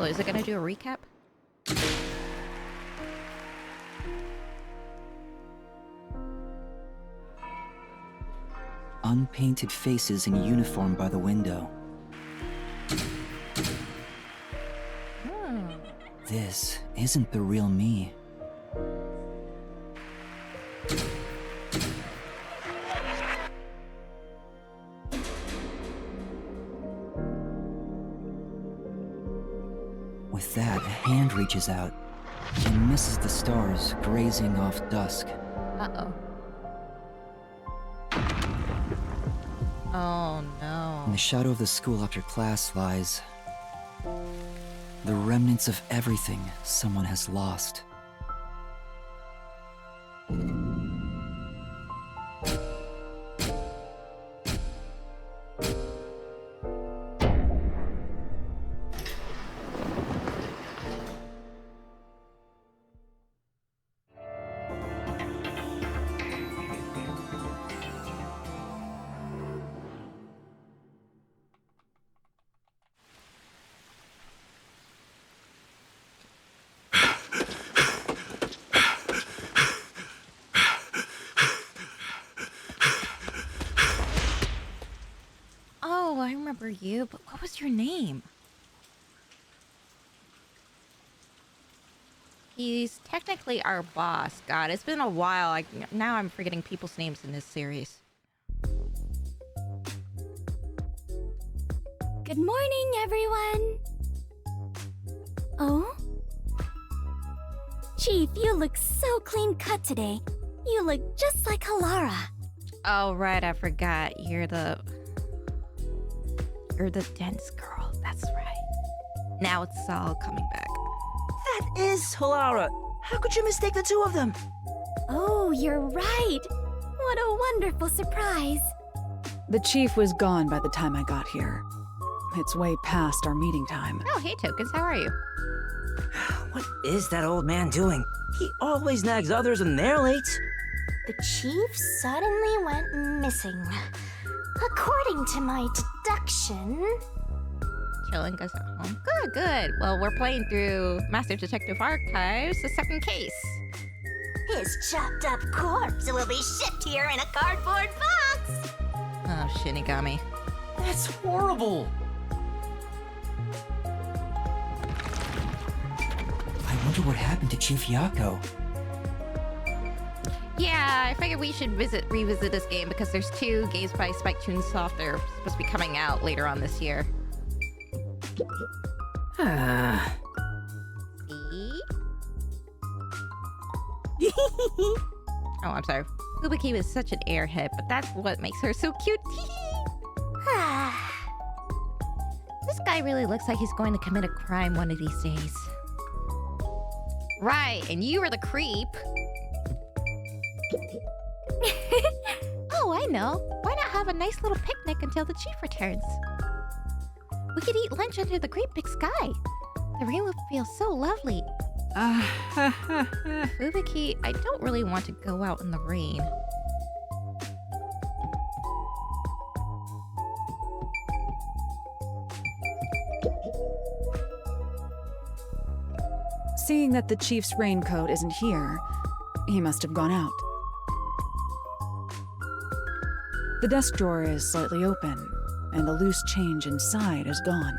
Oh, is it gonna do a recap? Unpainted faces in uniform by the window. This isn't the real me. With that, a hand reaches out and misses the stars grazing off dusk. Uh-oh. Oh, no. In the shadow of the school after class lies the remnants of everything someone has lost. Oh, I remember you, but what was your name? He's technically our boss. God, it's been a while. Now I'm forgetting people's names in this series. Good morning, everyone! Oh? Chief, you look so clean-cut today. You look just like Halara. Oh, right, I forgot. You're the dense girl. That's right. Now it's all coming back. That is Halara. How could you mistake the two of them? Oh, you're right. What a wonderful surprise. The chief was gone by the time I got here. It's way past our meeting time. Oh, hey, Tokens. How are you? What is that old man doing? He always nags others when they're late. The chief suddenly went missing. According to my deduction... Chilling us at home. Good, good. Well, we're playing through Master Detective Archives, the second case. His chopped up corpse will be shipped here in a cardboard box! Oh, Shinigami. That's horrible! I wonder what happened to Chief Yako. Yeah, I figured we should revisit this game because there's 2 games by Spike Chunsoft that are supposed to be coming out later on this year. See? Oh, I'm sorry. Fubuki was such an airhead, but that's what makes her so cute. This guy really looks like he's going to commit a crime one of these days. Right, and you were the creep. Oh, I know. Why not have a nice little picnic until the chief returns? We could eat lunch under the great big sky. The rain would feel so lovely. Fubuki, I don't really want to go out in the rain. Seeing that the chief's raincoat isn't here, he must have gone out. The desk drawer is slightly open, and the loose change inside is gone.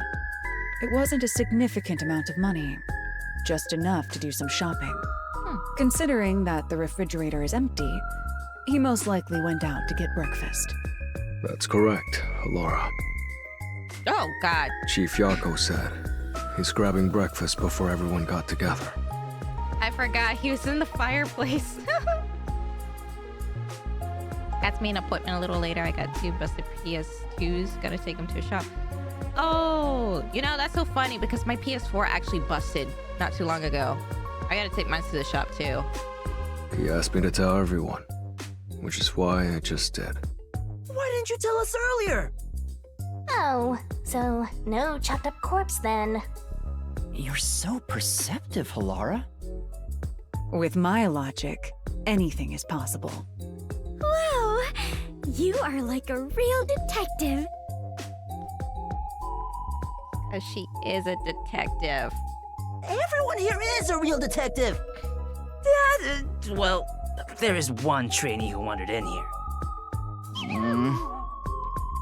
It wasn't a significant amount of money, just enough to do some shopping. Considering that the refrigerator is empty, he most likely went out to get breakfast. That's correct, Laura. Oh, God. Chief Yako said he's grabbing breakfast before everyone got together. I forgot he was in the fireplace. That's me an appointment a little later. I got 2 busted PS2s. Gotta take them to a shop. Oh, you know, that's so funny because my PS4 actually busted not too long ago. I gotta take mine to the shop too. He asked me to tell everyone, which is why I just did. Why didn't you tell us earlier? Oh, so no chopped up corpse then. You're so perceptive, Halara. With my logic, anything is possible. Wow! You are like a real detective. Because she is a detective. Everyone here is a real detective. Well, there is one trainee who wandered in here. Dang.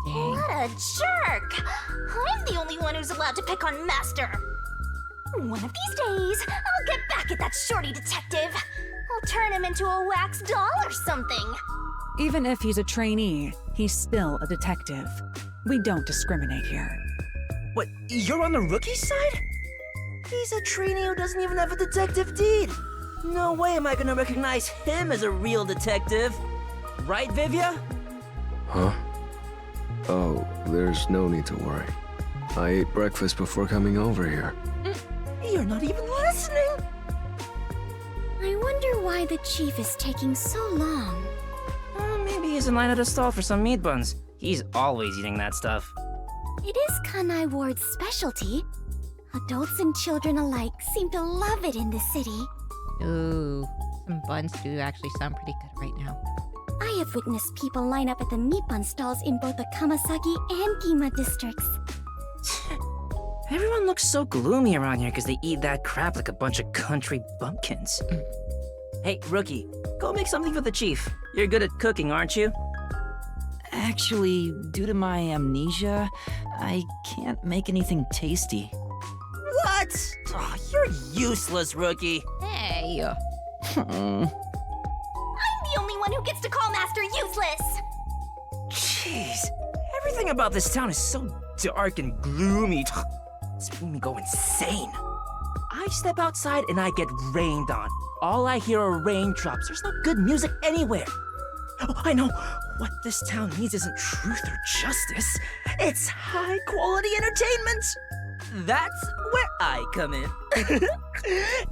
What a jerk! I'm the only one who's allowed to pick on Master. One of these days, I'll get back at that shorty detective. I'll turn him into a wax doll or something. Even if he's a trainee, he's still a detective. We don't discriminate here. What, you're on the rookie side? He's a trainee who doesn't even have a detective deed. No way am I gonna recognize him as a real detective. Right, Vivia? Huh? Oh, there's no need to worry. I ate breakfast before coming over here. You're not even listening. I wonder why the chief is taking so long. Maybe he's in line at a stall for some meat buns. He's always eating that stuff. It is Kanai Ward's specialty. Adults and children alike seem to love it in the city. Ooh, some buns do actually sound pretty good right now. I have witnessed people line up at the meat bun stalls in both the Kamasaki and Gima districts. Everyone looks so gloomy around here because they eat that crap like a bunch of country bumpkins. Hey, rookie, go make something for the chief. You're good at cooking, aren't you? Actually, due to my amnesia, I can't make anything tasty. What? Oh, you're useless, rookie. Hey! I'm the only one who gets to call Master useless! Jeez, everything about this town is so dark and gloomy. It's making me go insane. I step outside and I get rained on. All I hear are raindrops. There's no good music anywhere. Oh, I know. What this town needs isn't truth or justice. It's high quality entertainment. That's where I come in.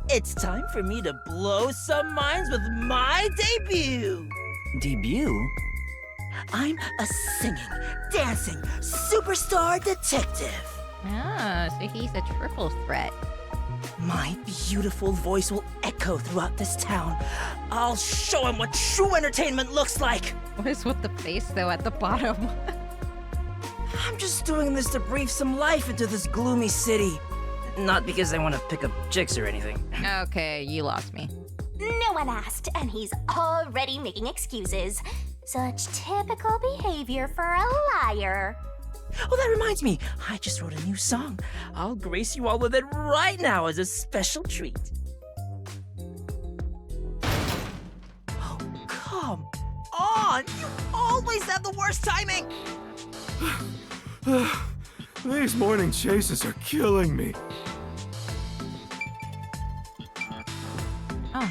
It's time for me to blow some minds with my debut. Debut? I'm a singing, dancing superstar detective. Ah, so he's a triple threat. My beautiful voice will echo throughout this town. I'll show him what true entertainment looks like. What is with the face, though, at the bottom? I'm just doing this to breathe some life into this gloomy city. Not because I want to pick up chicks or anything. Okay, you lost me. No one asked, and he's already making excuses. Such typical behavior for a liar. Oh, that reminds me. I just wrote a new song. I'll grace you all with it right now as a special treat. Oh, come on. You always have the worst timing. These morning chases are killing me. Oh.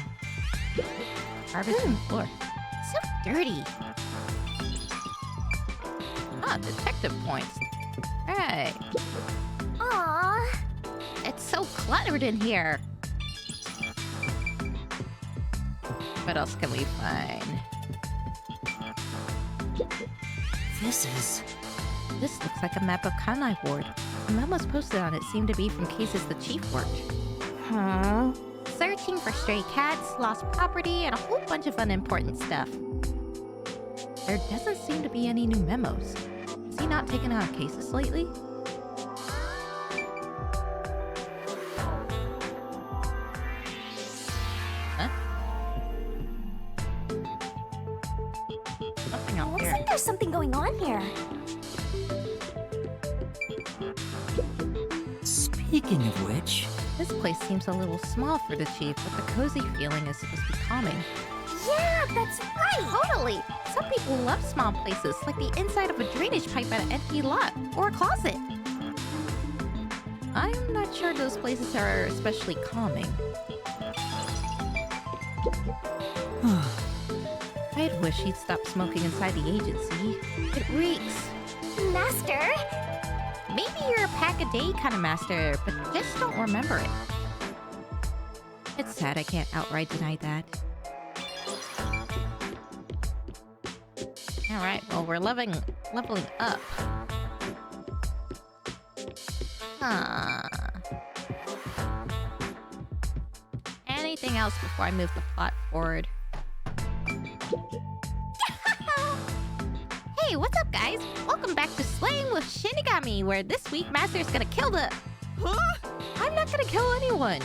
Garbage on the floor. So dirty. Ah, detective points. Right. Aww. It's so cluttered in here. What else can we find? This looks like a map of Kanai Ward. The memos posted on it seem to be from cases the chief worked. Huh? Searching for stray cats, lost property, and a whole bunch of unimportant stuff. There doesn't seem to be any new memos. Has he not taken on cases lately? Huh? Nothing out Looks here. like there's something going on here. Speaking of which, This place seems a little small for the chief, but the cozy feeling is supposed to be calming. Yeah, that's right. Totally! Some people love small places, like the inside of a drainage pipe at an empty lot, or a closet. I'm not sure those places are especially calming. I'd wish he'd stop smoking inside the agency. It reeks. Master? Maybe you're a pack-a-day kind of master, but just don't remember it. It's sad I can't outright deny that. Alright, well, we're leveling up. Anything else before I move the plot forward? Hey, what's up, guys? guys! Welcome back to Slaying with Shinigami, where this week Master is gonna kill the... Huh? I'm not gonna kill anyone!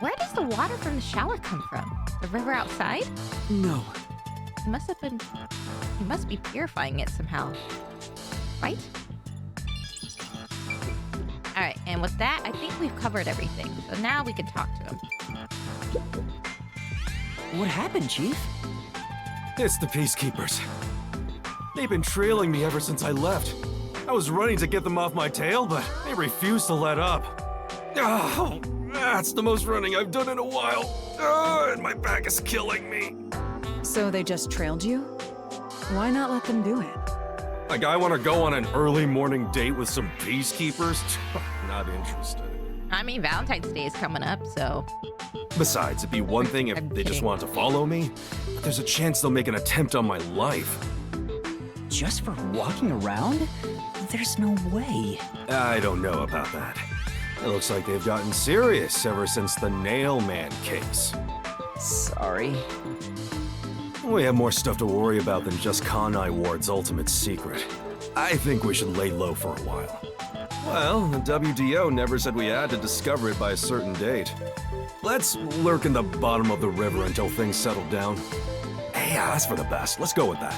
Where does the water from the shower come from? The river outside? No. He must have been... He must be purifying it somehow. Right? Alright, and with that, I think we've covered everything. So now we can talk to him. What happened, Chief? It's the Peacekeepers. They've been trailing me ever since I left. I was running to get them off my tail, but they refused to let up. Oh, that's the most running I've done in a while. Oh, and my back is killing me. So they just trailed you? Why not let them do it? Like, I want to go on an early morning date with some Peacekeepers? Not interested. I mean, Valentine's Day is coming up, so... Besides, it'd be one thing if I'm they just kidding. want to follow me, but there's a chance they'll make an attempt on my life. Just for walking around? There's no way. I don't know about that. It looks like they've gotten serious ever since the Nail Man case. Sorry. We have more stuff to worry about than just Kanai Ward's ultimate secret. I think we should lay low for a while. Well, the WDO never said we had to discover it by a certain date. Let's lurk in the bottom of the river until things settle down. Hey, yeah, that's for the best. Let's go with that.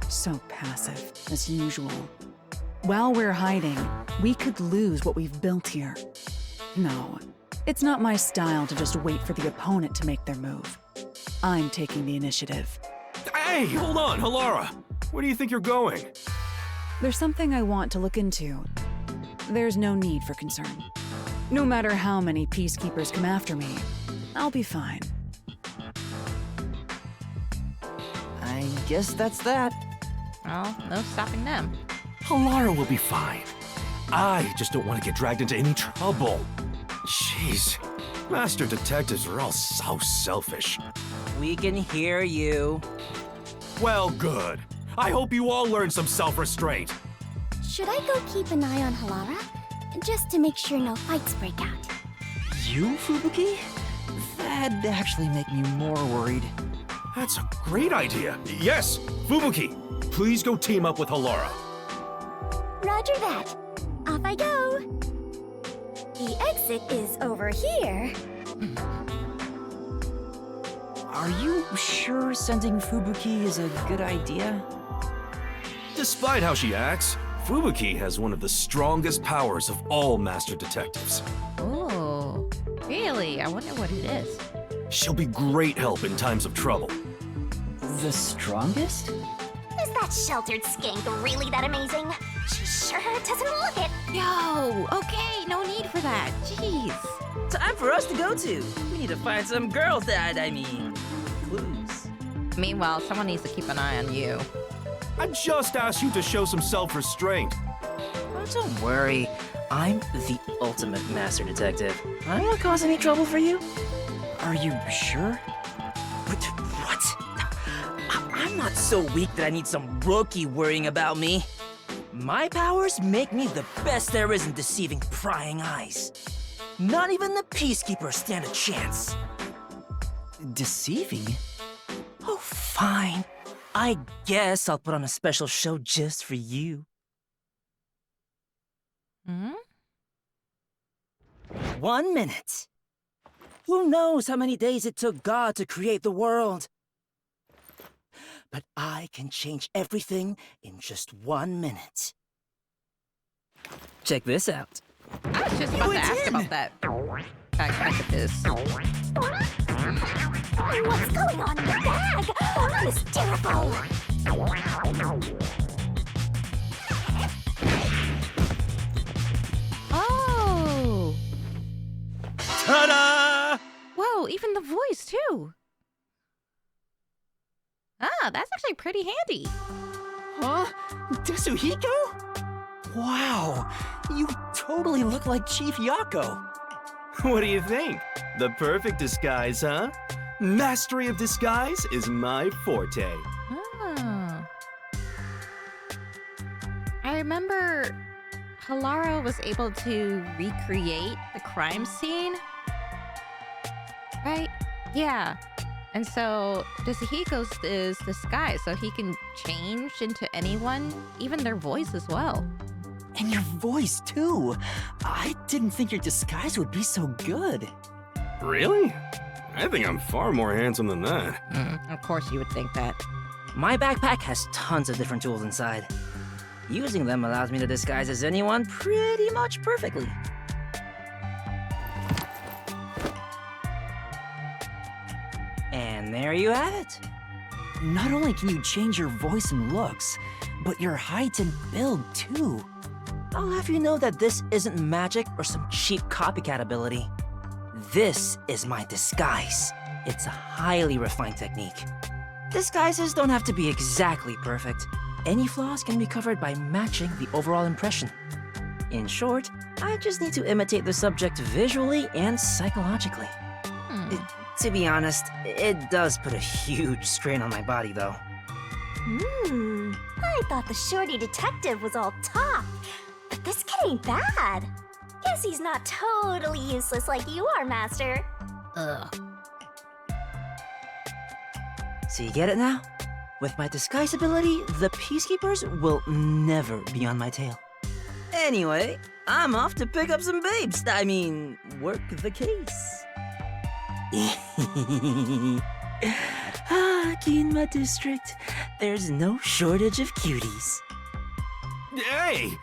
So passive, as usual. While we're hiding, we could lose what we've built here. No, it's not my style to just wait for the opponent to make their move. I'm taking the initiative. Hey, hold on, Halara. Where do you think you're going? There's something I want to look into. There's no need for concern. No matter how many peacekeepers come after me, I'll be fine. I guess that's that. Well, no stopping them. Halara will be fine. I just don't want to get dragged into any trouble. Jeez, master detectives are all so selfish. We can hear you. Well, good. I hope you all learn some self-restraint. Should I go keep an eye on Halara? Just to make sure no fights break out. You, Fubuki? That'd actually make me more worried. That's a great idea. Yes, Fubuki, please go team up with Halara. Roger that. Off I go. The exit is over here. Are you sure sending Fubuki is a good idea? Despite how she acts, Fubuki has one of the strongest powers of all master detectives. Oh, really? I wonder what it is. She'll be great help in times of trouble. The strongest? Is that sheltered skank really that amazing? She sure doesn't look it. Yo, okay, no need for that. Jeez. Time for us to go to. We need to find some girls that, clues. Meanwhile, someone needs to keep an eye on you. I just asked you to show some self-restraint. Oh, don't worry. I'm the ultimate master detective. I won't cause any trouble for you. Are you sure? What? I'm not so weak that I need some rookie worrying about me. My powers make me the best there is in deceiving prying eyes. Not even the Peacekeepers stand a chance. Deceiving? Oh, fine. I guess I'll put on a special show just for you. Hmm? 1 minute. Who knows how many days it took God to create the world? But I can change everything in just 1 minute. Check this out. I was just about to ask about that. Text messages. What's going on in the bag? I'm hysterical. Oh! Ta-da! Whoa, even the voice, too. Ah, that's actually pretty handy. Huh? Tetsuhiko? Wow, you totally look like Chief Yako. What do you think? The perfect disguise, huh? Mastery of disguise is my forte. Oh. I remember Halara was able to recreate the crime scene Yeah. And so Dasuhiko's is disguise, so he can change into anyone, even their voice as well. And your voice, too. I didn't think your disguise would be so good. Really? I think I'm far more handsome than that. Of course you would think that. My backpack has tons of different tools inside. Using them allows me to disguise as anyone pretty much perfectly. And there you have it. Not only can you change your voice and looks, but your height and build, too. I'll have you know that this isn't magic or some cheap copycat ability. This is my disguise. It's a highly refined technique. Disguises don't have to be exactly perfect. Any flaws can be covered by matching the overall impression. In short, I just need to imitate the subject visually and psychologically. To be honest, it does put a huge strain on my body, though. I thought the shorty detective was all talk, but this kid ain't bad. Guess he's not totally useless like you are, Master. Ugh. So you get it now? With my disguise ability, the Peacekeepers will never be on my tail. Anyway, I'm off to pick up some babes. I mean, work the case. Ginma District, there's no shortage of cuties. Hey!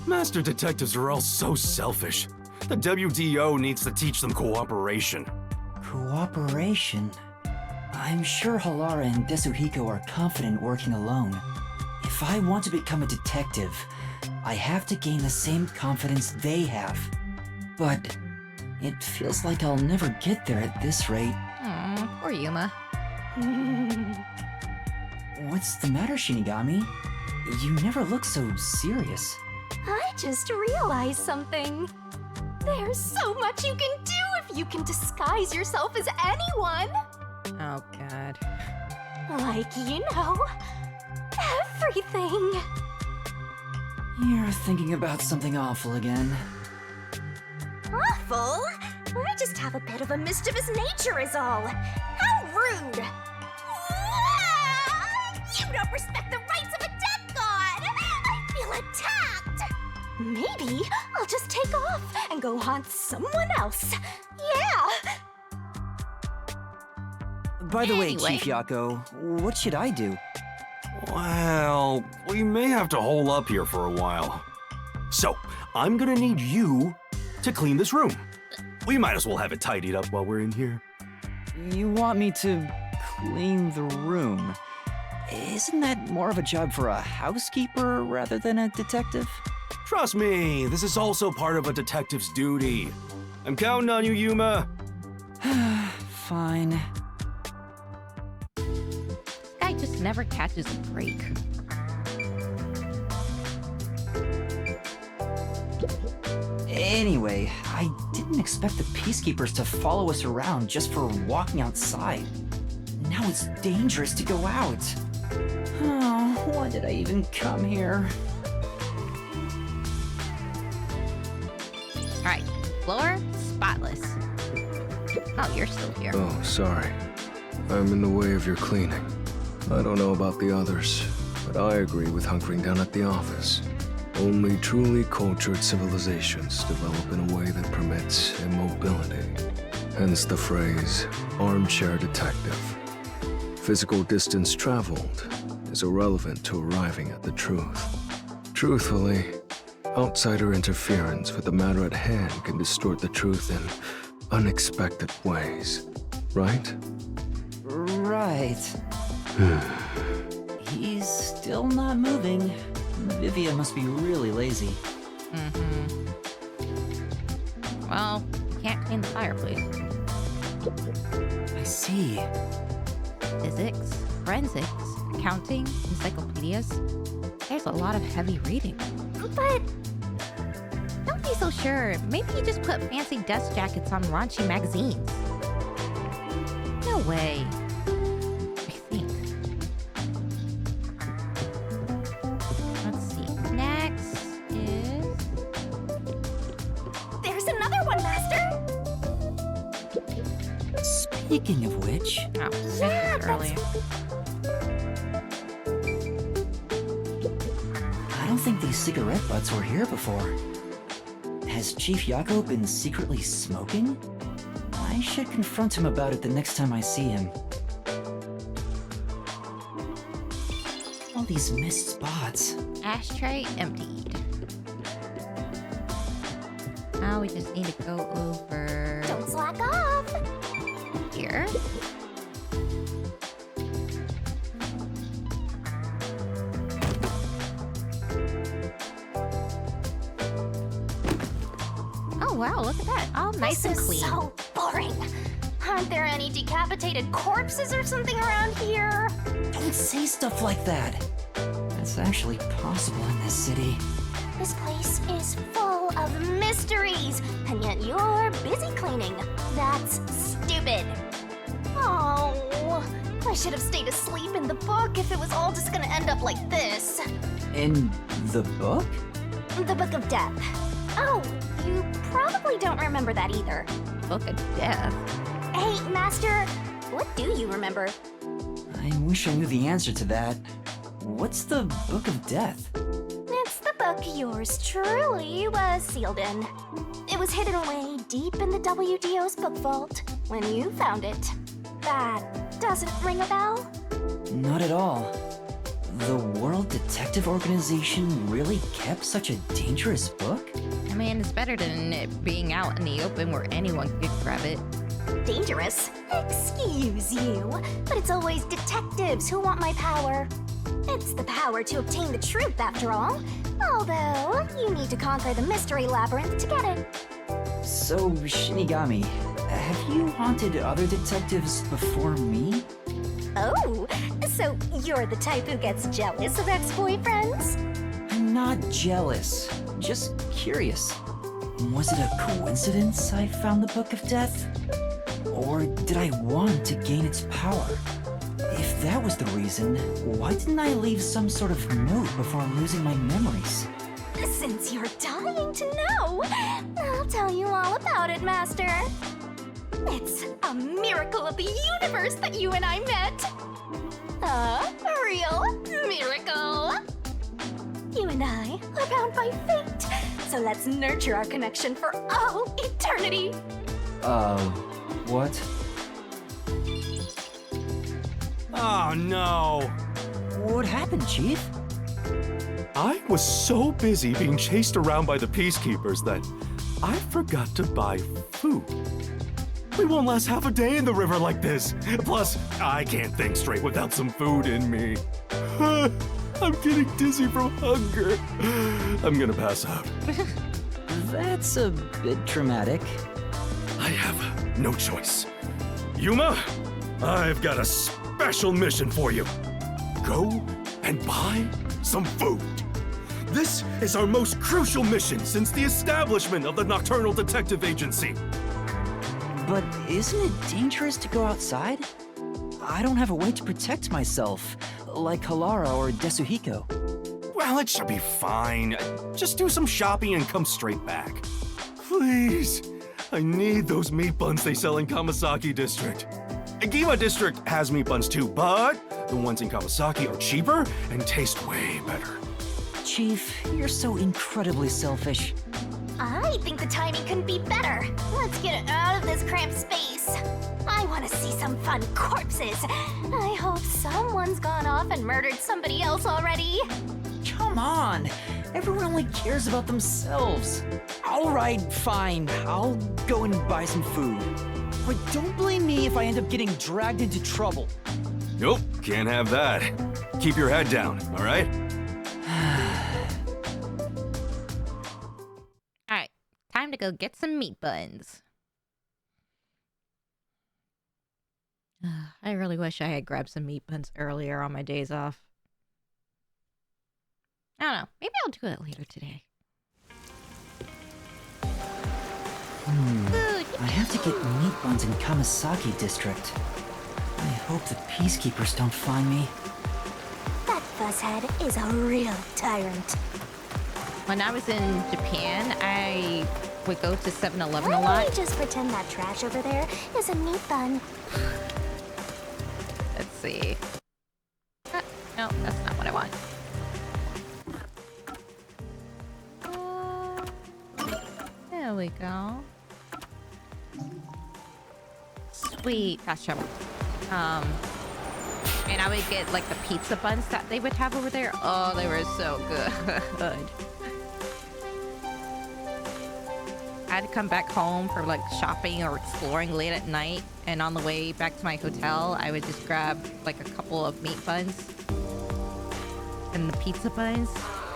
Master detectives are all so selfish. The WDO needs to teach them cooperation. Cooperation? I'm sure Halara and Desuhiko are confident working alone. If I want to become a detective, I have to gain the same confidence they have. But it feels like I'll never get there at this rate. Poor Yuma. What's the matter, Shinigami? You never look so serious. I just realized something. There's so much you can do if you can disguise yourself as anyone. Oh, God. Like, you know, everything. You're thinking about something awful again. Awful? I just have a bit of a mischievous nature is all. How rude! You don't respect the rights of a death god! I feel attacked! Maybe I'll just take off and go haunt someone else. Yeah! By the way, Anyway. Chief Yako, what should I do? Well, we may have to hole up here for a while. So, I'm gonna need you to clean this room. We might as well have it tidied up while we're in here. You want me to clean the room? Isn't that more of a job for a housekeeper rather than a detective? Trust me, this is also part of a detective's duty. I'm counting on you, Yuma. Fine. Guy just never catches a break. Anyway, I didn't expect the Peacekeepers to follow us around just for walking outside. Now it's dangerous to go out. Oh, why did I even come here? All right, floor spotless. Oh, you're still here. Oh, sorry. I'm in the way of your cleaning. I don't know about the others, but I agree with hunkering down at the office. Only truly cultured civilizations develop in a way that permits immobility. Hence the phrase, armchair detective. Physical distance traveled is irrelevant to arriving at the truth. Truthfully, outsider interference with the matter at hand can distort the truth in unexpected ways, right? Right. He's still not moving. Vivia must be really lazy. Well, you can't clean the fireplace. I see. Physics, forensics, accounting, encyclopedias. There's a lot of heavy reading. But don't be so sure. Maybe you just put fancy dust jackets on raunchy magazines. No way. I think. Let's see. Next is... There's another one, Master! Speaking of which, Oh, I Yeah, said this that's- earlier. I don't think these cigarette butts were here before. Has Chief Yako been secretly smoking? I should confront him about it the next time I see him. All these missed spots. Ashtray emptied. Now we just need to go over Don't slack off. here. Oh wow, look at that. All nice and This is clean. so boring. Aren't there any decapitated corpses or something around here? Don't say stuff like that. That's actually possible in this city. This place is full of mysteries, and yet you're busy cleaning. That's stupid. Oh, I should have stayed asleep in the book if it was all just gonna end up like this. In the book? The Book of Death. Oh, you probably don't remember that either. Book of Death. Hey, Master, what do you remember? I wish I knew the answer to that. What's the Book of Death? It's the book yours truly was sealed in. It was hidden away deep in the WDO's book vault when you found it. That doesn't ring a bell? Not at all. The World Detective Organization really kept such a dangerous book? I mean, it's better than it being out in the open where anyone could grab it. Dangerous? Excuse you, but it's always detectives who want my power. It's the power to obtain the truth, after all. Although, you need to conquer the mystery labyrinth to get it. So, Shinigami, have you haunted other detectives before me? Oh, so you're the type who gets jealous of ex-boyfriends? I'm not jealous, just curious. Was it a coincidence I found the Book of Death? Or did I want to gain its power? If that was the reason, why didn't I leave some sort of note before losing my memories? Since you're dying to know, I'll tell you all about it, Master. It's a miracle of the universe that you and I met. A real miracle. You and I are bound by fate, so let's nurture our connection for all eternity. What? Oh no! What happened, Chief? I was so busy being chased around by the peacekeepers that I forgot to buy food. We won't last half a day in the river like this. Plus, I can't think straight without some food in me. I'm getting dizzy from hunger. I'm gonna pass out. That's a bit dramatic. I have no choice. Yuma, I've got a special mission for you. Go and buy some food. This is our most crucial mission since the establishment of the Nocturnal Detective Agency. But isn't it dangerous to go outside? I don't have a way to protect myself, like Halara or Desuhiko. Well, it should be fine. Just do some shopping and come straight back. Please. I need those meat buns they sell in Kamasaki District. Gima District has meat buns too, but the ones in Kawasaki are cheaper and taste way better. Chief, you're so incredibly selfish. I think the timing couldn't be better. Let's get out of this cramped space. I want to see some fun corpses. I hope someone's gone off and murdered somebody else already. Come on! Everyone only cares about themselves. Alright, fine. I'll go and buy some food. But don't blame me if I end up getting dragged into trouble. Nope, can't have that. Keep your head down, all right? All right, time to go get some meat buns. I really wish I had grabbed some meat buns earlier on my days off. I don't know. Maybe I'll do it later today. Food. I have to get meat buns in Kamasaki District. I hope the peacekeepers don't find me. That fuzzhead is a real tyrant. When I was in Japan, I would go to 7-Eleven Why a don't lot. we just pretend that trash over there is a meat bun? Let's see. No, that's not what I want. There we go. Sweet. Fast travel. And I would get like the pizza buns that they would have over there. Oh, they were so good. I had to come back home for like shopping or exploring late at night, and on the way back to my hotel, I would just grab like a couple of meat buns and the pizza buns.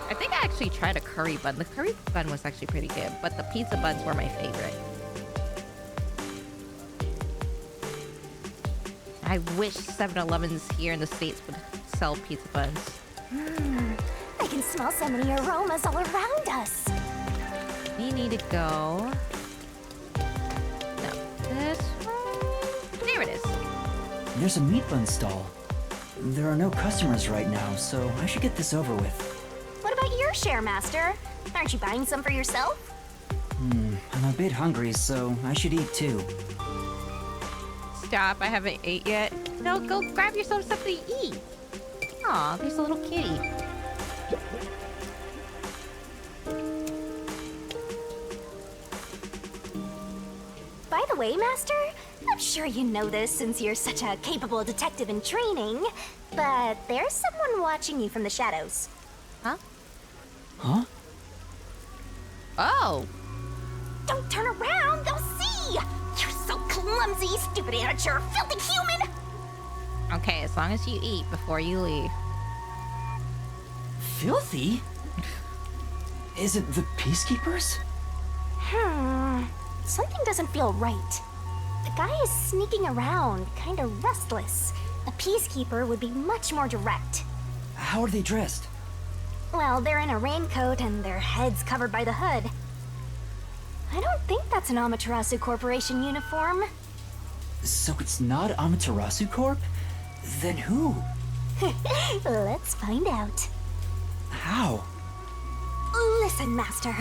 I think I actually tried a curry bun. The curry bun was actually pretty good, but the pizza buns were my favorite. I wish 7-Elevens here in the States would sell pizza buns. I can smell so many aromas all around us. We need to go... No, this one... There it is. There's a meat bun stall. There are no customers right now, so I should get this over with. What about your share, Master? Aren't you buying some for yourself? I'm a bit hungry, so I should eat too. Stop, I haven't ate yet. No, go grab yourself something to eat. Aw, there's a little kitty. By the way, Master, I'm sure you know this since you're such a capable detective in training, but there's someone watching you from the shadows. Huh? Huh? Oh! Don't turn around, they'll see! You're so clumsy, stupid amateur, filthy human! Okay, as long as you eat before you leave. Filthy? Is it the Peacekeepers? Something doesn't feel right. The guy is sneaking around, kinda restless. A peacekeeper would be much more direct. How are they dressed? Well, they're in a raincoat and their heads covered by the hood. I don't think that's an Amaterasu Corporation uniform. So it's not Amaterasu Corp? Then who? Let's find out. How? Listen, Master.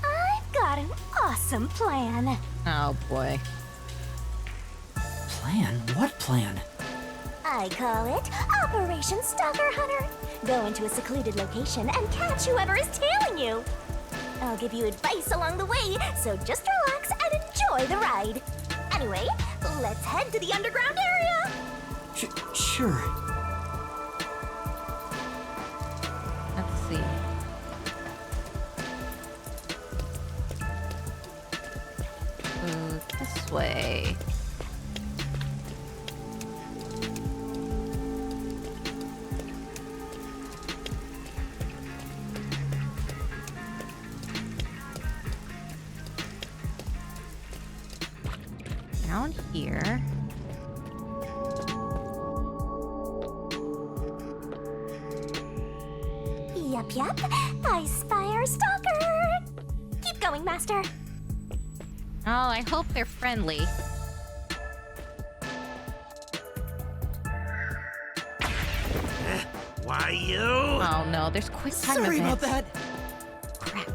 I've got an awesome plan. Oh boy. Plan? What plan? I call it Operation Stalker Hunter. Go into a secluded location and catch whoever is tailing you. I'll give you advice along the way, so just relax and enjoy the ride. Anyway, let's head to the underground area. Sure. Let's see. This way. Down here. Yup. I spy our stalker. Keep going, Master. Oh, I hope they're friendly. Why you? Oh no, there's quick time Sorry about events. that. Crap.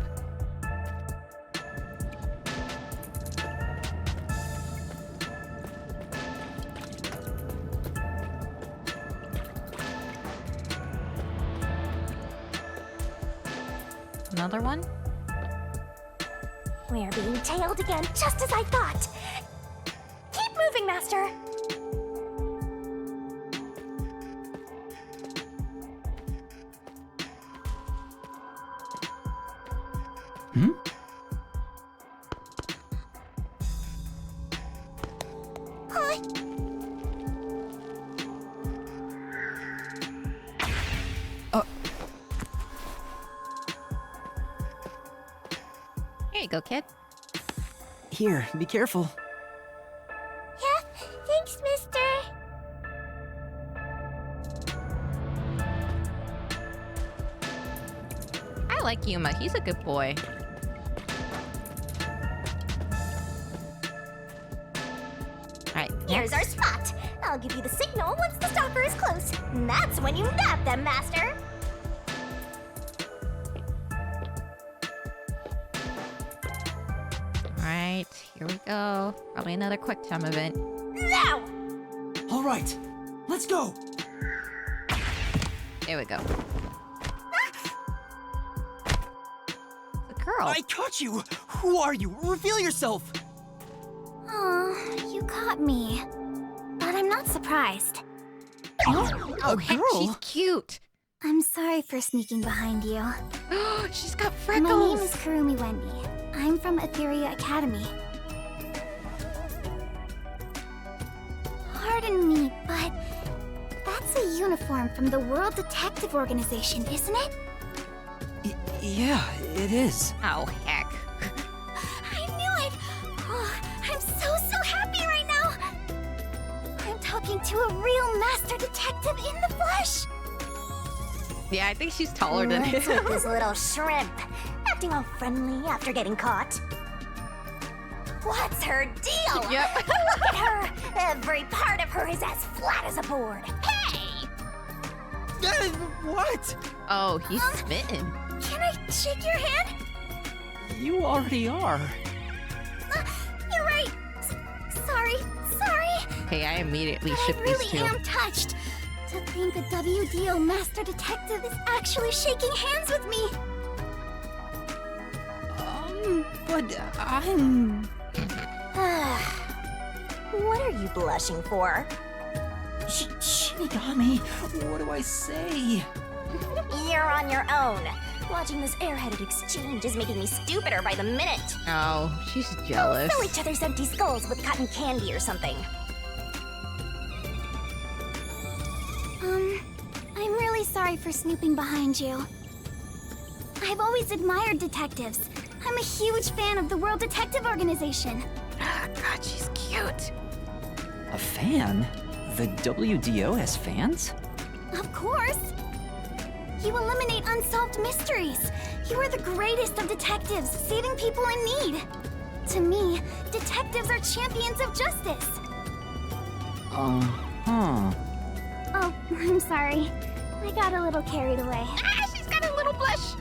Another one? We're being tailed again, just as I thought. Keep moving, Master. Huh? Here you go, kid. Here, be careful. Yeah, thanks, mister. I like Yuma. He's a good boy. Alright, Here's our spot. I'll give you the signal once the stalker is close. And that's when you nab them, Master. Here we go. Probably another quick time event. No! All right, let's go. There we go. The girl. I caught you. Who are you? Reveal yourself. Aw, you caught me. But I'm not surprised. Oh, heck, she's girl? cute. I'm sorry for sneaking behind you. She's got My name freckles. is Karumi Wendy. I'm from Etheria Academy. Pardon me, but that's a uniform from the World Detective Organization, isn't it? Yeah, it is. Oh, heck. I knew it! Oh, I'm so happy right now! I'm talking to a real master detective in the flesh! Yeah, I think she's taller than What's him. with this little shrimp? Acting all friendly after getting caught. What's her deal? Yep. Look at her! Every part of her is as flat as a board. Hey! What? Oh, he's smitten. Can I shake your hand? You already are. You're right! Sorry. Okay, I immediately But I shipped really these two. am touched. To think a WDO master detective is actually shaking hands with me. But I'm... What are you blushing for? Shinigami, what do I say? You're on your own. Watching this airheaded exchange is making me stupider by the minute. Oh, she's jealous. Fill each other's empty skulls with cotton candy or something. I'm really sorry for snooping behind you. I've always admired detectives. I'm a huge fan of the World Detective Organization. Ah, God, she's cute. A fan? The WDO has fans? Of course! You eliminate unsolved mysteries. You are the greatest of detectives, saving people in need. To me, detectives are champions of justice. Uh-huh. Oh, I'm sorry. I got a little carried away. Ah, she's got a little blush.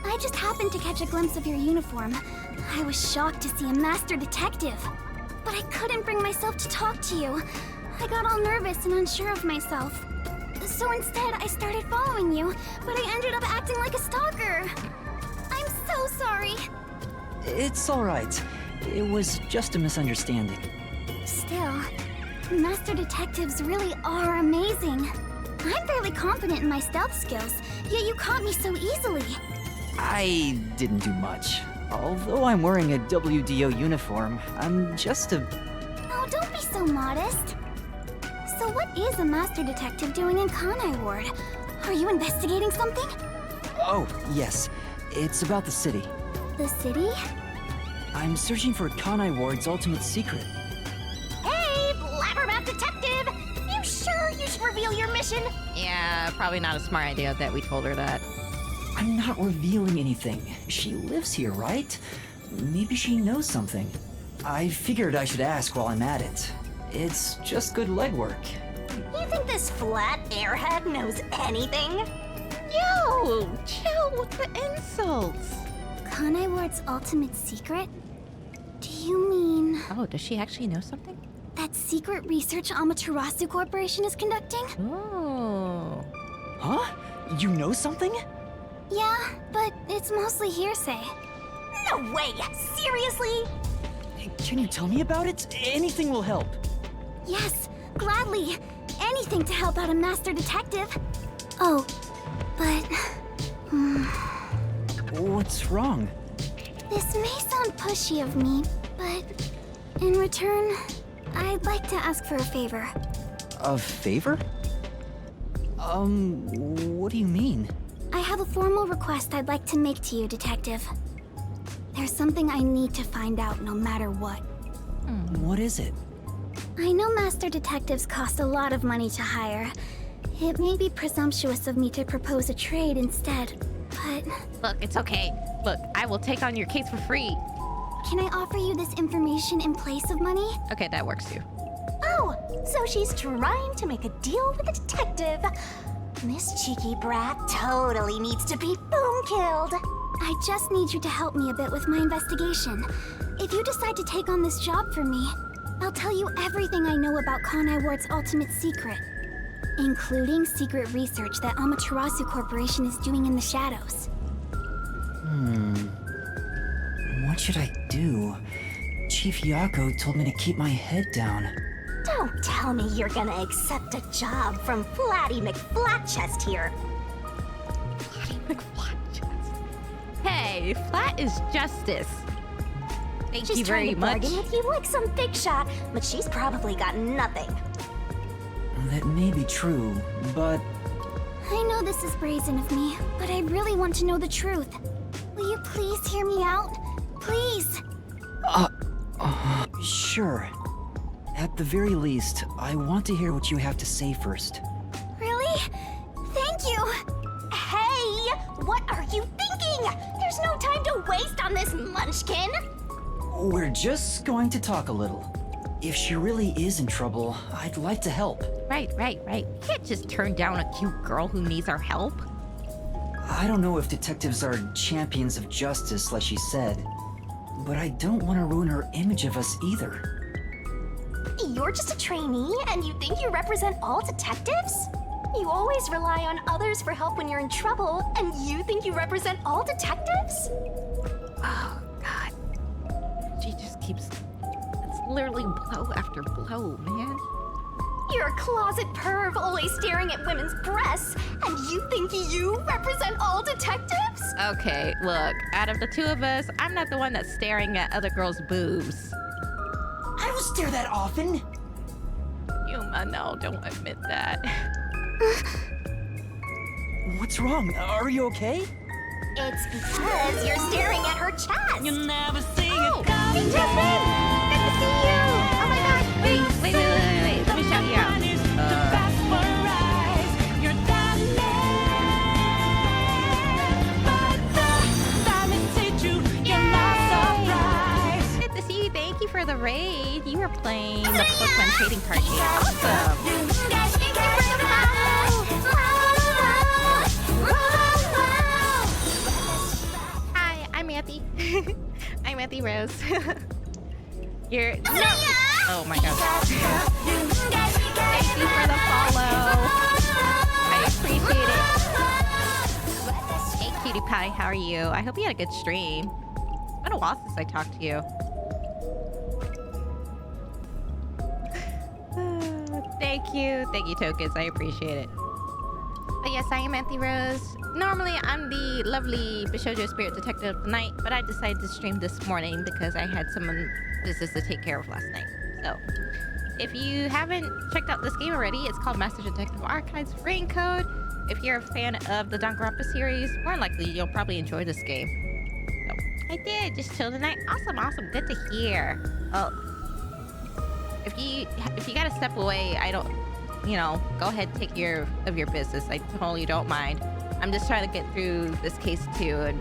I just happened to catch a glimpse of your uniform. I was shocked to see a master detective. But I couldn't bring myself to talk to you. I got all nervous and unsure of myself. So instead, I started following you, but I ended up acting like a stalker. I'm so sorry. It's all right. It was just a misunderstanding. Still, master detectives really are amazing. I'm fairly confident in my stealth skills, yet you caught me so easily. I didn't do much. Although I'm wearing a WDO uniform, I'm just a... Oh, don't be so modest. So what is a master detective doing in Kanai Ward? Are you investigating something? Oh, yes. It's about the city. The city? I'm searching for Kanai Ward's ultimate secret. Hey, blabbermouth detective! You sure you should reveal your mission? Yeah, probably not a smart idea that we told her that. I'm not revealing anything. She lives here, right? Maybe she knows something. I figured I should ask while I'm at it. It's just good legwork. You think this flat airhead knows anything? Yo, chill with the insults. Kanai Ward's ultimate secret? Do you mean Oh, does she actually know something? that secret research Amaterasu Corporation is conducting? Oh. Huh? You know something? Yeah, but it's mostly hearsay. No way! Seriously? Can you tell me about it? Anything will help. Yes, gladly. Anything to help out a master detective. Oh, but... What's wrong? This may sound pushy of me, but in return, I'd like to ask for a favor. A favor? What do you mean? I have a formal request I'd like to make to you, Detective. There's something I need to find out no matter what. What is it? I know master detectives cost a lot of money to hire. It may be presumptuous of me to propose a trade instead, but Look, it's okay. Look, I will take on your case for free. can I offer you this information in place of money? Okay, that works too. Oh, so she's trying to make a deal with a detective. This cheeky brat totally needs to be boom killed. I just need you to help me a bit with my investigation. if you decide to take on this job for me, I'll tell you everything I know about Kanai Ward's ultimate secret, including secret research that Amaterasu Corporation is doing in the shadows. What should I do? Chief Yako told me to keep my head down. Don't tell me you're gonna accept a job from Flatty McFlatchest here. Hey, flat is justice. Thank you She's very trying to much. bargain with you like some big shot, but she's probably got nothing. That may be true, but I know this is brazen of me, but I really want to know the truth. Will you please hear me out? Please! sure. At the very least, I want to hear what you have to say first. Really? Thank you! Hey! What are you thinking? There's no time to waste on this munchkin! We're just going to talk a little. If she really is in trouble, I'd like to help. Right. You can't just turn down a cute girl who needs our help. I don't know if detectives are champions of justice, like she said, but I don't want to ruin her image of us either. You're just a trainee, and you think you represent all detectives? You always rely on others for help when you're in trouble, and you think you represent all detectives? Oh, God. She just keeps... It's literally blow after blow, man. You're a closet perv always staring at women's breasts, and you think you represent all detectives? Okay, look. Out of the two of us, I'm not the one that's staring at other girls' boobs. I don't stare that often. Yuma, no, don't admit that. What's wrong? Are you okay? It's because you're staring at her chest. You'll never see Oh, it coming. hey, Jasmine! Good to see you! Oh my gosh! Wait. Let me shout you out. Good to see you. Thank you for the raid. You were playing the Pokemon trading card game. Awesome. Hi, I'm Manthy. I'm ManthyRose. You're no. Oh my gosh. Thank you for the follow. I appreciate it. Hey, cutie pie, how are you? I hope you had a good stream. It's been a while since I talked to you. Thank you, tokens. I appreciate it. But yes, I am ManthyRose. Normally, I'm the lovely Bishojo Spirit Detective of the night, but I decided to stream this morning because I had some business to take care of last night. So, if you haven't checked out this game already, it's called Master Detective Archives Raincoat. If you're a fan of the Danganronpa series, more than likely you'll probably enjoy this game. So, I did just chill tonight. Awesome. Good to hear. Oh, if you gotta step away, I don't. Go ahead, take care of your business. I totally don't mind. I'm just trying to get through this case too and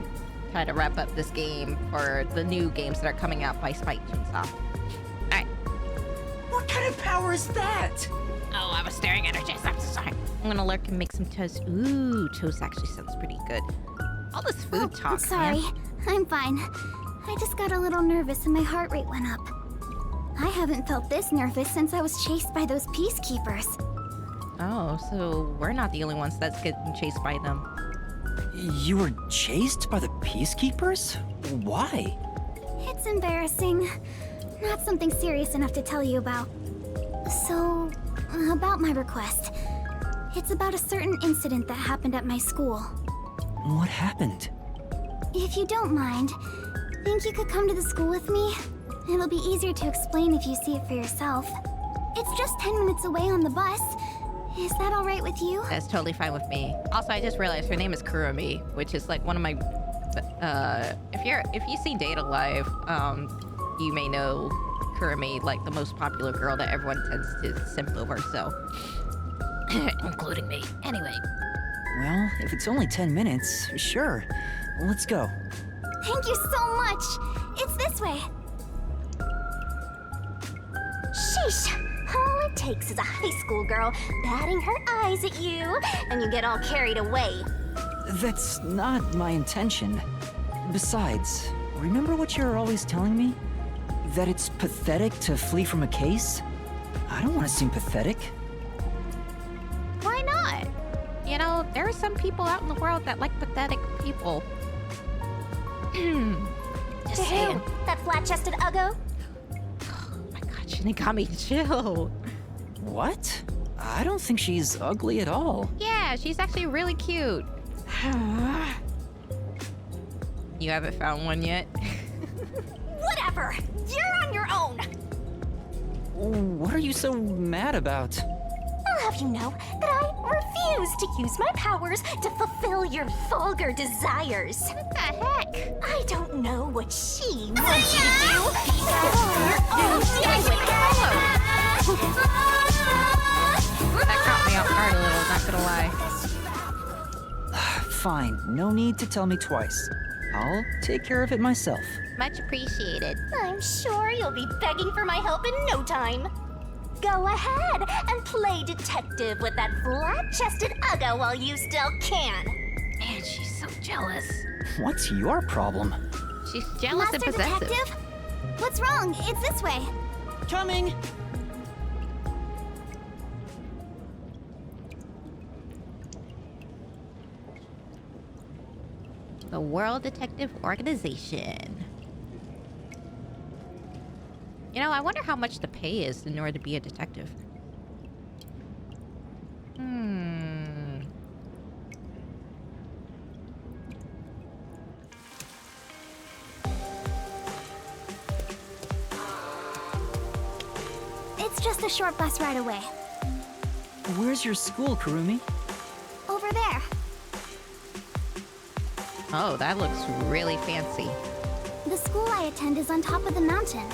try to wrap up this game for the new games that are coming out by Spike Chunsoft. Alright. What kind of power is that? Oh, I was staring at her chest. I'm so sorry. I'm gonna lurk and make some toast. Ooh, toast actually sounds pretty good. All this food talk, I'm sorry. man. I'm fine. I just got a little nervous and my heart rate went up. I haven't felt this nervous since I was chased by those peacekeepers. Oh, so we're not the only ones that's getting chased by them. You were chased by the peacekeepers? Why? It's embarrassing. Not something serious enough to tell you about. So, about my request. It's about a certain incident that happened at my school. What happened? If you don't mind, think you could come to the school with me? It'll be easier to explain if you see it for yourself. It's just 10 minutes away on the bus. Is that all right with you? That's totally fine with me. Also, I just realized her name is Kurumi, which is like one of my. If you see Data Live, you may know Kurumi, like the most popular girl that everyone tends to simp over. So, including me. Anyway. Well, if it's only 10 minutes, sure. Let's go. Thank you so much. It's this way. Sheesh! All it takes is a high school girl batting her eyes at you, and you get all carried away. That's not my intention. Besides, remember what you're always telling me? That it's pathetic to flee from a case? I don't want to seem pathetic. Why not? You know, there are some people out in the world that like pathetic people. Just saying. Who? That flat-chested Uggo? Oh my god, Shinigami, chill. What? I don't think she's ugly at all. Yeah, she's actually really cute. You haven't found one yet? Whatever! You're on your own! What are you so mad about? I'll have you know that I refuse to use my powers to fulfill your vulgar desires. What the heck? I don't know what she wants you to do. That caught me off guard a little, not gonna lie. Fine, no need to tell me twice. I'll take care of it myself. Much appreciated. I'm sure you'll be begging for my help in no time. Go ahead and play detective with that flat-chested Uggo while you still can. Man, she's so jealous. What's your problem? She's jealous Master and possessive. Detective? What's wrong? It's this way. Coming! The World Detective Organization. You know, I wonder how much the pay is in order to be a detective. It's just a short bus ride away. Where's your school, Kurumi? Over there. Oh, that looks really fancy. The school I attend is on top of the mountain.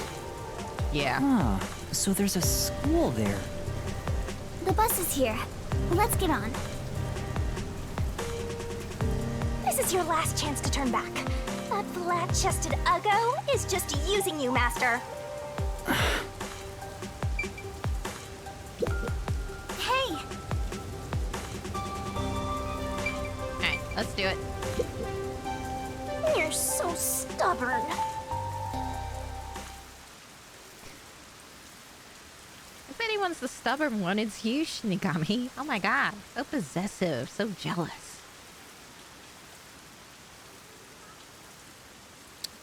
Yeah. Ah, so there's a school there. The bus is here. Let's get on. This is your last chance to turn back. That flat-chested Uggo is just using you, Master. Hey! Alright, let's do it. You're so stubborn. If anyone's the stubborn one, it's you, Shinigami. Oh my god, so possessive, so jealous.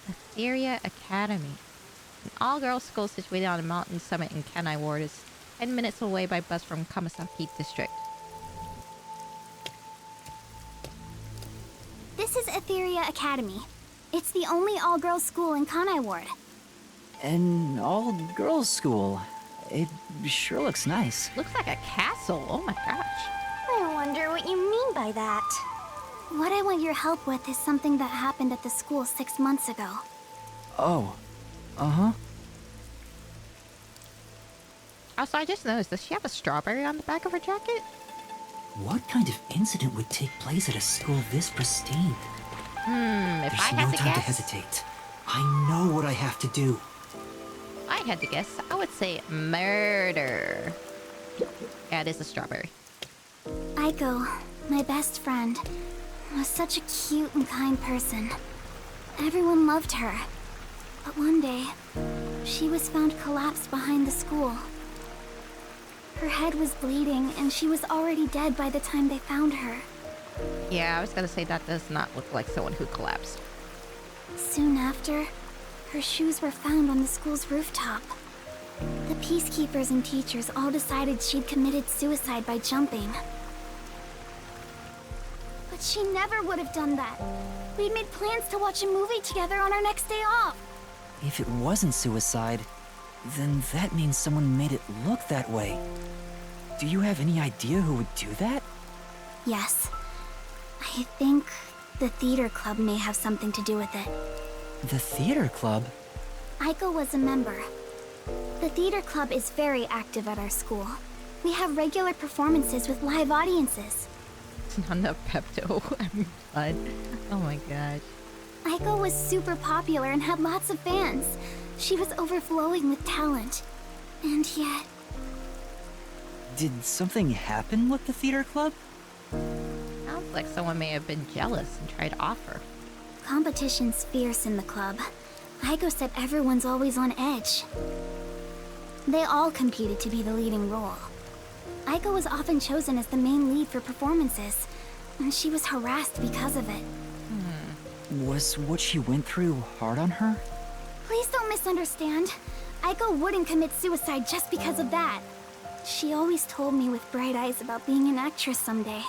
Etheria Academy. An all-girls school situated on a mountain summit in Kanai Ward is 10 minutes away by bus from Kamasaki District. This is Etheria Academy. It's the only all-girls school in Kanai Ward. An all-girls school. It sure looks nice. Looks like a castle, oh my gosh. I wonder what you mean by that. What I want your help with is something that happened at the school 6 months ago. Oh. Uh-huh. Also, I just noticed, does she have a strawberry on the back of her jacket? What kind of incident would take place at a school this pristine? If There's I no had to time to guess, hesitate. I know what I have to do. I had to guess, I would say murder. Yeah, it is a strawberry. Aiko, my best friend, was such a cute and kind person. Everyone loved her. But one day, she was found collapsed behind the school. Her head was bleeding, and she was already dead by the time they found her. Yeah, I was gonna say that does not look like someone who collapsed. Soon after, her shoes were found on the school's rooftop. The peacekeepers and teachers all decided she'd committed suicide by jumping. But she never would have done that. We'd made plans to watch a movie together on our next day off. If it wasn't suicide, then that means someone made it look that way. Do you have any idea who would do that? Yes. I think the theater club may have something to do with it. The theater club? Aiko was a member. The theater club is very active at our school. We have regular performances with live audiences. It's not enough Pepto. I'm blood. Oh my gosh. Aiko was super popular and had lots of fans. She was overflowing with talent. And yet... Did something happen with the theater club? Sounds like someone may have been jealous and tried to offer. Competition's fierce in the club. Aiko said everyone's always on edge. They all competed to be the leading role. Aiko was often chosen as the main lead for performances, and she was harassed because of it. Was what she went through hard on her? Please don't misunderstand. Aiko wouldn't commit suicide just because of that. She always told me with bright eyes about being an actress someday.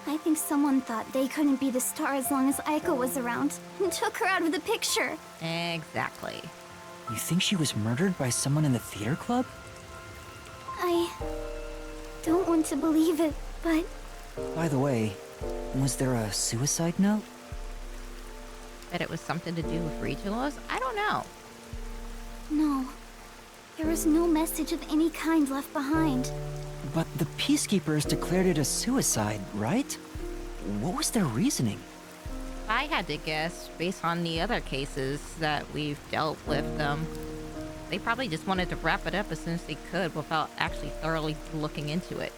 I think someone thought they couldn't be the star as long as Aiko was around, and took her out of the picture. Exactly. You think she was murdered by someone in the theater club? I don't want to believe it, but By the way, was there a suicide note? Bet it was something to do with regionals? I don't know. no. There was no message of any kind left behind. But the Peacekeepers declared it a suicide, right? What was their reasoning? I had to guess, based on the other cases that we've dealt with them, they probably just wanted to wrap it up as soon as they could without actually thoroughly looking into it.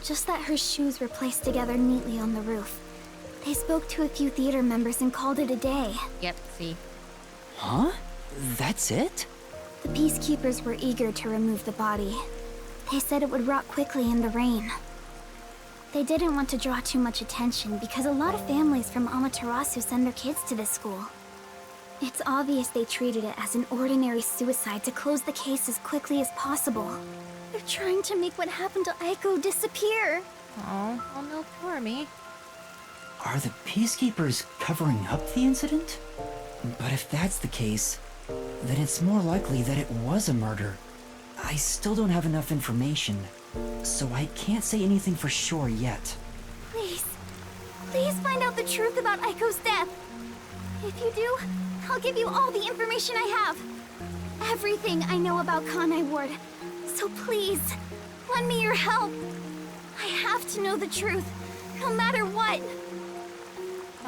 Just that her shoes were placed together neatly on the roof. They spoke to a few theater members and called it a day. Yep, see? Huh? That's it? The Peacekeepers were eager to remove the body. They said it would rot quickly in the rain. They didn't want to draw too much attention because a lot of families from Amaterasu send their kids to this school. It's obvious they treated it as an ordinary suicide to close the case as quickly as possible. They're trying to make what happened to Aiko disappear. Oh no, poor me. Are the Peacekeepers covering up the incident? But if that's the case, then it's more likely that it was a murder. I still don't have enough information, so I can't say anything for sure yet. Please, please find out the truth about Aiko's death. If you do, I'll give you all the information I have. Everything I know about Kanai Ward. So please, lend me your help. I have to know the truth, no matter what.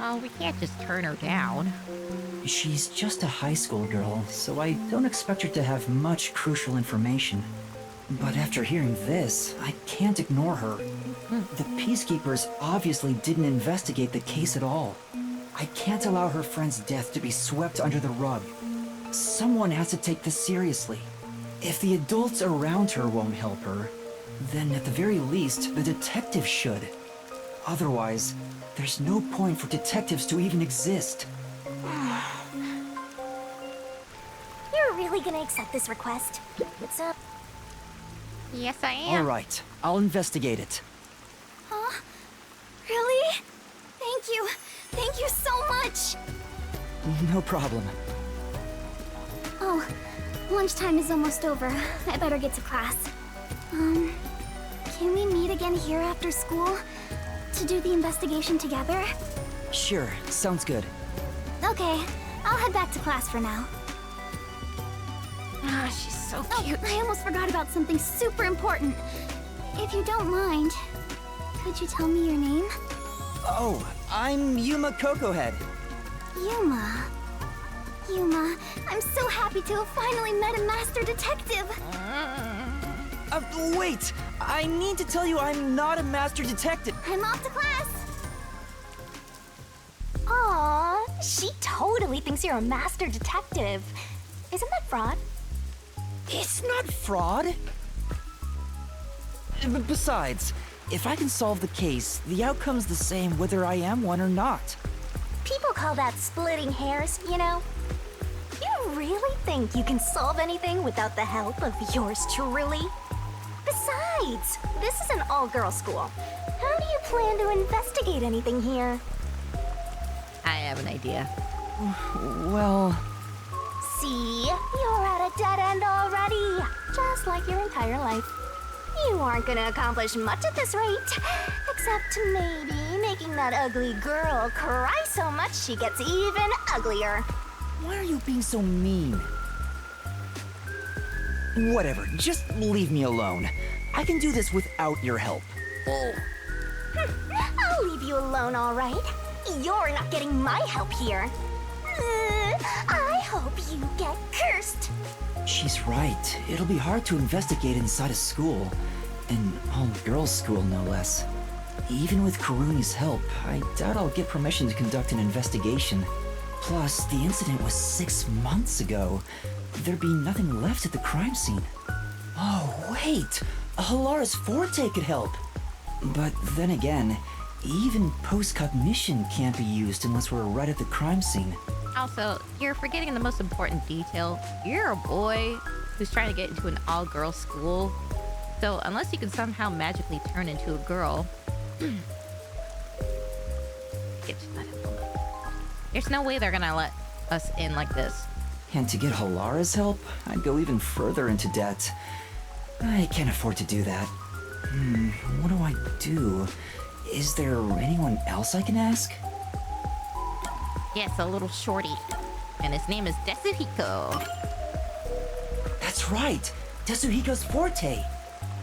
Oh, we can't just turn her down. She's just a high school girl, so I don't expect her to have much crucial information. But after hearing this, I can't ignore her. The Peacekeepers obviously didn't investigate the case at all. I can't allow her friend's death to be swept under the rug. Someone has to take this seriously. If the adults around her won't help her, then at the very least, the detective should. Otherwise, there's no point for detectives to even exist. You're really gonna accept this request? What's up? Yes, I am. All right, I'll investigate it. Huh? Really? Thank you. Thank you so much. No problem. Oh, lunchtime is almost over. I better get to class. Can we meet again here after school? To do the investigation together? Sure, sounds good. Okay, I'll head back to class for now. Ah, she's so Oh, cute. I almost forgot about something super important. If you don't mind, could you tell me your name? Oh, I'm Yuma Cocohead. Yuma. Yuma, I'm so happy to have finally met a master detective. Wait! I need to tell you I'm not a master detective. I'm off to class. Aw, she totally thinks you're a master detective. Isn't that fraud? It's not fraud. Besides, if I can solve the case, the outcome's the same whether I am one or not. People call that splitting hairs, you know? You really think you can solve anything without the help of yours truly? Besides, this is an all-girl school. How do you plan to investigate anything here? I have an idea. Well, See, you're at a dead end already. Just like your entire life. You aren't gonna accomplish much at this rate. Except maybe making that ugly girl cry so much she gets even uglier. why are you being so mean? Whatever, just leave me alone. I can do this without your help. I'll leave you alone, all right? You're not getting my help here. I hope you get cursed. She's right. It'll be hard to investigate inside a school. An all-girls school, no less. Even with Karuni's help, I doubt I'll get permission to conduct an investigation. Plus, the incident was 6 months ago. There'd be nothing left at the crime scene. Oh, wait! Halara's forte could help! But then again, even post-cognition can't be used unless we're right at the crime scene. Also, you're forgetting the most important detail. You're a boy who's trying to get into an all-girls school. So unless you can somehow magically turn into a girl... There's no way they're gonna let us in like this. And to get Halara's help, I'd go even further into debt. I can't afford to do that. What do I do? Is there anyone else I can ask? Yes, a little shorty. And his name is Desuhiko. That's right! Desuhiko's forte!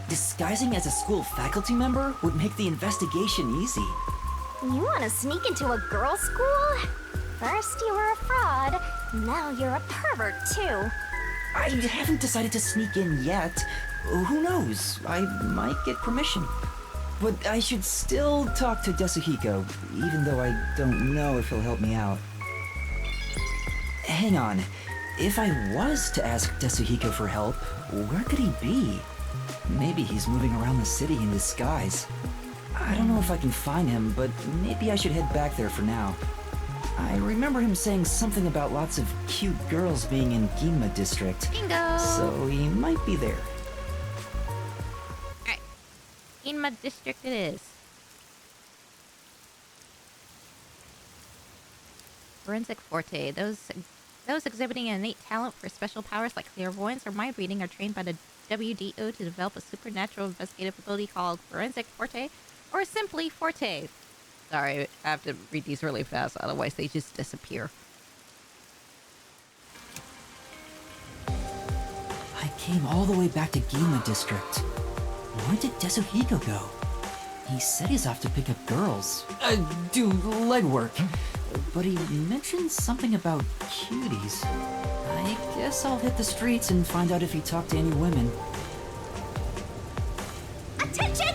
Disguising as a school faculty member would make the investigation easy. You want to sneak into a girls' school? First you were a fraud, now you're a pervert too. I haven't decided to sneak in yet. Who knows? I might get permission. But I should still talk to Desuhiko, even though I don't know if he'll help me out. Hang on. If I was to ask Desuhiko for help, where could he be? Maybe he's moving around the city in disguise. I don't know if I can find him, but maybe I should head back there for now. I remember him saying something about lots of cute girls being in Yuma district. Bingo! So he might be there. Alright. Yuma district it is. Forensic forte. Those exhibiting an innate talent for special powers like clairvoyance or mind reading are trained by the WDO to develop a supernatural investigative ability called Forensic Forte, or simply Forte. Sorry, I have to read these really fast, otherwise they just disappear. I came all the way back to Yuma district. Where did Desuhiko go? He said he's off to pick up girls. Do legwork. But he mentioned something about cuties. I guess I'll hit the streets and find out if he talked to any women. Attention!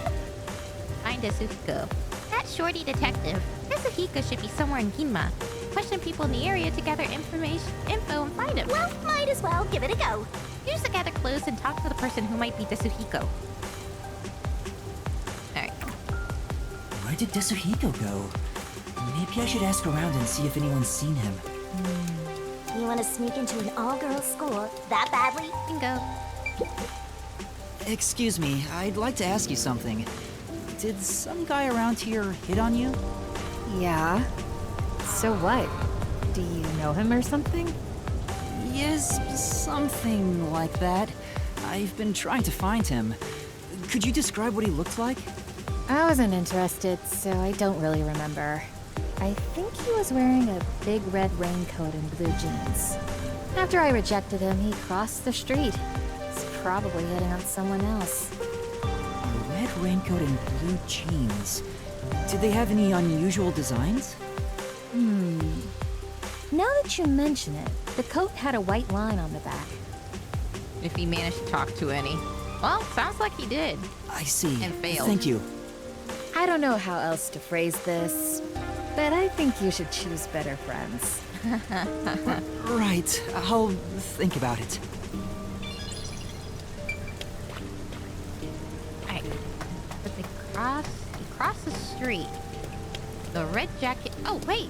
Find Desuhiko. That shorty detective. Desuhiko should be somewhere in Yuma. Question people in the area to gather info and find him. Well, might as well give it a go. Use to gather clues and talk to the person who might be Desuhiko. Alright. Where did Desuhiko go? Maybe I should ask around and see if anyone's seen him. You want to sneak into an all-girls school that badly? Bingo. Excuse me, I'd like to ask you something. Did some guy around here hit on you? Yeah. So what? Do you know him or something? Yes, something like that. I've been trying to find him. Could you describe what he looked like? I wasn't interested, so I don't really remember. I think he was wearing a big red raincoat and blue jeans. After I rejected him, he crossed the street. He's probably hitting on someone else. A red raincoat and blue jeans. Did they have any unusual designs? Now that you mention it, the coat had a white line on the back. If he managed to talk to any. Well, sounds like he did. I see. And failed. Thank you. I don't know how else to phrase this, but I think you should choose better friends. Right, I'll think about it. Alright. But they cross the street. The red jacket. Oh, wait.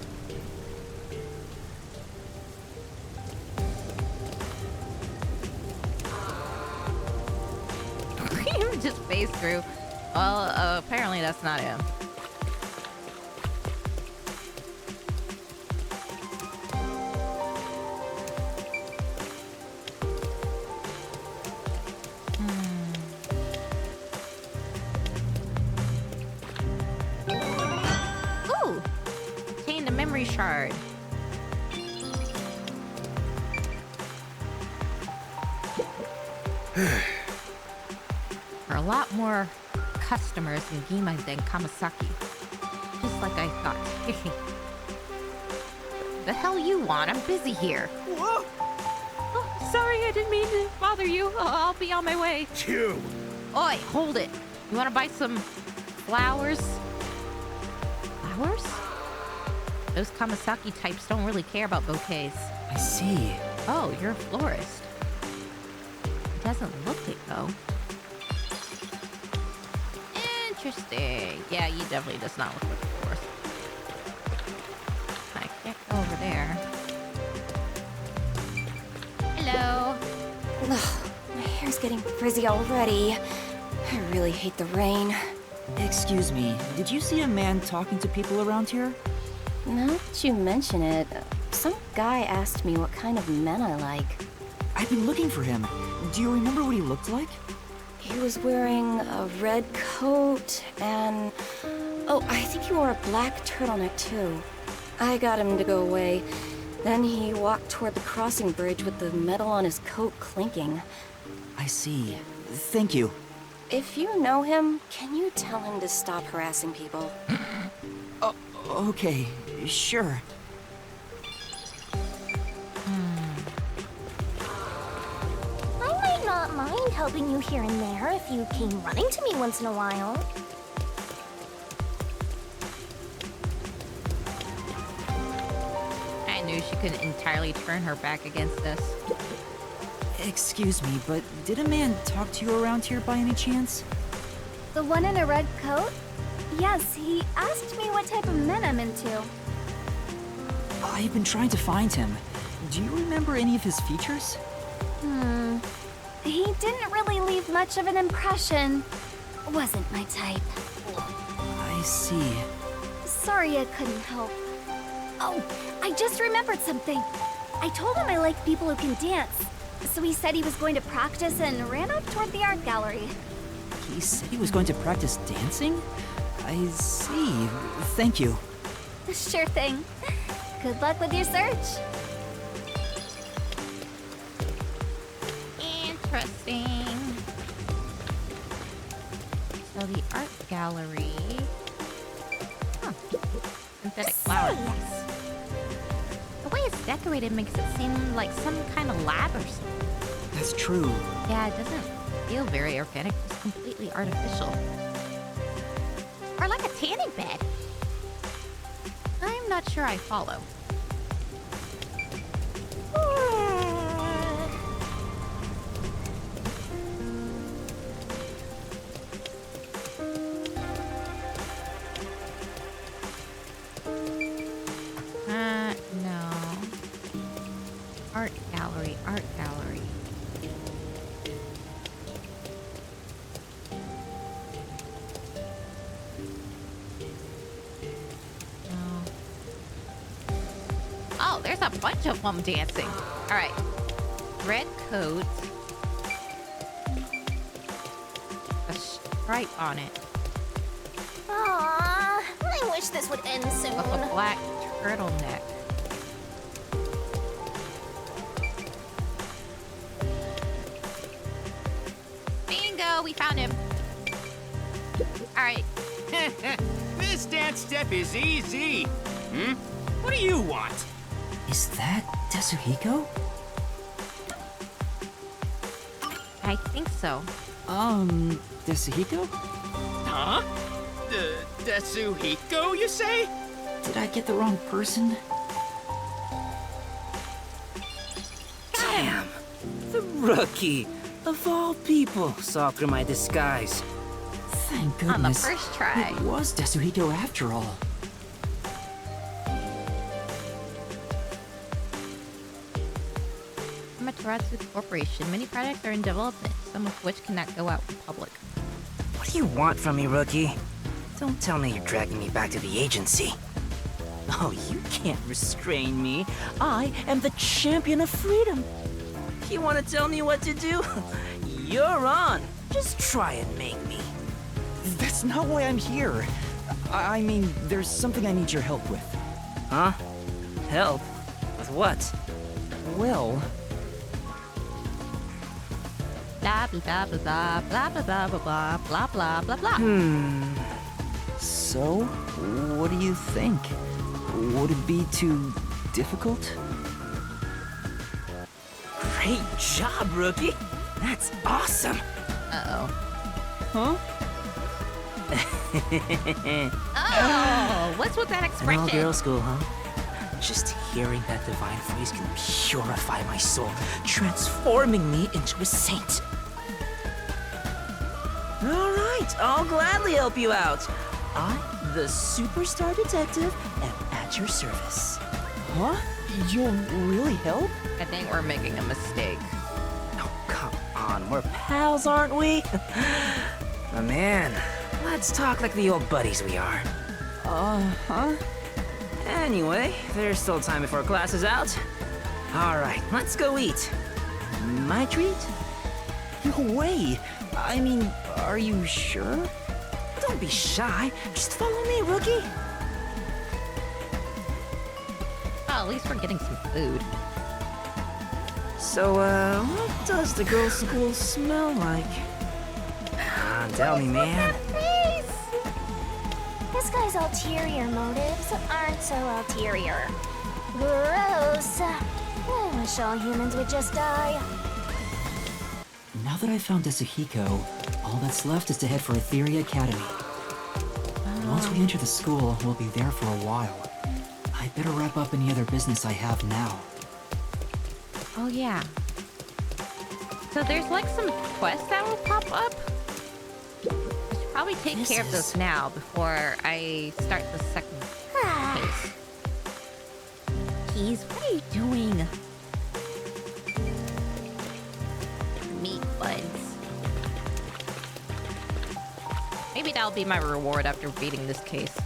You just phased through. Well, apparently that's not him. Ooh! Obtained a memory shard. There are a lot more customers in Yuma than Kamasaki. Just like I thought. The hell you want? I'm busy here. Whoa! Oh, sorry, I didn't mean to bother you. I'll be on my way. You! Oi, hold it. You want to buy some flowers? Flowers? Those Kamasaki types don't really care about bouquets. I see. Oh, you're a florist. It doesn't look it, though. Interesting. Yeah, you definitely does not look like a florist. I can't go over there. Hello. Ugh, my hair's getting frizzy already. I really hate the rain. Excuse me, did you see a man talking to people around here? Now that you mention it, some guy asked me what kind of men I like. I've been looking for him. Do you remember what he looked like? He was wearing a red coat and... Oh, I think he wore a black turtleneck too. I got him to go away. Then he walked toward the crossing bridge with the metal on his coat clinking. I see. Thank you. If you know him, can you tell him to stop harassing people? Oh, okay, sure. I might not mind helping you here and there if you came running to me once in a while. I knew she couldn't entirely turn her back against us. Excuse me, but did a man talk to you around here by any chance? The one in a red coat? Yes, he asked me what type of men I'm into. I've been trying to find him. Do you remember any of his features? He didn't really leave much of an impression. Wasn't my type. I see. Sorry I couldn't help. Oh, I just remembered something. I told him I like people who can dance. So he said he was going to practice and ran off toward the art gallery. He said he was going to practice dancing? I see. Thank you. Sure thing. Good luck with your search. Interesting. So the art gallery. Huh. Synthetic flowers. The way it's decorated makes it seem like some kind of lab or something. That's true. Yeah, it doesn't feel very organic. It's completely artificial. Or like a tanning bed. I'm not sure I follow. No. Art gallery, art gallery. Oh, there's a bunch of them dancing. All right. Red coat. A stripe on it. Aww, I wish this would end soon. With a black turtleneck. Bingo, we found him. All right. This dance step is easy. What do you want? Is that Tetsuhiko? I think so. Tetsuhiko? Huh? Tetsuhiko, you say? Did I get the wrong person? Damn! The rookie, of all people, saw through my disguise. Thank goodness. On the first try. It was Tetsuhiko after all. Amaterasu Corporation. Many products are in development, some of which cannot go out in public. What do you want from me, rookie? Don't tell me you're dragging me back to the agency. Oh, you can't restrain me. I am the champion of freedom. You want to tell me what to do? You're on. Just try and make me. That's not why I'm here. I mean, there's something I need your help with. Huh? Help? With what? Well, Blah blah blah blah blah blah blah blah blah blah blah blah. so, what do you think? Would it be too difficult? Great job, rookie. That's awesome. Uh-oh. Huh? Oh, what's with that An expression? all-girl school, huh? Just hearing that divine phrase can purify my soul, transforming me into a saint. Alright, I'll gladly help you out. I, the superstar detective, am at your service. Huh? You'll really help? I think we're making a mistake. Oh, come on, we're pals, aren't we? Oh, man, let's talk like the old buddies we are. Huh? Anyway, there's still time before class is out. Alright, let's go eat. My treat? No way! I mean, are you sure? Don't be shy. Just follow me, rookie. Oh, at least we're getting some food. So, what does the girls' school smell like? Tell me, man. This guy's ulterior motives aren't so ulterior. Gross. I wish all humans would just die. Now that I've found Desuhiko, all that's left is to head for Etheria Academy. Once we enter the school, we'll be there for a while. I better wrap up any other business I have now. Oh, yeah. So there's like some quests that will pop up. I should probably take care of those now before I start the second case. Keys, what are you doing? Meat buds. Maybe that'll be my reward after beating this case.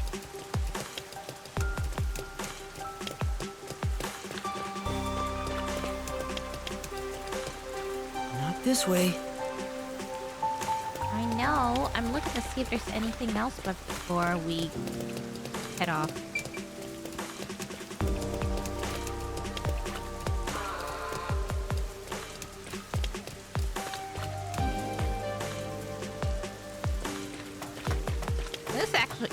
Not this way. I know. I'm looking to see if there's anything else before we head off.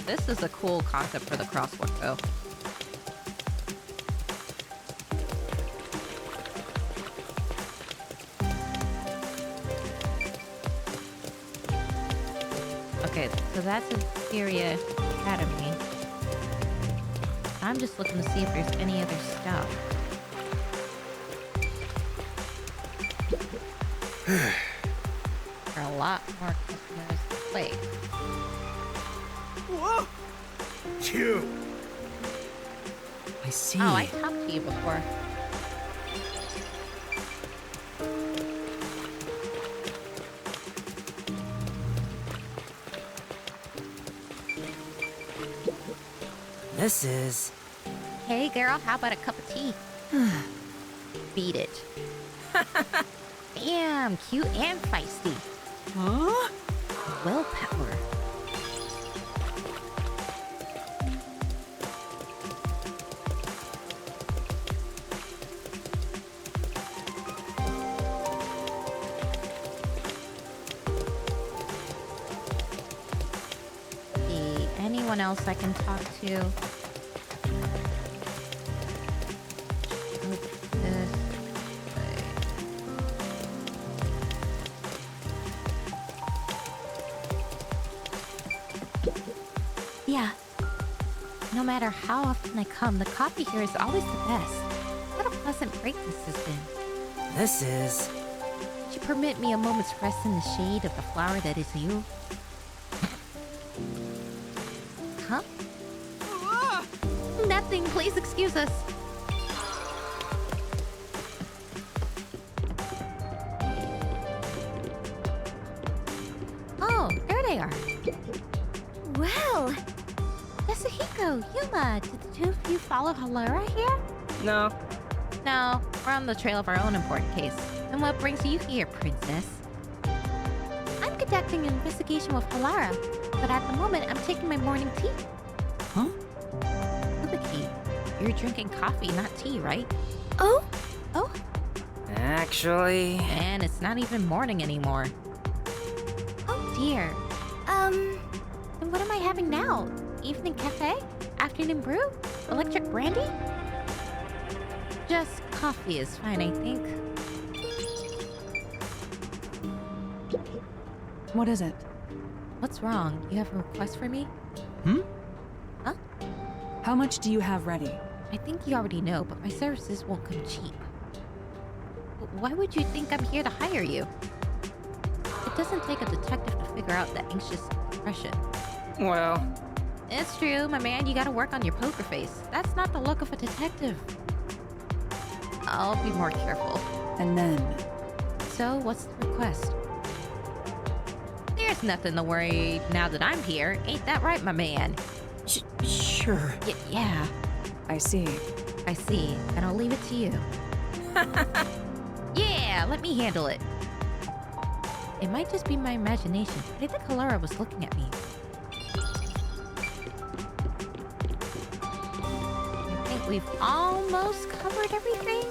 This is a cool concept for the crosswalk, though. Okay, so that's Etheria Academy. I'm just looking to see if there's any other stuff. There are a lot more customers to play. Whoa! You! I see. Oh, I talked to you before. This is... Hey girl, how about a cup of tea? Beat it. Damn, cute and feisty. Huh? Willpower. Anyone else I can talk to? This way. Yeah. No matter how often I come, the coffee here is always the best. What a pleasant break this has been. This is... Would you permit me a moment's rest in the shade of the flower that is you? Huh? Nothing, please excuse us. Oh, there they are. Well, Yasuhiko, Yuma, did the two of you follow Halara here? No. No, we're on the trail of our own important case. And what brings you here, princess? I'm conducting an investigation with Halara, but at the moment I'm taking my morning tea. Huh? Ubiki, you're drinking coffee, not tea, right? oh, Oh, Actually... and it's not even morning anymore. Oh dear. Then what am I having now? Evening cafe? Afternoon brew? Electric brandy? Just coffee is fine, I think. What is it? What's wrong? You have a request for me? How much do you have ready? I think you already know, but my services won't come cheap. Why would you think I'm here to hire you? It doesn't take a detective to figure out that anxious expression. Well, It's true, my man, you gotta work on your poker face. That's not the look of a detective. I'll be more careful. And then, So, what's the request? There's nothing to worry now that I'm here. Ain't that right, my man? Sure. Yeah, I see. I see. And I'll leave it to you. Yeah, let me handle it. It might just be my imagination, but I think Halara was looking at me. I think we've almost covered everything.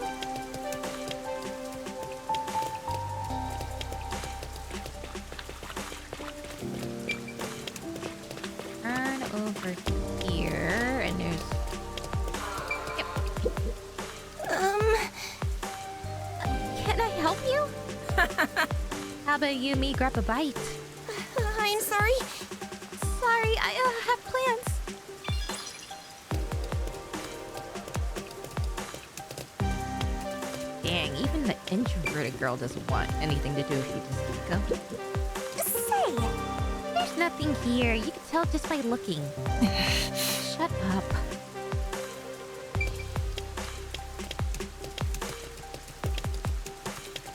Turn over here, and there's... Yep. Can I help you? How about you and me grab a bite? I'm sorry. Sorry, I have plans. Dang, even the introverted girl doesn't want anything to do with you, Jessica. Say, There's nothing here. You can tell just by looking. Shut up.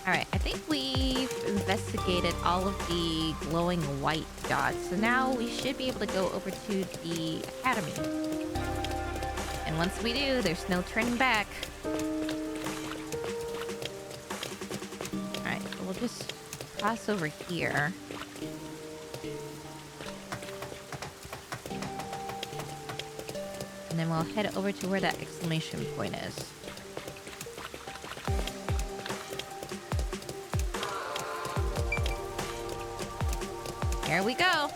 Alright, I think we've investigated all of the glowing white dots, so now we should be able to go over to the academy. And once we do, there's no turning back. Alright, so we'll just cross over here. And then we'll head over to where that exclamation point is. Here we go.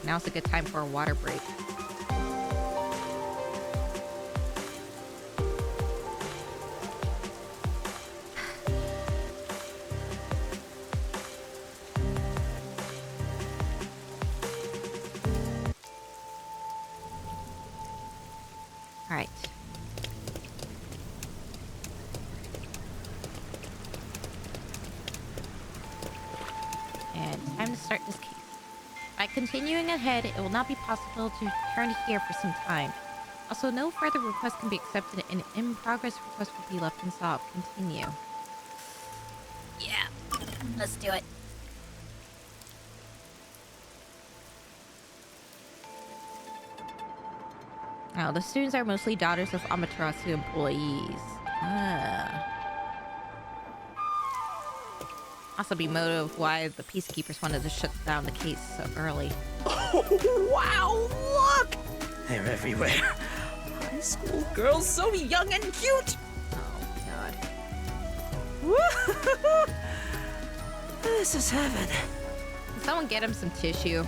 Now's a good time for a water break. All right. And time to start this case. By continuing ahead, it will not be possible to return here for some time. Also, no further request can be accepted, and an in-progress request will be left unsolved. Continue. yeah, let's do it. Oh, the students are mostly daughters of Amaterasu employees. Ah. Also be motive why the peacekeepers wanted to shut down the case so early. oh, wow, look! They're everywhere. High school girls so young and cute. Oh, God. Woo! This is heaven. Can someone get him some tissue?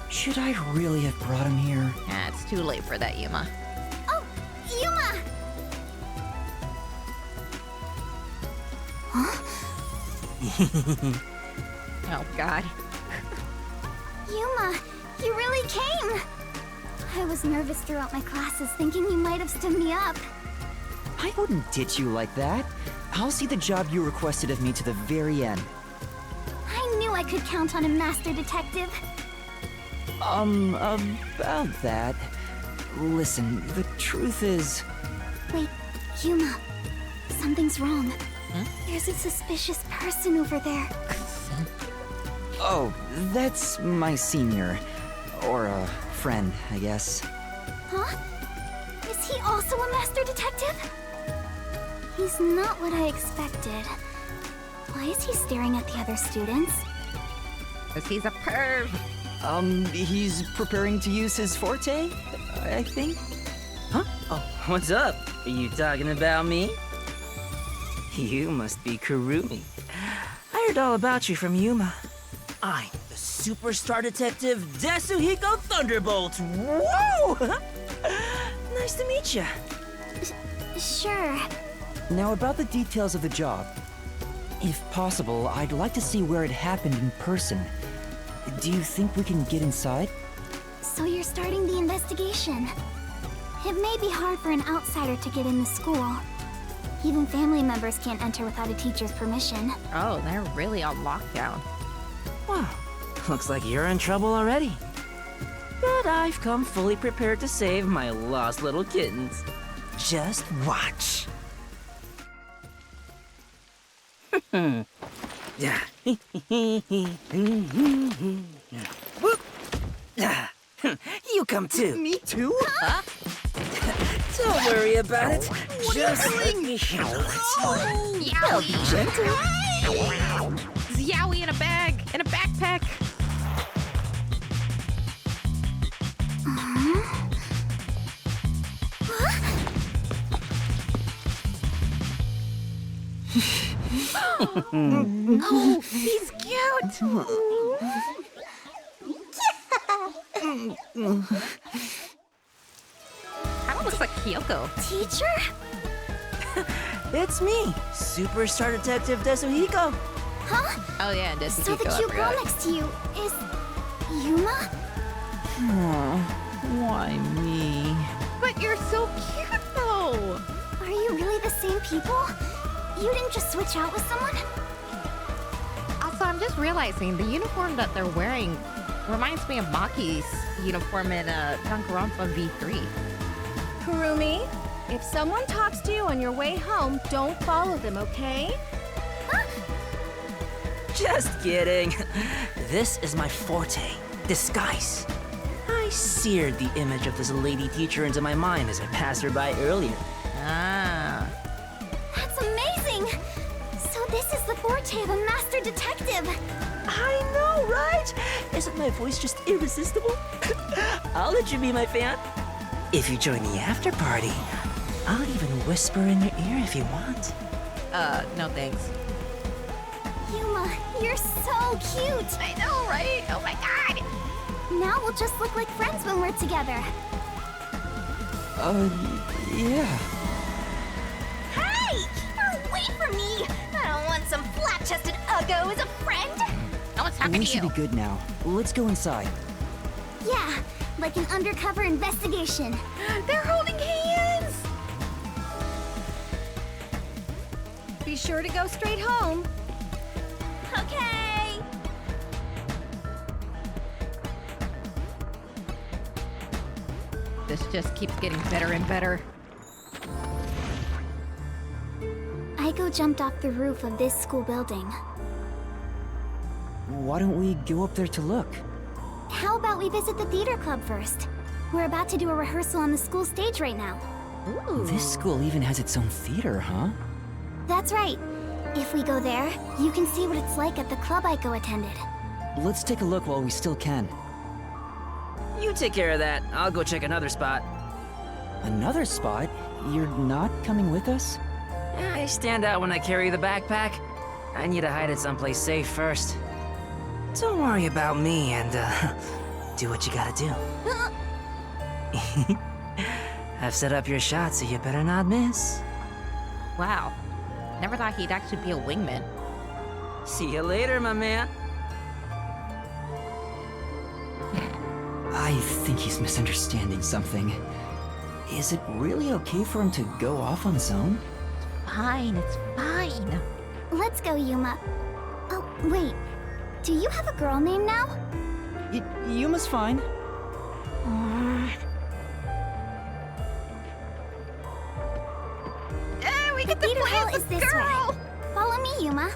Should I really have brought him here? Ah, it's too late for that, Yuma. Oh, Yuma! Oh, God. Yuma, you really came! I was nervous throughout my classes, thinking you might have stood me up. I wouldn't ditch you like that. I'll see the job you requested of me to the very end. I knew I could count on a master detective. About that. Listen, the truth is... Wait, Yuma. Something's wrong. Huh? There's a suspicious person over there. Oh, that's my senior. Or a friend, I guess. Huh? Is he also a master detective? He's not what I expected. Why is he staring at the other students? Because he's a perv. He's preparing to use his forte, I think? Huh? Oh, what's up? Are you talking about me? You must be Kurumi. I heard all about you from Yuma. I'm the superstar detective Desuhiko Thunderbolt. Whoa! Nice to meet you. Sure. Now about the details of the job. If possible, I'd like to see where it happened in person. Do you think we can get inside? So you're starting the investigation. It may be hard for an outsider to get in the school. Even family members can't enter without a teacher's permission. Oh, they're really on lockdown. Wow, looks like you're in trouble already. But I've come fully prepared to save my lost little kittens. Just watch. Yeah. Whoop. You come too. Me too? Huh? Don't worry about it. Just let me handle it. Yowie! Yowie in a bag, in a backpack. Oh, he's cute. Kind of looks like Kyoko. Teacher? It's me, Superstar Detective Desuhiko. Huh? Oh yeah, and So the cute girl next to you is... Yuma? Why me? But you're so cute though. Are you really the same people? You didn't just switch out with someone? Also, I'm just realizing the uniform that they're wearing reminds me of Maki's uniform in Danganronpa V3. Kurumi, if someone talks to you on your way home, don't follow them, okay? Just kidding. This is my forte, disguise. I seared the image of this lady teacher into my mind as I passed her by earlier. Ah. That's amazing! So this is the forte of a master detective. I know, right? Isn't my voice just irresistible? I'll let you be my fan. If you join the after party, I'll even whisper in your ear if you want. No thanks. Yuma, you're so cute! I know, right? Oh my god! Now we'll just look like friends when we're together. Yeah. Hey! Get away from me! I don't want some flat-chested uggo as a friend! Oh, what's happening We to should you? be good now. Let's go inside. Yeah, like an undercover investigation. They're holding hands! Be sure to go straight home. Okay! This just keeps getting better and better. Aiko jumped off the roof of this school building. Why don't we go up there to look? How about we visit the theater club first? We're about to do a rehearsal on the school stage right now. Ooh. This school even has its own theater, huh? That's right. If we go there, you can see what it's like at the club Aiko attended. Let's take a look while we still can. You take care of that. I'll go check another spot. Another spot? You're not coming with us? I stand out when I carry the backpack. I need to hide it someplace safe first. Don't worry about me and, do what you gotta do. I've set up your shot, so you better not miss. Wow. Never thought he'd actually be a wingman. See you later, my man. I think he's misunderstanding something. Is it really okay for him to go off on his own? Fine, it's fine. Let's go, Yuma. Oh, wait. Do you have a girl name now? Yuma's fine. We The get to theater play hall as is this this girl! way. Follow me, Yuma.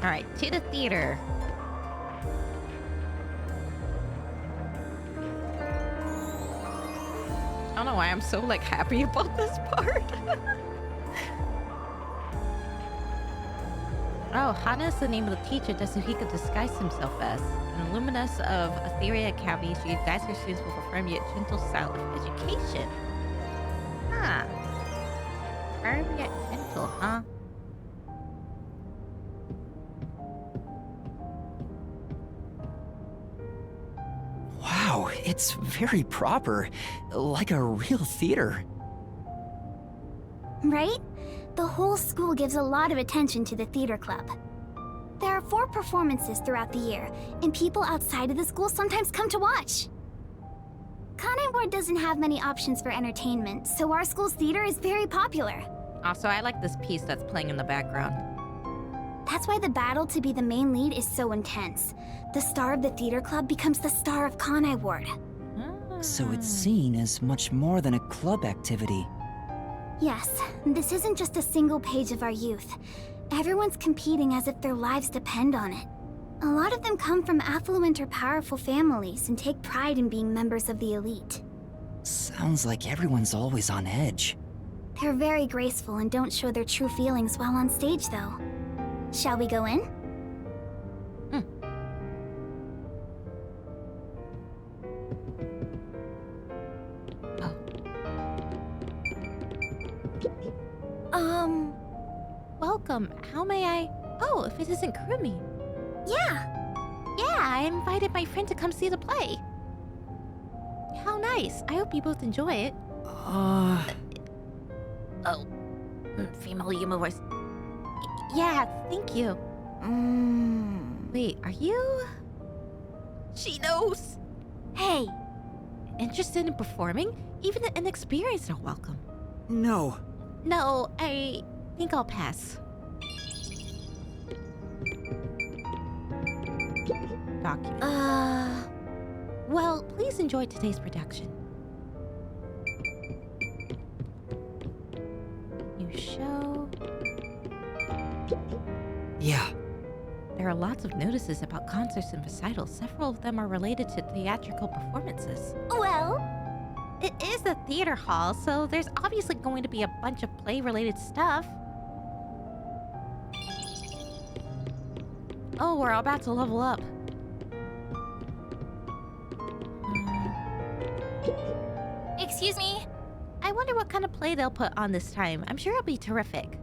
Alright, to the theater. I don't know why I'm so like happy about this part. Oh, Hana is the name of the teacher Desuhiko disguised himself as. An alumnus of Etheria Academy, she guides her students with a firm yet gentle style of education. Huh. Firm yet gentle, huh? Wow, it's very proper. Like a real theater. Right? The whole school gives a lot of attention to the theater club. There are 4 performances throughout the year, and people outside of the school sometimes come to watch. Kanai Ward doesn't have many options for entertainment, so our school's theater is very popular. Also, I like this piece that's playing in the background. That's why the battle to be the main lead is so intense. The star of the theater club becomes the star of Kanai Ward. So it's seen as much more than a club activity. Yes, this isn't just a single page of our youth. Everyone's competing as if their lives depend on it. A lot of them come from affluent or powerful families and take pride in being members of the elite. Sounds like everyone's always on edge. They're very graceful and don't show their true feelings while on stage, though. Shall we go in? Welcome. How may I... Oh, if it isn't Kurumi. Yeah. Yeah, I invited my friend to come see the play. How nice. I hope you both enjoy it. Oh. Female Yuma voice. Yeah, thank you. Wait, are you... She knows. Hey. Interested in performing? Even the inexperienced are welcome. No. No, I think I'll pass. Document. Well, please enjoy today's production. New show. Yeah. There are lots of notices about concerts and recitals. Several of them are related to theatrical performances. Well, it is a theater hall, so there's obviously going to be a bunch of play-related stuff. Oh, we're about to level up. Excuse me? I wonder what kind of play they'll put on this time. I'm sure it'll be terrific.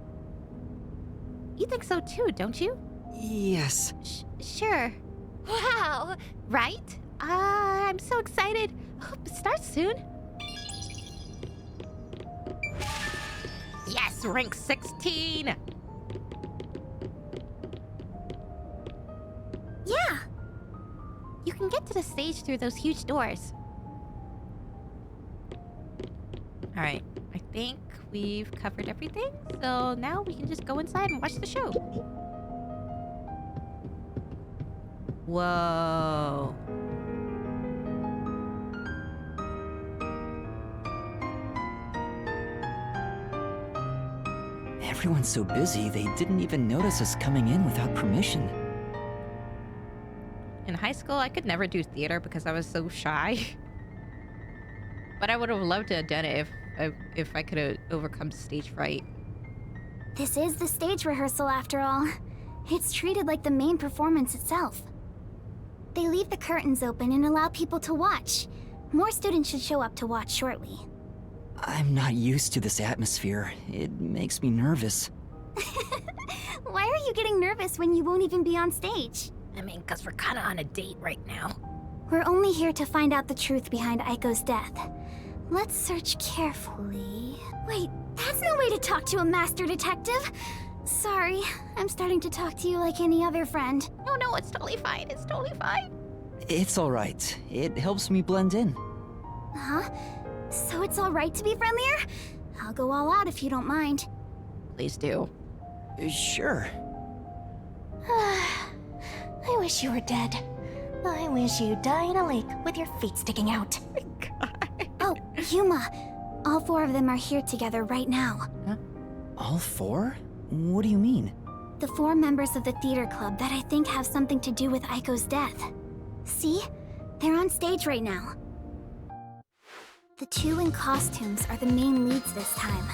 You think so too, don't you? Yes. Sure. Wow! Right? I'm so excited. Hope it starts soon. Yes, rank 16! Yeah! You can get to the stage through those huge doors. Alright, I think we've covered everything, so now we can just go inside and watch the show. Whoa. Everyone's so busy, they didn't even notice us coming in without permission. In high school, I could never do theater because I was so shy. But I would have loved to have done it if I could have overcome stage fright. This is the stage rehearsal after all. It's treated like the main performance itself. They leave the curtains open and allow people to watch. More students should show up to watch shortly. I'm not used to this atmosphere. It makes me nervous. Why are you getting nervous when you won't even be on stage? I mean, because we're kind of on a date right now. We're only here to find out the truth behind Aiko's death. Let's search carefully. Wait, that's no way to talk to a master detective. Sorry, I'm starting to talk to you like any other friend. No, it's totally fine. It's totally fine. It's alright. It helps me blend in. Huh? So it's alright to be friendlier? I'll go all out if you don't mind. Please do. Sure. I wish you were dead. I wish you'd die in a lake with your feet sticking out. Oh, Yuma. All 4 of them are here together right now. Huh? All 4? What do you mean? The 4 members of the theater club that I think have something to do with Aiko's death. See? They're on stage right now. The 2 in costumes are the main leads this time.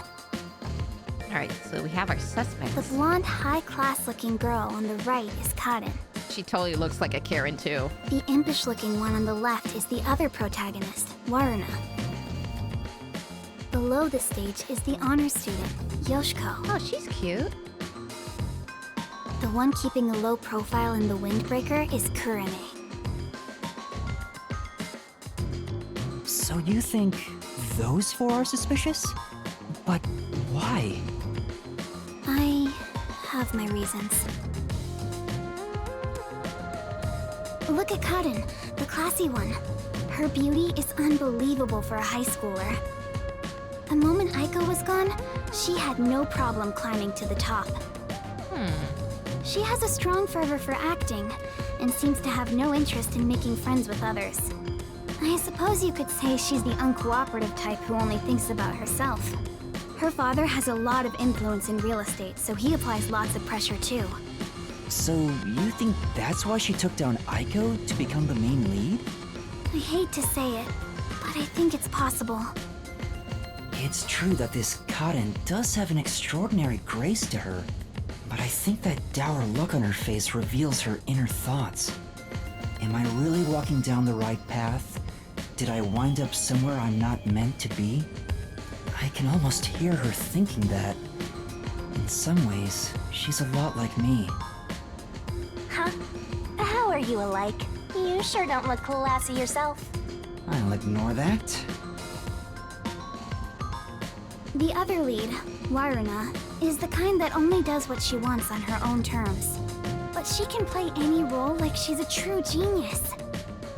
Alright, so we have our suspects. The blonde, high-class looking girl on the right is Karen. She totally looks like a Karen too. The impish looking one on the left is the other protagonist, Waruna. Below the stage is the honor student, Yoshiko. Oh, she's cute. The one keeping a low profile in the windbreaker is Kurene. So you think those four are suspicious? But why? I have my reasons. Look at Cotton, the classy one. Her beauty is unbelievable for a high schooler. The moment Aiko was gone, she had no problem climbing to the top. She has a strong fervor for acting, and seems to have no interest in making friends with others. I suppose you could say she's the uncooperative type who only thinks about herself. Her father has a lot of influence in real estate, so he applies lots of pressure too. So you think that's why she took down Aiko to become the main lead? I hate to say it, but I think it's possible. It's true that this Cotton does have an extraordinary grace to her, but I think that dour look on her face reveals her inner thoughts. Am I really walking down the right path? Did I wind up somewhere I'm not meant to be? I can almost hear her thinking that. In some ways, she's a lot like me. Huh? How are you alike? You sure don't look classy yourself. I'll ignore that. The other lead, Waruna, is the kind that only does what she wants on her own terms. But she can play any role like she's a true genius.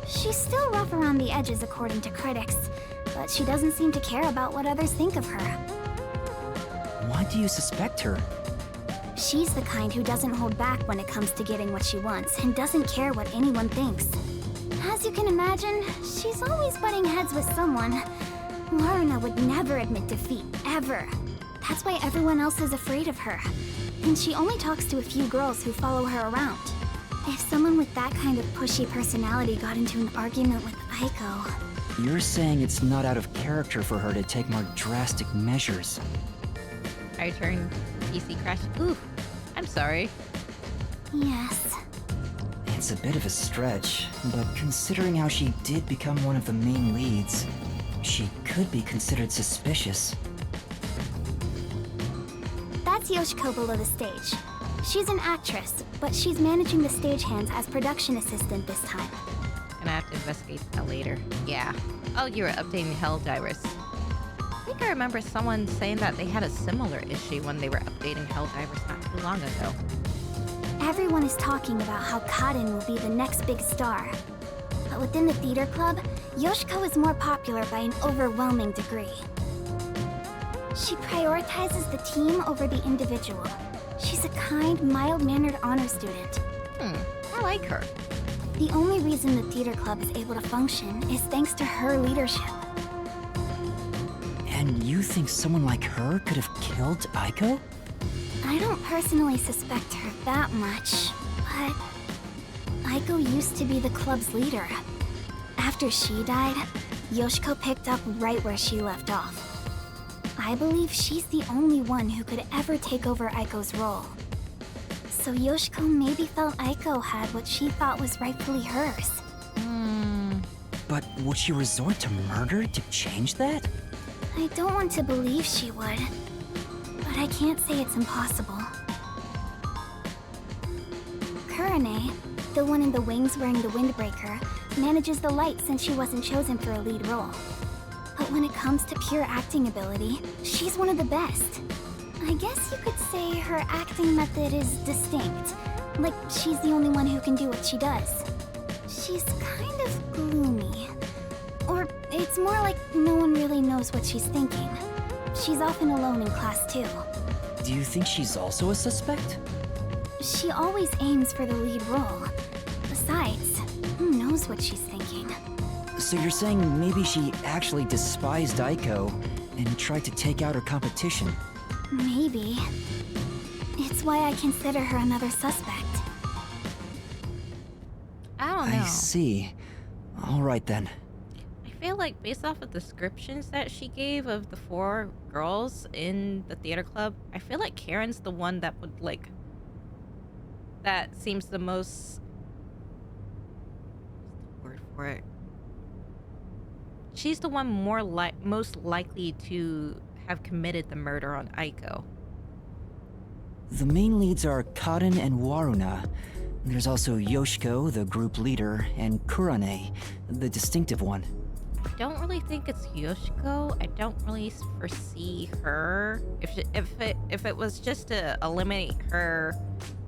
She's still rough around the edges according to critics, but she doesn't seem to care about what others think of her. Why do you suspect her? She's the kind who doesn't hold back when it comes to getting what she wants and doesn't care what anyone thinks. As you can imagine, she's always butting heads with someone. Waruna would never admit defeat, ever. That's why everyone else is afraid of her. And she only talks to a few girls who follow her around. If someone with that kind of pushy personality got into an argument with Aiko... You're saying it's not out of character for her to take more drastic measures. I turned PC crash. Ooh, I'm sorry. Yes. It's a bit of a stretch, but considering how she did become one of the main leads, she could be considered suspicious. That's Yoshiko below the stage. She's an actress, but she's managing the stagehands as production assistant this time. Gonna have to investigate that later. Yeah. Oh, you were updating Helldivers. I think I remember someone saying that they had a similar issue when they were updating Helldivers not too long ago. Everyone is talking about how Cotton will be the next big star. But within the theater club, Yoshiko is more popular by an overwhelming degree. She prioritizes the team over the individual. She's a kind, mild-mannered honor student. I like her. The only reason the theater club is able to function is thanks to her leadership. And you think someone like her could have killed Aiko? I don't personally suspect her that much, but Aiko used to be the club's leader. After she died, Yoshiko picked up right where she left off. I believe she's the only one who could ever take over Aiko's role. So Yoshiko maybe felt Aiko had what she thought was rightfully hers. But would she resort to murder to change that? I don't want to believe she would, but I can't say it's impossible. Kurane, the one in the wings wearing the windbreaker, manages the light since she wasn't chosen for a lead role. But when it comes to pure acting ability, she's one of the best. I guess you could say her acting method is distinct. Like, she's the only one who can do what she does. She's kind of gloomy. Or it's more like no one really knows what she's thinking. She's often alone in class too. Do you think she's also a suspect? She always aims for the lead role. Besides, who knows what she's thinking? So you're saying maybe she actually despised Aiko and tried to take out her competition? Maybe. It's why I consider her another suspect. I don't know. I see. All right then. I feel like based off of the descriptions that she gave of the four girls in the theater club, I feel like Karen's the one that would like... that seems the most... what's the word for it? She's the one most likely to have committed the murder on Aiko. The main leads are Cotton and Waruna. There's also Yoshiko, the group leader, and Kurane, the distinctive one. don't really think it's Yoshiko. I don't really foresee her. If it was just to eliminate her,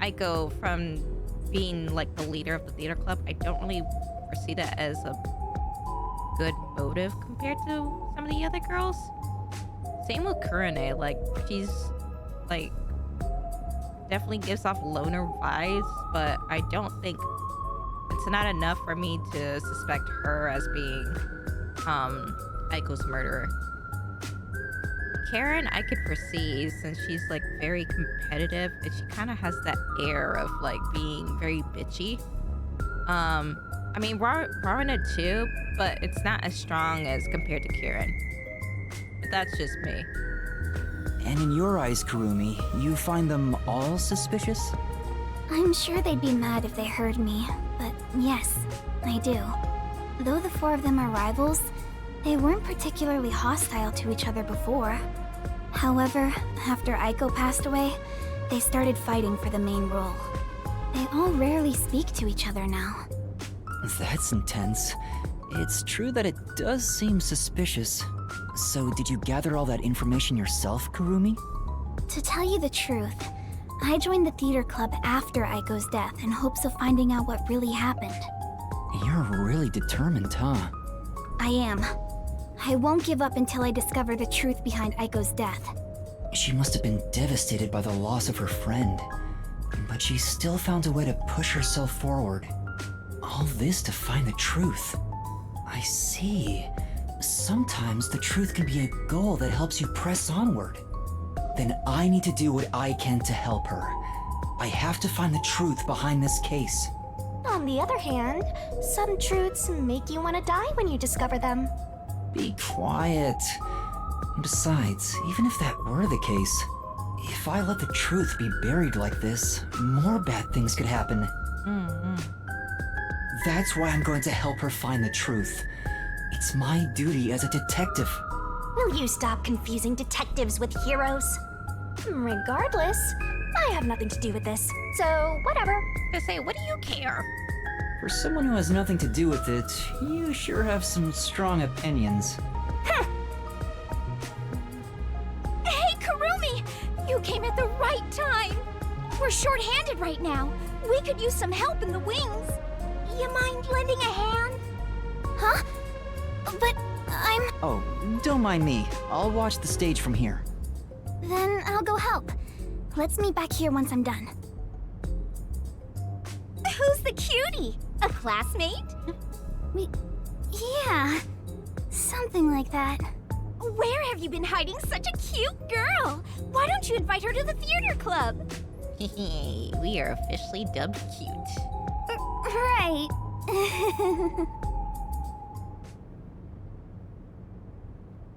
Aiko, from being like the leader of the theater club, I don't really foresee that as a good motive compared to some of the other girls. Same with Kurane. Like, she's like definitely gives off loner vibes, but I don't think it's not enough for me to suspect her as being Aiko's murderer. Karen, I could foresee, since she's like very competitive and she kind of has that air of like being very bitchy. I mean, Raruna too, but it's not as strong as compared to Karen. But that's just me. And in your eyes, Kurumi, you find them all suspicious? I'm sure they'd be mad if they heard me, but yes, I do. Though the four of them are rivals, they weren't particularly hostile to each other before. However, after Aiko passed away, they started fighting for the main role. They all rarely speak to each other now. That's intense. It's true that it does seem suspicious. So did you gather all that information yourself, Kurumi? To tell you the truth, I joined the theater club after Aiko's death in hopes of finding out what really happened. You're really determined, huh? I am. I won't give up until I discover the truth behind Aiko's death. She must have been devastated by the loss of her friend. But she still found a way to push herself forward. All this to find the truth. I see. Sometimes the truth can be a goal that helps you press onward. Then I need to do what I can to help her. I have to find the truth behind this case. On the other hand, some truths make you want to die when you discover them. Be quiet. Besides, even if that were the case, if I let the truth be buried like this, more bad things could happen. That's why I'm going to help her find the truth. It's my duty as a detective. Will you stop confusing detectives with heroes? Regardless, I have nothing to do with this, so whatever. I say, what do you care? For someone who has nothing to do with it, you sure have some strong opinions. Hey, Kurumi! You came at the right time! We're short-handed right now. We could use some help in the wings. You mind lending a hand? Huh? But I'm... Oh, don't mind me. I'll watch the stage from here. Then I'll go help. Let's meet back here once I'm done. Who's the cutie? A classmate? Yeah, something like that. Where have you been hiding such a cute girl? Why don't you invite her to the theater club? We are officially dubbed cute. Right.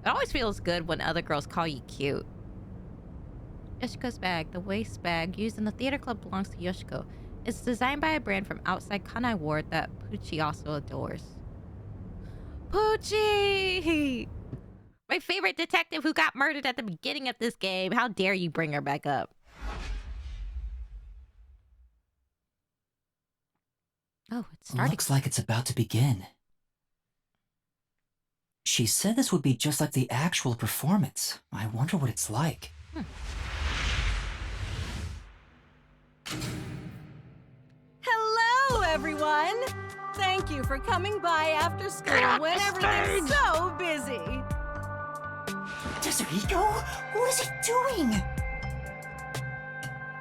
It always feels good when other girls call you cute. Yoshiko's bag, the waist bag used in the theater club, belongs to Yoshiko. It's designed by a brand from outside Kanai Ward that Pucci also adores. Pucci! My favorite detective who got murdered at the beginning of this game. How dare you bring her back up? Oh, it's starting. Looks like it's about to begin. She said this would be just like the actual performance. I wonder what it's like. Hello, everyone! Thank you for coming by after school when everything's so busy. Tetsuhiko? What is he doing?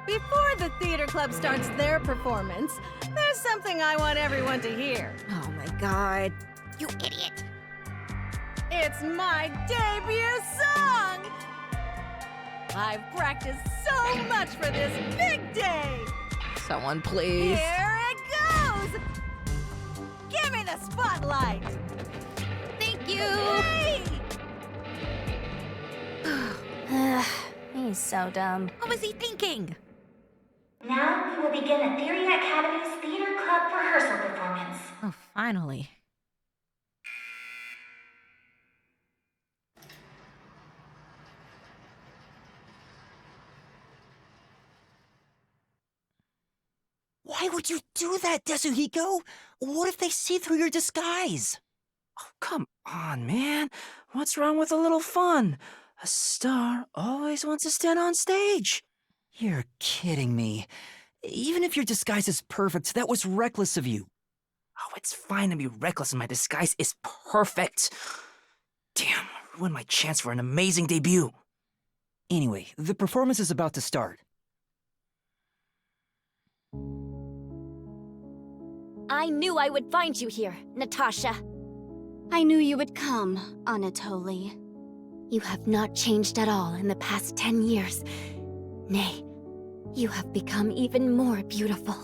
Before the theater club starts their performance, there's something I want everyone to hear. Oh my god. You idiot. It's my debut song! I've practiced so much for this big day! Someone please. Here it goes! Give me the spotlight! Thank you! Ugh, he's so dumb. What was he thinking? Now we will begin the Theory Academy's Theater Club rehearsal performance. Oh, finally. Why would you do that, Tetsuhiko? What if they see through your disguise? Oh, come on, man. What's wrong with a little fun? A star always wants to stand on stage. You're kidding me. Even if your disguise is perfect, that was reckless of you. Oh, it's fine to be reckless and my disguise is perfect. Damn, ruined my chance for an amazing debut. Anyway, the performance is about to start. I knew I would find you here, Natasha. I knew you would come, Anatoly. You have not changed at all in the past 10 years. Nay, you have become even more beautiful.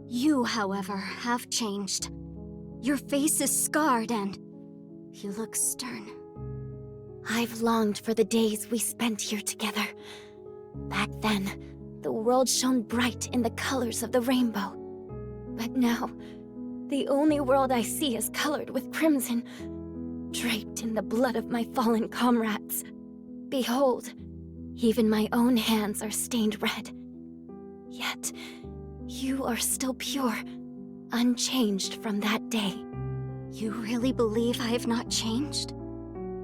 You, however, have changed. Your face is scarred and you look stern. I've longed for the days we spent here together. Back then, the world shone bright in the colors of the rainbow. But now, the only world I see is colored with crimson, draped in the blood of my fallen comrades. Behold, even my own hands are stained red. Yet, you are still pure, unchanged from that day. You really believe I have not changed?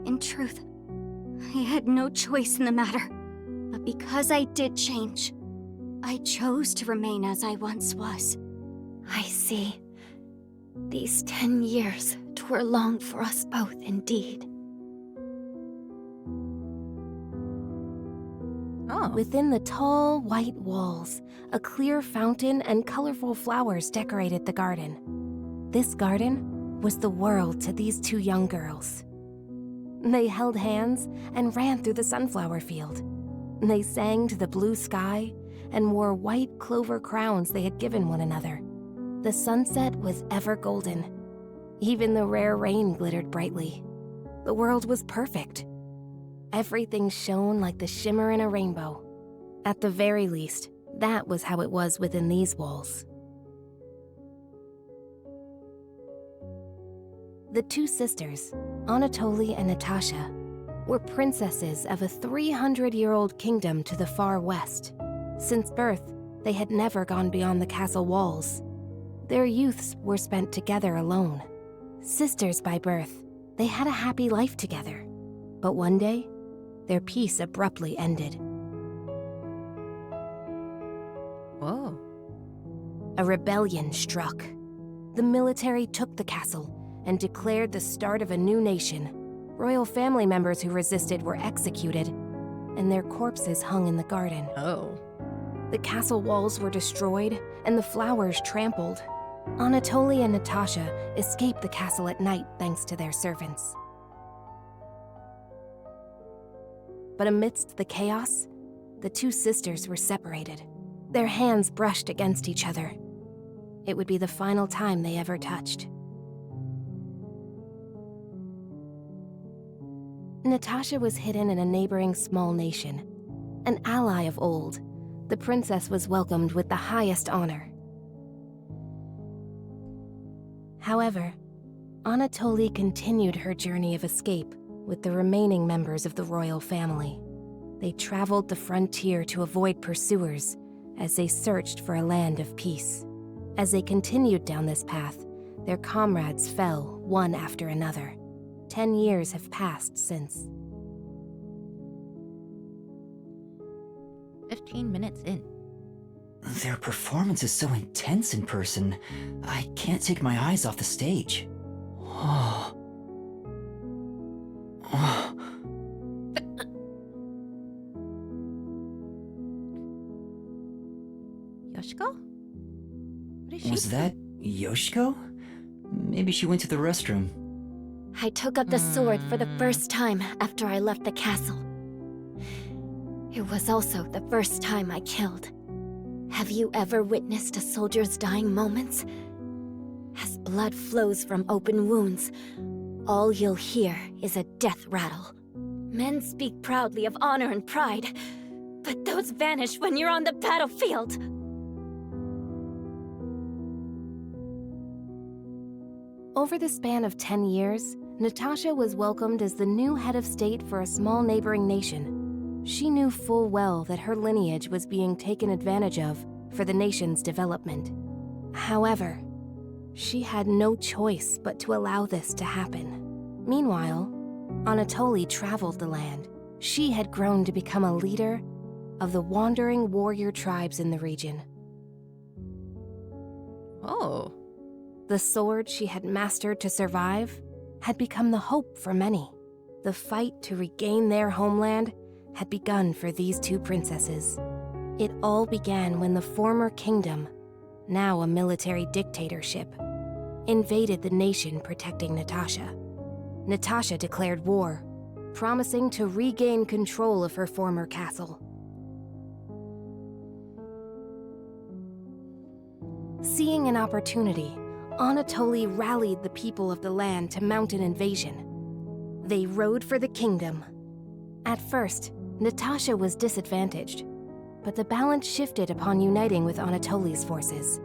In truth, I had no choice in the matter. But because I did change, I chose to remain as I once was. I see. These 10 years were long for us both indeed. Oh. Within the tall, white walls, a clear fountain and colorful flowers decorated the garden. This garden was the world to these two young girls. They held hands and ran through the sunflower field. They sang to the blue sky and wore white clover crowns they had given one another. The sunset was ever golden. Even the rare rain glittered brightly. The world was perfect. Everything shone like the shimmer in a rainbow. At the very least, that was how it was within these walls. The two sisters, Anatoly and Natasha, were princesses of a 300-year-old kingdom to the far west. Since birth, they had never gone beyond the castle walls. Their youths were spent together alone. Sisters by birth, they had a happy life together. But one day, their peace abruptly ended. Whoa. A rebellion struck. The military took the castle and declared the start of a new nation. Royal family members who resisted were executed, and their corpses hung in the garden. Oh. The castle walls were destroyed, and the flowers trampled. Anatoly and Natasha escaped the castle at night thanks to their servants. But amidst the chaos, the two sisters were separated. Their hands brushed against each other. It would be the final time they ever touched. Natasha was hidden in a neighboring small nation. An ally of old, the princess was welcomed with the highest honor. However, Anatoly continued her journey of escape with the remaining members of the royal family. They traveled the frontier to avoid pursuers as they searched for a land of peace. As they continued down this path, their comrades fell one after another. 10 years have passed since. 15 minutes in. Their performance is so intense in person, I can't take my eyes off the stage. Oh. Oh. Yoshiko? What is she? Was that Yoshiko? Maybe she went to the restroom. I took up the sword for the first time after I left the castle. It was also the first time I killed. Have you ever witnessed a soldier's dying moments? As blood flows from open wounds, all you'll hear is a death rattle. Men speak proudly of honor and pride, but those vanish when you're on the battlefield. Over the span of 10 years, Natasha was welcomed as the new head of state for a small neighboring nation. She knew full well that her lineage was being taken advantage of for the nation's development. However, She had no choice but to allow this to happen. Meanwhile, Anatoly traveled the land. She had grown to become a leader of the wandering warrior tribes in the region. Oh. The sword she had mastered to survive had become the hope for many. The fight to regain their homeland had begun for these two princesses. It all began when the former kingdom, now a military dictatorship, invaded the nation protecting Natasha. Natasha declared war, promising to regain control of her former castle. Seeing an opportunity, Anatoly rallied the people of the land to mount an invasion. They rode for the kingdom. At first, Natasha was disadvantaged, but the balance shifted upon uniting with Anatoly's forces.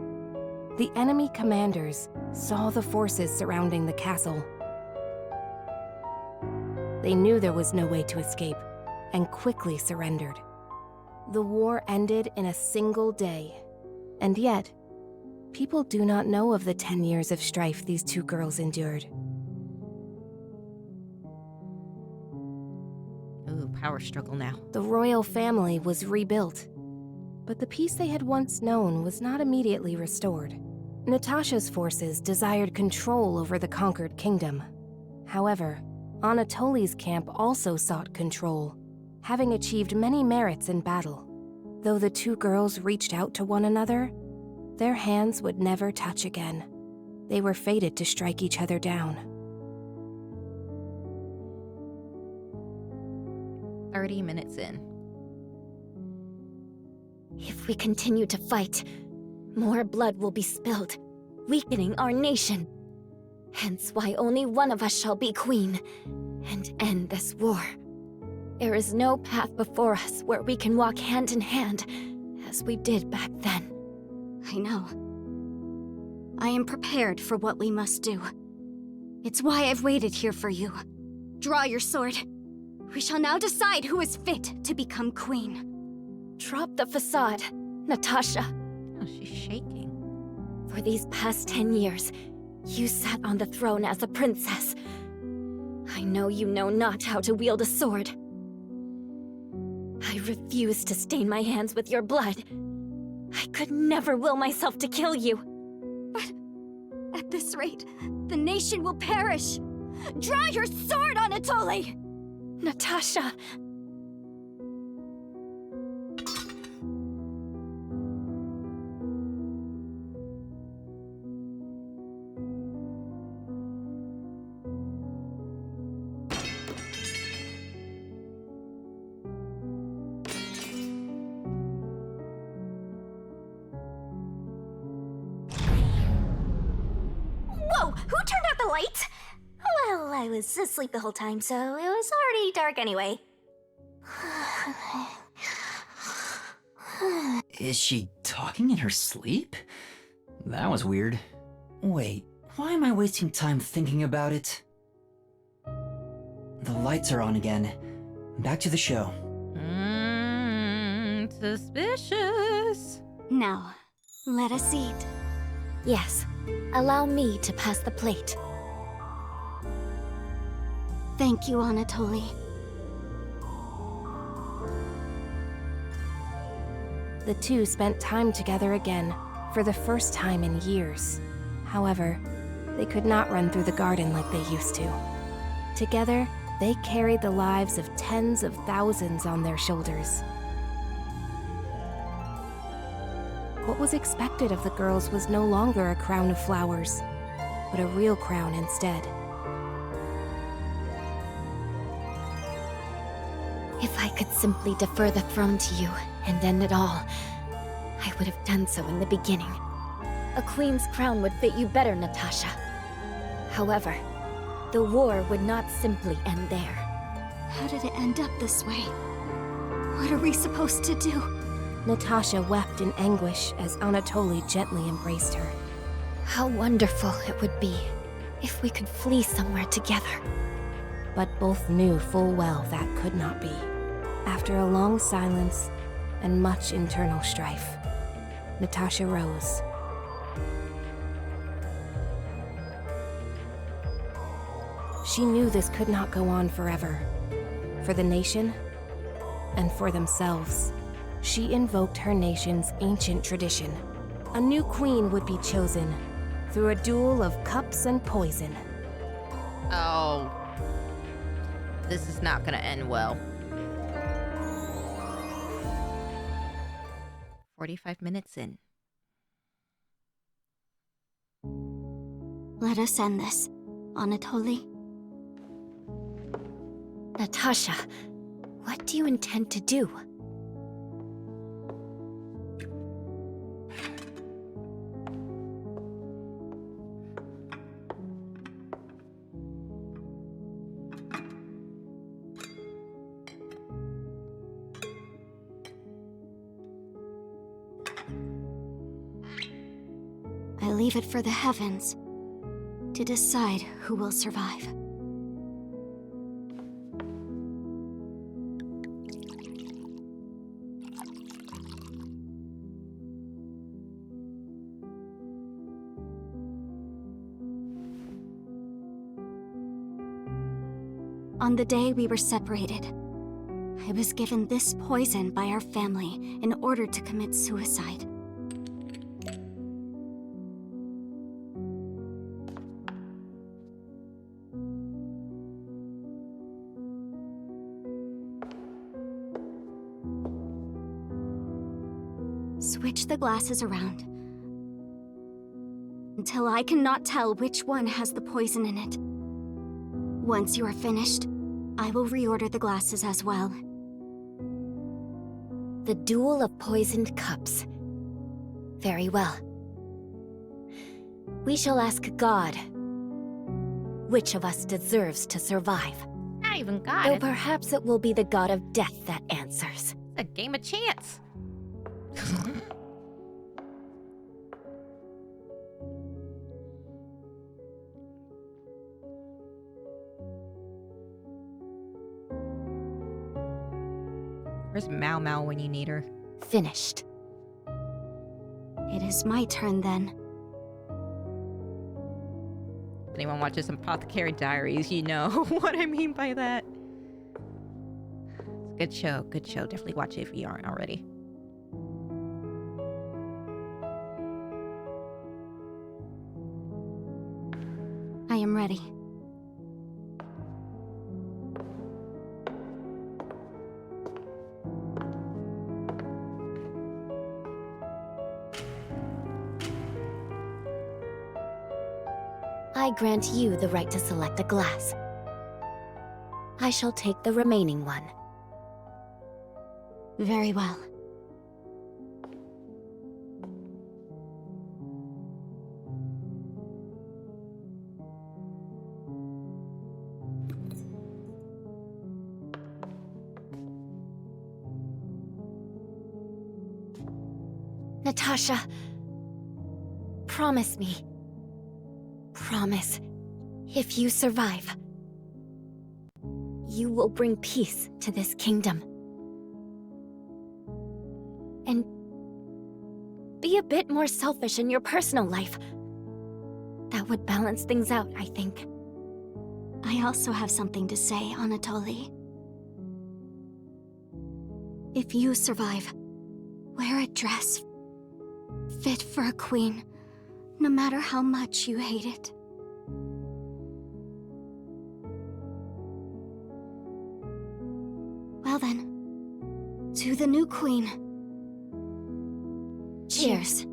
The enemy commanders saw the forces surrounding the castle. They knew there was no way to escape, and quickly surrendered. The war ended in a single day, and yet, people do not know of the 10 years of strife these two girls endured. Ooh, power struggle now. The royal family was rebuilt, but the peace they had once known was not immediately restored. Natasha's forces desired control over the conquered kingdom. However, Anatoly's camp also sought control, having achieved many merits in battle. Though the two girls reached out to one another, their hands would never touch again. They were fated to strike each other down. 30 minutes in. If we continue to fight, more blood will be spilled, weakening our nation. Hence why only one of us shall be queen, and end this war. There is no path before us where we can walk hand in hand, as we did back then. I know. I am prepared for what we must do. It's why I've waited here for you. Draw your sword. We shall now decide who is fit to become queen. Drop the facade, Natasha. Oh, she's shaking. For these past 10 years, you sat on the throne as a princess. I know you know not how to wield a sword. I refuse to stain my hands with your blood. I could never will myself to kill you. But at this rate, the nation will perish. Draw your sword, Anatoly! Natasha! Whoa! Who turned out the lights? Well, I was asleep the whole time, so it was already dark anyway. Is she talking in her sleep? That was weird. Wait, why am I wasting time thinking about it? The lights are on again. Back to the show. Suspicious. Now, let us eat. Yes, allow me to pass the plate. Thank you, Anatoly. The two spent time together again, for the first time in years. However, they could not run through the garden like they used to. Together, they carried the lives of tens of thousands on their shoulders. What was expected of the girls was no longer a crown of flowers, but a real crown instead. If I could simply defer the throne to you and end it all, I would have done so in the beginning. A queen's crown would fit you better, Natasha. However, the war would not simply end there. How did it end up this way? What are we supposed to do? Natasha wept in anguish as Anatoly gently embraced her. How wonderful it would be if we could flee somewhere together. But both knew full well that could not be. After a long silence and much internal strife, Natasha rose. She knew this could not go on forever. For the nation, and for themselves. She invoked her nation's ancient tradition. A new queen would be chosen through a duel of cups and poison. Oh. This is not gonna end well. 45 minutes in. Let us end this, Anatoly. Natasha, what do you intend to do? I leave it for the heavens to decide who will survive. On the day we were separated, I was given this poison by our family in order to commit suicide. Switch the glasses around until I cannot tell which one has the poison in it. Once you are finished, I will reorder the glasses as well. The duel of poisoned cups. Very well. We shall ask God which of us deserves to survive. Not even God. Though perhaps it will be the god of death that answers. It's a game of chance. Where's Mau Mau when you need her? Finished. It is my turn then. If anyone watches Apothecary Diaries, you know what I mean by that. It's a good show, good show. Definitely watch it if you aren't already. I am ready. I grant you the right to select a glass. I shall take the remaining one. Very well. Natasha, promise me. Promise, if you survive, you will bring peace to this kingdom. And be a bit more selfish in your personal life. That would balance things out, I think. I also have something to say, Anatoly. If you survive, wear a dress fit for a queen, no matter how much you hate it. Well then, to the new queen. Cheers.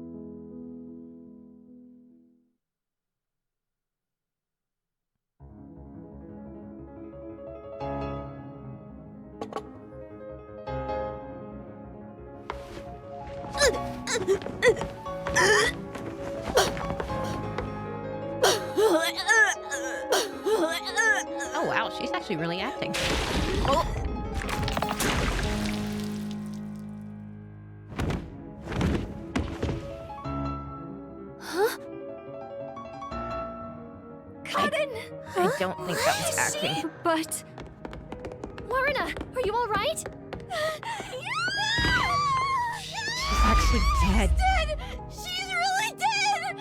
Oh wow, she's actually really acting. Oh. Huh? I don't think that was acting. But... Lorna, are you alright? She's actually dead. Dead! She's really dead!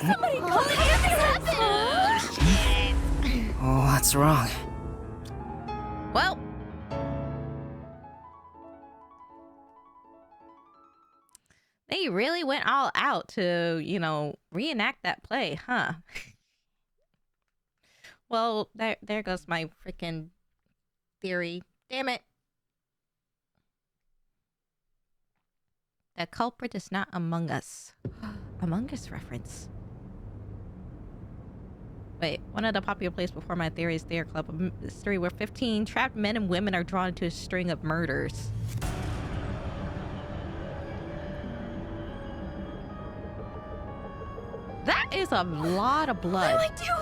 Somebody call the ambulance! What's wrong? Well, they really went all out to, you know, reenact that play, huh? Well, there goes my freaking theory. Damn it. The culprit is not Among Us. Among Us reference. Wait, one of the popular plays before my theory is Theater Club, a mystery where 15 trapped men and women are drawn into a string of murders. That is a lot of blood. What do I do?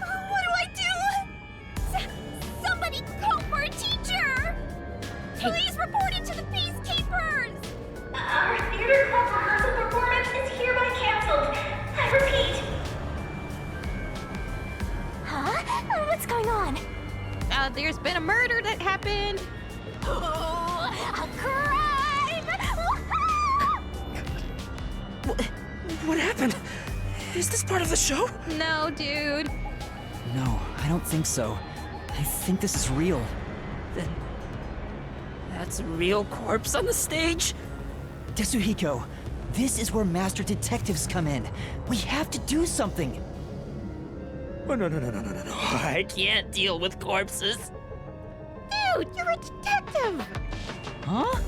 What do I do? Somebody call for a teacher! Please report it to the Peacekeepers! Our theater club rehearsal performance is hereby canceled. I repeat. Huh? What's going on? There's been a murder that happened. Oh, a crime! What happened? Is this part of the show? No, dude. No, I don't think so. I think this is real. Then that's a real corpse on the stage? Tetsuhiko, this is where master detectives come in. We have to do something. Oh, no. I can't deal with corpses. Dude, you're a detective. Huh?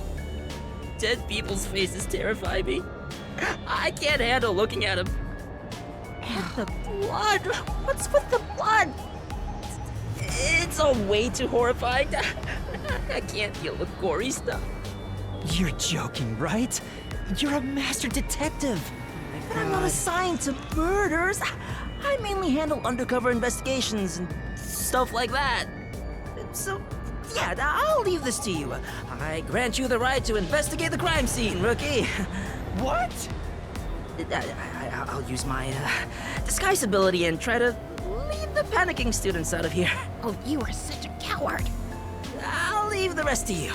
Dead people's faces terrify me. I can't handle looking at them. And the blood. What's with the blood? It's all way too horrifying. I can't deal with gory stuff. You're joking, right? You're a master detective. But I'm not assigned to murders. I mainly handle undercover investigations and stuff like that. So, yeah, I'll leave this to you. I grant you the right to investigate the crime scene, rookie. What? I'll use my disguise ability and try to lead the panicking students out of here. Oh, you are such a coward. I'll leave the rest to you.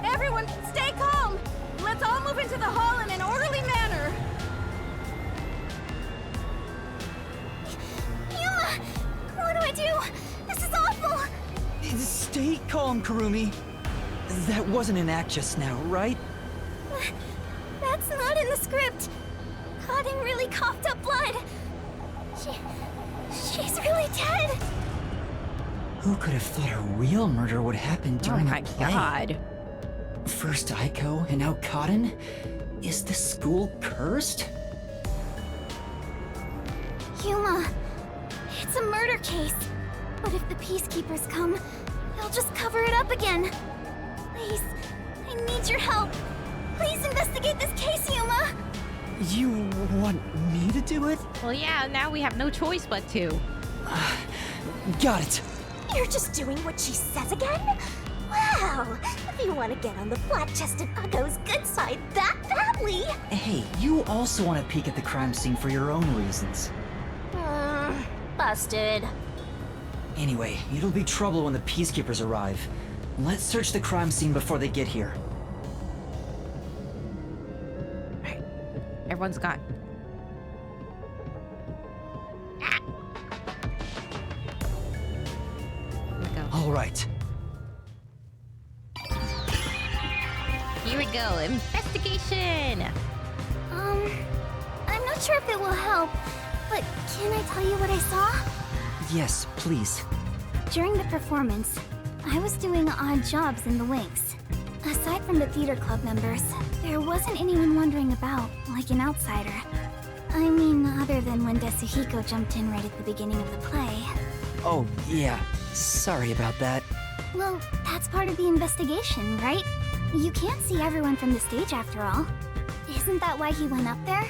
Everyone, stay calm! Let's all move into the hall in an orderly manner! Yuma! What do I do? This is awful! Stay calm, Kurumi. That wasn't an act just now, right? That's not in the script. Cotton really coughed up blood. She's really dead. Who could have thought a real murder would happen during Oh my a play? god. First Aiko and now Cotton? Is the school cursed? Yuma, it's a murder case. But if the Peacekeepers come, they'll just cover it up again. Please, I need your help. Please investigate this case, Yuma. You want me to do it? Well, yeah, now we have no choice but to. Got it. You're just doing what she says again? Well, if you want to get on the flat-chested Uggo's good side that badly... Hey, you also want to peek at the crime scene for your own reasons. Busted. Anyway, it'll be trouble when the Peacekeepers arrive. Let's search the crime scene before they get here. Right. Everyone's gone. Ah. Here we go. All right. Here we go. Investigation. I'm not sure if it will help, but can I tell you what I saw? Yes, please. During the performance, I was doing odd jobs in the wings. Aside from the theater club members, there wasn't anyone wandering about, like an outsider. I mean, other than when Tetsuhiko jumped in right at the beginning of the play. Oh, yeah. Sorry about that. Well, that's part of the investigation, right? You can't see everyone from the stage after all. Isn't that why he went up there?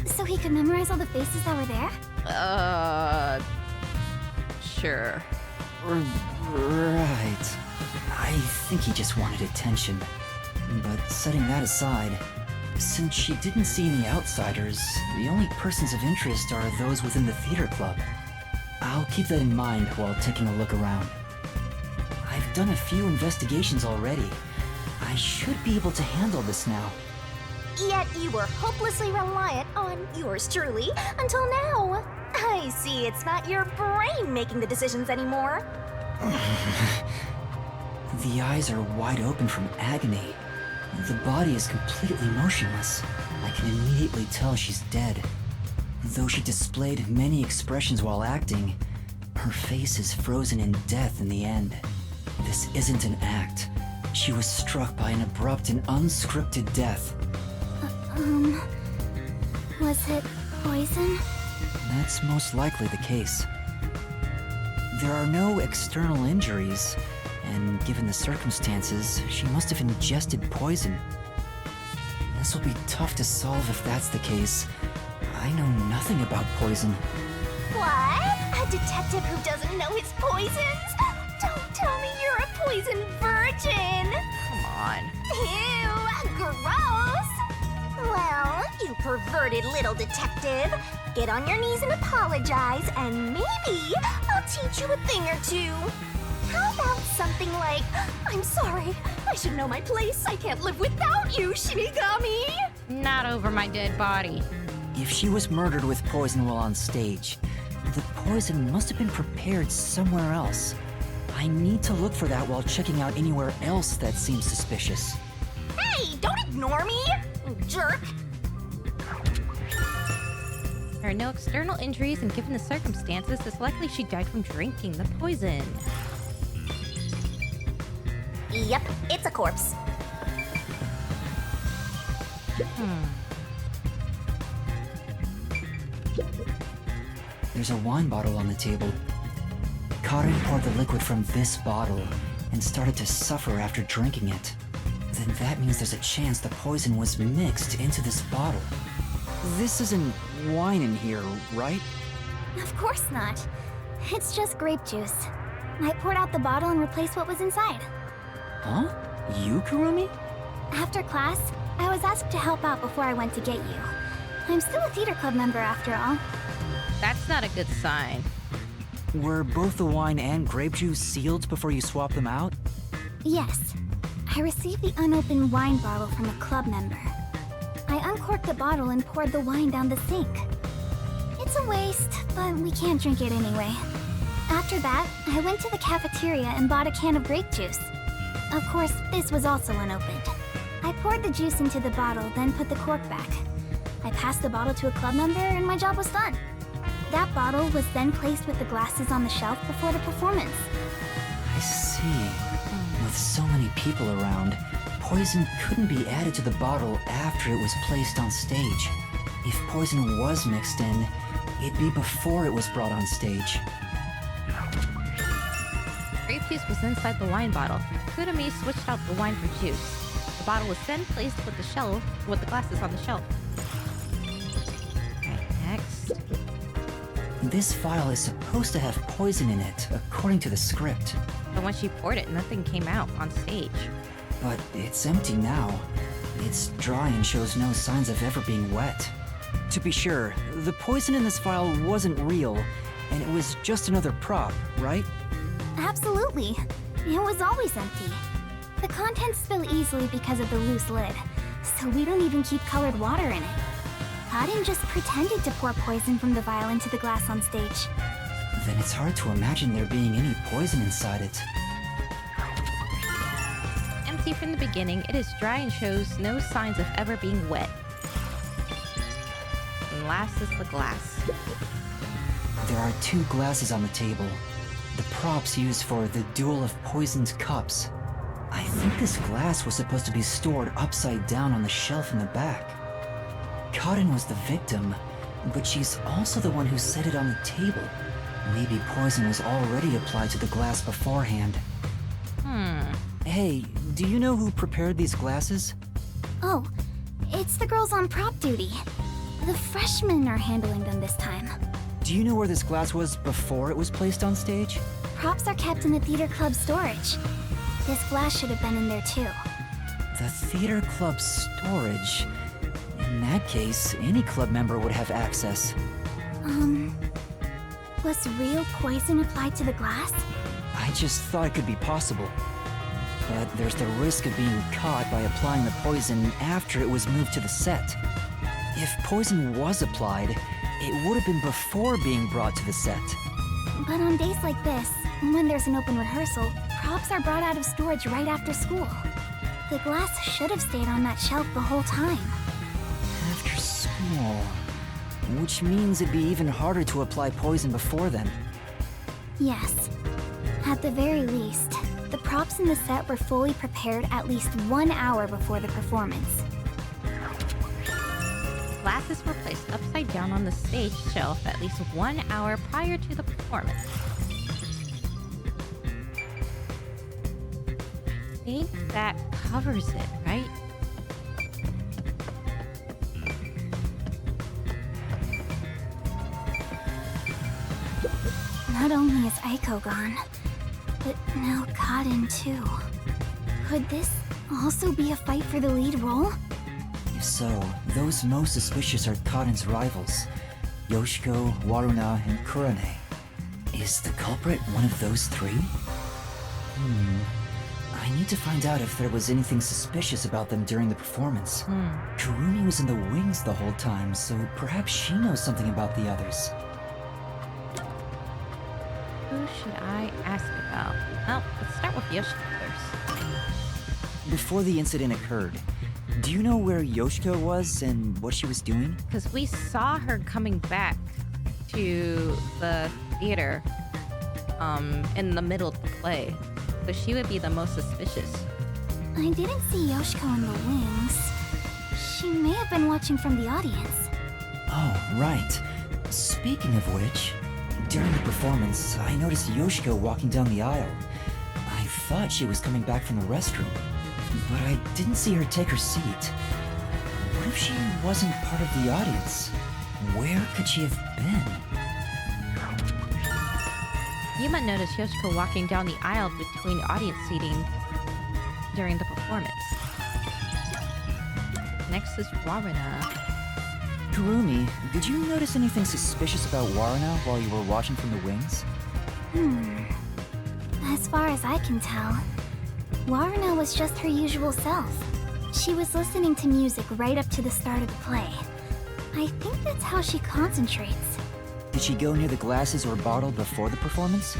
So he could memorize all the faces that were there? Sure. Right. I think he just wanted attention. But setting that aside, since she didn't see any outsiders, the only persons of interest are those within the theater club. I'll keep that in mind while taking a look around. I've done a few investigations already. I should be able to handle this now. Yet you were hopelessly reliant on yours truly until now. I see it's not your brain making the decisions anymore. The eyes are wide open from agony. The body is completely motionless. I can immediately tell she's dead. Though she displayed many expressions while acting, her face is frozen in death in the end. This isn't an act. She was struck by an abrupt and unscripted death. Was it poison? That's most likely the case. There are no external injuries, and given the circumstances, she must have ingested poison. This will be tough to solve if that's the case. I know nothing about poison. What? A detective who doesn't know his poisons? Don't tell me you're a poison virgin! Come on. Ew, gross! Well, you perverted little detective. Get on your knees and apologize, and maybe I'll teach you a thing or two. How about something like, I'm sorry, I should know my place. I can't live without you, Shinigami! Not over my dead body. If she was murdered with poison while on stage, the poison must have been prepared somewhere else. I need to look for that while checking out anywhere else that seems suspicious. Hey, don't ignore me, you jerk! There are no external injuries, and given the circumstances, it's likely she died from drinking the poison. Yep, it's a corpse. There's a wine bottle on the table. Karin poured the liquid from this bottle and started to suffer after drinking it. Then that means there's a chance the poison was mixed into this bottle. This isn't wine in here, right? Of course not. It's just grape juice. I poured out the bottle and replaced what was inside. Huh? You, Kurumi? After class, I was asked to help out before I went to get you. I'm still a theater club member after all. That's not a good sign. Were both the wine and grape juice sealed before you swapped them out? Yes. I received the unopened wine bottle from a club member. I uncorked the bottle and poured the wine down the sink. It's a waste, but we can't drink it anyway. After that, I went to the cafeteria and bought a can of grape juice. Of course, this was also unopened. I poured the juice into the bottle, then put the cork back. I passed the bottle to a club member and my job was done. That bottle was then placed with the glasses on the shelf before the performance. I see. With so many people around, poison couldn't be added to the bottle after it was placed on stage. If poison was mixed in, it'd be before it was brought on stage. Grape juice was inside the wine bottle. Kurumi switched out the wine for juice. The bottle was then placed with the glasses on the shelf. Right, next. This vial is supposed to have poison in it, according to the script. But when she poured it, nothing came out on stage. But it's empty now. It's dry and shows no signs of ever being wet. To be sure, the poison in this vial wasn't real, and it was just another prop, right? Absolutely. It was always empty. The contents spill easily because of the loose lid, so we don't even keep colored water in it. Karin just pretended to pour poison from the vial into the glass on stage. Then it's hard to imagine there being any poison inside it. Empty from the beginning, it is dry and shows no signs of ever being wet. And last is the glass. There are 2 glasses on the table. The props used for the duel of poisoned cups. I think this glass was supposed to be stored upside down on the shelf in the back. Karin was the victim, but she's also the one who set it on the table. Maybe poison was already applied to the glass beforehand. Hey, do you know who prepared these glasses? Oh, it's the girls on prop duty. The freshmen are handling them this time. Do you know where this glass was before it was placed on stage? Props are kept in the theater club storage. This glass should have been in there too. The theater club storage? In that case, any club member would have access. Was real poison applied to the glass? I just thought it could be possible. but there's the risk of being caught by applying the poison after it was moved to the set. If poison was applied, it would have been before being brought to the set. But on days like this, when there's an open rehearsal, props are brought out of storage right after school. The glass should have stayed on that shelf the whole time. After school... which means it'd be even harder to apply poison before then. Yes. At the very least, the props in the set were fully prepared at least 1 hour before the performance. Glasses were placed upside down on the stage shelf at least 1 hour prior to the performance. I think that covers it, right? Not only is Aiko gone, but now Kaden too. Could this also be a fight for the lead role? If so, those most suspicious are Kaden's rivals, Yoshiko, Waruna, and Kurane. Is the culprit one of those three? I need to find out if there was anything suspicious about them during the performance. Kurumi was in the wings the whole time, so perhaps she knows something about the others. Who should I ask about? Well, let's start with Yoshiko first. Before the incident occurred, do you know where Yoshiko was and what she was doing? Because we saw her coming back to the theater in the middle of the play. So she would be the most suspicious. I didn't see Yoshiko in the wings. She may have been watching from the audience. Oh, right. Speaking of which, during the performance, I noticed Yoshiko walking down the aisle. I thought she was coming back from the restroom, but I didn't see her take her seat. What if she wasn't part of the audience? Where could she have been? Yuma noticed Yoshiko walking down the aisle between audience seating during the performance. Next is Waruna. Kurumi, did you notice anything suspicious about Waruna while you were watching from the wings? As far as I can tell, Waruna was just her usual self. She was listening to music right up to the start of the play. I think that's how she concentrates. Did she go near the glasses or bottle before the performance?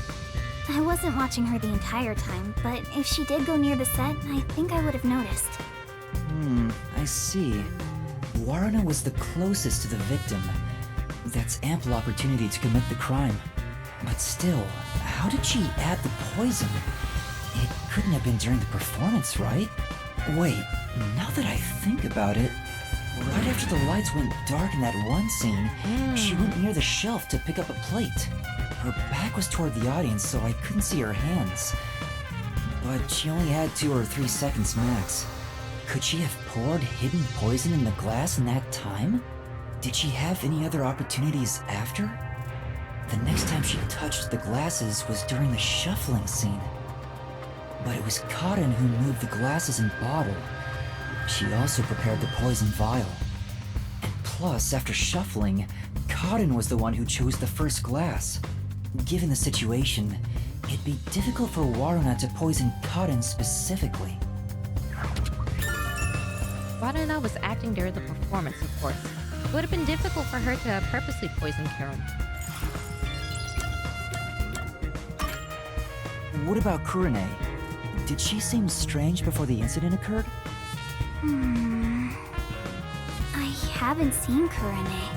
I wasn't watching her the entire time, but if she did go near the set, I think I would have noticed. I see. Waruna was the closest to the victim. That's ample opportunity to commit the crime. But still, how did she add the poison? It couldn't have been during the performance, right? Wait, now that I think about it, right after the lights went dark in that one scene, she went near the shelf to pick up a plate. Her back was toward the audience, so I couldn't see her hands. But she only had 2 or 3 seconds max. Could she have poured hidden poison in the glass in that time? Did she have any other opportunities after? The next time she touched the glasses was during the shuffling scene. But it was Kaden who moved the glasses and bottle. She also prepared the poison vial. And plus, after shuffling, Kaden was the one who chose the first glass. Given the situation, it'd be difficult for Waruna to poison Kaden specifically. Waruna was acting during the performance, of course. It would have been difficult for her to purposely poison Karen. What about Kurane? Did she seem strange before the incident occurred? I haven't seen Kurane.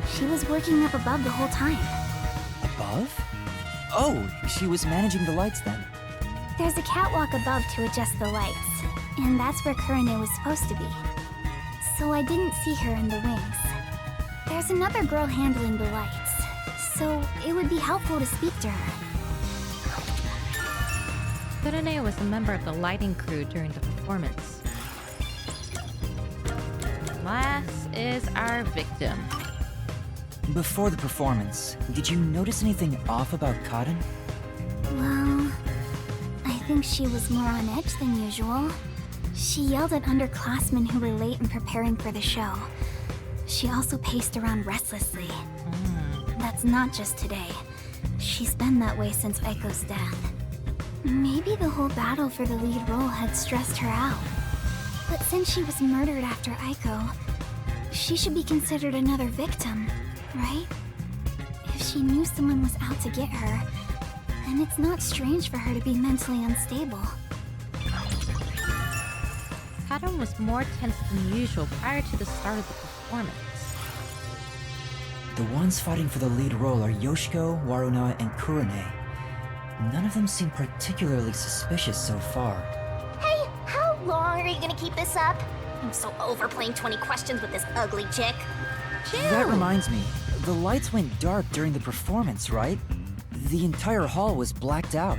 She was working up above the whole time. Above? Oh, she was managing the lights then. There's a catwalk above to adjust the lights, and that's where Kurane was supposed to be. So I didn't see her in the wings. There's another girl handling the lights, so it would be helpful to speak to her. Kurane was a member of the lighting crew during the performance. Last is our victim. Before the performance, did you notice anything off about Kaden? Well, I think she was more on edge than usual. She yelled at underclassmen who were late in preparing for the show. She also paced around restlessly. That's not just today. She's been that way since Aiko's death. Maybe the whole battle for the lead role had stressed her out. But since she was murdered after Aiko, she should be considered another victim, right? If she knew someone was out to get her, then it's not strange for her to be mentally unstable. Kaden was more tense than usual prior to the start of the performance. The ones fighting for the lead role are Yoshiko, Waruna, and Kurone. None of them seem particularly suspicious so far. Hey, how long are you gonna keep this up? I'm so over playing 20 questions with this ugly chick. That reminds me, the lights went dark during the performance, right? The entire hall was blacked out.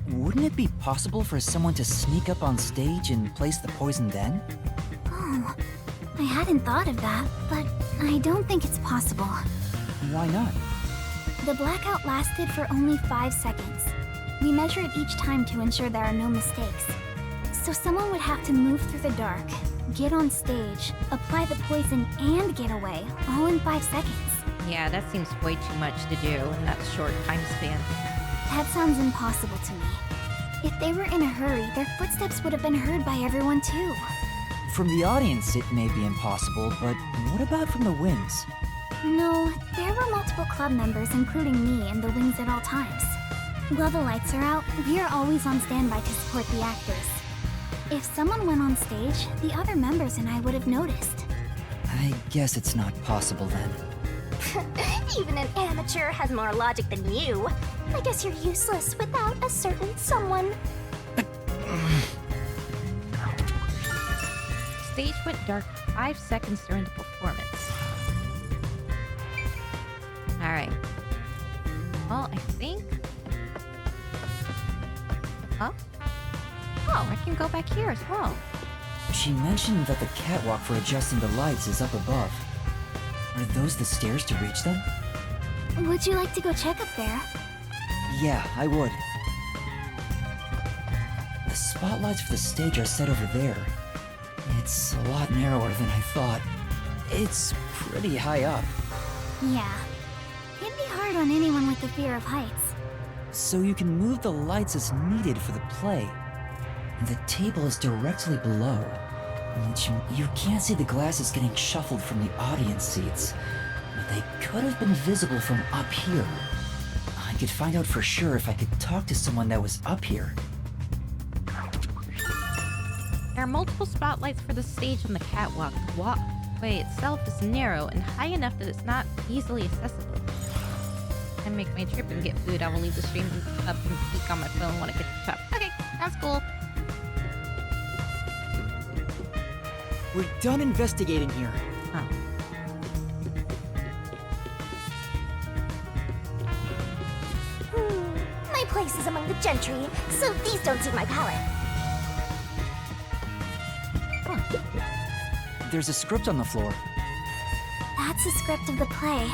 Wouldn't it be possible for someone to sneak up on stage and place the poison then? Oh, I hadn't thought of that, but I don't think it's possible. Why not? The blackout lasted for only 5 seconds. We measure it each time to ensure there are no mistakes. So someone would have to move through the dark, get on stage, apply the poison, and get away, all in 5 seconds. Yeah, that seems way too much to do in that short time span. That sounds impossible to me. If they were in a hurry, their footsteps would have been heard by everyone too. From the audience, it may be impossible, but what about from the wings? No, there were multiple club members, including me, in the wings at all times. While the lights are out, we are always on standby to support the actors. If someone went on stage, the other members and I would have noticed. I guess it's not possible then. Even an amateur has more logic than you. I guess you're useless without a certain someone. Stage went dark 5 seconds during the performance. Alright. Well, I think... Oh? Oh, I can go back here as well. She mentioned that the catwalk for adjusting the lights is up above. Are those the stairs to reach them? Would you like to go check up there? Yeah, I would. The spotlights for the stage are set over there. It's a lot narrower than I thought. It's pretty high up. Yeah. It'd be hard on anyone with the fear of heights. So you can move the lights as needed for the play. And the table is directly below, which you can't see the glasses getting shuffled from the audience seats, but they could have been visible from up here. I could find out for sure if I could talk to someone that was up here. There are multiple spotlights for the stage on the catwalk. The walkway itself is narrow and high enough that it's not easily accessible. I make my trip and get food. I will leave the stream up and peek on my phone when I get to the top. Okay, that's cool. We're done investigating here. Oh. My place is among the gentry, so these don't suit my palate. There's a script on the floor. That's a script of the play.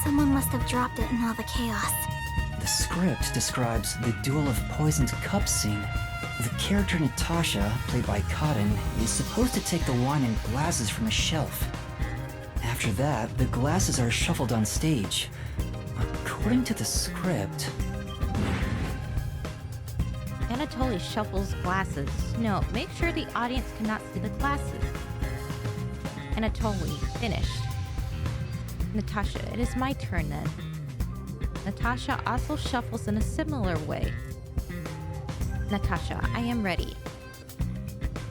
Someone must have dropped it in all the chaos. The script describes the Duel of Poisoned Cups scene. The character Natasha, played by Cotton, is supposed to take the wine and glasses from a shelf. After that, the glasses are shuffled on stage. According to the script... Anatoly shuffles glasses. No, make sure the audience cannot see the glasses. Anatoly, finished. Natasha, it is my turn then. Natasha also shuffles in a similar way. Natasha, I am ready.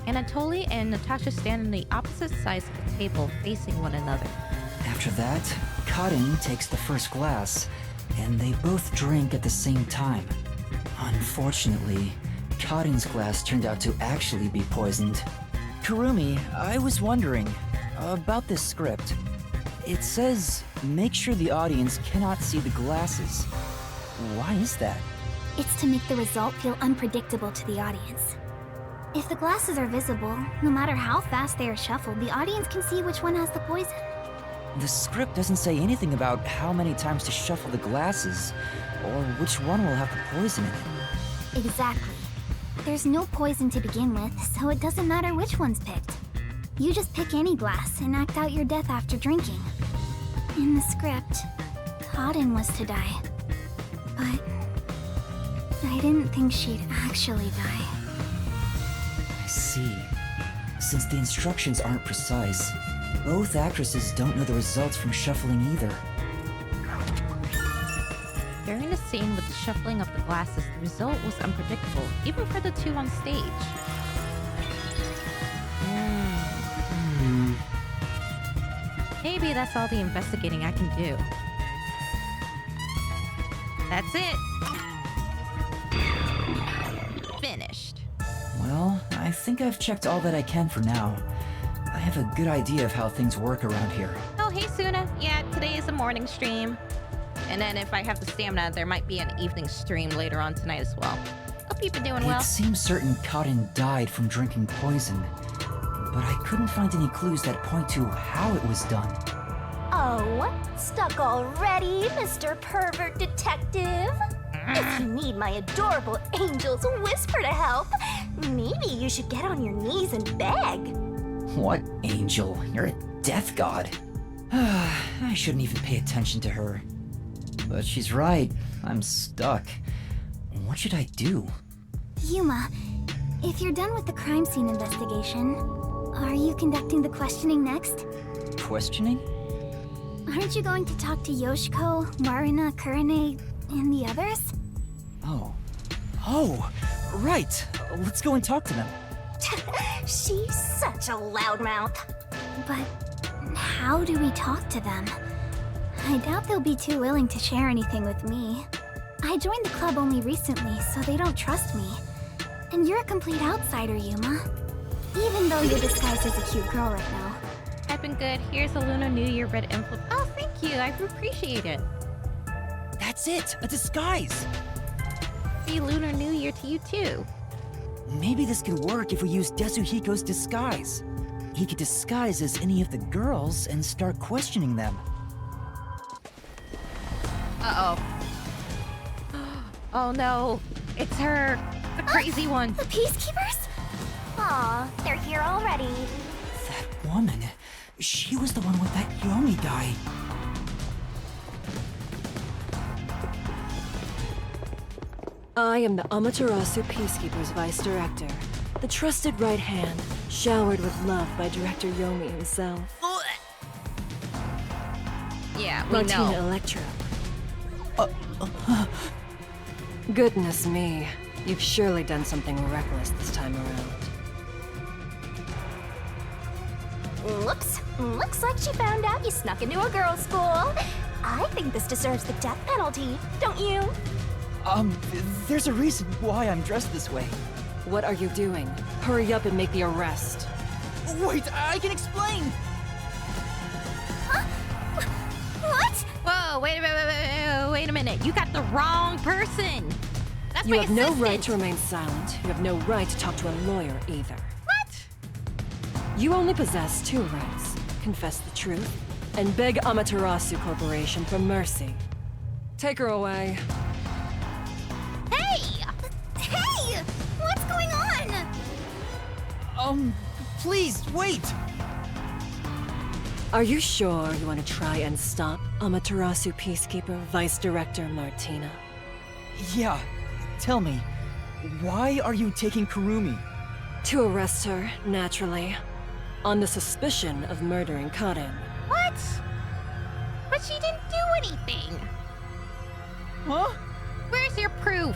Anatoly and Natasha stand on the opposite sides of the table, facing one another. After that, Cotton takes the first glass, and they both drink at the same time. Unfortunately, Cotton's glass turned out to actually be poisoned. Kurumi, I was wondering about this script. It says, make sure the audience cannot see the glasses. Why is that? It's to make the result feel unpredictable to the audience. If the glasses are visible, no matter how fast they are shuffled, the audience can see which one has the poison. The script doesn't say anything about how many times to shuffle the glasses, or which one will have the poison in it. Exactly. There's no poison to begin with, so it doesn't matter which one's picked. You just pick any glass and act out your death after drinking. In the script, Cotton was to die. But I didn't think she'd actually die. I see. Since the instructions aren't precise, both actresses don't know the results from shuffling either. During the scene with the shuffling of the glasses, the result was unpredictable, even for the two on stage. Maybe that's all the investigating I can do. That's it. Finished. Well, I think I've checked all that I can for now. I have a good idea of how things work around here. Oh, hey, Suna. Yeah, today is a morning stream. And then if I have the stamina, there might be an evening stream later on tonight as well. Hope you've been doing well. It seems certain Cotton died from drinking poison, but I couldn't find any clues that point to how it was done. Oh, stuck already, Mr. Pervert Detective? If you need my adorable angel's whisper to help, maybe you should get on your knees and beg. What angel? You're a death god. I shouldn't even pay attention to her. But she's right. I'm stuck. What should I do? Yuma, if you're done with the crime scene investigation, are you conducting the questioning next? Questioning? Aren't you going to talk to Yoshiko, Marina, Kurane, and the others? Oh, right. Let's go and talk to them. She's such a loudmouth. But how do we talk to them? I doubt they'll be too willing to share anything with me. I joined the club only recently, so they don't trust me. And you're a complete outsider, Yuma. Even though you're disguised as a cute girl right now. I've been good. Here's a Lunar New Year red envelope. Oh, thank you. I appreciate it. That's it! A disguise! Happy Lunar New Year to you too. Maybe this could work if we use Desuhiko's disguise. He could disguise as any of the girls and start questioning them. Uh-oh. Oh no. It's her. The crazy one. The Peacekeepers? Aw, they're here already. That woman. She was the one with that Yomi guy. I am the Amaterasu Peacekeeper's Vice Director, the trusted right hand, showered with love by Director Yomi himself. Yeah, we Martina know. Electra. Goodness me, you've surely done something reckless this time around. Whoops. Looks like she found out you snuck into a girls' school. I think this deserves the death penalty, don't you? There's a reason why I'm dressed this way. What are you doing? Hurry up and make the arrest. Wait, I can explain! What? Whoa, wait a minute. You got the wrong person. That's You my have no assistant. right to remain silent. You have no right to talk to a lawyer either. What? You only possess two rights. Confess the truth, and beg Amaterasu Corporation for mercy. Take her away. Hey! What's going on? Please, wait! Are you sure you want to try and stop Amaterasu Peacekeeper Vice Director Martina? Yeah, tell me, why are you taking Kurumi? To arrest her, naturally. On the suspicion of murdering Karen. What? But she didn't do anything. Huh? Where's your proof?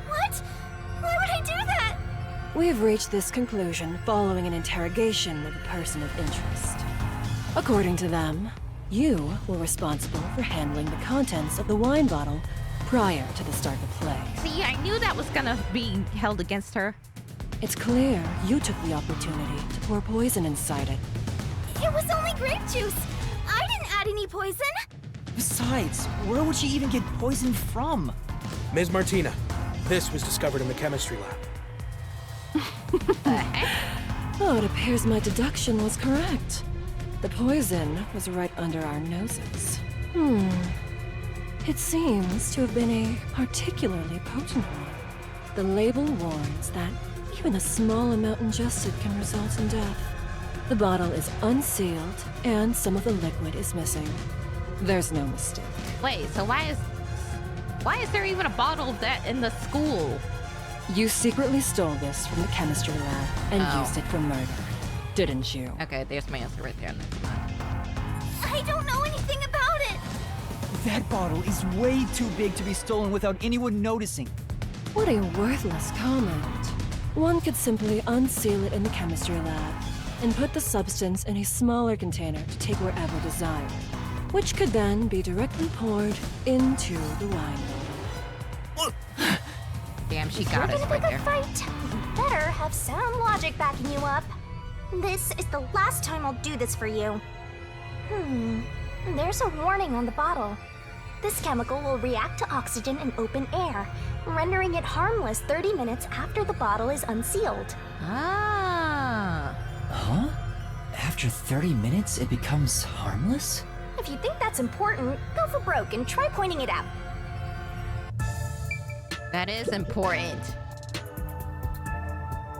What? Why would I do that? We've reached this conclusion following an interrogation of a person of interest. According to them, you were responsible for handling the contents of the wine bottle prior to the start of play. See, I knew that was gonna be held against her. It's clear you took the opportunity to pour poison inside it. It was only grape juice. I didn't add any poison. Besides, where would she even get poison from? Ms. Martina, this was discovered in the chemistry lab. Oh, it appears my deduction was correct. The poison was right under our noses. It seems to have been a particularly potent one. The label warns that even a small amount ingested can result in death. The bottle is unsealed, and some of the liquid is missing. There's no mistake. Wait, so why is... Why is there even a bottle of that in the school? You secretly stole this from the chemistry lab and used it for murder, didn't you? Okay, there's my answer right there. I don't know anything about it. That bottle is way too big to be stolen without anyone noticing. What a worthless comment. One could simply unseal it in the chemistry lab and put the substance in a smaller container to take wherever desired, which could then be directly poured into the wine bottle. Damn, she got us right there. Fight. You better have sound logic backing you up. This is the last time I'll do this for you. There's a warning on the bottle. This chemical will react to oxygen in open air, rendering it harmless 30 minutes after the bottle is unsealed. Ah. Huh? After 30 minutes, it becomes harmless? If you think that's important, go for broke and try pointing it out. That is important.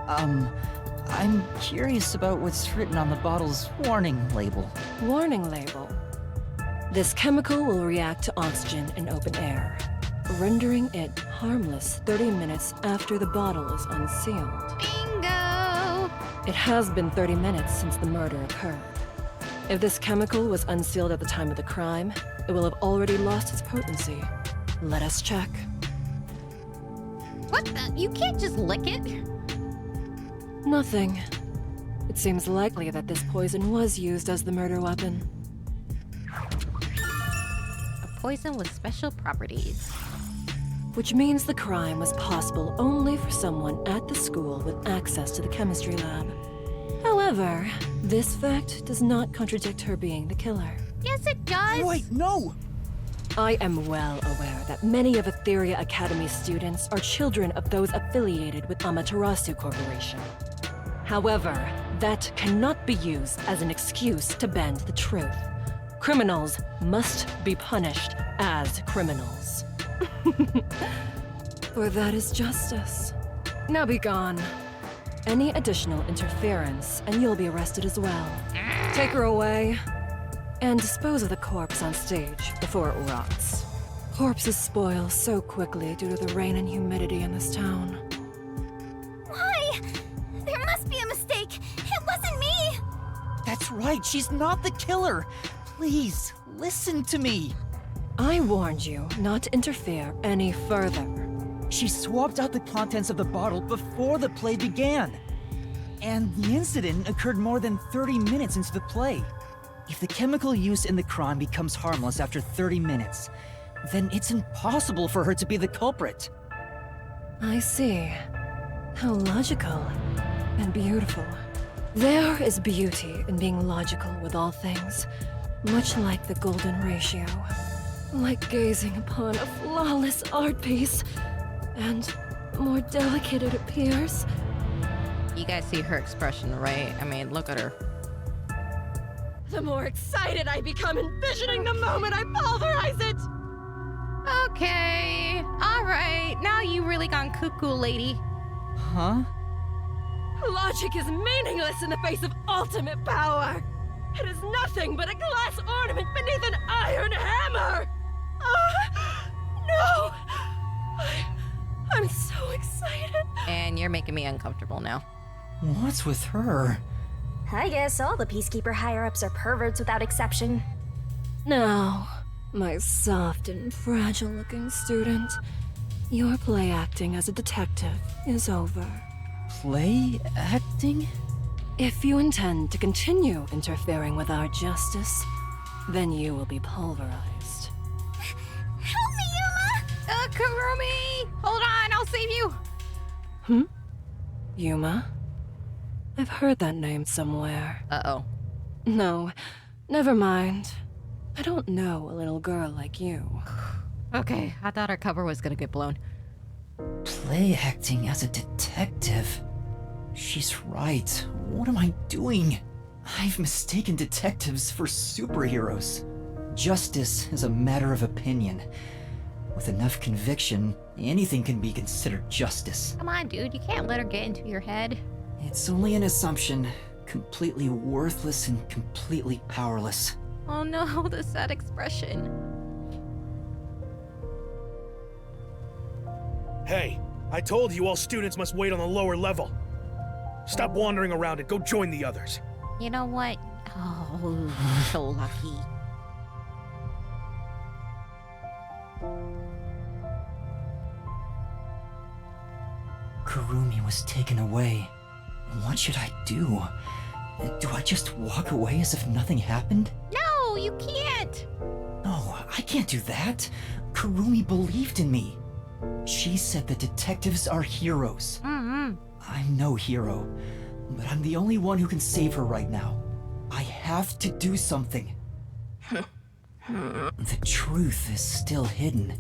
I'm curious about what's written on the bottle's warning label. Warning label. This chemical will react to oxygen in open air, rendering it harmless 30 minutes after the bottle is unsealed. Bingo! It has been 30 minutes since the murder occurred. If this chemical was unsealed at the time of the crime, it will have already lost its potency. Let us check. What the? You can't just lick it. Nothing. It seems likely that this poison was used as the murder weapon. A poison with special properties. Which means the crime was possible only for someone at the school with access to the chemistry lab. However, this fact does not contradict her being the killer. Yes, it does. Wait, no! I am well aware that many of Etheria Academy's students are children of those affiliated with Amaterasu Corporation. However, that cannot be used as an excuse to bend the truth. Criminals must be punished as criminals. For that is justice. Now be gone. Any additional interference, and you'll be arrested as well. Take her away, and dispose of the corpse on stage before it rots. Corpses spoil so quickly due to the rain and humidity in this town. Why? There must be a mistake. It wasn't me. That's right, she's not the killer. Please, listen to me. I warned you not to interfere any further. She swapped out the contents of the bottle before the play began. And the incident occurred more than 30 minutes into the play. If the chemical used in the crime becomes harmless after 30 minutes, then it's impossible for her to be the culprit. I see. How logical and beautiful. There is beauty in being logical with all things, much like the golden ratio. Like gazing upon a flawless art piece, and more delicate it appears. You guys see her expression, right? I mean, look at her. The more excited I become envisioning the moment I pulverize it! Okay. Alright. Now you really gone cuckoo, lady. Huh? Logic is meaningless in the face of ultimate power! It is nothing but a glass ornament beneath an iron hammer! No! I'm so excited. And you're making me uncomfortable now. What's with her? I guess all the Peacekeeper higher-ups are perverts without exception. Now, my soft and fragile-looking student, your play acting as a detective is over. Play acting? If you intend to continue interfering with our justice, then you will be pulverized. Help me, Yuma! Kurumi! Hold on, I'll save you! Yuma? I've heard that name somewhere. Uh-oh. No, never mind. I don't know a little girl like you. Okay, I thought our cover was gonna get blown. Play acting as a detective? She's right. What am I doing? I've mistaken detectives for superheroes. Justice is a matter of opinion. With enough conviction, anything can be considered justice. Come on, dude, you can't let her get into your head. It's only an assumption. Completely worthless and completely powerless. Oh no, the sad expression. Hey, I told you all students must wait on the lower level. Stop wandering around and go join the others. You know what? Oh, so lucky. Kurumi was taken away. What should I do? Do I just walk away as if nothing happened? No, you can't! No, I can't do that. Kurumi believed in me. She said that detectives are heroes. Mm-hmm. I'm no hero, but I'm the only one who can save her right now. I have to do something. The truth is still hidden.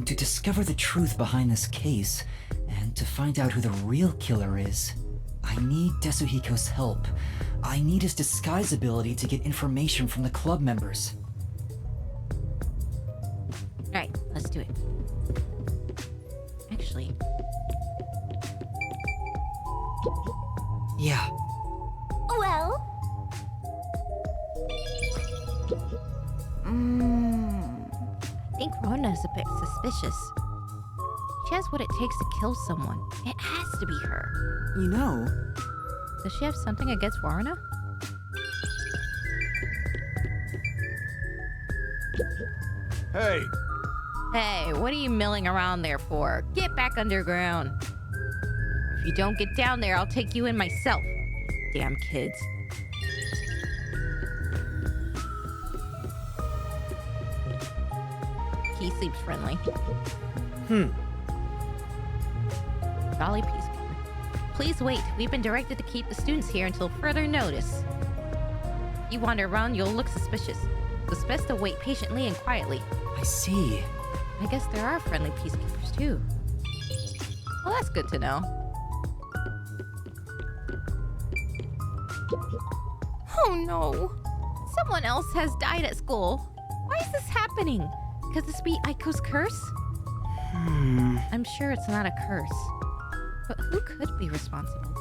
To discover the truth behind this case, and to find out who the real killer is, I need Desuhiko's help. I need his disguise ability to get information from the club members. Alright, let's do it. Actually... Yeah. Well? I think Rona's a bit suspicious. She has what it takes to kill someone. It has to be her. You know... Does she have something against Waruna? Hey! Hey, what are you milling around there for? Get back underground. If you don't get down there, I'll take you in myself. Damn kids. He seems friendly. Golly peacekeeper. Please wait. We've been directed to keep the students here until further notice. You wander around, you'll look suspicious. It's best to wait patiently and quietly. I see. I guess there are friendly peacekeepers too. Well, that's good to know. Oh no! Someone else has died at school. Why is this happening? Could this be Aiko's curse? I'm sure it's not a curse. But who could be responsible?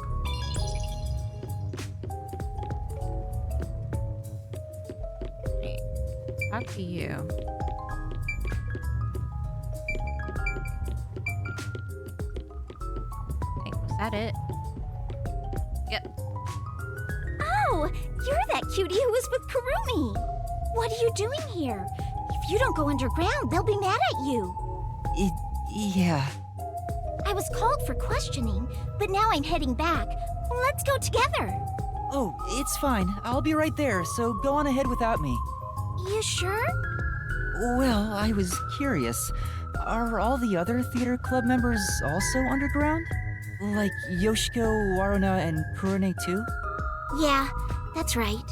Hey, talk to you. Hey, was that it? Yep. Oh, you're that cutie who was with Kurumi. What are you doing here? If you don't go underground, they'll be mad at you. Yeah. I was called for questioning, but now I'm heading back. Let's go together. Oh, it's fine. I'll be right there, so go on ahead without me. You sure? Well, I was curious. Are all the other theater club members also underground? Like Yoshiko, Waruna, and Kurone too? Yeah, that's right.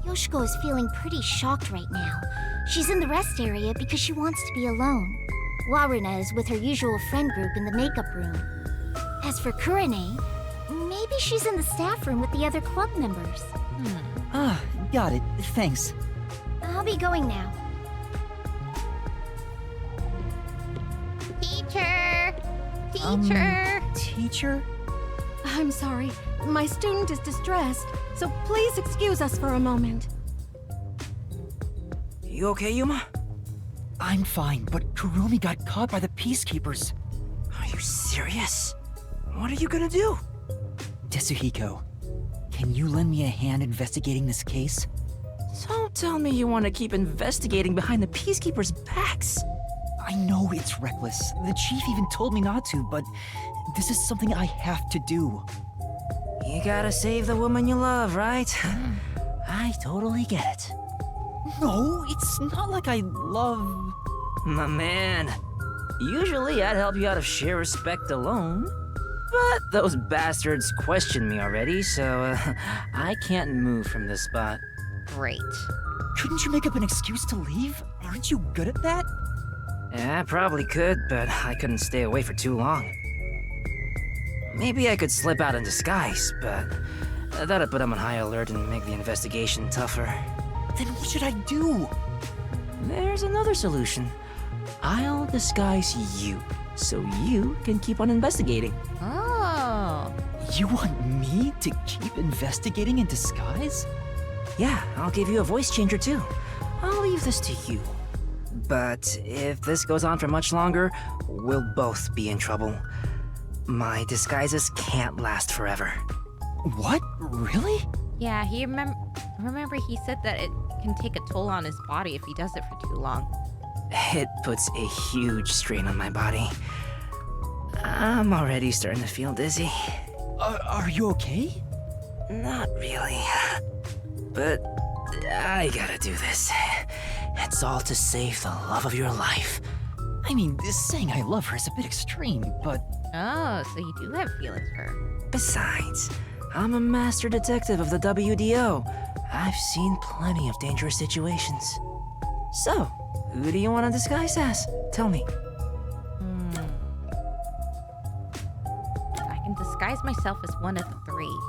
Yoshiko is feeling pretty shocked right now. She's in the rest area because she wants to be alone. Waruna is with her usual friend group in the makeup room. As for Kurone, maybe she's in the staff room with the other club members. Ah, got it. Thanks. I'll be going now. Teacher! Teacher! Teacher? I'm sorry. My student is distressed, so please excuse us for a moment. You okay, Yuma? I'm fine, but Kurumi got caught by the Peacekeepers. Are you serious? What are you gonna do? Desuhiko, can you lend me a hand investigating this case? Don't tell me you want to keep investigating behind the Peacekeepers' backs. I know it's reckless. The chief even told me not to, but this is something I have to do. You gotta save the woman you love, right? I totally get it. No, it's not like I love... My man, usually I'd help you out of sheer respect alone. But those bastards questioned me already, so I can't move from this spot. Great. Couldn't you make up an excuse to leave? Aren't you good at that? Yeah, I probably could, but I couldn't stay away for too long. Maybe I could slip out in disguise, but that'd put them on high alert and make the investigation tougher. Then what should I do? There's another solution. I'll disguise you, so you can keep on investigating. Oh. You want me to keep investigating in disguise? Yeah, I'll give you a voice changer too. I'll leave this to you. But if this goes on for much longer, we'll both be in trouble. My disguises can't last forever. What? Really? Yeah, he remember he said that it can take a toll on his body if he does it for too long. It puts a huge strain on my body. I'm already starting to feel dizzy. Are you okay? Not really. But I gotta do this. It's all to save the love of your life. I mean, saying I love her is a bit extreme, but... Oh, so you do have feelings for her. Besides, I'm a master detective of the WDO. I've seen plenty of dangerous situations. So, who do you want to disguise as? Tell me. I can disguise myself as one of the three.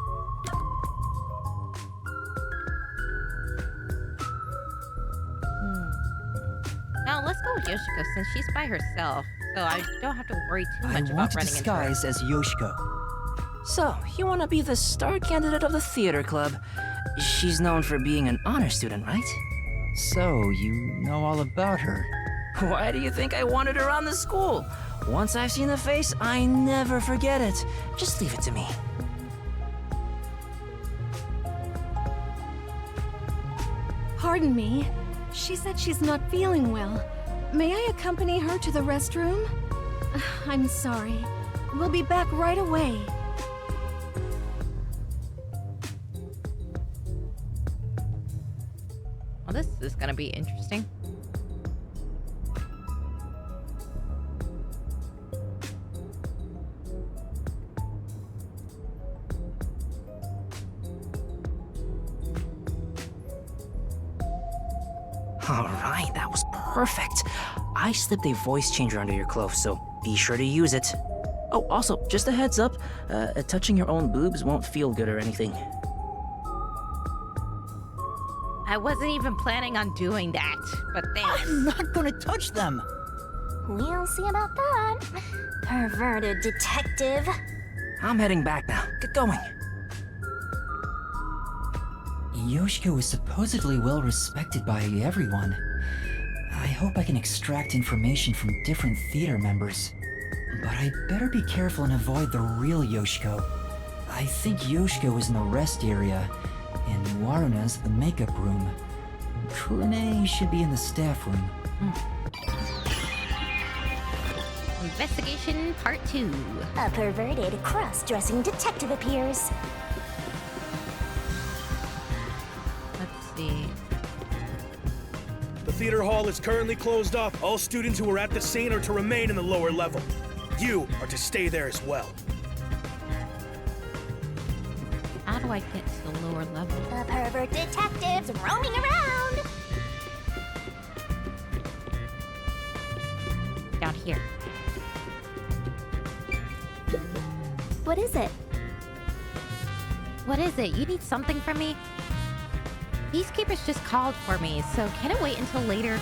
Now let's go with Yoshiko since she's by herself, so I don't have to worry too much about running into her. I want to disguise as Yoshiko. So, you want to be the star candidate of the theater club. She's known for being an honor student, right? So, you know all about her. Why do you think I wanted her on the school? Once I've seen the face, I never forget it. Just leave it to me. Pardon me. She said she's not feeling well. May I accompany her to the restroom? I'm sorry. We'll be back right away. Well, this is gonna be interesting. Alright, that was perfect. I slipped a voice changer under your clothes, so be sure to use it. Oh, also, just a heads up, touching your own boobs won't feel good or anything. I wasn't even planning on doing that, but thanks. I'm not gonna touch them! We'll see about that. Perverted detective. I'm heading back now. Get going. Yoshiko is supposedly well respected by everyone. I hope I can extract information from different theater members. But I better be careful and avoid the real Yoshiko. I think Yoshiko is in the rest area, and Waruna's the makeup room. Kanai should be in the staff room. Investigation Part 2. A perverted cross-dressing detective appears. Let's see. The theater hall is currently closed off. All students who are at the scene are to remain in the lower level. You are to stay there as well. How do I get to the lower level? The pervert detectives roaming around. Down here. What is it? What is it? You need something from me? Peacekeepers just called for me, so can it wait until later?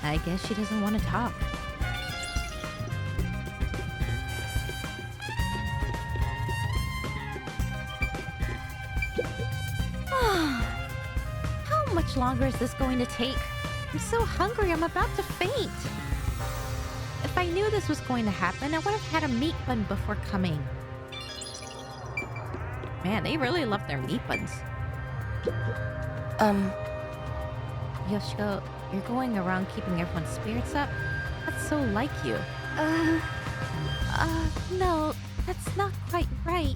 I guess she doesn't want to talk. How much longer is this going to take? I'm so hungry, I'm about to faint. If I knew this was going to happen, I would have had a meat bun before coming. Man, they really love their meat buns. Yoshiko, you're going around keeping everyone's spirits up? That's so like you. No, that's not quite right.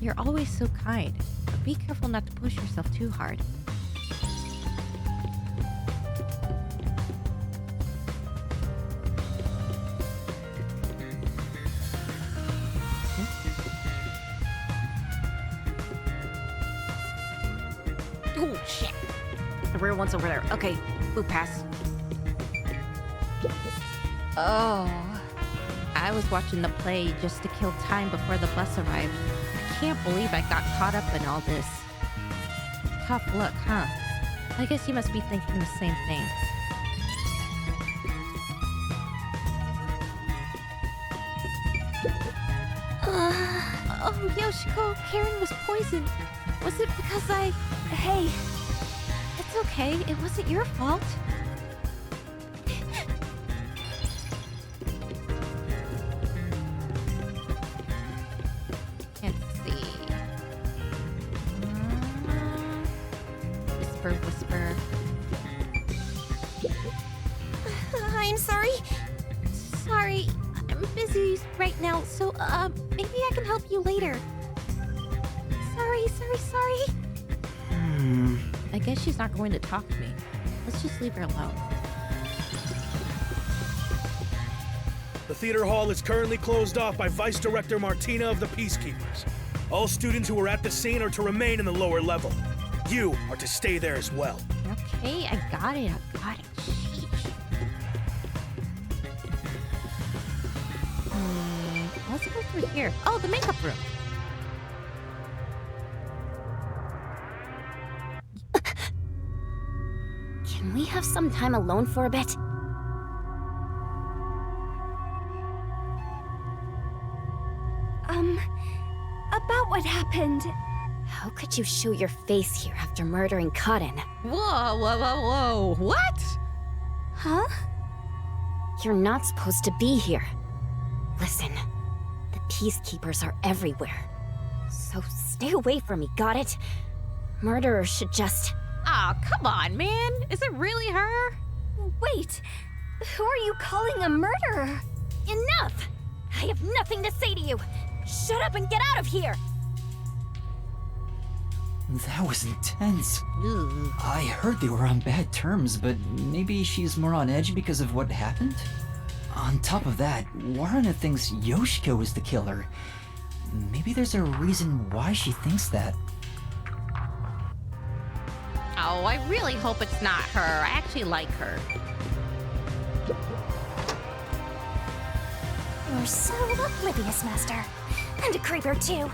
You're always so kind, but be careful not to push yourself too hard. Oh, shit. The rear one's over there. Okay, move past. Oh. I was watching the play just to kill time before the bus arrived. I can't believe I got caught up in all this. Tough luck, huh? I guess you must be thinking the same thing. Oh, Yoshiko, Karen was poisoned. Was it because I... Hey, It's okay. It wasn't your fault. Let's see. Whisper, whisper. I'm sorry. Sorry, I'm busy right now, so maybe I can help you later. Sorry. I guess she's not going to talk to me. Let's just leave her alone. The theater hall is currently closed off by Vice Director Martina of the Peacekeepers. All students who are at the scene are to remain in the lower level. You are to stay there as well. Okay, I got it. Sheesh. Let's go through here. Oh, the makeup room. Can we have some time alone for a bit? About what happened? How could you show your face here after murdering Cotton? Whoa. What? Huh? You're not supposed to be here. Listen, the Peacekeepers are everywhere. So stay away from me, got it? Murderers should just... Aw, come on, man. Is it really her? Wait, who are you calling a murderer? Enough! I have nothing to say to you! Shut up and get out of here! That was intense. I heard they were on bad terms, but maybe she's more on edge because of what happened? On top of that, Warren thinks Yoshiko is the killer. Maybe there's a reason why she thinks that. Oh, I really hope it's not her. I actually like her. You're so oblivious, Master. And a creeper, too.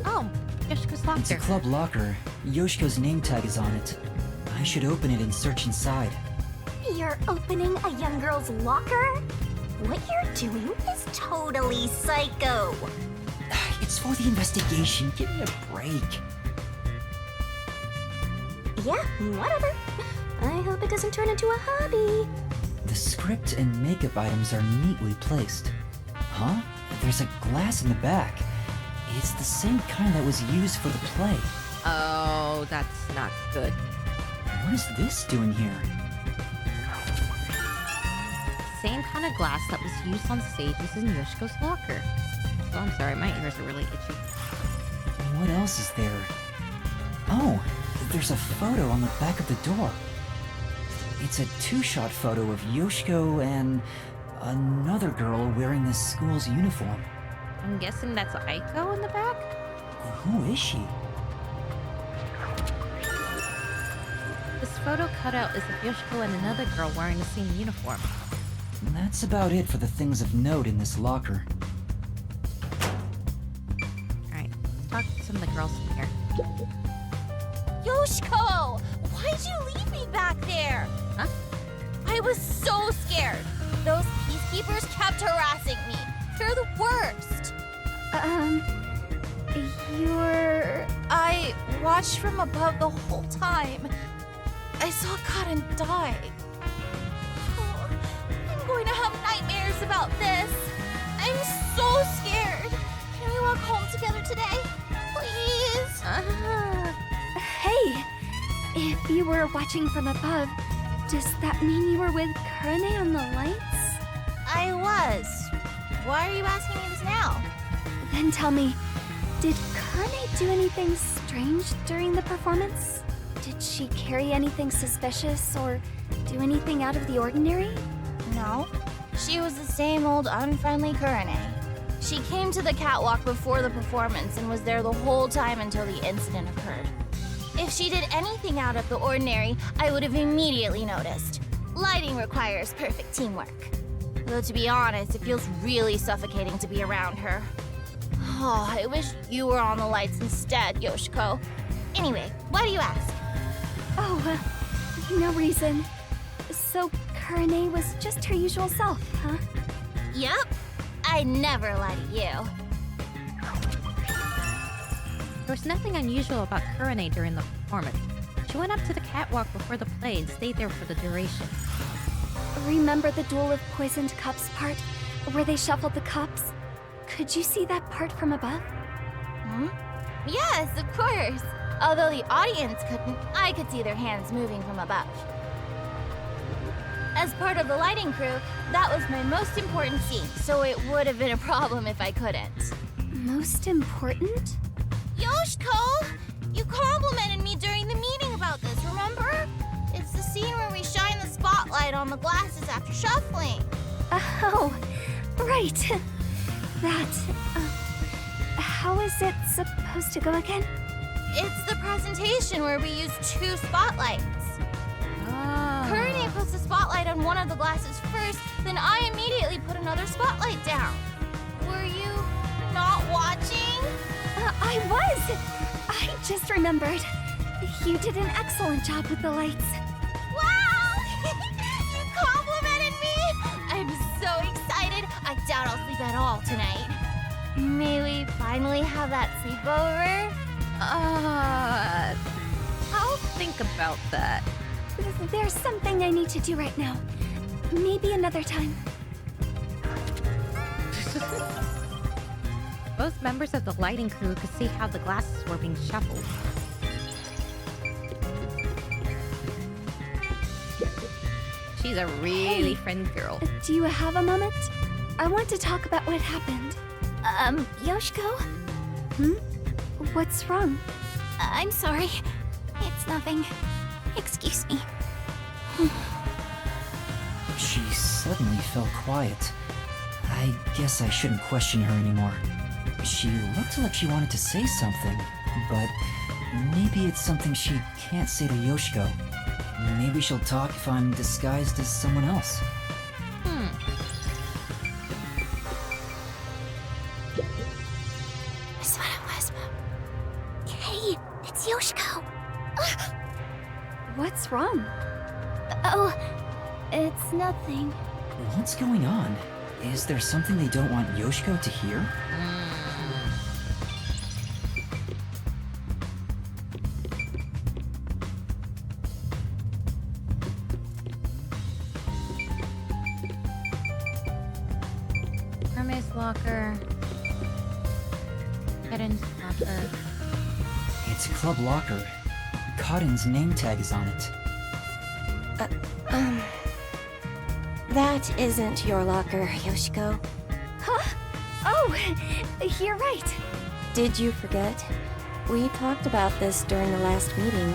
Oh, Yoshiko's locker. It's a club locker. Yoshiko's name tag is on it. I should open it and search inside. You're opening a young girl's locker? What you're doing is totally psycho. It's for the investigation. Give me a break. Yeah, whatever. I hope it doesn't turn into a hobby. The script and makeup items are neatly placed. Huh? There's a glass in the back. It's the same kind that was used for the play. Oh, that's not good. What is this doing here? Same kind of glass that was used on stage as in Yoshiko's locker. Oh, I'm sorry, my ears are really itchy. What else is there? Oh, there's a photo on the back of the door. It's a two-shot photo of Yoshiko and another girl wearing the school's uniform. I'm guessing that's Aiko in the back? Who is she? This photo cutout is of Yoshiko and another girl wearing the same uniform. That's about it for the things of note in this locker. Alright, talk to some of the girls in here. Yoshiko! Why'd you leave me back there? Huh? I was so scared. Those peacekeepers kept harassing me. They're the worst. I watched from above the whole time. I saw Cotton die. Oh, I'm going to have nightmares about this. I'm so scared. Can we walk home together today? Please? Hey, if you were watching from above, does that mean you were with Kanai on the lights? I was. Why are you asking me this now? Then tell me, did Kanai do anything strange during the performance? Did she carry anything suspicious or do anything out of the ordinary? No. She was the same old unfriendly Kanai. She came to the catwalk before the performance and was there the whole time until the incident occurred. If she did anything out of the ordinary, I would have immediately noticed. Lighting requires perfect teamwork. Though to be honest, it feels really suffocating to be around her. Oh, I wish you were on the lights instead, Yoshiko. Anyway, why do you ask? Oh, no reason. So Kanai was just her usual self, huh? Yup. I never lie to you. There was nothing unusual about Kanai during the performance. She went up to the catwalk before the play and stayed there for the duration. Remember the Duel of Poisoned Cups part, where they shuffled the cups? Could you see that part from above? Hmm? Yes, of course. Although the audience couldn't, I could see their hands moving from above. As part of the lighting crew, that was my most important scene, so it would have been a problem if I couldn't. Most important? Yoshiko! You complimented me during the meeting about this, remember? It's the scene where we shine the spotlight on the glasses after shuffling. Oh, right. That, how is it supposed to go again? It's the presentation where we use 2 spotlights. Kearney puts the spotlight on one of the glasses first, then I immediately put another spotlight down. Were you not watching? I was! I just remembered. You did an excellent job with the lights. Wow! You complimented me! I'm so excited. I doubt I'll sleep at all tonight. May we finally have that sleepover? I'll think about that. There's something I need to do right now. Maybe another time. Both members of the lighting crew could see how the glasses were being shuffled. She's a really friend girl. Do you have a moment? I want to talk about what happened. Yoshiko? What's wrong? I'm sorry. It's nothing. Excuse me. She suddenly fell quiet. I guess I shouldn't question her anymore. She looked like she wanted to say something, but maybe it's something she can't say to Yoshiko. Maybe she'll talk if I'm disguised as someone else. That's what it was. Hey, it's Yoshiko. What's wrong? Oh, it's nothing. What's going on? Is there something they don't want Yoshiko to hear? Hermes locker. Eden's locker. It's Club Locker. Cotton's name tag is on it. That isn't your locker, Yoshiko. Huh? Oh, you're right. Did you forget? We talked about this during the last meeting.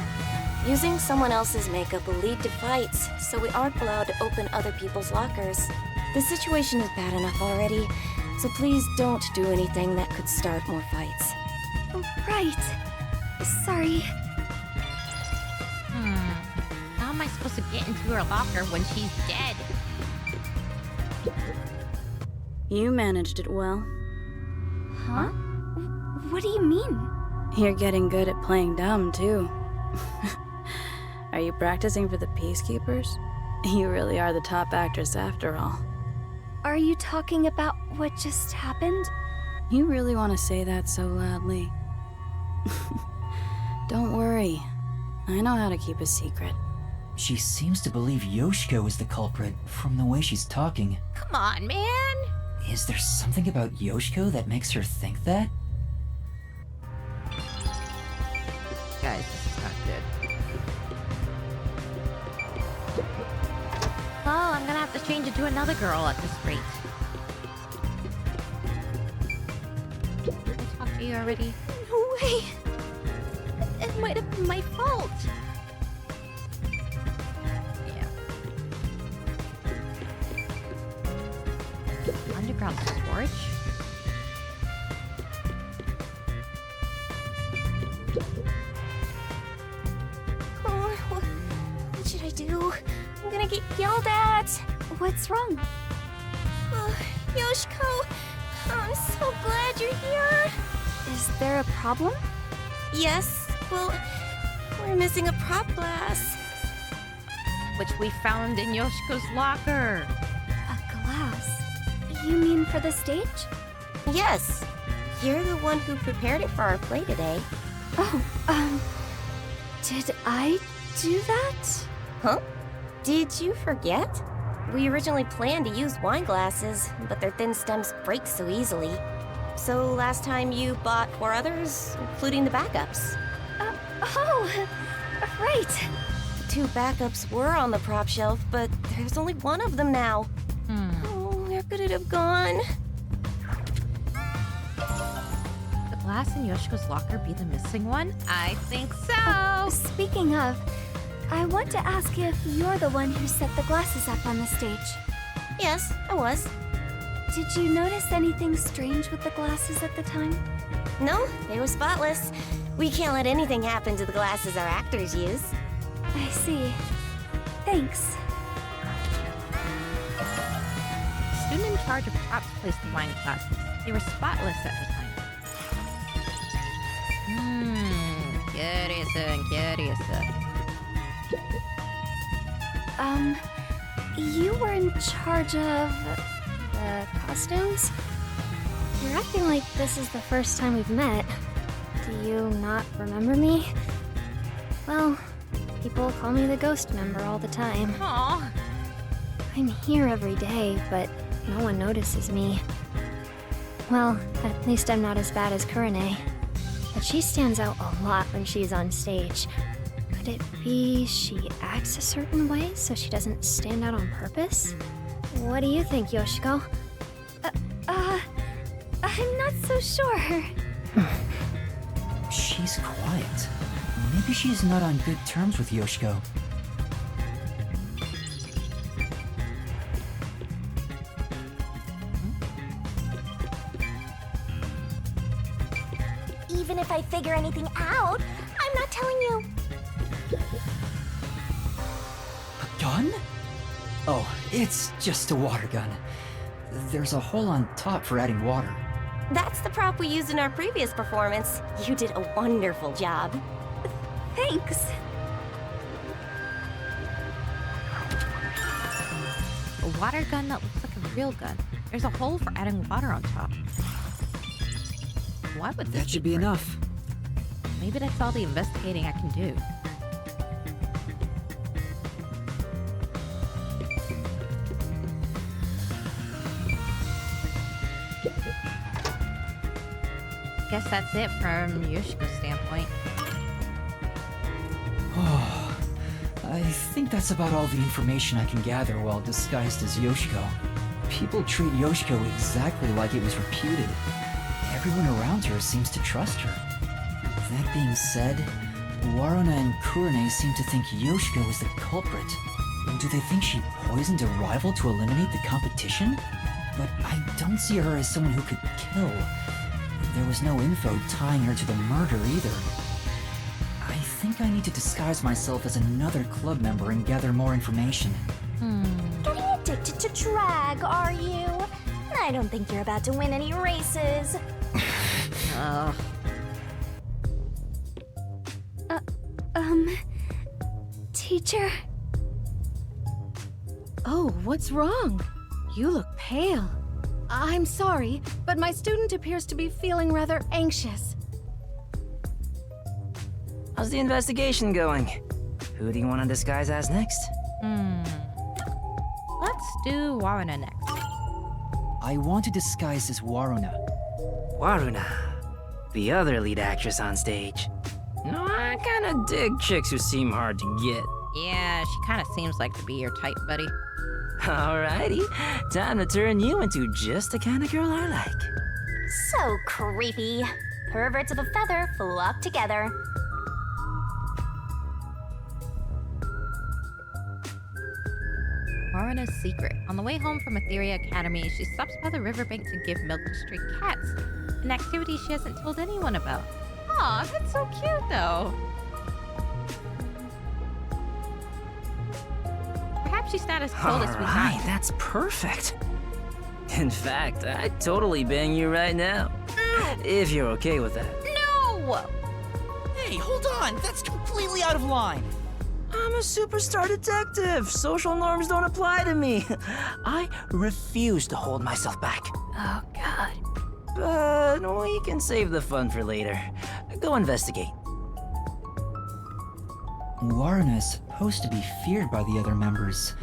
Using someone else's makeup will lead to fights, so we aren't allowed to open other people's lockers. The situation is bad enough already, so please don't do anything that could start more fights. Right. Sorry. How am I supposed to get into her locker when she's dead? You managed it well. Huh? What do you mean? You're getting good at playing dumb, too. Are you practicing for the Peacekeepers? You really are the top actress after all. Are you talking about what just happened? You really want to say that so loudly? Don't worry. I know how to keep a secret. She seems to believe Yoshiko is the culprit from the way she's talking. Come on, man! Is there something about Yoshiko that makes her think that? Guys, this is not good. Oh, I'm gonna have to change it to another girl at this rate. Did I talk to you already? No way! It might have been my fault. Underground storage? Oh, what should I do? I'm gonna get yelled at. What's wrong? Yoshiko, I'm so glad you're here. Is there a problem? Yes, well, we're missing a prop glass. Which we found in Yoshiko's locker. A glass? You mean for the stage? Yes. You're the one who prepared it for our play today. Oh, Did I do that? Huh? Did you forget? We originally planned to use wine glasses, but their thin stems break so easily. So last time you bought 4 others, including the backups. Oh, right. The 2 backups were on the prop shelf, but there's only 1 of them now. Oh, where could it have gone? The glass in Yoshiko's locker be the missing one? I think so. Speaking of, I want to ask if you're the one who set the glasses up on the stage. Yes, I was. Did you notice anything strange with the glasses at the time? No, they were spotless. We can't let anything happen to the glasses our actors use. I see. Thanks. The student in charge of props placed the wine glasses. They were spotless at the time. Curious. You were in charge of the costumes? You're acting like this is the first time we've met. Do you not remember me? Well, people call me the ghost member all the time. Aww. I'm here every day, but no one notices me. Well, at least I'm not as bad as Kanai. But she stands out a lot when she's on stage. Could it be she acts a certain way so she doesn't stand out on purpose? What do you think, Yoshiko? I'm not so sure. She's quiet. Maybe she's not on good terms with Yoshiko. Even if I figure anything out, I'm not telling you. A gun? Oh, it's just a water gun. There's a hole on top for adding water. That's the prop we used in our previous performance. You did a wonderful job. Thanks. A water gun that looks like a real gun. There's a hole for adding water on top. Why would this That should be enough. Maybe that's all the investigating I can do. Guess that's it from Yoshiko's standpoint. Oh, I think that's about all the information I can gather while disguised as Yoshiko. People treat Yoshiko exactly like it was reputed. Everyone around her seems to trust her. That being said, Waruna and Kurane seem to think Yoshiko is the culprit. Do they think she poisoned a rival to eliminate the competition? But I don't see her as someone who could kill. There was no info tying her to the murder either. I think I need to disguise myself as another club member and gather more information. Getting addicted to drag, are you? I don't think you're about to win any races. Teacher? Oh, what's wrong? You look pale. I'm sorry, but my student appears to be feeling rather anxious. How's the investigation going? Who do you want to disguise as next? Let's do Waruna next. I want to disguise as Waruna. Waruna, the other lead actress on stage. No, I kinda dig chicks who seem hard to get. Yeah, she kind of seems like to be your type, buddy. Alrighty, time to turn you into just the kind of girl I like. So creepy. Perverts of a feather flock together. Waruna's secret. On the way home from Etheria Academy, she stops by the riverbank to give milk to stray cats. An activity she hasn't told anyone about. Aw, that's so cute, though. Perhaps she's not as cold as we Alright, thought. that's perfect. In fact, I'd totally bang you right now. If you're okay with that. No! Hey, hold on! That's completely out of line! I'm a superstar detective. Social norms don't apply to me. I refuse to hold myself back. Oh, God. But we can save the fun for later. Go investigate. Waruna is supposed to be feared by the other members.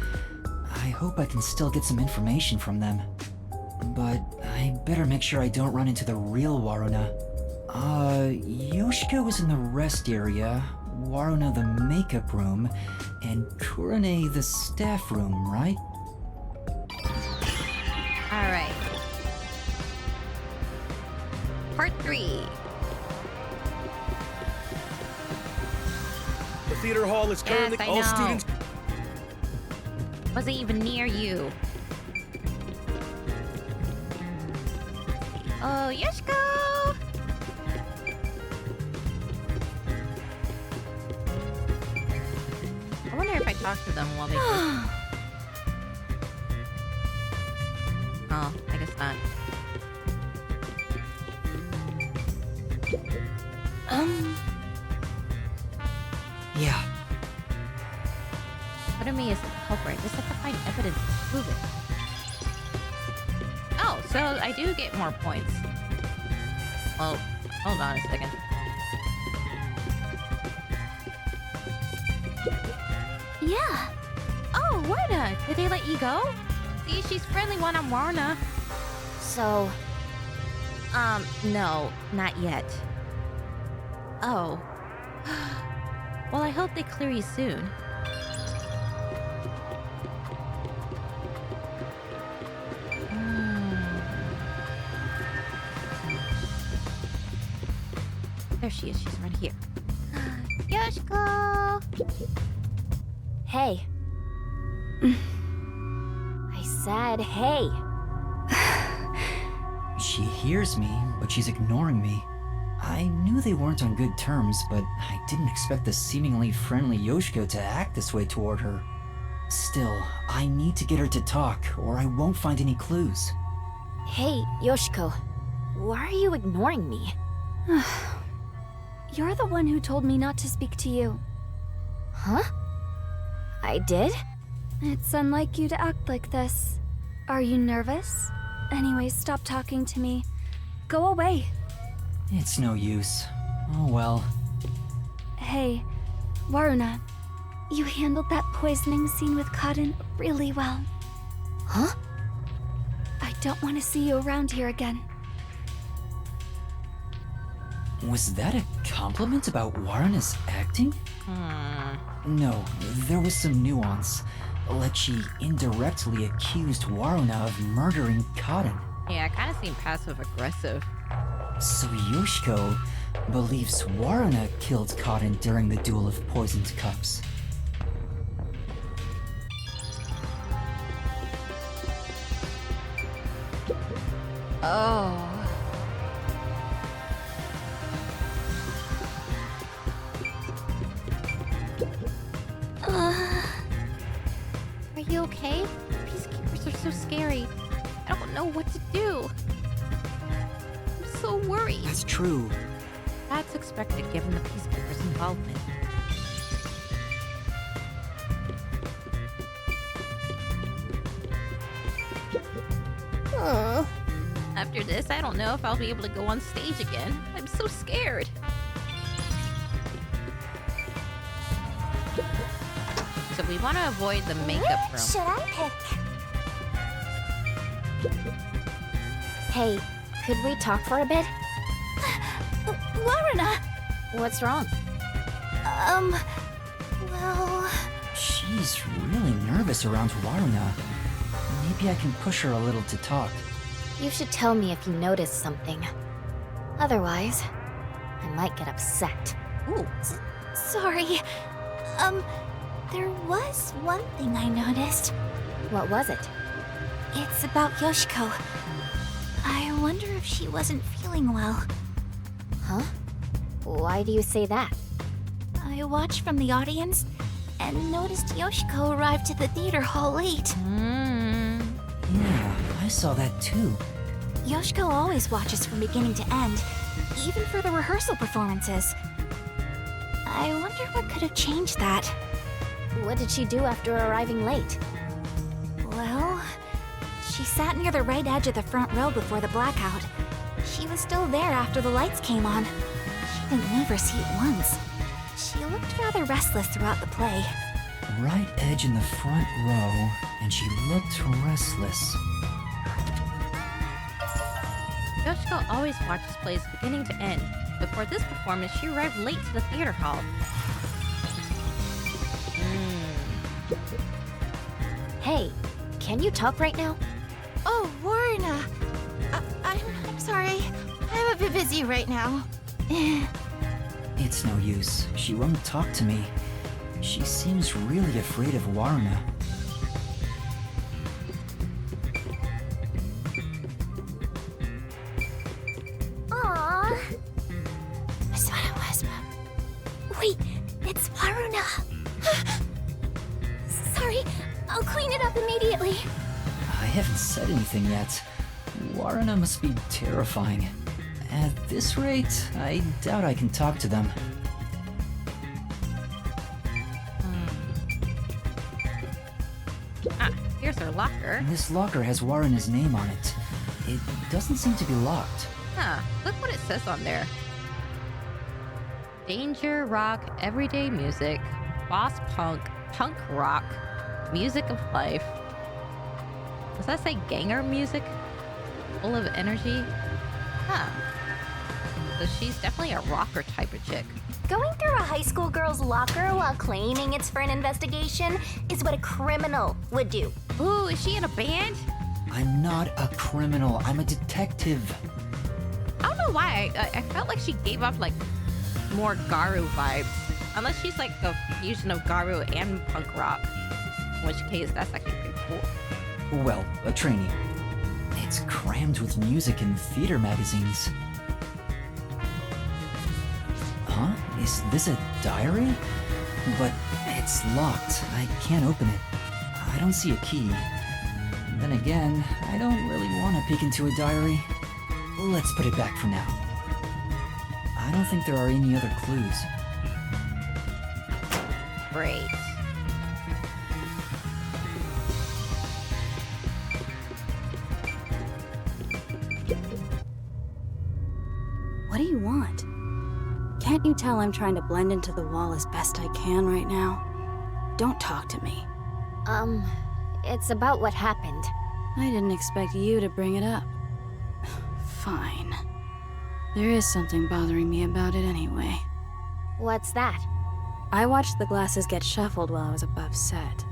I hope I can still get some information from them. But I better make sure I don't run into the real Waruna. Yoshiko was in the rest area, Waruna the makeup room, and Kurane the staff room, right? Alright. Part 3. The theater hall is currently Yes, I all know. students. Wasn't even near you. Oh, Yoshiko! I wonder if I talk to them while they Oh, I guess not. Yeah. What of me is the culprit? Just have to find evidence to prove it. Oh, so I do get more points. Well, hold on a second. Yeah. Oh, Waruna! Did they let you go? See, she's friendly when I'm Waruna. So, No, not yet. Oh. Well, I hope they clear you soon. There she is. She's right here. Yoshiko! hey. I said hey. She hears me, but she's ignoring me. I knew they weren't on good terms, but I didn't expect the seemingly friendly Yoshiko to act this way toward her. Still, I need to get her to talk, or I won't find any clues. Hey, Yoshiko. Why are you ignoring me? You're the one who told me not to speak to you. Huh? I did? It's unlike you to act like this. Are you nervous? Anyways, stop talking to me. Go away. It's no use. Oh well. Hey, Waruna. You handled that poisoning scene with Cotton really well. Huh? I don't want to see you around here again. Was that a compliment about Waruna's acting? No, there was some nuance. Like she indirectly accused Waruna of murdering Cotton. Yeah, I kind of seem passive-aggressive. So Yoshiko believes Waruna killed Cotton during the duel of poisoned cups. Oh. Are you okay? Peacekeepers are so scary. I don't know what to do. I'm so worried. That's true. That's expected given the Peacekeepers' involvement. After this, I don't know if I'll be able to go on stage again. I'm so scared. So we want to avoid the makeup room. Should I pick? Hey, could we talk for a bit? Waruna! What's wrong? Well... She's really nervous around Waruna. Maybe I can push her a little to talk. You should tell me if you notice something. Otherwise, I might get upset. Ooh. Sorry. There was one thing I noticed. What was it? It's about Yoshiko. I wonder if she wasn't feeling well. Huh? Why do you say that? I watched from the audience and noticed Yoshiko arrived to the theater hall late. Yeah, I saw that too. Yoshiko always watches from beginning to end, even for the rehearsal performances. I wonder what could have changed that. What did she do after arriving late? Well, she sat near the right edge of the front row before the blackout. She was still there after the lights came on. She didn't leave her seat once. She looked rather restless throughout the play. Right edge in the front row, and she looked restless. Yoshiko always watches plays beginning to end. Before this performance, she arrived late to the theater hall. Hey, can you talk right now? Oh, Warna. I'm sorry. I'm a bit busy right now. It's no use. She won't talk to me. She seems really afraid of Waruna. Aww. Wait, it's Waruna. Sorry, I'll clean it up immediately. I haven't said anything yet. Waruna must be terrifying. At this rate, I doubt I can talk to them. Ah, here's her locker. This locker has Waruna's name on it. It doesn't seem to be locked. Huh, look what it says on there. Danger rock, everyday music, boss punk, punk rock, music of life. Does that say ganger music? Full of energy? Huh. So she's definitely a rocker type of chick. Going through a high school girl's locker while claiming it's for an investigation is what a criminal would do. Ooh, is she in a band? I'm not a criminal. I'm a detective. I don't know why. I felt like she gave off like more Garu vibes. Unless she's like a fusion of Garu and punk rock. In which case, that's actually pretty cool. Well, a trainee. It's crammed with music and theater magazines. Huh? Is this a diary? But it's locked. I can't open it. I don't see a key. Then again, I don't really want to peek into a diary. Let's put it back for now. I don't think there are any other clues. Great. What do you want? Can't you tell I'm trying to blend into the wall as best I can right now? Don't talk to me. It's about what happened. I didn't expect you to bring it up. Fine. There is something bothering me about it anyway. What's that? I watched the glasses get shuffled while I was above set.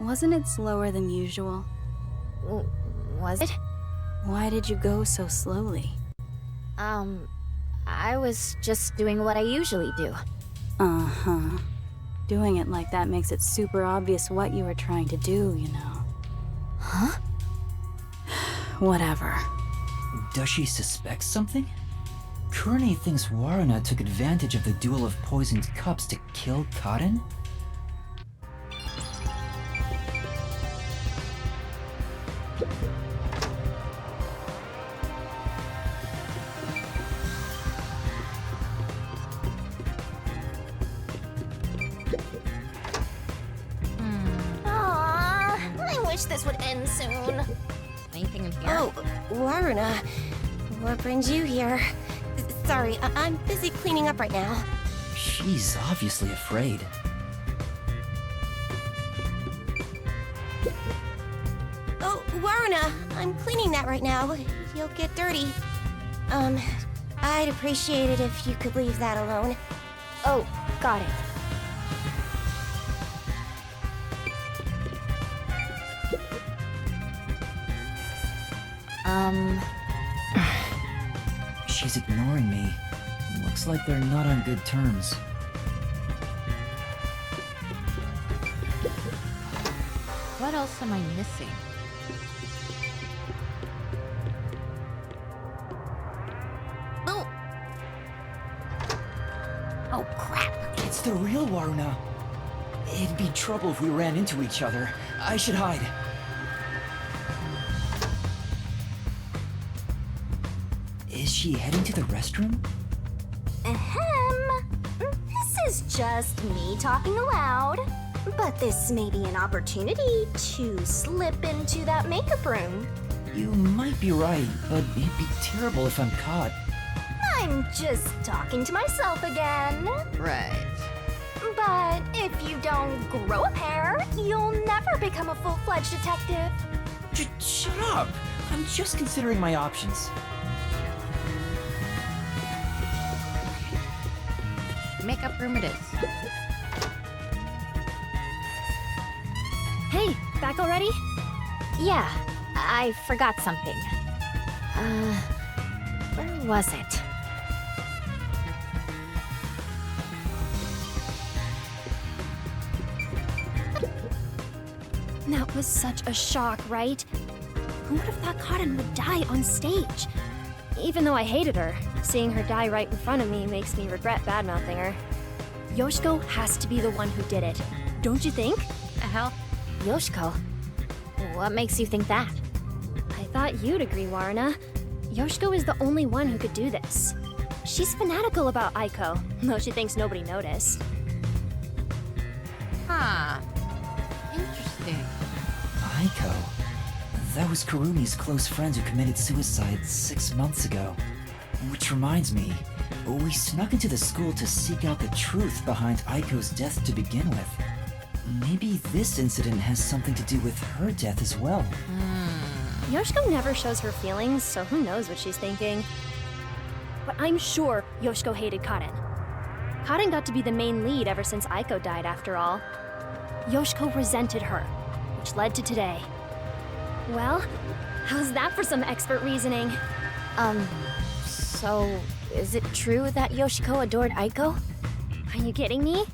Wasn't it slower than usual? Was it? Why did you go so slowly? I was just doing what I usually do. Uh-huh. Doing it like that makes it super obvious what you were trying to do, you know. Huh? Whatever. Does she suspect something? Kurne thinks Waruna took advantage of the duel of poisoned cups to kill Kaden? This would end soon. Anything in here? Oh, Waruna. What brings you here? Sorry, I'm busy cleaning up right now. She's obviously afraid. Oh, Waruna, I'm cleaning that right now. You'll get dirty. I'd appreciate it if you could leave that alone. Oh, got it. She's ignoring me. Looks like they're not on good terms. What else am I missing? Oh! Oh, crap. It's the real Waruna. It'd be trouble if we ran into each other. I should hide. Is she heading to the restroom? This is just me talking aloud. But this may be an opportunity to slip into that makeup room. You might be right, but it'd be terrible if I'm caught. I'm just talking to myself again. Right. But if you don't grow a pair, you'll never become a full-fledged detective. Shut up! I'm just considering my options. Makeup room it is. Hey, back already? Yeah, I forgot something. Where was it? That was such a shock, right? Who would have thought Cotton would die on stage? Even though I hated her, seeing her die right in front of me makes me regret badmouthing her. Yoshiko has to be the one who did it. Don't you think? The hell? Yoshiko? What makes you think that? I thought you'd agree, Warna. Yoshiko is the only one who could do this. She's fanatical about Aiko, though she thinks nobody noticed. Huh. Interesting. Aiko? That was Kurumi's close friend who committed suicide 6 months ago. Which reminds me, we snuck into the school to seek out the truth behind Aiko's death to begin with. Maybe this incident has something to do with her death as well. Yoshiko never shows her feelings, so who knows what she's thinking. But I'm sure Yoshiko hated Karen. Karen got to be the main lead ever since Aiko died, after all. Yoshiko resented her, which led to today. Well, how's that for some expert reasoning? So, is it true that Yoshiko adored Aiko? Are you kidding me?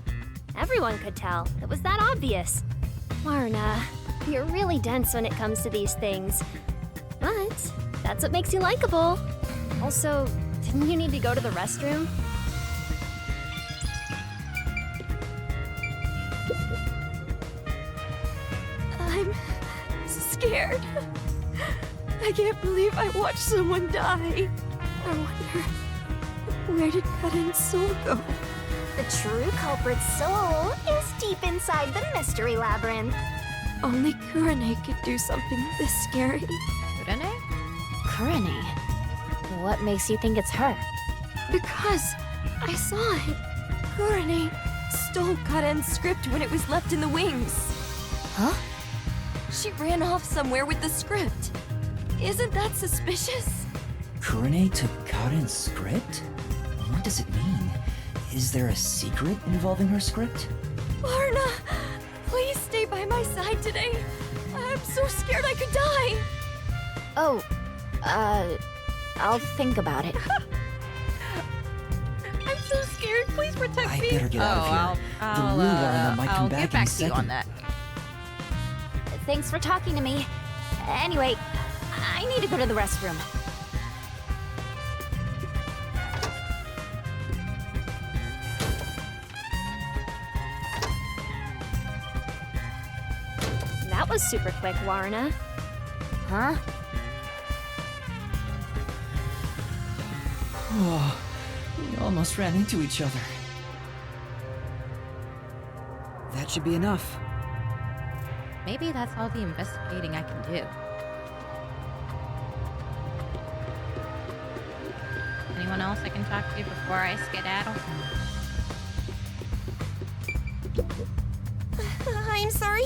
Everyone could tell. It was that obvious. Warna, you're really dense when it comes to these things. But that's what makes you likable. Also, didn't you need to go to the restroom? I'm scared. I can't believe I watched someone die. I wonder, where did Karen's soul go? The true culprit's soul is deep inside the mystery labyrinth. Only Kurane could do something this scary. Kurane? Kurane? What makes you think it's her? Because I saw it. Kurane stole Karen's script when it was left in the wings. Huh? She ran off somewhere with the script. Isn't that suspicious? Kurane took Karen's script? What does it mean? Is there a secret involving her script? Warna, please stay by my side today. I'm so scared I could die. Oh, I'll think about it. I'm so scared. Please protect I me. better get out of here. The real Warna might come back get back in a to you second. on that. Thanks for talking to me. Anyway, I need to go to the restroom. That was super quick, Warna. Huh? Oh, we almost ran into each other. That should be enough. Maybe that's all the investigating I can do. Anyone else I can talk to before I skedaddle? I'm sorry.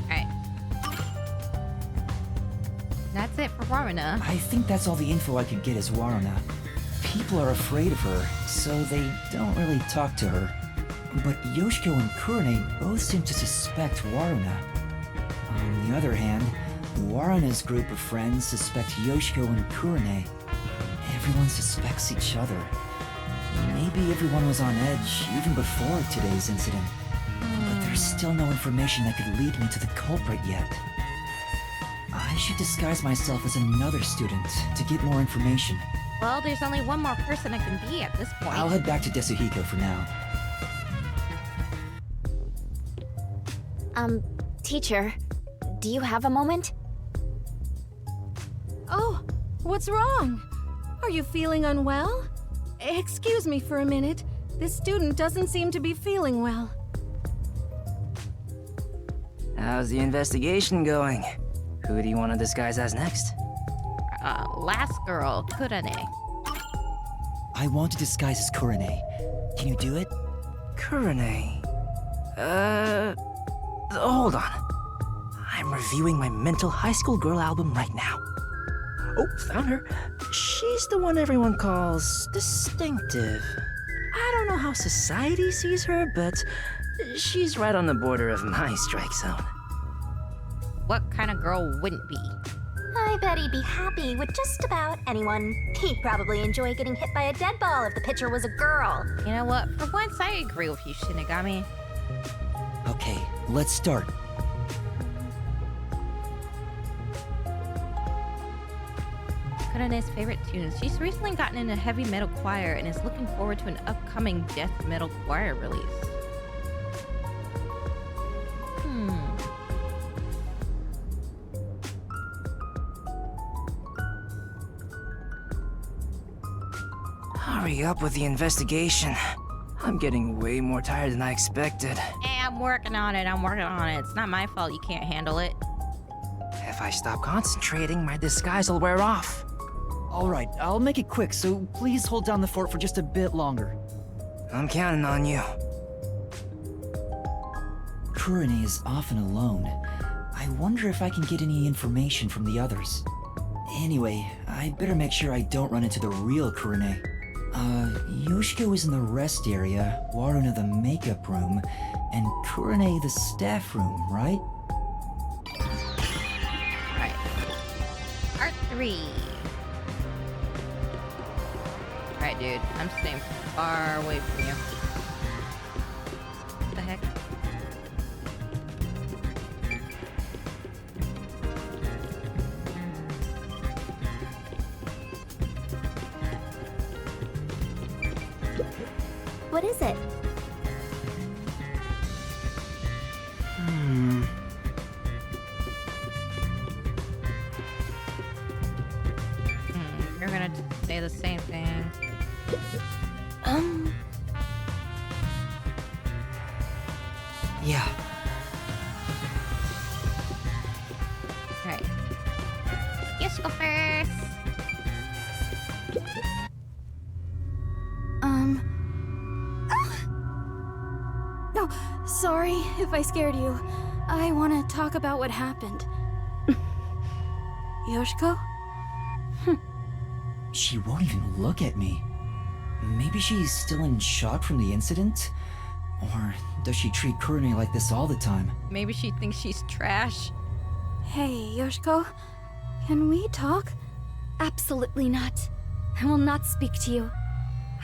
Alright. That's it for Warna. I think that's all the info I could get as Warna. People are afraid of her, so they don't really talk to her. But Yoshiko and Kurane both seem to suspect Waruna. On the other hand, Waruna's group of friends suspect Yoshiko and Kurane. Everyone suspects each other. Maybe everyone was on edge even before today's incident. But there's still no information that could lead me to the culprit yet. I should disguise myself as another student to get more information. Well, there's only one more person I can be at this point. I'll head back to Desuhiko for now. Teacher, do you have a moment? Oh, what's wrong? Are you feeling unwell? Excuse me for a minute. This student doesn't seem to be feeling well. How's the investigation going? Who do you want to disguise as next? last girl, Kurane. I want to disguise as Kurane. Can you do it? Kurane. Hold on. I'm reviewing my mental high school girl album right now. Oh, found her. She's the one everyone calls distinctive. I don't know how society sees her, but she's right on the border of my strike zone. What kind of girl wouldn't be? I bet he'd be happy with just about anyone. He'd probably enjoy getting hit by a dead ball if the pitcher was a girl. You know what? For once, I agree with you, Shinigami. Okay, let's start. Kurane's favorite tunes. She's recently gotten in a heavy metal choir and is looking forward to an upcoming death metal choir release. Hurry up with the investigation. I'm getting way more tired than I expected. Hey, I'm working on it. It's not my fault you can't handle it. If I stop concentrating, my disguise will wear off. Alright, I'll make it quick, so please hold down the fort for just a bit longer. I'm counting on you. Kurane is often alone. I wonder if I can get any information from the others. Anyway, I better make sure I don't run into the real Kurane. Yoshiko is in the rest area, Waruna the makeup room, and Kurane the staff room, right? Alright. Part 3. Alright, dude. I'm staying far away from you. What the heck? What is it? You're gonna say the same thing. Yeah. Alright. Yes, go first. No, sorry if I scared you. I want to talk about what happened. Yoshiko? She won't even look at me. Maybe she's still in shock from the incident? Or does she treat Kurane like this all the time? Maybe she thinks she's trash. Hey, Yoshiko. Can we talk? Absolutely not. I will not speak to you.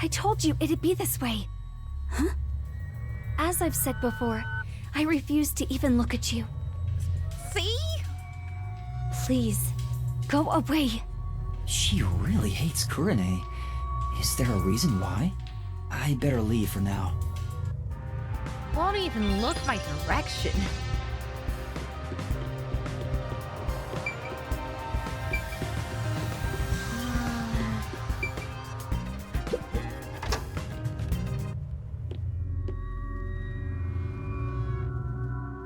I told you it'd be this way. Huh? As I've said before, I refuse to even look at you. See? Please, go away. She really hates Kurane. Is there a reason why? I better leave for now. Won't even look my direction.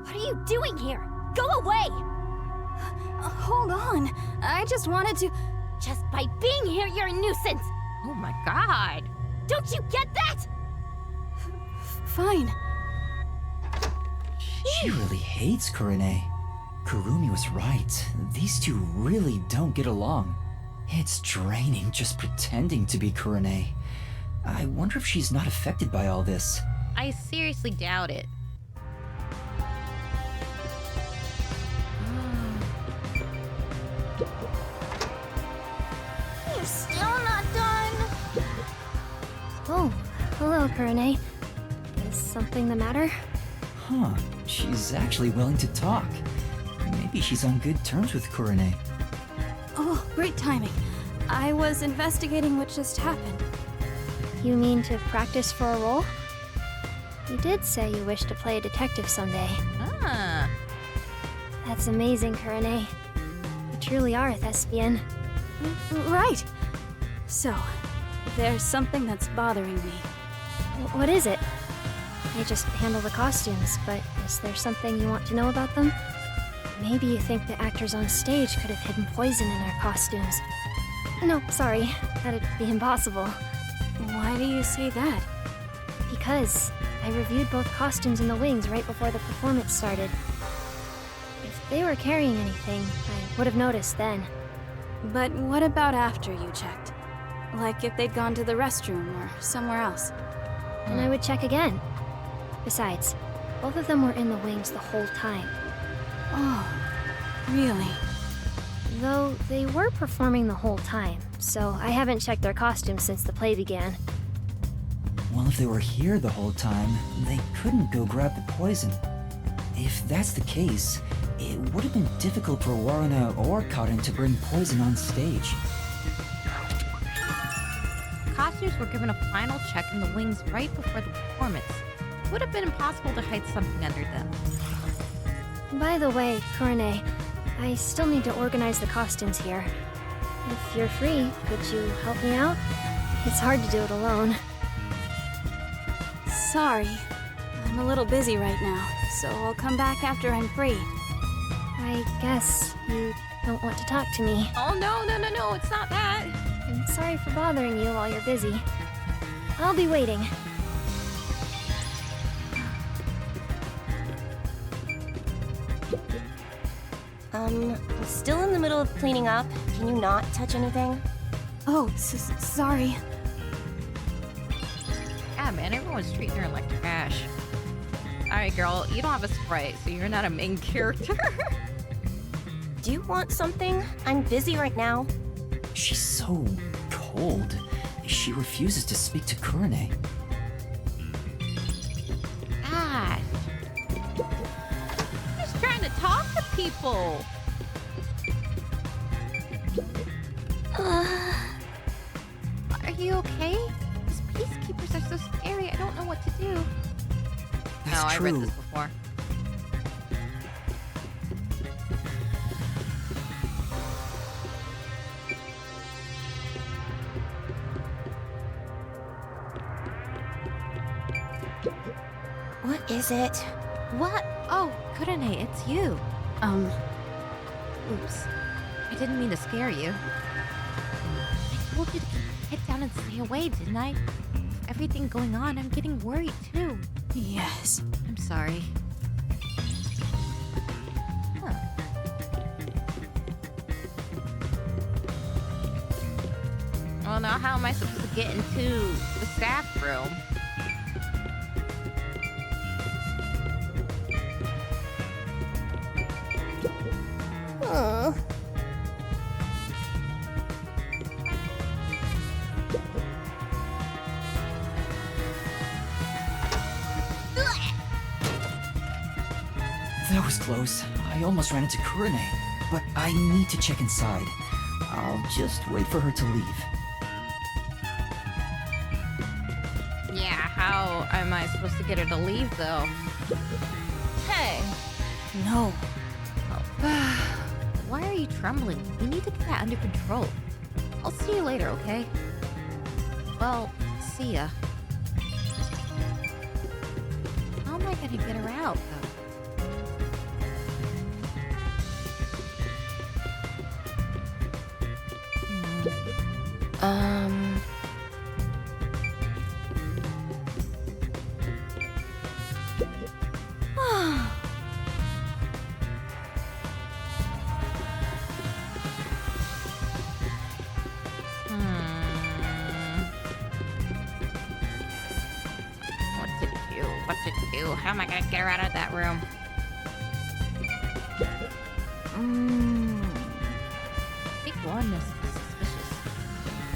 What are you doing here? Go away! Hold on. I just wanted to... Just by being here, you're a nuisance! Oh my god! Don't you get that? Fine. She really hates Kurane. Kurumi was right. These two really don't get along. It's draining just pretending to be Kurane. I wonder if she's not affected by all this. I seriously doubt it. You're still not done? Oh, hello, Kurane. Is something the matter? Huh, she's actually willing to talk. Maybe she's on good terms with Kurane. Oh, great timing. I was investigating what just happened. You mean to practice for a role? You did say you wish to play a detective someday. Ah. That's amazing, Kurane. You truly are a thespian. Right. So, there's something that's bothering me. What is it? I just handle the costumes, but is there something you want to know about them? Maybe you think the actors on stage could have hidden poison in their costumes. No, sorry. That'd be impossible. Why do you say that? Because I reviewed both costumes and the wings right before the performance started. If they were carrying anything, I would have noticed then. But what about after you checked? Like if they'd gone to the restroom or somewhere else? And I would check again. Besides, both of them were in the wings the whole time. Oh, really? Though they were performing the whole time, so I haven't checked their costumes since the play began. Well, if they were here the whole time, they couldn't go grab the poison. If that's the case, it would have been difficult for Warren or Cotton to bring poison on stage. Costumes were given a final check in the wings right before the performance. It would have been impossible to hide something under them. By the way, Kurane, I still need to organize the costumes here. If you're free, could you help me out? It's hard to do it alone. Sorry. I'm a little busy right now, so I'll come back after I'm free. I guess you don't want to talk to me. Oh, no, it's not that. I'm sorry for bothering you while you're busy. I'll be waiting. I'm still in the middle of cleaning up. Can you not touch anything? Oh, sorry. Yeah, man, everyone's treating her like trash. Alright, girl, you don't have a Sprite, so you're not a main character. Do you want something? I'm busy right now. She's so cold. She refuses to speak to Kurane. God. Just trying to talk to people. Are you okay? These peacekeepers are so scary. I don't know what to do. That's no, true. I read this before. What is it? What? Oh, Kurane, it's you. Oops. I didn't mean to scare you. I told you to keep your head down and stay away, didn't I? With everything going on, I'm getting worried too. Yes. I'm sorry. Huh. Well, now how am I supposed to get into the staff room? That was close. I almost ran into Kurane, but I need to check inside. I'll just wait for her to leave. Yeah, how am I supposed to get her to leave, though? Hey! No. Why are you trembling? We need to get that under control. I'll see you later, okay? Well, see ya. How am I gonna get her out, though? What to do? How am I gonna get her out of that room? Big oneness is suspicious.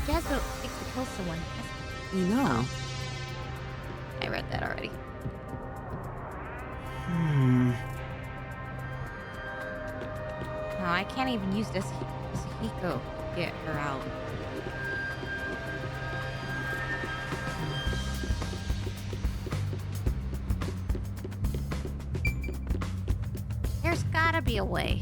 Jasmine thinks to kill someone. You know. I read that already. No, I can't even use this Hiko to get her out. There's gotta be a way.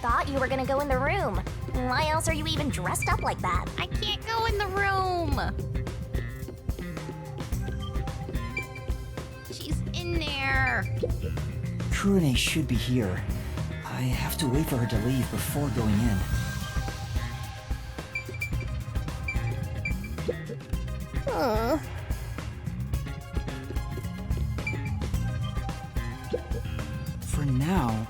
thought you were gonna go in the room. Why else are you even dressed up like that? I can't go in the room. She's in there. Kurone should be here. I have to wait for her to leave before going in. For now...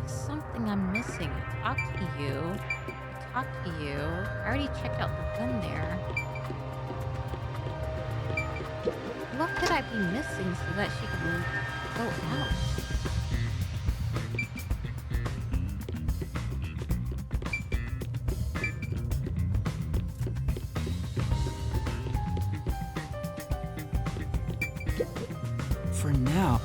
Something I'm missing. I talked to you. I already checked out the gun there. What could I be missing so that she could go out? For now...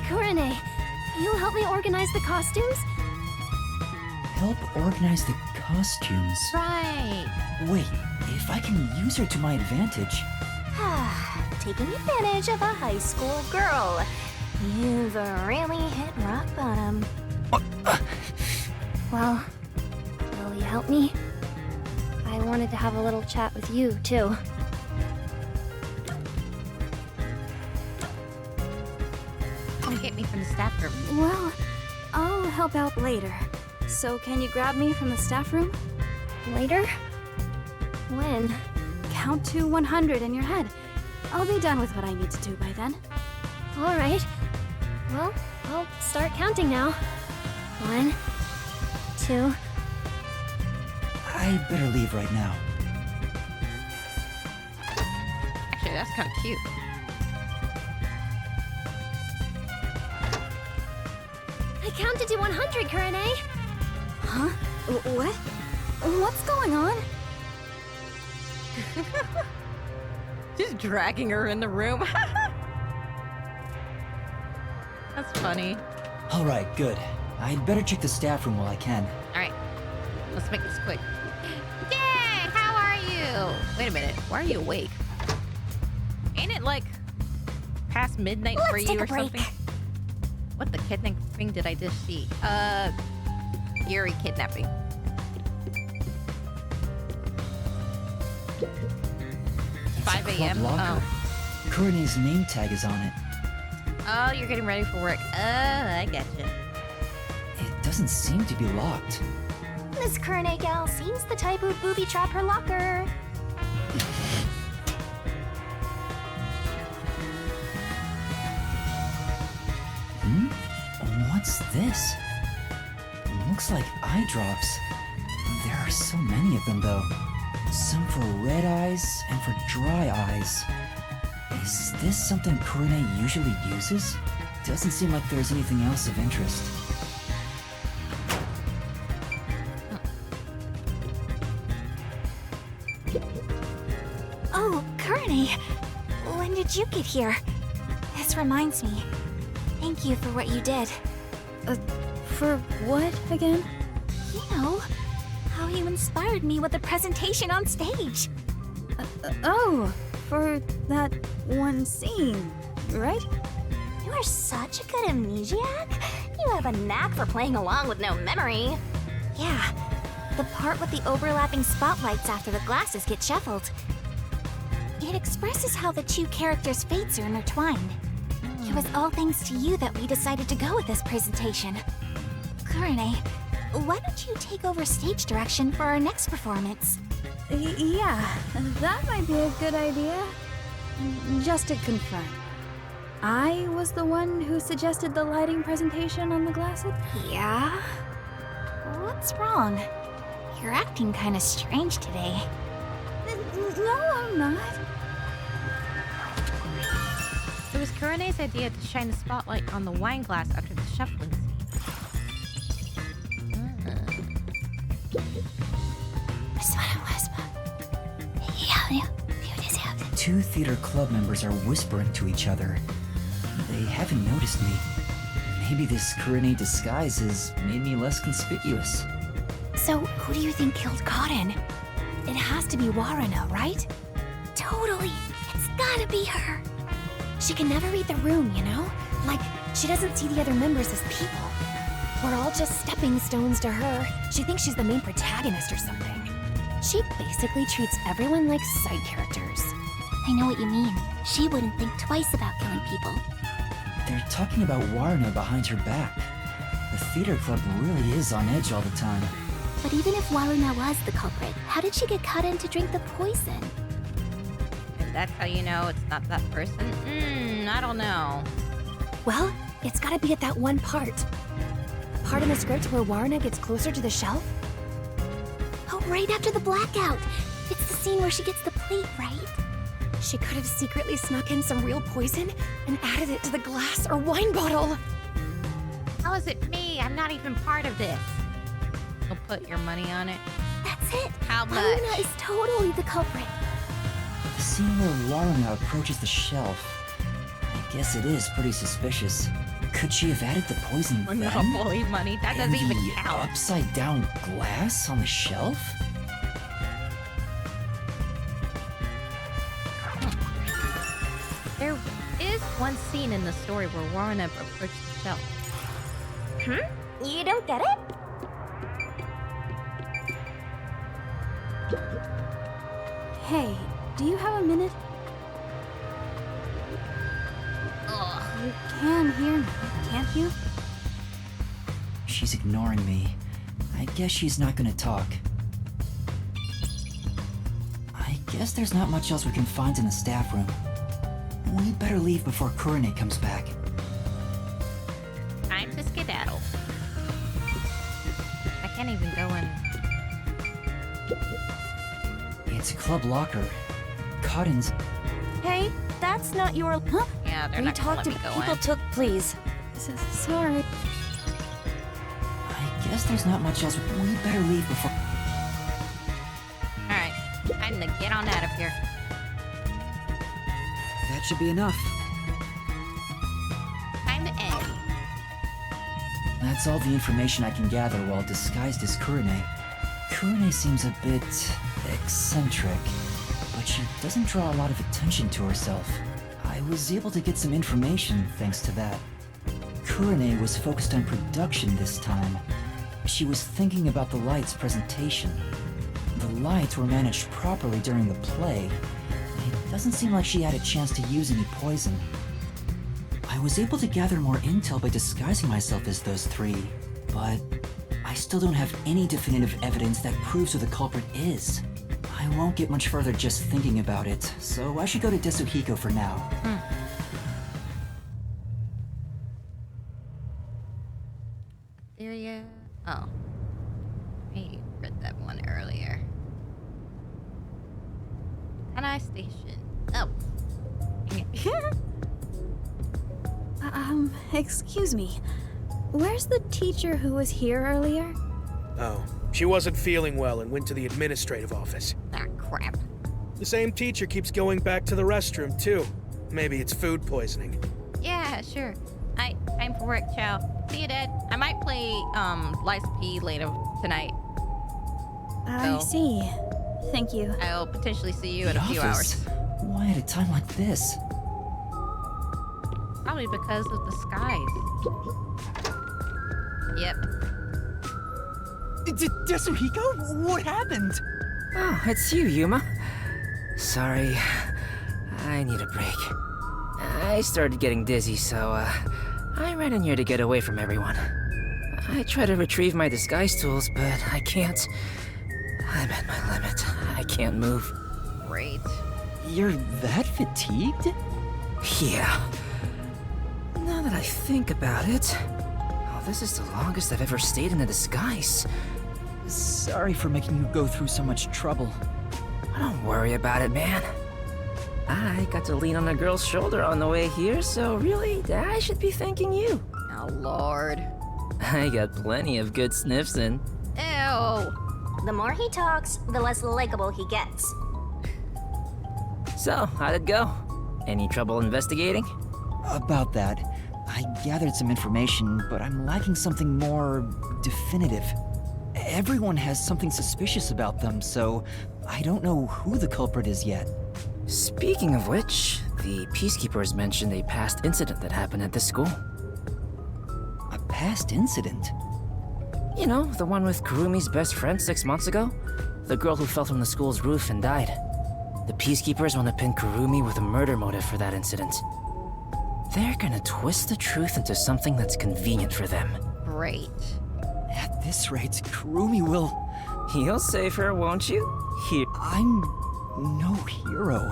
Kurone, you'll help me organize the costumes? Help organize the costumes? Right. Wait, if I can use her to my advantage... Taking advantage of a high school girl. You've really hit rock bottom. Well, will you help me? I wanted to have a little chat with you, too. Come get me from the staff room. Well, I'll help out later. So can you grab me from the staff room? Later? When? Count to 100 in your head. I'll be done with what I need to do by then. All right. Well, I'll start counting now. 1, 2... I better leave right now. Actually, that's kind of cute. I counted to 100, Kurone! Huh? What? What's going on? Just dragging her in the room. That's funny. Alright, good. I'd better check the staff room while I can. Alright, let's make this quick. Yay! How are you? Wait a minute, why are you awake? Ain't it like past midnight for you or something? What the kidnapping did I just see? Yuri kidnapping. It's 5 a.m. locker. Kurone's name tag is on it. Oh, you're getting ready for work. Oh, I getcha. It doesn't seem to be locked. This Kanai gal seems the type who'd booby-trap her locker. What's this? Looks like eye drops. There are so many of them, though. Some for red eyes and for dry eyes. Is this something Kurone usually uses? Doesn't seem like there's anything else of interest. Oh, Kanai! When did you get here? This reminds me. Thank you for what you did. For what again? You know, how you inspired me with the presentation on stage. Oh, for that one scene, right? You are such a good amnesiac. You have a knack for playing along with no memory. Yeah, the part with the overlapping spotlights after the glasses get shuffled. It expresses how the two characters' fates are intertwined. It was all thanks to you that we decided to go with this presentation. Kanai, why don't you take over stage direction for our next performance? Yeah, that might be a good idea. Just to confirm, I was the one who suggested the lighting presentation on the glasses? Yeah? What's wrong? You're acting kind of strange today. No, I'm not. It was Kurene's idea to shine the spotlight on the wine glass after the shuffling scene. Two theater club members are whispering to each other. They haven't noticed me. Maybe this Kurene disguise has made me less conspicuous. So, who do you think killed Cotton? It has to be Warrena, right? Totally. It's gotta be her. She can never read the room, you know? Like, she doesn't see the other members as people. We're all just stepping stones to her. She thinks she's the main protagonist or something. She basically treats everyone like side characters. I know what you mean. She wouldn't think twice about killing people. They're talking about Warrena behind her back. The theater club really is on edge all the time. But even if Warrena was the culprit, how did she get Cotton to drink the poison? And that's how you know it's not that person? I don't know. Well, it's gotta be at that one part. Part in the script where Warrena gets closer to the shelf? Oh, right after the blackout. It's the scene where she gets the plate, right? She could have secretly snuck in some real poison and added it to the glass or wine bottle. How is it me? I'm not even part of this. We'll put your money on it. That's it. How much? Warrena is totally the culprit. The scene where Warrena approaches the shelf. I guess it is pretty suspicious. Could she have added the poison then? Monopoly money. That doesn't even The count. upside down glass on the shelf? There is one scene in the story where Warrena approached the shelf. You don't get it? Hey, do you have a minute? You can hear me, can't you? She's ignoring me. I guess she's not gonna talk. I guess there's not much else we can find in the staff room. We better leave before Kurene comes back. Time to skedaddle. I can't even go in. It's a club locker. Cotton's. Hey, that's not your. Huh? Yeah, they're we not gonna talked let me to go people in. took, please. Sorry. I guess there's not much else. We better leave before. Alright, time to get on out of here. That should be enough. Time to end. That's all the information I can gather while disguised as Kurene. Kurene seems a bit eccentric, but she doesn't draw a lot of attention to herself. I was able to get some information thanks to that. Kurene was focused on production this time. She was thinking about the lights presentation. The lights were managed properly during the play. It doesn't seem like she had a chance to use any poison. I was able to gather more intel by disguising myself as those three, but I still don't have any definitive evidence that proves who the culprit is. I won't get much further just thinking about it, so I should go to Desuhiko for now. Celia. Oh. I read that one earlier. Kanai Station. Oh. Excuse me. Where's the teacher who was here earlier? Oh, she wasn't feeling well and went to the administrative office. Ah, crap. The same teacher keeps going back to the restroom, too. Maybe it's food poisoning. Yeah, sure. I'm for work, ciao. See you, Dad. I might play, Lies P later tonight. I see. Thank you. I'll potentially see you in a few office? hours. Why at a time like this? Probably because of the skies. Yep. Desuhiko? What happened? Oh, it's you, Yuma. Sorry. I need a break. I started getting dizzy, so, I ran in here to get away from everyone. I try to retrieve my disguise tools, but I can't. I'm at my limit. I can't move. Great. You're that fatigued? Yeah. Now that I think about it, this is the longest I've ever stayed in a disguise. Sorry for making you go through so much trouble. Don't worry about it, man. I got to lean on a girl's shoulder on the way here, so really, I should be thanking you. Oh, Lord. I got plenty of good sniffs in. Ew. The more he talks, the less likable he gets. So, how'd it go? Any trouble investigating? About that, I gathered some information, but I'm lacking something more definitive. Everyone has something suspicious about them, so I don't know who the culprit is yet. Speaking of which, the Peacekeepers mentioned a past incident that happened at the school. A past incident? You know, the one with Kurumi's best friend 6 months ago? The girl who fell from the school's roof and died. The Peacekeepers want to pin Kurumi with a murder motive for that incident. They're gonna twist the truth into something that's convenient for them. Great. At this rate, Kurumi will... You'll save her, won't you? Here. I'm no hero.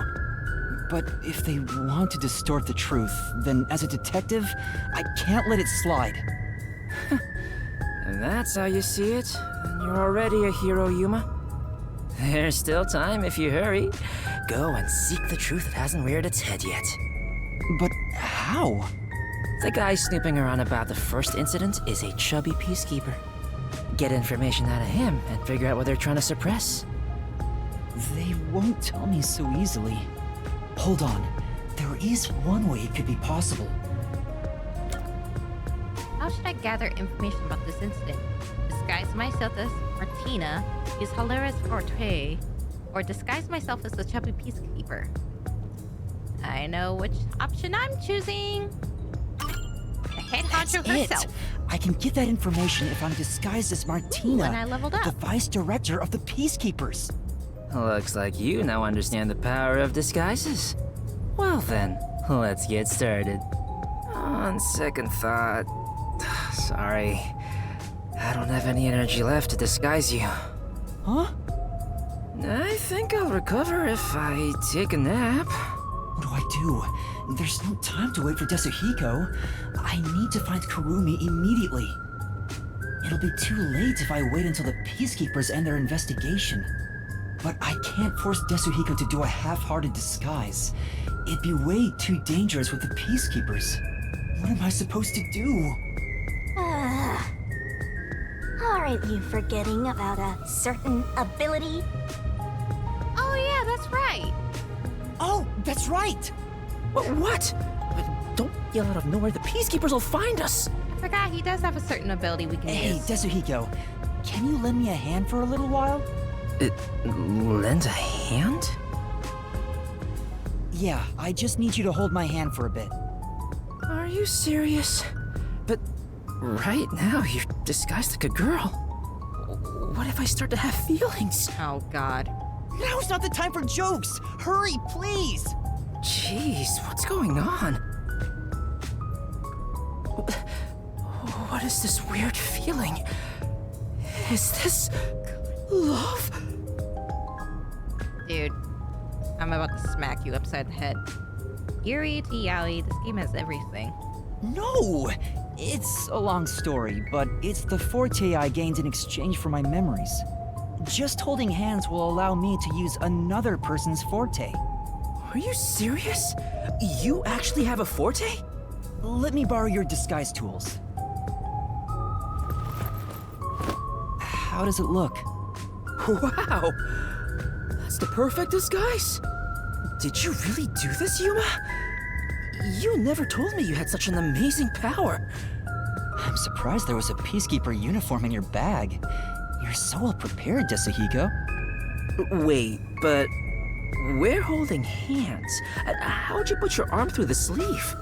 But if they want to distort the truth, then as a detective, I can't let it slide. And that's how you see it, then you're already a hero, Yuma. There's still time if you hurry. Go and seek the truth that hasn't reared its head yet. But how? The guy snooping around about the first incident is a chubby peacekeeper. Get information out of him and figure out what they're trying to suppress. They won't tell me so easily. Hold on. There is one way it could be possible. How should I gather information about this incident? Disguise myself as Martina, use hilarious forte, or disguise myself as the chubby peacekeeper? I know which option I'm choosing. The head honcho herself. I can get that information if I'm disguised as Martina, and I leveled up. the vice director of the Peacekeepers. Looks like you now understand the power of disguises. Well then, let's get started. On second thought... Sorry. I don't have any energy left to disguise you. Huh? I think I'll recover if I take a nap. What do I do? There's no time to wait for Desuhiko. I need to find Kurumi immediately. It'll be too late if I wait until the Peacekeepers end their investigation. But I can't force Desuhiko to do a half-hearted disguise. It'd be way too dangerous with the Peacekeepers. What am I supposed to do? Aren't you forgetting about a certain ability? Oh yeah, that's right. Oh, that's right! What? Don't yell out of nowhere, the Peacekeepers will find us! I forgot he does have a certain ability we can Hey, use. Desuhiko, can you lend me a hand for a little while? Lend a hand? Yeah, I just need you to hold my hand for a bit. Are you serious? But right now, you're disguised like a girl. What if I start to have feelings? Oh, God. Now's not the time for jokes! Hurry, please! Jeez, what's going on? What is this weird feeling? Is this love? Dude, I'm about to smack you upside the head. Yuri to Yaoi, this game has everything. No! It's a long story, but it's the forte I gained in exchange for my memories. Just holding hands will allow me to use another person's forte. Are you serious? You actually have a forte? Let me borrow your disguise tools. How does it look? Wow! That's the perfect disguise! Did you really do this, Yuma? You never told me you had such an amazing power. I'm surprised there was a Peacekeeper uniform in your bag. You're so well prepared, Desuhiko. Wait, but we're holding hands. How'd you put your arm through the sleeve?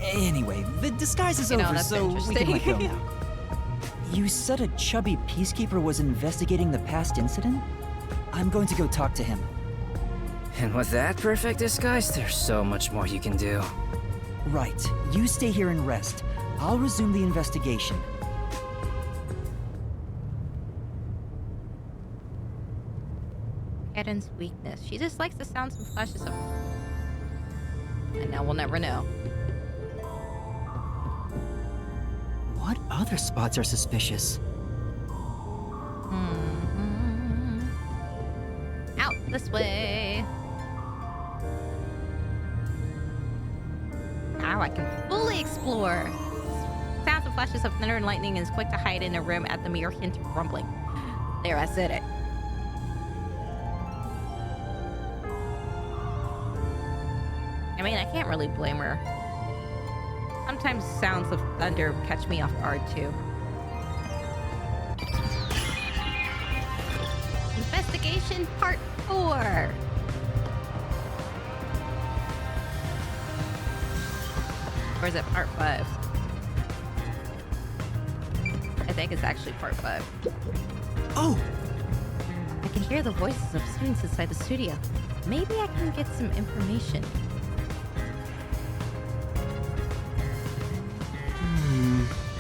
Anyway, the disguise is over, that's so we can let go now. You said a chubby Peacekeeper was investigating the past incident? I'm going to go talk to him. And with that perfect disguise, there's so much more you can do. Right. You stay here and rest. I'll resume the investigation. Eden's weakness. She just likes the sounds and flashes of... And now we'll never know. What other spots are suspicious? Out this way. Now I can fully explore. Sounds and flashes of thunder and lightning is quick to hide in a room at the mere hint of rumbling. There, I said it. I mean, I can't really blame her. Sometimes sounds of thunder catch me off guard, too. Investigation Part 4. Or is it Part 5? I think it's actually Part 5. Oh! I can hear the voices of students inside the studio. Maybe I can get some information.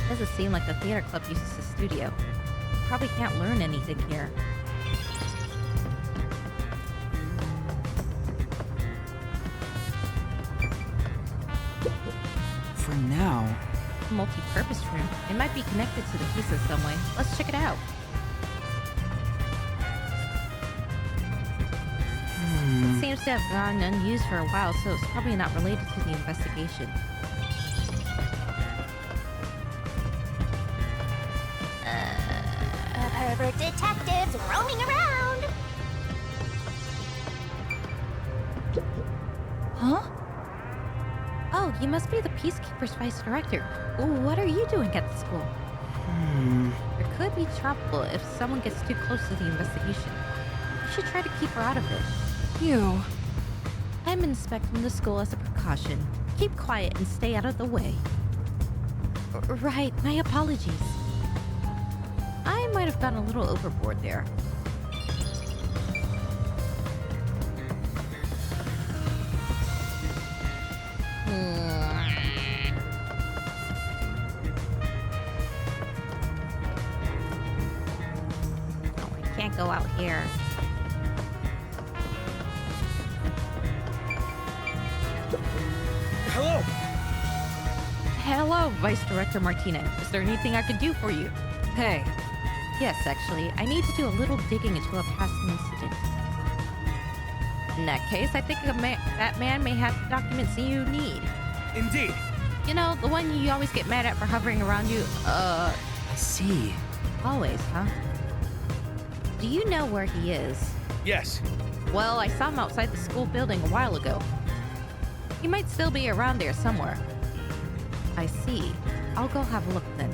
Doesn't seem like the theater club uses the studio. Probably can't learn anything here. For now... Multi-purpose room. It might be connected to the piece in some way. Let's check it out. It seems to have gone unused for a while, so it's probably not related to the investigation. Pervert detectives roaming around. Huh? Oh, you must be the Peacekeeper's vice director. What are you doing at the school? There could be trouble if someone gets too close to the investigation. You should try to keep her out of it. You... I'm inspecting the school as a precaution. Keep quiet and stay out of the way. Right, my apologies. I might have gone a little overboard there. Oh, I can't go out here. Hello? Hello, Vice Director Martina. Is there anything I could do for you? Hey. Yes, actually. I need to do a little digging into a past incident. In that case, I think that man may have the documents you need. Indeed. You know, the one you always get mad at for hovering around you, I see. Always, huh? Do you know where he is? Yes. Well, I saw him outside the school building a while ago. He might still be around there somewhere. I see. I'll go have a look then.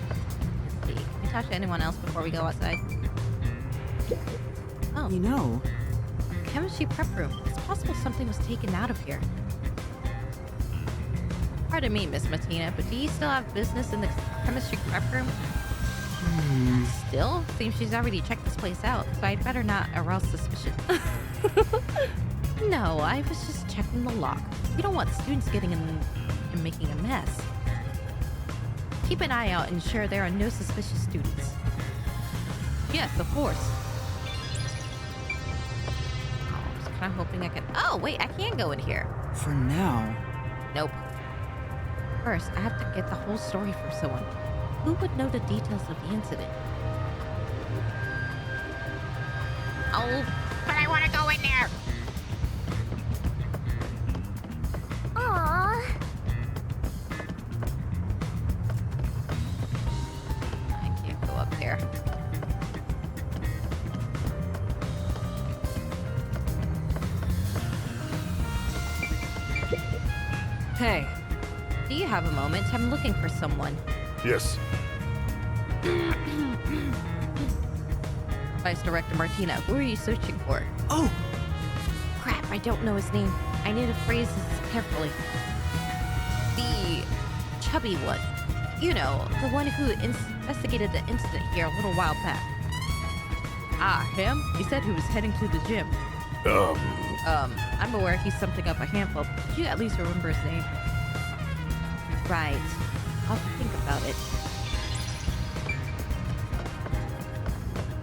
Let's see. Can we talk to anyone else before we go outside? Oh. You know... Chemistry prep room. It's possible something was taken out of here. Pardon me, Miss Martina, but do you still have business in the chemistry prep room? Still? Seems she's already checked this place out, so I'd better not arouse suspicion. No, I was just checking the lock. We don't want students getting in and making a mess. Keep an eye out and ensure there are no suspicious students. Yes, of course. Oh, I was kind of hoping I could... Oh, wait, I can go in here. For now... Nope. First, I have to get the whole story from someone. Who would know the details of the incident? Oh, but I want to go in there! Aww. I can't go up there. Hey. Do you have a moment? I'm looking for someone. Yes. Vice Director Martina, who are you searching for? Oh! Crap, I don't know his name. I need to phrase this carefully. The chubby one. You know, the one who investigated the incident here a little while back. Ah, him? He said he was heading to the gym. I'm aware he's something of a handful. Did you at least remember his name? Right. I'll think about it.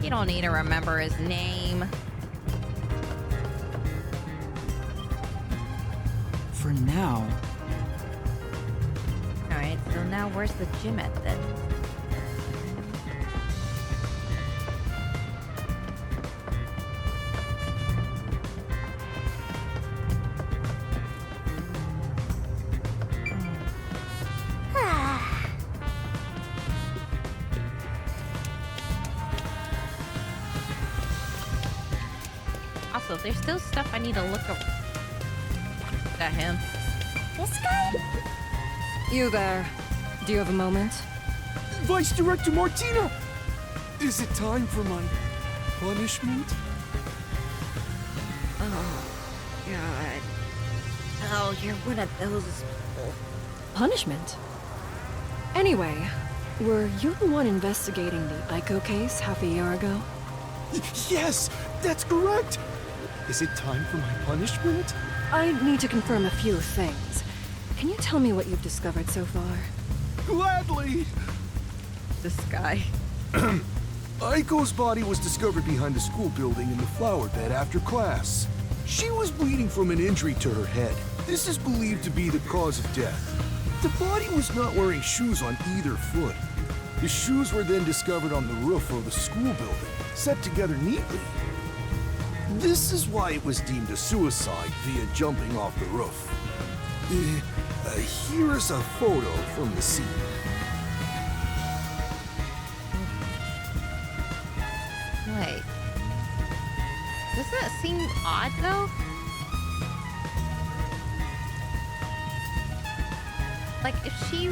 You don't need to remember his name. For now... Alright, so now where's the gym at then? So there's still stuff I need to look up. Is that him? This guy? You there. Do you have a moment? Vice Director Martina! Is it time for my punishment? Oh, God. Oh, you're one of those people. Punishment? Anyway, were you the one investigating the Aiko case half a year ago? Yes, that's correct! Is it time for my punishment? I need to confirm a few things. Can you tell me what you've discovered so far? Gladly! This guy. Aiko's body was discovered behind the school building in the flower bed after class. She was bleeding from an injury to her head. This is believed to be the cause of death. The body was not wearing shoes on either foot. The shoes were then discovered on the roof of the school building, set together neatly. This is why it was deemed a suicide via jumping off the roof. Here is a photo from the scene. Wait. Doesn't that seem odd, though? Like, if she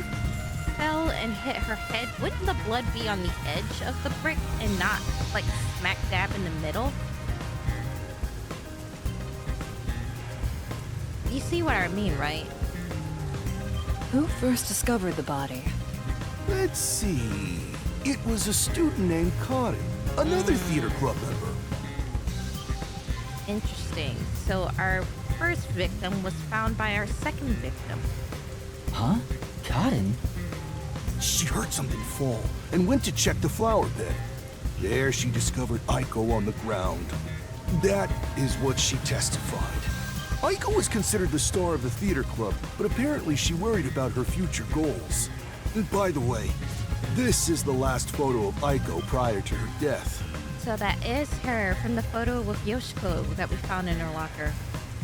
fell and hit her head, wouldn't the blood be on the edge of the brick and not, like, smack dab in the middle? You see what I mean, right? Who first discovered the body? Let's see. It was a student named Kanai, another theater club member. Interesting. So our first victim was found by our second victim. Huh? Cotton? She heard something fall and went to check the flower bed. There she discovered Aiko on the ground. That is what she testified. Aiko was considered the star of the theater club, but apparently she worried about her future goals. And by the way, this is the last photo of Aiko prior to her death. So that is her from the photo with Yoshiko that we found in her locker.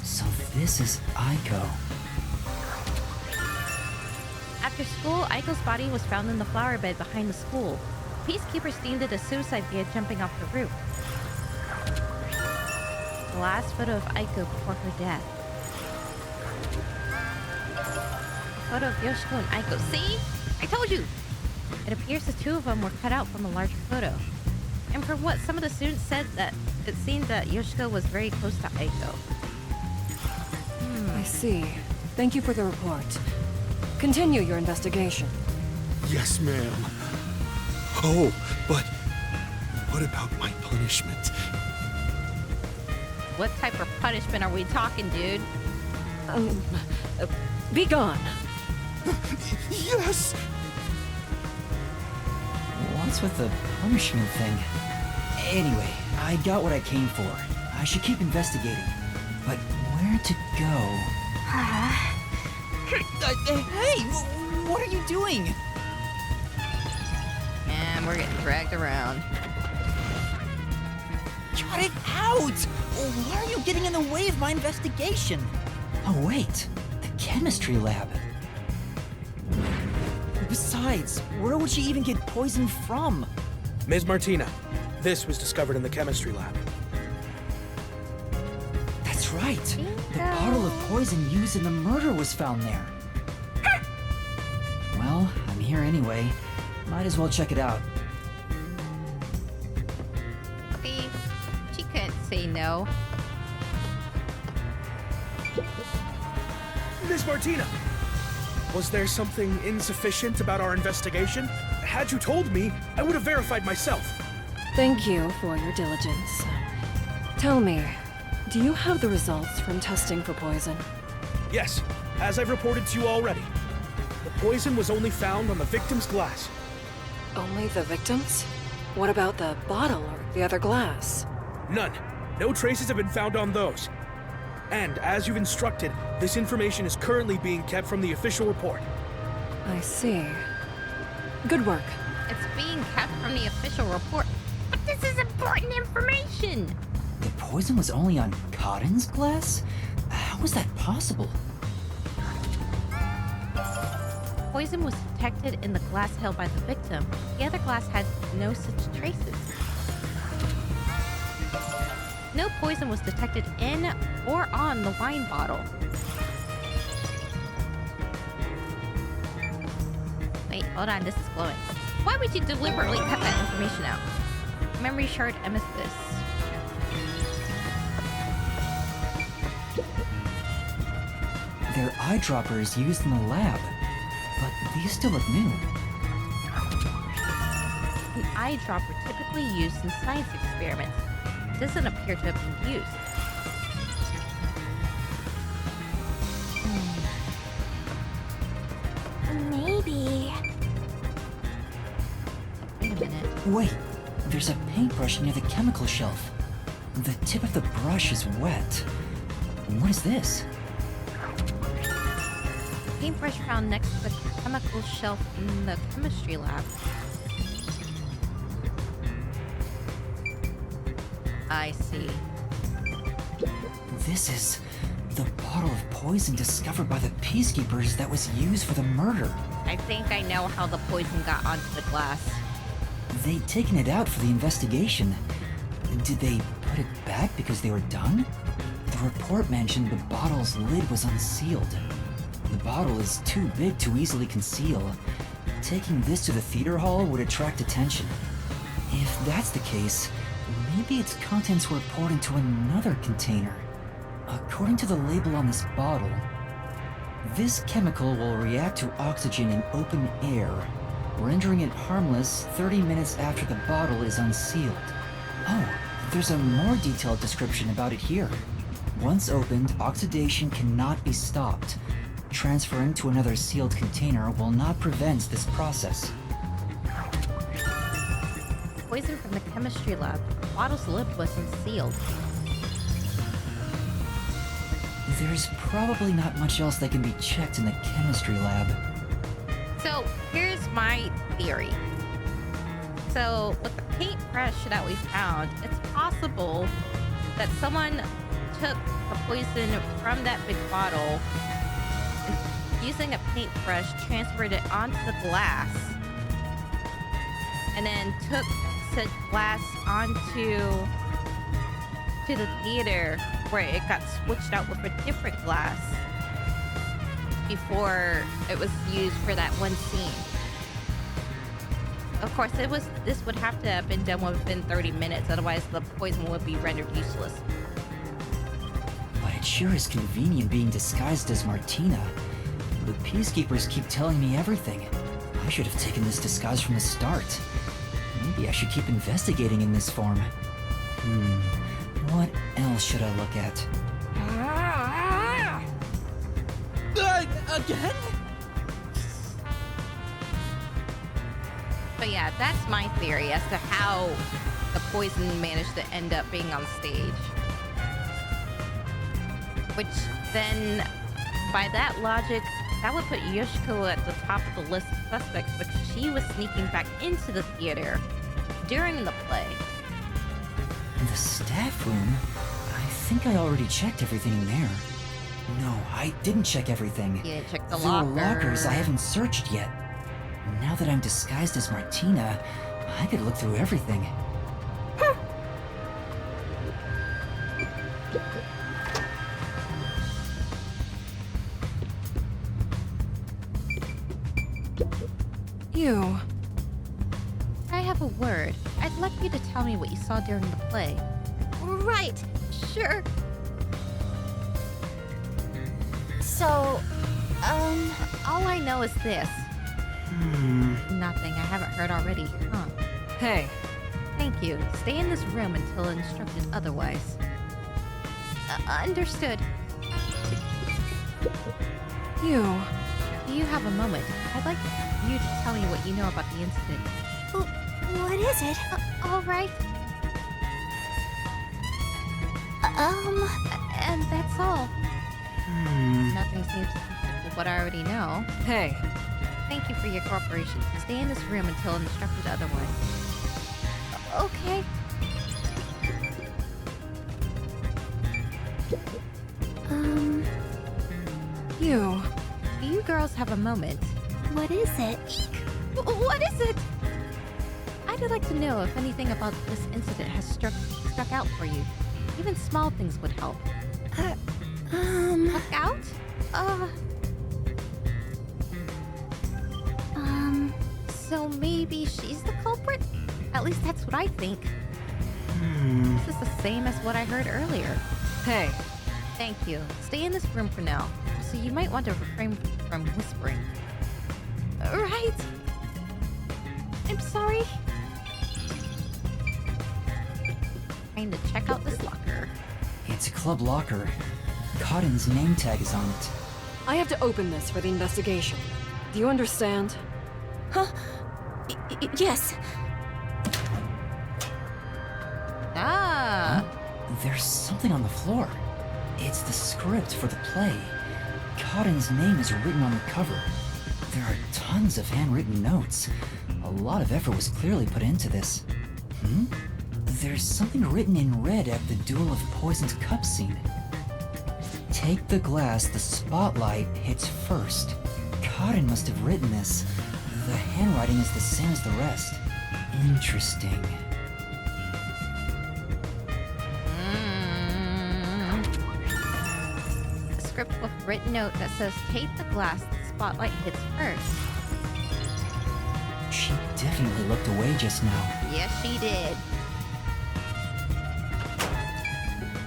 So this is Aiko. After school, Aiko's body was found in the flower bed behind the school. Peacekeepers deemed it a suicide via jumping off the roof. The last photo of Aiko before her death. A photo of Yoshiko and Aiko. See? I told you! It appears the two of them were cut out from a larger photo. And from what some of the students said, that it seemed that Yoshiko was very close to Aiko. I see. Thank you for the report. Continue your investigation. Yes, ma'am. Oh, but what about my punishment? What type of punishment are we talking, dude? Be gone. Yes! What's with the punishment thing? Anyway, I got what I came for. I should keep investigating. But where to go? Hey, what are you doing? And we're getting dragged around. Cut it out! Why are you getting in the way of my investigation? Oh wait, the chemistry lab. Besides, where would she even get poison from? Ms. Martina, this was discovered in the chemistry lab. That's right. The bottle of poison used in the murder was found there. Well, I'm here anyway. Might as well check it out. Okay, she couldn't say no. Ms. Martina, was there something insufficient about our investigation? Had you told me, I would have verified myself. Thank you for your diligence. Tell me, do you have the results from testing for poison? Yes, as I've reported to you already. The poison was only found on the victim's glass. Only the victims? What about the bottle or the other glass? None. No traces have been found on those. And as you've instructed, this information is currently being kept from the official report. I see. Good work. It's being kept from the official report. But this is important information! The poison was only on Cotton's glass? How was that possible? Poison was detected in the glass held by the victim. The other glass had no such traces. No poison was detected in or on the wine bottle. Wait, hold on, this is glowing. Why would you deliberately cut that information out? Memory shard amethyst. They're eyedroppers used in the lab, but these still look new. An eyedropper typically used in science experiments doesn't appear to have been used. Maybe. Wait a minute. Wait, there's a paintbrush near the chemical shelf. The tip of the brush is wet. What is this? Paintbrush found next to the chemical shelf in the chemistry lab. I see. This is the bottle of poison discovered by the Peacekeepers that was used for the murder. I think I know how the poison got onto the glass. They'd taken it out for the investigation. Did they put it back because they were done? The report mentioned the bottle's lid was unsealed. The bottle is too big to easily conceal. Taking this to the theater hall would attract attention. If that's the case, maybe its contents were poured into another container. According to the label on this bottle, this chemical will react to oxygen in open air, rendering it harmless 30 minutes after the bottle is unsealed. Oh, there's a more detailed description about it here. Once opened, oxidation cannot be stopped. Transferring to another sealed container will not prevent this process. Poison from the chemistry lab. The bottle's lid was unsealed. There's probably not much else that can be checked in the chemistry lab. So here's my theory. So with the paintbrush that we found, it's possible that someone took the poison from that big bottle and using a paintbrush transferred it onto the glass and then took said glass onto the theater where it got switched out with a different glass before it was used for that one scene. Of course, this would have to have been done within 30 minutes, otherwise the poison would be rendered useless. But it sure is convenient being disguised as Martina. The Peacekeepers keep telling me everything. I should have taken this disguise from the start. Maybe I should keep investigating in this form. What else should I look at? Again? But yeah, that's my theory as to how the poison managed to end up being on stage. Which then, by that logic, that would put Yoshiko at the top of the list of suspects because she was sneaking back into the theater during the play. The staff room? I think I already checked everything in there. No, I didn't check everything. You didn't check the There were locker. lockers I haven't searched yet. Now that I'm disguised as Martina, I could look through everything. You. I have a word. I'd like you to tell me what you saw during the play. Right, sure. So, all I know is this. Nothing I haven't heard already, huh? Hey. Thank you. Stay in this room until instructed otherwise. Understood. You. Do you have a moment? I'd like you to tell me what you know about the incident. What is it? All right. And that's all. Nothing seems to conflict with what I already know. Hey. Thank you for your cooperation. Stay in this room until instructed otherwise. Okay. You. Do you girls have a moment? What is it? Eek! What is it? I'd like to know if anything about this incident has struck out for you. Even small things would help. Look out? So maybe she's the culprit? At least that's what I think. This is the same as what I heard earlier. Hey. Thank you. Stay in this room for now. So you might want to refrain from whispering. Right? I'm sorry. Trying to check out this locker. It's a club locker. Cotton's name tag is on it. I have to open this for the investigation. Do you understand? Huh? Yes. There's something on the floor. It's the script for the play. Cotton's name is written on the cover. There are tons of handwritten notes. A lot of effort was clearly put into this. There's something written in red at the Duel of Poisoned Cup scene. Take the glass the spotlight hits first. Cotton must have written this. The handwriting is the same as the rest. Interesting. A script with a written note that says, take the glass the spotlight hits first. She definitely looked away just now. Yes, she did.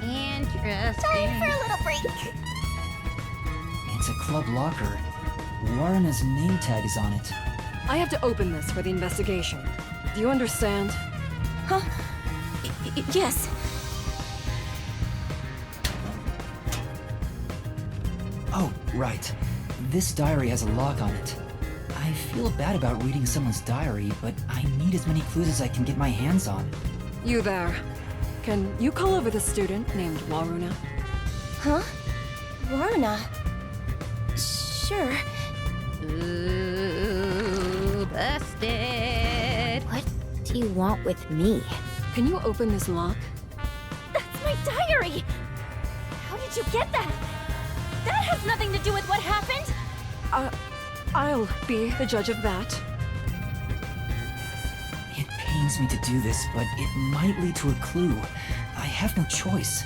Interesting. Time for a little break. It's a club locker. Warrena's name tag is on it. I have to open this for the investigation. Do you understand? Huh? Yes. Oh, right. This diary has a lock on it. I feel bad about reading someone's diary, but I need as many clues as I can get my hands on. You there. Can you call over the student named Waruna? Huh? Waruna? Sure. Ooh, busted. What do you want with me? Can you open this lock? That's my diary! How did you get that? That has nothing to do with what happened! I'll be the judge of that. It pains me to do this, but it might lead to a clue. I have no choice.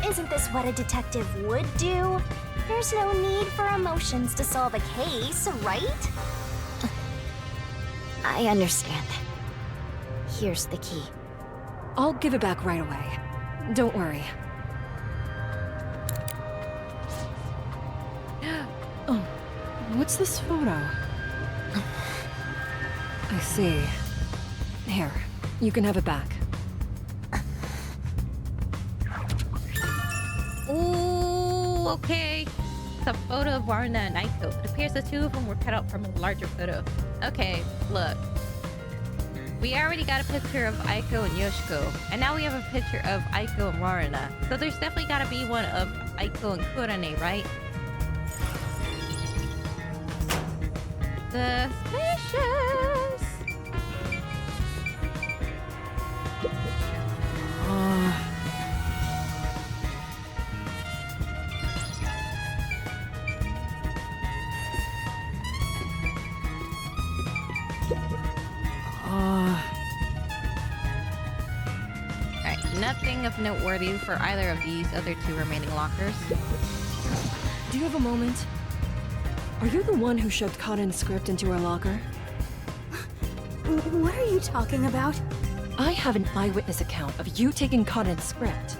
Isn't this what a detective would do? There's no need for emotions to solve a case, right? I understand. Here's the key. I'll give it back right away. Don't worry. Oh, what's this photo? I see. Here, you can have it back. Ooh, okay. It's a photo of Waruna and Aiko. It appears the two of them were cut out from a larger photo. Okay, look. We already got a picture of Aiko and Yoshiko, and now we have a picture of Aiko and Waruna. So there's definitely gotta be one of Aiko and Kurane, right? Suspicious! Alright, nothing of noteworthy for either of these other two remaining lockers. Do you have a moment? Are you the one who shoved Cotton's script into her locker? What are you talking about? I have an eyewitness account of you taking Cotton's script.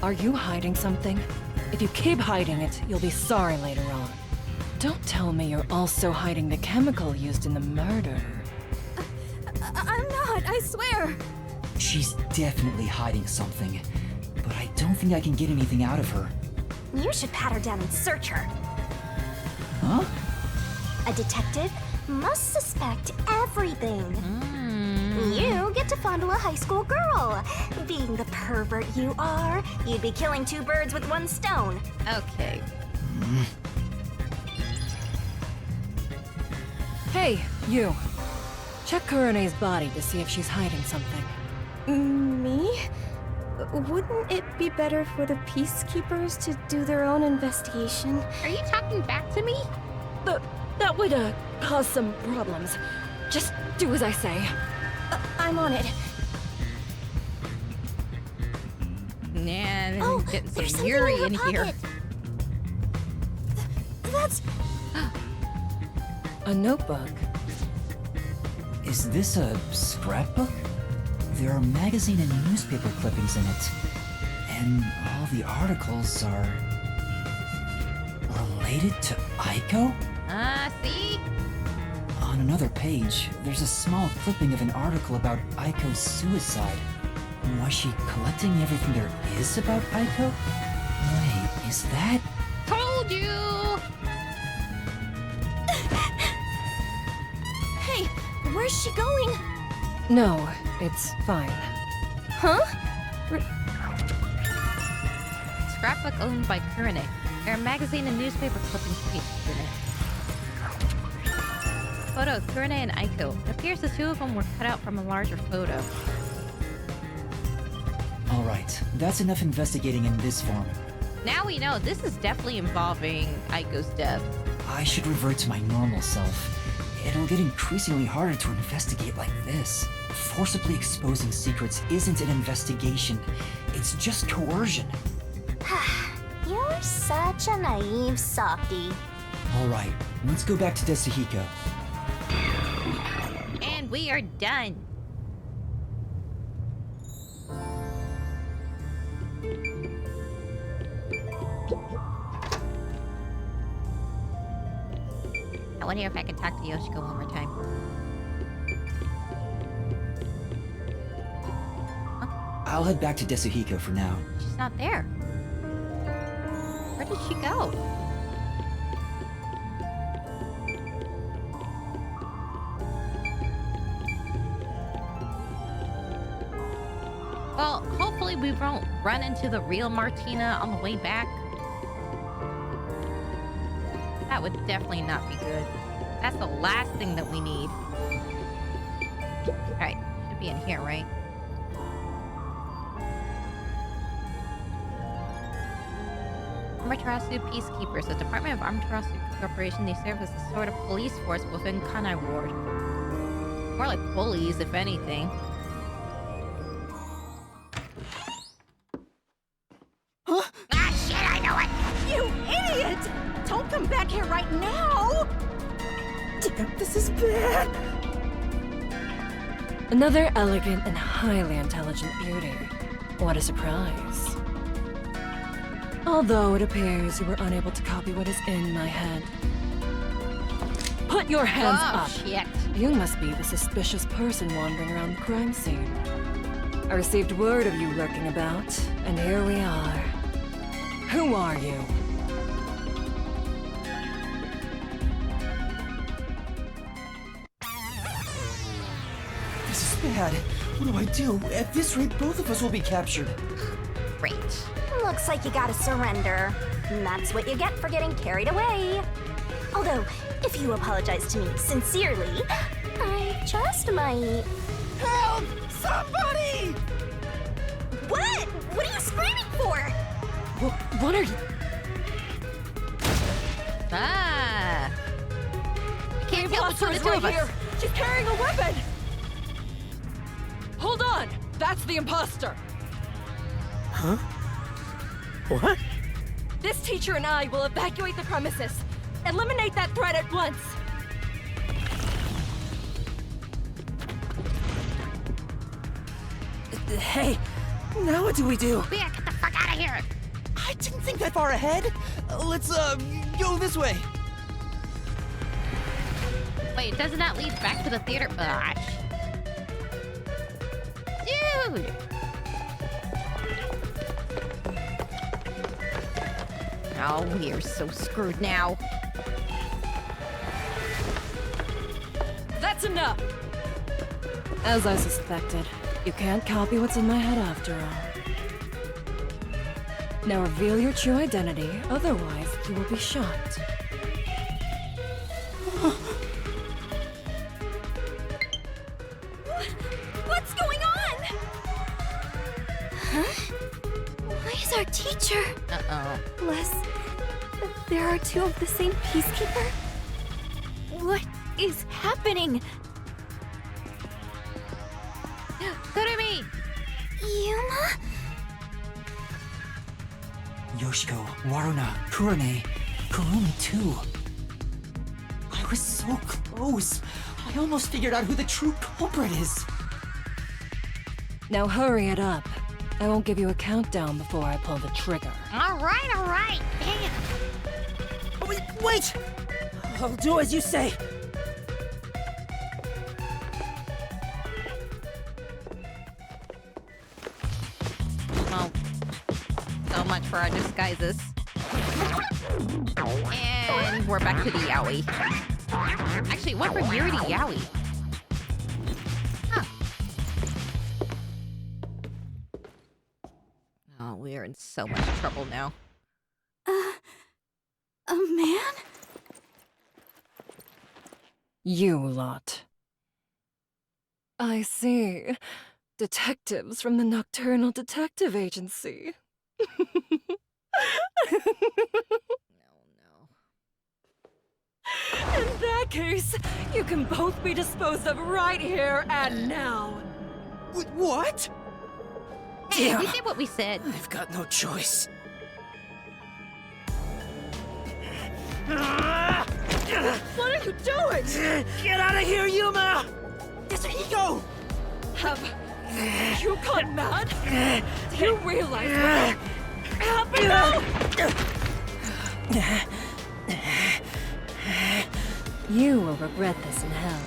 Are you hiding something? If you keep hiding it, you'll be sorry later on. Don't tell me you're also hiding the chemical used in the murder. I'm not, I swear! She's definitely hiding something, but I don't think I can get anything out of her. You should pat her down and search her. Huh? A detective must suspect everything. You get to fondle a high school girl. Being the pervert you are, you'd be killing two birds with one stone. Okay. Hey, you. Check Kurane's body to see if she's hiding something. Me? Wouldn't it be better for the peacekeepers to do their own investigation? Are you talking back to me? That would, cause some problems. Just do as I say. I'm on it. Man, Oh, getting there's some something Yuri in in her here. pocket. That's... A notebook. Is this a scrapbook? There are magazine and newspaper clippings in it. And all the articles are... related to Aiko? See? On another page, there's a small clipping of an article about Aiko's suicide. Was she collecting everything there is about Aiko? Wait, is that... Told you! Hey, where's she going? No, it's fine. Huh? Scrapbook owned by Kanai. There are magazine and newspaper clippings pasted in it. Photo of Kanai and Aiko. It appears the two of them were cut out from a larger photo. Alright, that's enough investigating in this form. Now we know this is definitely involving Aiko's death. I should revert to my normal self. It'll get increasingly harder to investigate like this. Forcibly exposing secrets isn't an investigation. It's just coercion. You're such a naive softie. Alright, let's go back to Desuhiko. And we are done. I wonder if I can talk to Yoshiko one more time. I'll head back to Desuhiko for now. She's not there. Where did she go? Well, hopefully we won't run into the real Martina on the way back. That would definitely not be good. That's the last thing that we need. Alright, should be in here, right? Amaterasu Peacekeepers, the Department of Amaterasu Corporation. They serve as a sort of police force within Kanai Ward. More like bullies, if anything. Huh? Ah, shit, I know it! You idiot! Don't come back here right now! Damn, this is bad! Another elegant and highly intelligent beauty. What a surprise. Although it appears you were unable to copy what is in my head. Put your hands up! Shit. You must be the suspicious person wandering around the crime scene. I received word of you lurking about, and here we are. Who are you? This is bad. What do I do? At this rate, both of us will be captured. Great. Looks like you gotta surrender. And that's what you get for getting carried away. Although, if you apologize to me sincerely, I just might... Help! Somebody! What? What are you screaming for? What are you... Ah! Can't deal between the two of us. She's carrying a weapon! Hold on! That's the imposter! Huh? What? This teacher and I will evacuate the premises. Eliminate that threat at once. Hey, now what do we do? We gotta get the fuck out of here! I didn't think that far ahead. Let's, go this way. Wait, doesn't that lead back to the theater? Gosh. Dude! Oh, we are so screwed now. That's enough! As I suspected, you can't copy what's in my head after all. Now reveal your true identity, otherwise you will be shot. What's going on? Huh? Why is our teacher? Uh-oh. Les, there are two of the same peacekeeper? What is happening? Kurumi! Yuma? Yoshiko, Waruna, Kurane, Kurumi too. I was so close. I almost figured out who the true culprit is. Now hurry it up. I won't give you a countdown before I pull the trigger. All right. Damn. Oh, wait! I'll do as you say. Well, so much for our disguises. And we're back to the yaoi. Actually, what from Yuri to yaoi? Huh. Oh, we are in so much trouble now. A man? You lot. I see. Detectives from the Nocturnal Detective Agency. In that case, you can both be disposed of right here and now. What? Hey, we did what we said. I've got no choice. What are you doing? Get out of here, Yuma! Yasuhiko! Have you gone mad? Do you realize what happened now? You will regret this in hell.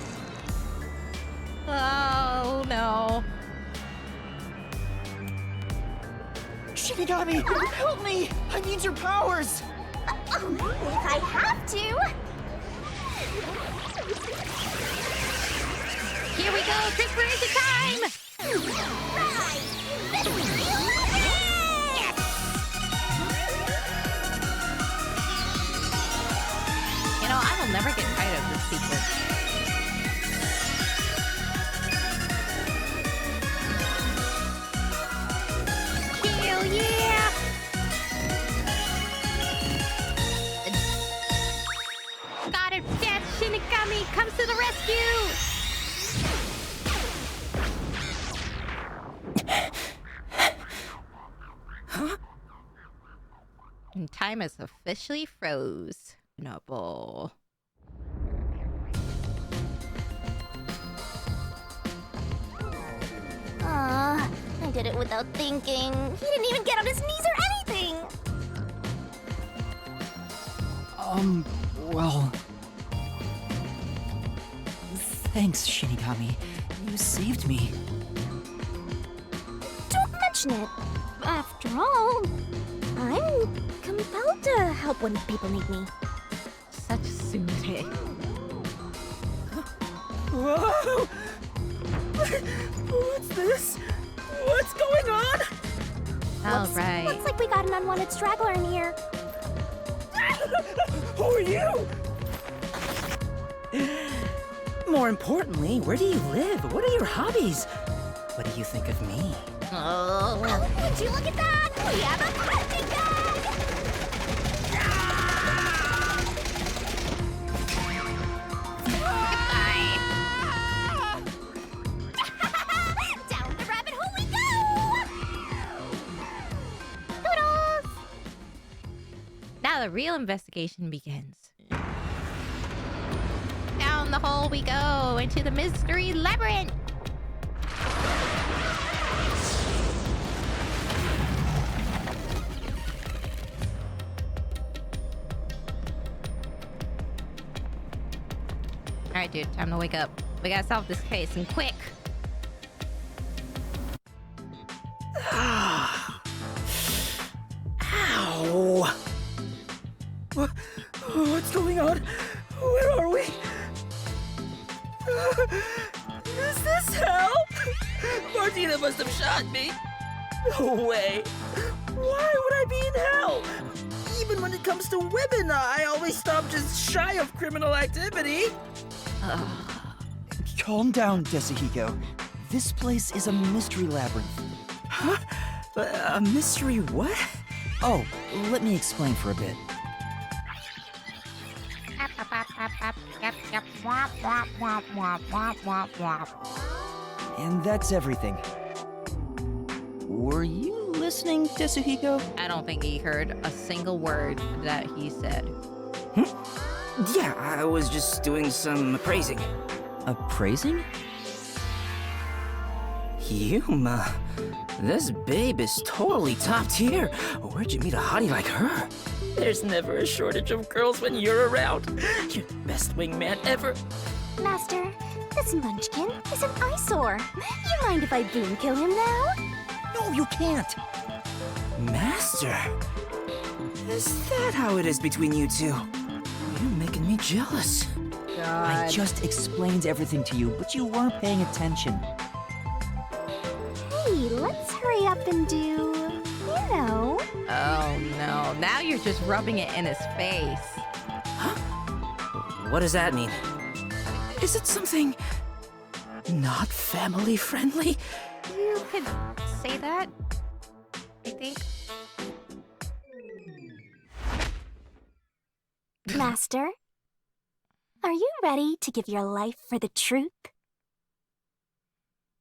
Oh, no. Shinigami, help me! I need your powers! If I have to. Here we go, transformation time! Right! This is real You know, I will never get tired of this sequence. Hell yeah! God of Death, Shinigami comes to the rescue! Huh? And time has officially froze. Noble. I did it without thinking. He didn't even get on his knees or anything. Well... Thanks, Shinigami. You saved me. Don't mention it. After all, I'm compelled to help when people need me. Such tsundere. Whoa! What's this? What's going on? All right. Looks like we got an unwanted straggler in here. Who are you? More importantly, where do you live? What are your hobbies? What do you think of me? Oh. Would you look at that? We have a plastic bag! Down the rabbit hole we go! Toodles! Now the real investigation begins. Down the hole we go into the mystery labyrinth. Alright, dude, time to wake up. We gotta solve this case, and quick! Ow! What's going on? Where are we? Is this hell? Martina must have shot me. No way. Why would I be in hell? Even when it comes to women, I always stop just shy of criminal activity. Calm down, Yasuhiko. This place is a mystery labyrinth. Huh? A mystery what? Oh, let me explain for a bit. And that's everything. Were you listening? listening, Tetsuhiko? I don't think he heard a single word that he said. Yeah, I was just doing some appraising. Appraising? Yuma, this babe is totally top tier. Where'd you meet a hottie like her? There's never a shortage of girls when you're around. You're the best wingman ever. Master, this munchkin is an eyesore. You mind if I boom kill him now? No, you can't. Master, is that how it is between you two? You're making me jealous. I just explained everything to you, but you weren't paying attention. Hey, let's hurry up and do, you know. Oh no, now you're just rubbing it in his face. What does that mean? Is it something not family friendly? You could say that, I think. Master, are you ready to give your life for the truth?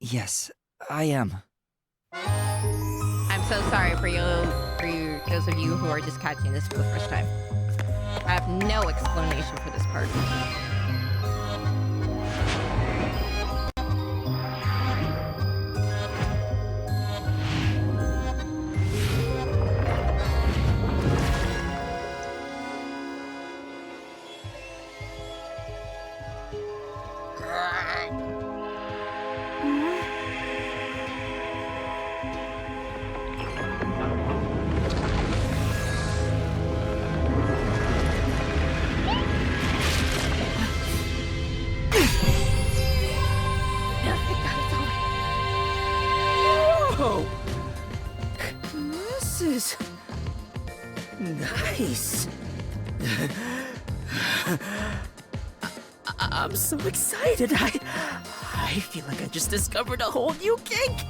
Yes, I am. I'm so sorry for those of you who are just catching this for the first time. I have no explanation for this part. Whoa! This is nice. I'm so excited. I feel like I just discovered a whole new kink.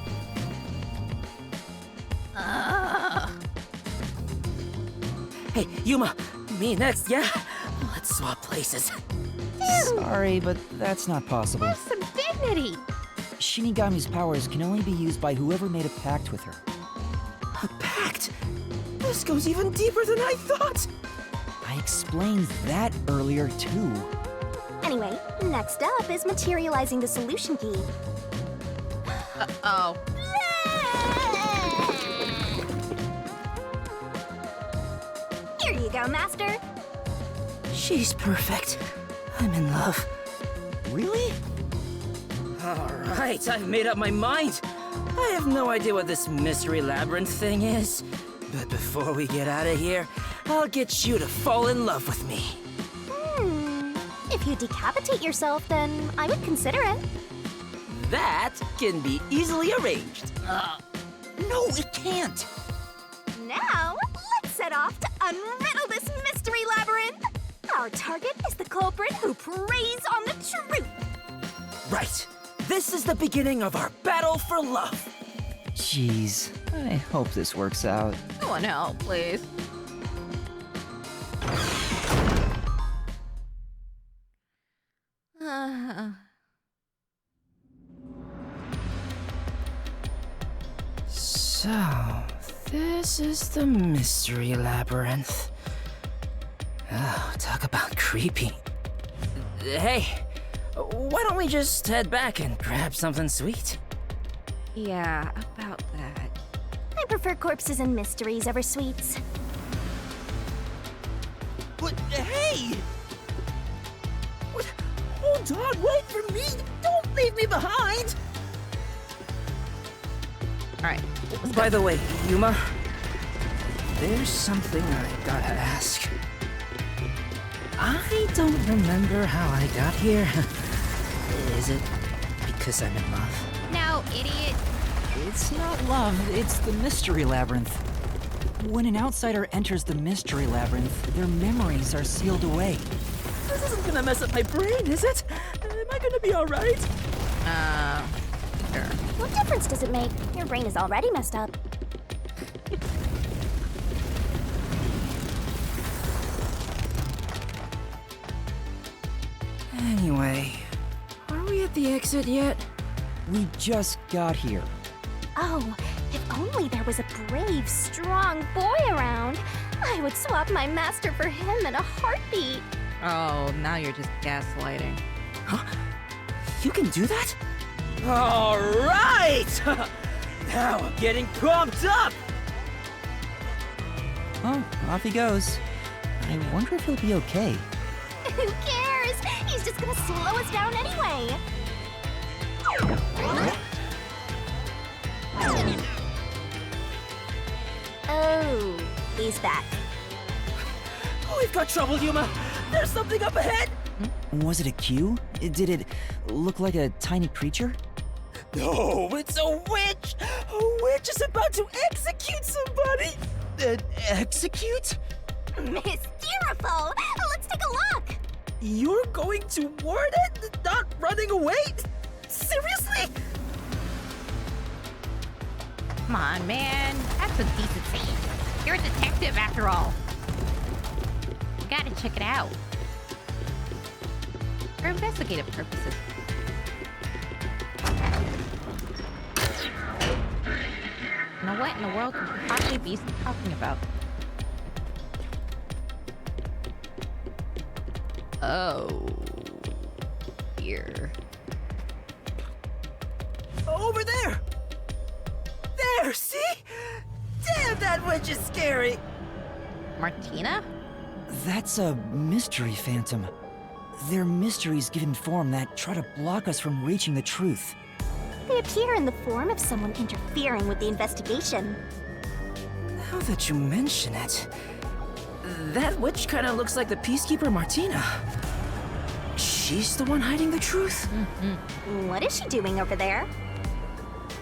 Hey, Yuma, me next, yeah? Let's swap places. Sorry, but that's not possible. Have some dignity. Shinigami's powers can only be used by whoever made a pact with her. A pact? This goes even deeper than I thought. I explained that earlier, too. Anyway, next up is materializing the solution key. Oh. Here you go, Master. She's perfect. I'm in love. Really? Alright, I've made up my mind. I have no idea what this mystery labyrinth thing is. But before we get out of here, I'll get you to fall in love with me. If you decapitate yourself, then I would consider it. That can be easily arranged. No, it can't! Now, let's set off to unriddle this mystery labyrinth. Our target is the culprit who preys on the truth. Right. This is the beginning of our battle for love. Jeez, I hope this works out. Someone help, please. So, this is the mystery labyrinth. Oh, talk about creepy. Hey, why don't we just head back and grab something sweet? Yeah, about that. I prefer corpses and mysteries over sweets. But hey! What? Hold on, wait for me! Don't leave me behind! Alright. By the way, Yuma, there's something I gotta ask. I don't remember how I got here. Is it because I'm in love? No, idiot. It's not love, it's the mystery labyrinth. When an outsider enters the mystery labyrinth, their memories are sealed away. This isn't gonna mess up my brain, is it? Am I gonna be alright? Sure. What difference does it make? Your brain is already messed up. Anyway, are we at the exit yet? We just got here. Oh, If only there was a brave, strong boy around, I would swap my master for him in a heartbeat. Oh, now you're just gaslighting. Huh? You can do that? All right! Now I'm getting pumped up! Oh, off he goes. I wonder if he'll be okay. Who cares? He's just gonna slow us down anyway. Oh, he's back. We've got trouble, Yuma! There's something up ahead! Was it a cue? Did it look like a tiny creature? No, it's a witch! A witch is about to execute somebody! Execute? Mysteriful! Let's take a look! You're going to ward it? Not running away? Seriously? Come on, man. Have some decency. You're a detective after all. You gotta check it out. For investigative purposes. Now what in the world could you possibly be talking about? Oh. Here. Over there! There, see? Damn, that witch is scary! Martina? That's a mystery phantom. They're mysteries given form that try to block us from reaching the truth. They appear in the form of someone interfering with the investigation. Now that you mention it, that witch kind of looks like the peacekeeper Martina. She's the one hiding the truth? What is she doing over there?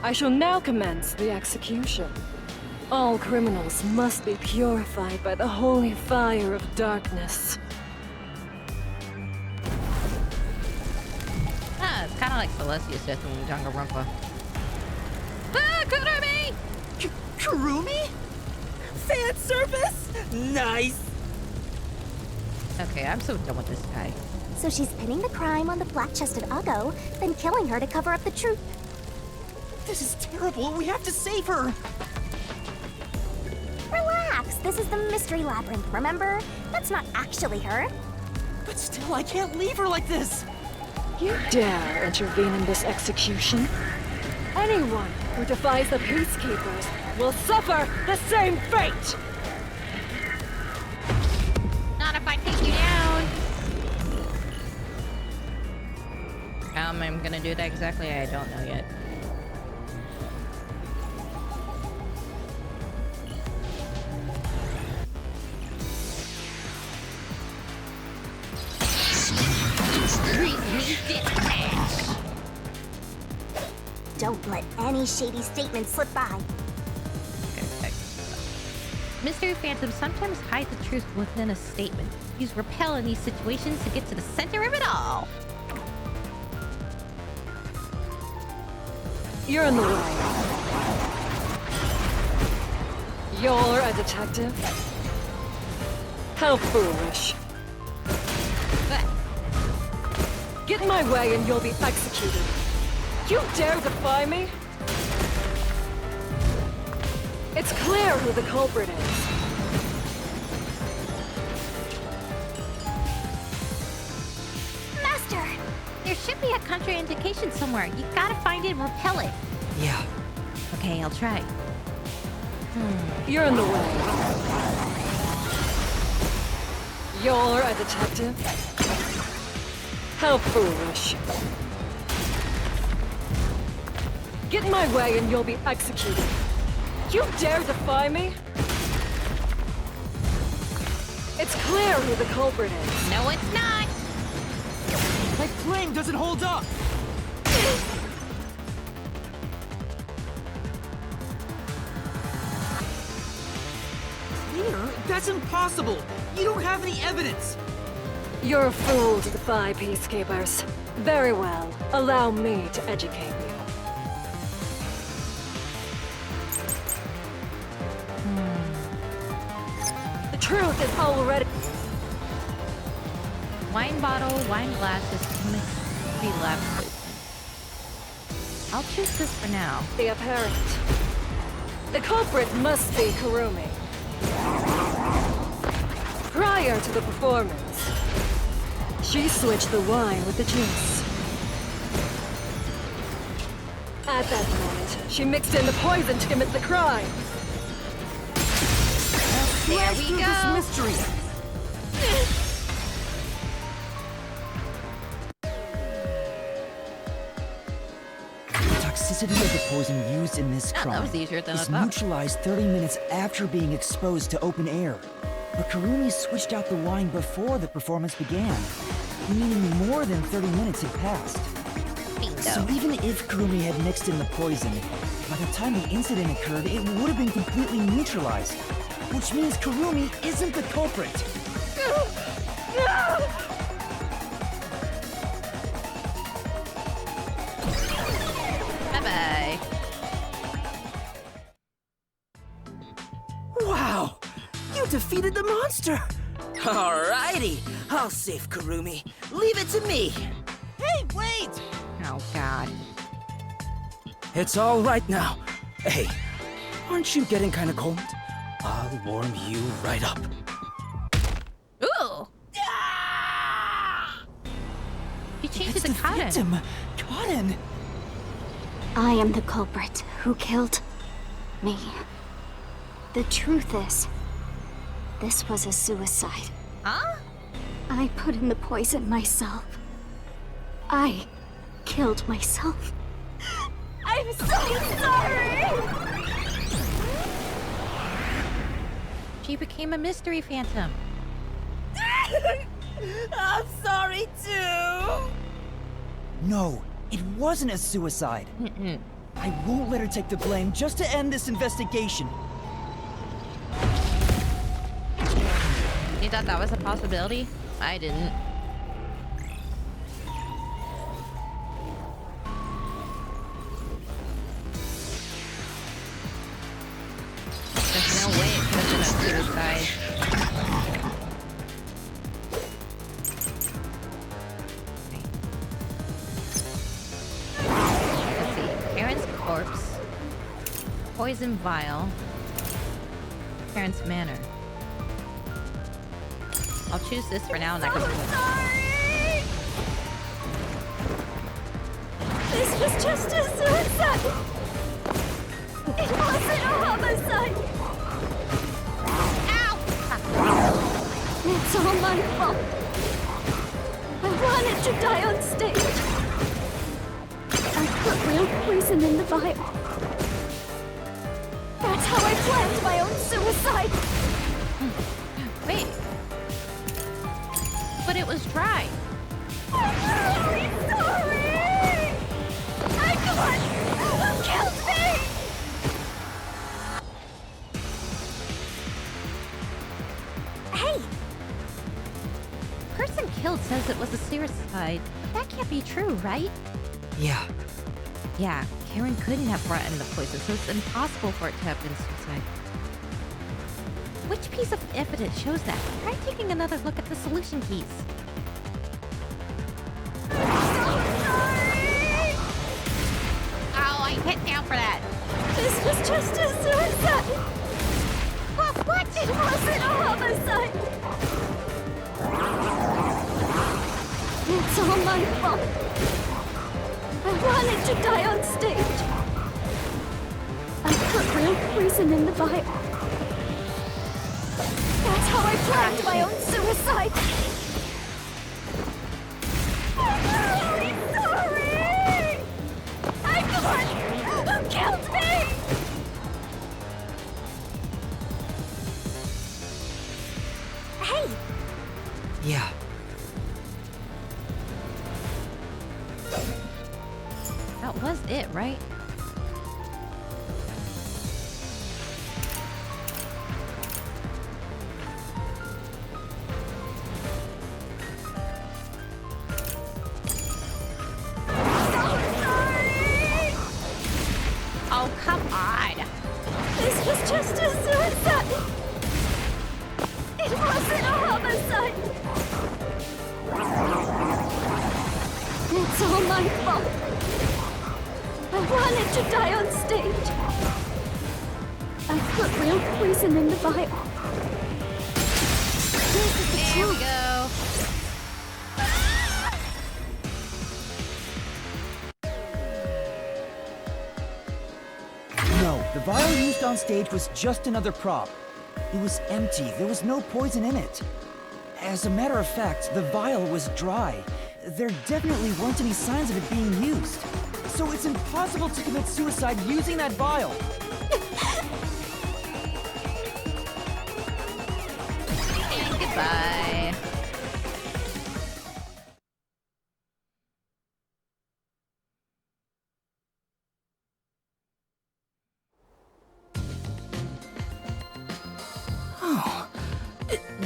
I shall now commence the execution. All criminals must be purified by the holy fire of darkness. Ah, it's kind of like Celestia's death in Danganronpa. Ah, Kurumi! Kurumi? Fan service? Nice! Okay, I'm so done with this guy. So she's pinning the crime on the black-chested Uggo, then killing her to cover up the truth. This is terrible. We have to save her. Relax. This is the mystery labyrinth, remember? That's not actually her. But still, I can't leave her like this. You dare intervene in this execution? Anyone who defies the peacekeepers will suffer the same fate! Not if I take you down. I'm gonna do that exactly. I don't know yet. Don't let any shady statements slip by. Mystery phantoms sometimes hide the truth within a statement. Use repel in these situations to get to the center of it all. You're in the way. You're a detective? How foolish. Get in my way and you'll be executed. You dare defy me? It's clear who the culprit is. Master! There should be a contraindication somewhere. You gotta find it and repel it. Yeah. Okay, I'll try. You're in the way. You're a detective? How foolish. Get in my way and you'll be executed. You dare defy me? It's clear who the culprit is. No, it's not! My flame doesn't hold up! Clear? That's impossible! You don't have any evidence! You're a fool to defy peacekeepers. Very well. Allow me to educate you. The truth is already... Wine bottle, wine glasses, mystery lab. I'll choose this for now. The apparent. The culprit must be Kurumi. Prior to the performance, she switched the wine with the juice. At that moment, she mixed in the poison to commit the crime. There we go. This mystery. The toxicity of the poison used in this crime that was easier than I is thought. neutralized 30 minutes after being exposed to open air. But Kurumi switched out the wine before the performance began, meaning more than 30 minutes had passed. So even if Kurumi had mixed in the poison, by the time the incident occurred, it would have been completely neutralized. Which means Kurumi isn't the culprit. Bye-bye. Wow! You defeated the monster! Alrighty, I'll save Kurumi. Leave it to me! Hey, wait! Oh, God. It's all right now. Hey, aren't you getting kind of cold? I'll warm you right up. Ooh! He changed it to cotton. Victim, Cotton. I am the culprit who killed me. The truth is, this was a suicide. Huh? I put in the poison myself. I killed myself. I'm so sorry! She became a mystery phantom. I'm sorry too! No, it wasn't a suicide. I won't let her take the blame just to end this investigation. You thought that was a possibility? I didn't. There's no way it could have been a suicide. Let's see. Karen's corpse. Poison vial. Karen's manor. I'll choose this for now and I can... Sorry! This was just a suicide! It wasn't a homicide! Ow! It's all my fault. I wanted to die on stage. I put real poison in the vial. That's how I planned my own suicide. Wait. But it was dry. I'm really sorry! I'm the one who killed me! Hey! Person killed says it was a suicide. But that can't be true, right? Yeah. Yeah, Karen couldn't have brought in the poison, so it's impossible for it to have been suicide. Which piece of evidence shows that? Try taking another look at the solution keys. Oh, I hit down for that. This was just a suicide. What? It wasn't a homicide. It's all my fault. I wanted to die on stage. I put real poison in the vial. That's how I planned my own suicide. I'm really sorry! I'm the one who killed me! Hey! Yeah. That was it, right? Oh, come on! This was just a suicide! It wasn't a homicide! It's all my fault. I wanted to die on stage. put real poison in the vial. There we go. No, the vial used on stage was just another prop. It was empty. There was no poison in it. As a matter of fact, the vial was dry. There definitely weren't any signs of it being used. So it's impossible to commit suicide using that vial. And goodbye. Oh,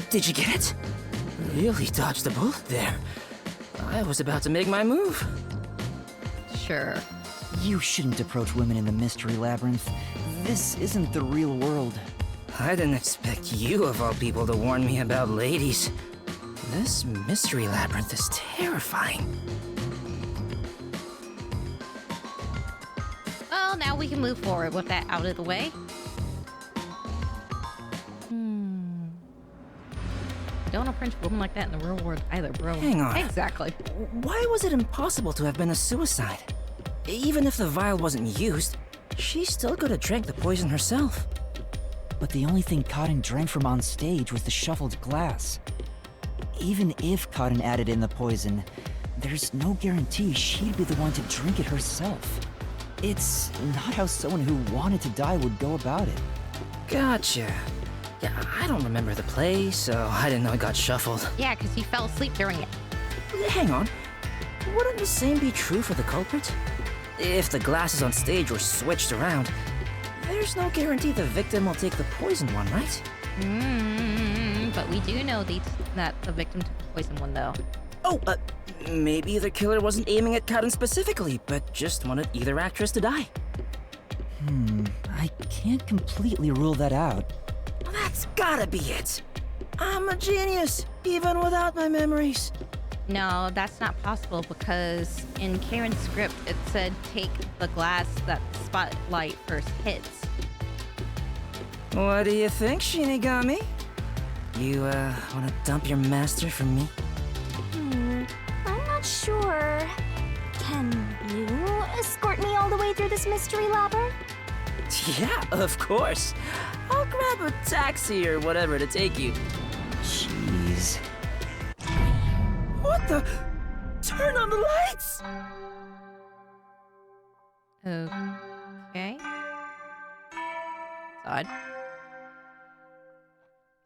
did you get it? Really dodged the bullet there. I was about to make my move. Sure. You shouldn't approach women in the Mystery Labyrinth. This isn't the real world. I didn't expect you, of all people, to warn me about ladies. This Mystery Labyrinth is terrifying. Well, now we can move forward with that out of the way. Don't approach a woman like that in the real world either, bro. Hang on. Exactly. Why was it impossible to have been a suicide? Even if the vial wasn't used, she still could have drank the poison herself. But the only thing Cotton drank from on stage was the shuffled glass. Even if Cotton added in the poison, there's no guarantee she'd be the one to drink it herself. It's not how someone who wanted to die would go about it. Gotcha. Yeah, I don't remember the play, so I didn't know it got shuffled. Yeah, because he fell asleep during it. Hang on. Wouldn't the same be true for the culprit? If the glasses on stage were switched around, there's no guarantee the victim will take the poisoned one, right? But we do know that the victim took the poisoned one, though. Oh, maybe the killer wasn't aiming at Cotton specifically, but just wanted either actress to die. I can't completely rule that out. That's gotta be it. I'm a genius, even without my memories. No, that's not possible because in Karen's script it said take the glass that the spotlight first hits. What do you think, Shinigami? You, wanna dump your master for me? I'm not sure. Can you escort me all the way through this mystery labyrinth? Yeah, of course. I'll grab a taxi or whatever to take you. Jeez. What the? Turn on the lights! Okay. Odd.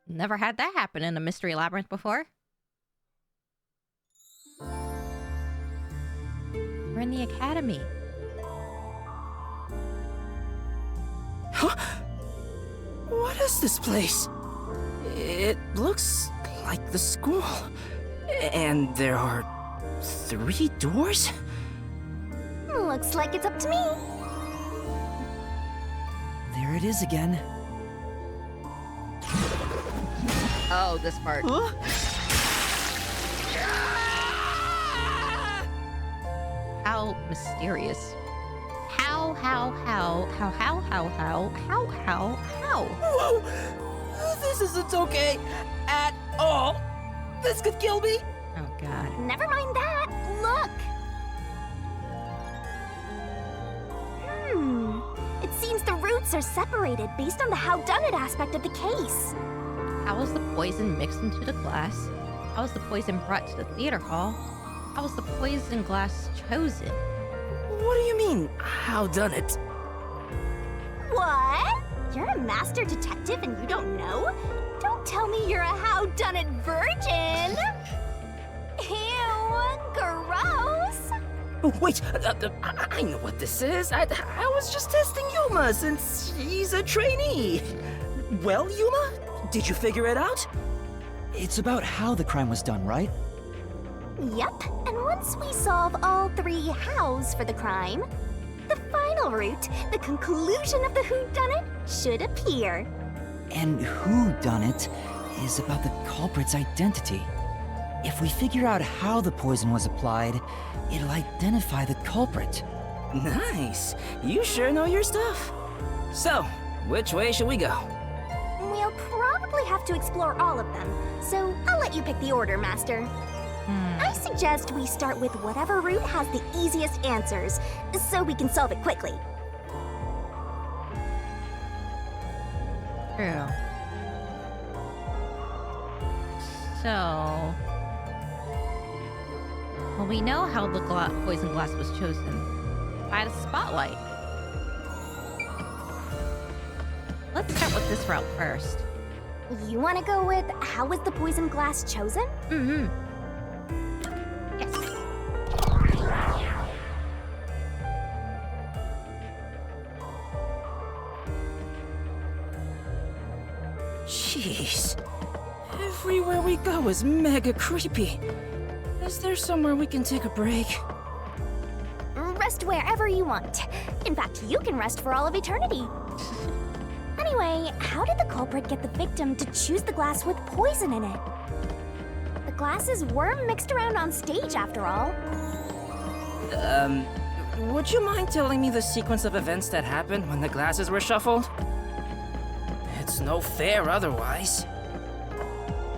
Never had that happen in a mystery labyrinth before. We're in the academy. Huh? What is this place? It looks like the school. And there are 3 doors? Looks like it's up to me. There it is again. Oh, this part. Huh? How mysterious. How? Whoa! This isn't okay at all. This could kill me. Oh, God. Never mind that. Look. It seems the roots are separated based on the how-done-it aspect of the case. How was the poison mixed into the glass? How was the poison brought to the theater hall? How was the poison glass chosen? What do you mean, how done it? What? You're a master detective and you don't know? Don't tell me you're a how-done-it virgin! Ew, gross! Wait, I know what this is. I was just testing Yuma since she's a trainee. Well, Yuma, did you figure it out? It's about how the crime was done, right? Yep, and once we solve all 3 hows for the crime, the final route, the conclusion of the whodunit, should appear. And whodunit is about the culprit's identity. If we figure out how the poison was applied, it'll identify the culprit. Nice. You sure know your stuff. So, Which way should we go? We'll probably have to explore all of them, so I'll let you pick the order, Master. I suggest we start with whatever route has the easiest answers, so we can solve it quickly. True. So... Well, we know how the poison glass was chosen. By the spotlight. Let's start with this route first. You want to go with how was the poison glass chosen? Mm-hmm. Yes. Jeez. Everywhere we go is mega creepy. Is there somewhere we can take a break? Rest wherever you want. In fact, you can rest for all of eternity. Anyway, how did the culprit get the victim to choose the glass with poison in it? The glasses were mixed around on stage, after all. Would you mind telling me the sequence of events that happened when the glasses were shuffled? It's no fair otherwise.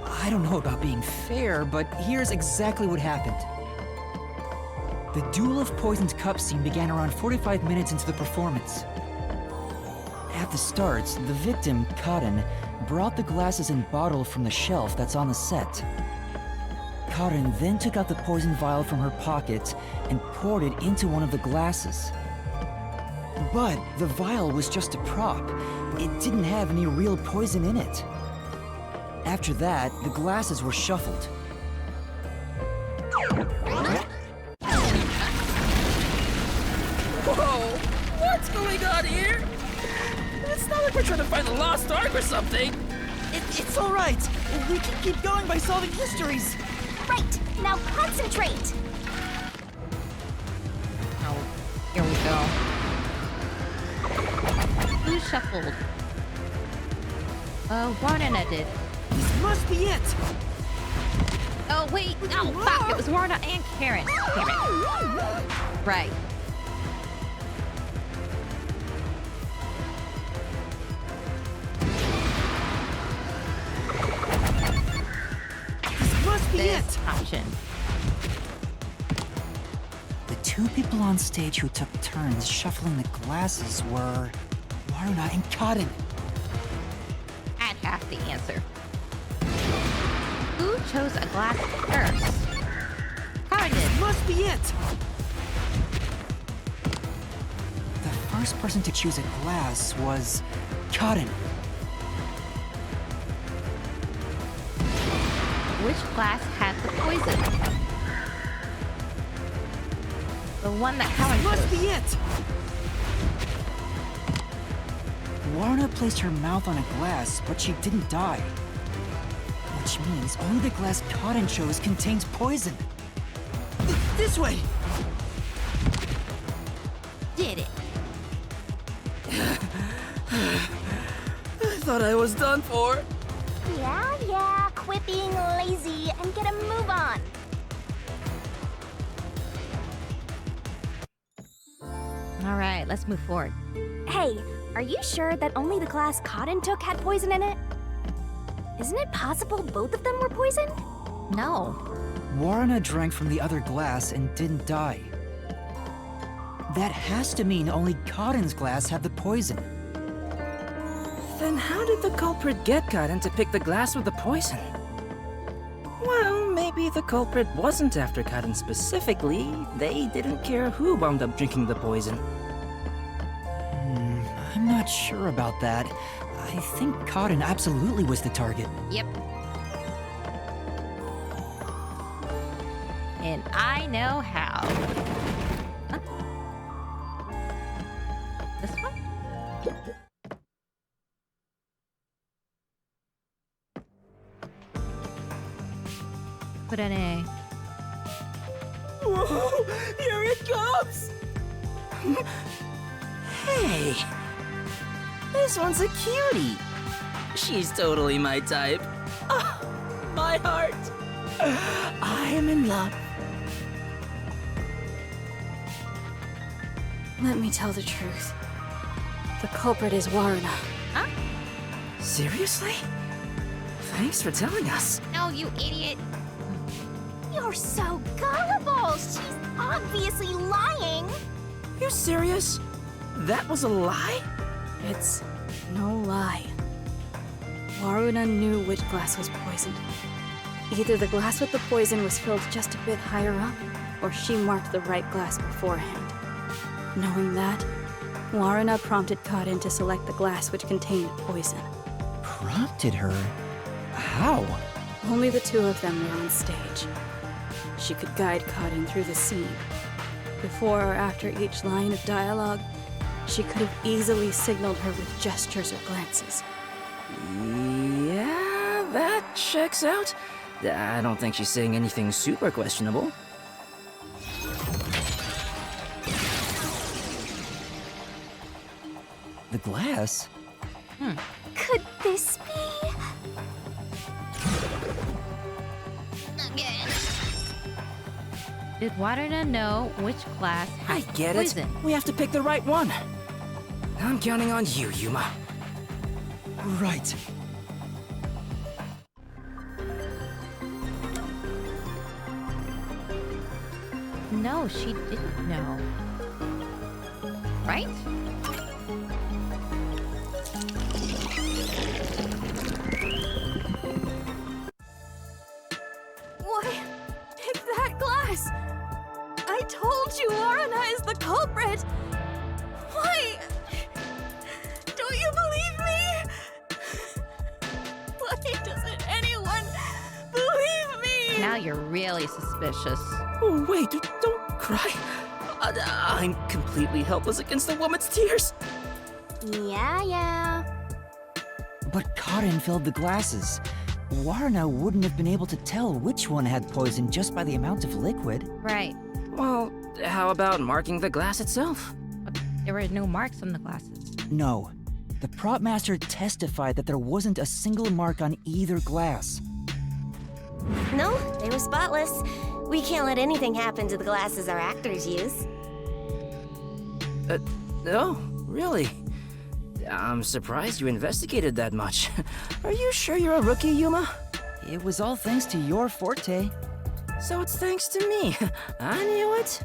I don't know about being fair, but here's exactly what happened. The Duel of Poisoned Cup scene began around 45 minutes into the performance. At the start, the victim, Karin, brought the glasses and bottle from the shelf that's on the set. Karin then took out the poison vial from her pocket and poured it into one of the glasses. But the vial was just a prop. It didn't have any real poison in it. After that, the glasses were shuffled. Whoa! What's going on here? It's not like we're trying to find the lost ark or something. It's all right. We can keep going by solving mysteries. Right, now concentrate. Oh, here we go. Who shuffled? Warna did. This must be it. Oh, wait. Oh, fuck. It was Warna and Karen. Damn it. Right. This must be This it. option. The two people on stage who took turns shuffling the glasses were Warna and Karin. I'd have the answer. Who chose a glass first? Karen did. Must be it. The first person to choose a glass was Karin. Which glass had the poison? The one that Karen chose. Must be it. Warna placed her mouth on a glass, but she didn't die. Which means only the glass Karin chose contains poison. This way! Did it. I thought I was done for. Yeah, quit being lazy and get a move on. All right, let's move forward. Hey, are you sure that only the glass Cotton took had poison in it? Isn't it possible both of them were poisoned? No. Warna drank from the other glass and didn't die. That has to mean only Karin's glass had the poison. Then how did the culprit get Karin to pick the glass with the poison? Well, maybe the culprit wasn't after Karin specifically. They didn't care who wound up drinking the poison. I'm not sure about that. I think Karin absolutely was the target. Yep. And I know how. Huh? This one? Put an A. Whoa! Here it comes! Hey! This one's a cutie! She's totally my type. Ah, my heart! I am in love. Let me tell the truth. The culprit is Warna. Huh? Seriously? Thanks for telling us. No, you idiot. You're so gullible! She's obviously lying! You serious? That was a lie? It's no lie. Waruna knew which glass was poisoned. Either the glass with the poison was filled just a bit higher up, or she marked the right glass beforehand. Knowing that, Waruna prompted Karin to select the glass which contained poison. Prompted her? How? Only the two of them were on stage. She could guide Karin through the scene. Before or after each line of dialogue, she could have easily signaled her with gestures or glances. Yeah, that checks out. I don't think she's saying anything super questionable. The glass? Could this be? Again. Did Waruna know which glass I had get poison? it. We have to pick the right one. I'm counting on you, Yuma. Right. No, she didn't know. Right? Why? Take that glass! I told you Waruna is the culprit! Why? Don't you believe me? Why doesn't anyone believe me? Now you're really suspicious. Oh, wait, don't cry. I'm completely helpless against the woman's tears. Yeah. But Karin filled the glasses. Waruna wouldn't have been able to tell which one had poison just by the amount of liquid. Right. Well, how about marking the glass itself? But there were no marks on the glasses. No. The prop master testified that there wasn't a single mark on either glass. No, they were spotless. We can't let anything happen to the glasses our actors use. No, really? I'm surprised you investigated that much. Are you sure you're a rookie, Yuma? It was all thanks to your forte. So it's thanks to me. I knew it.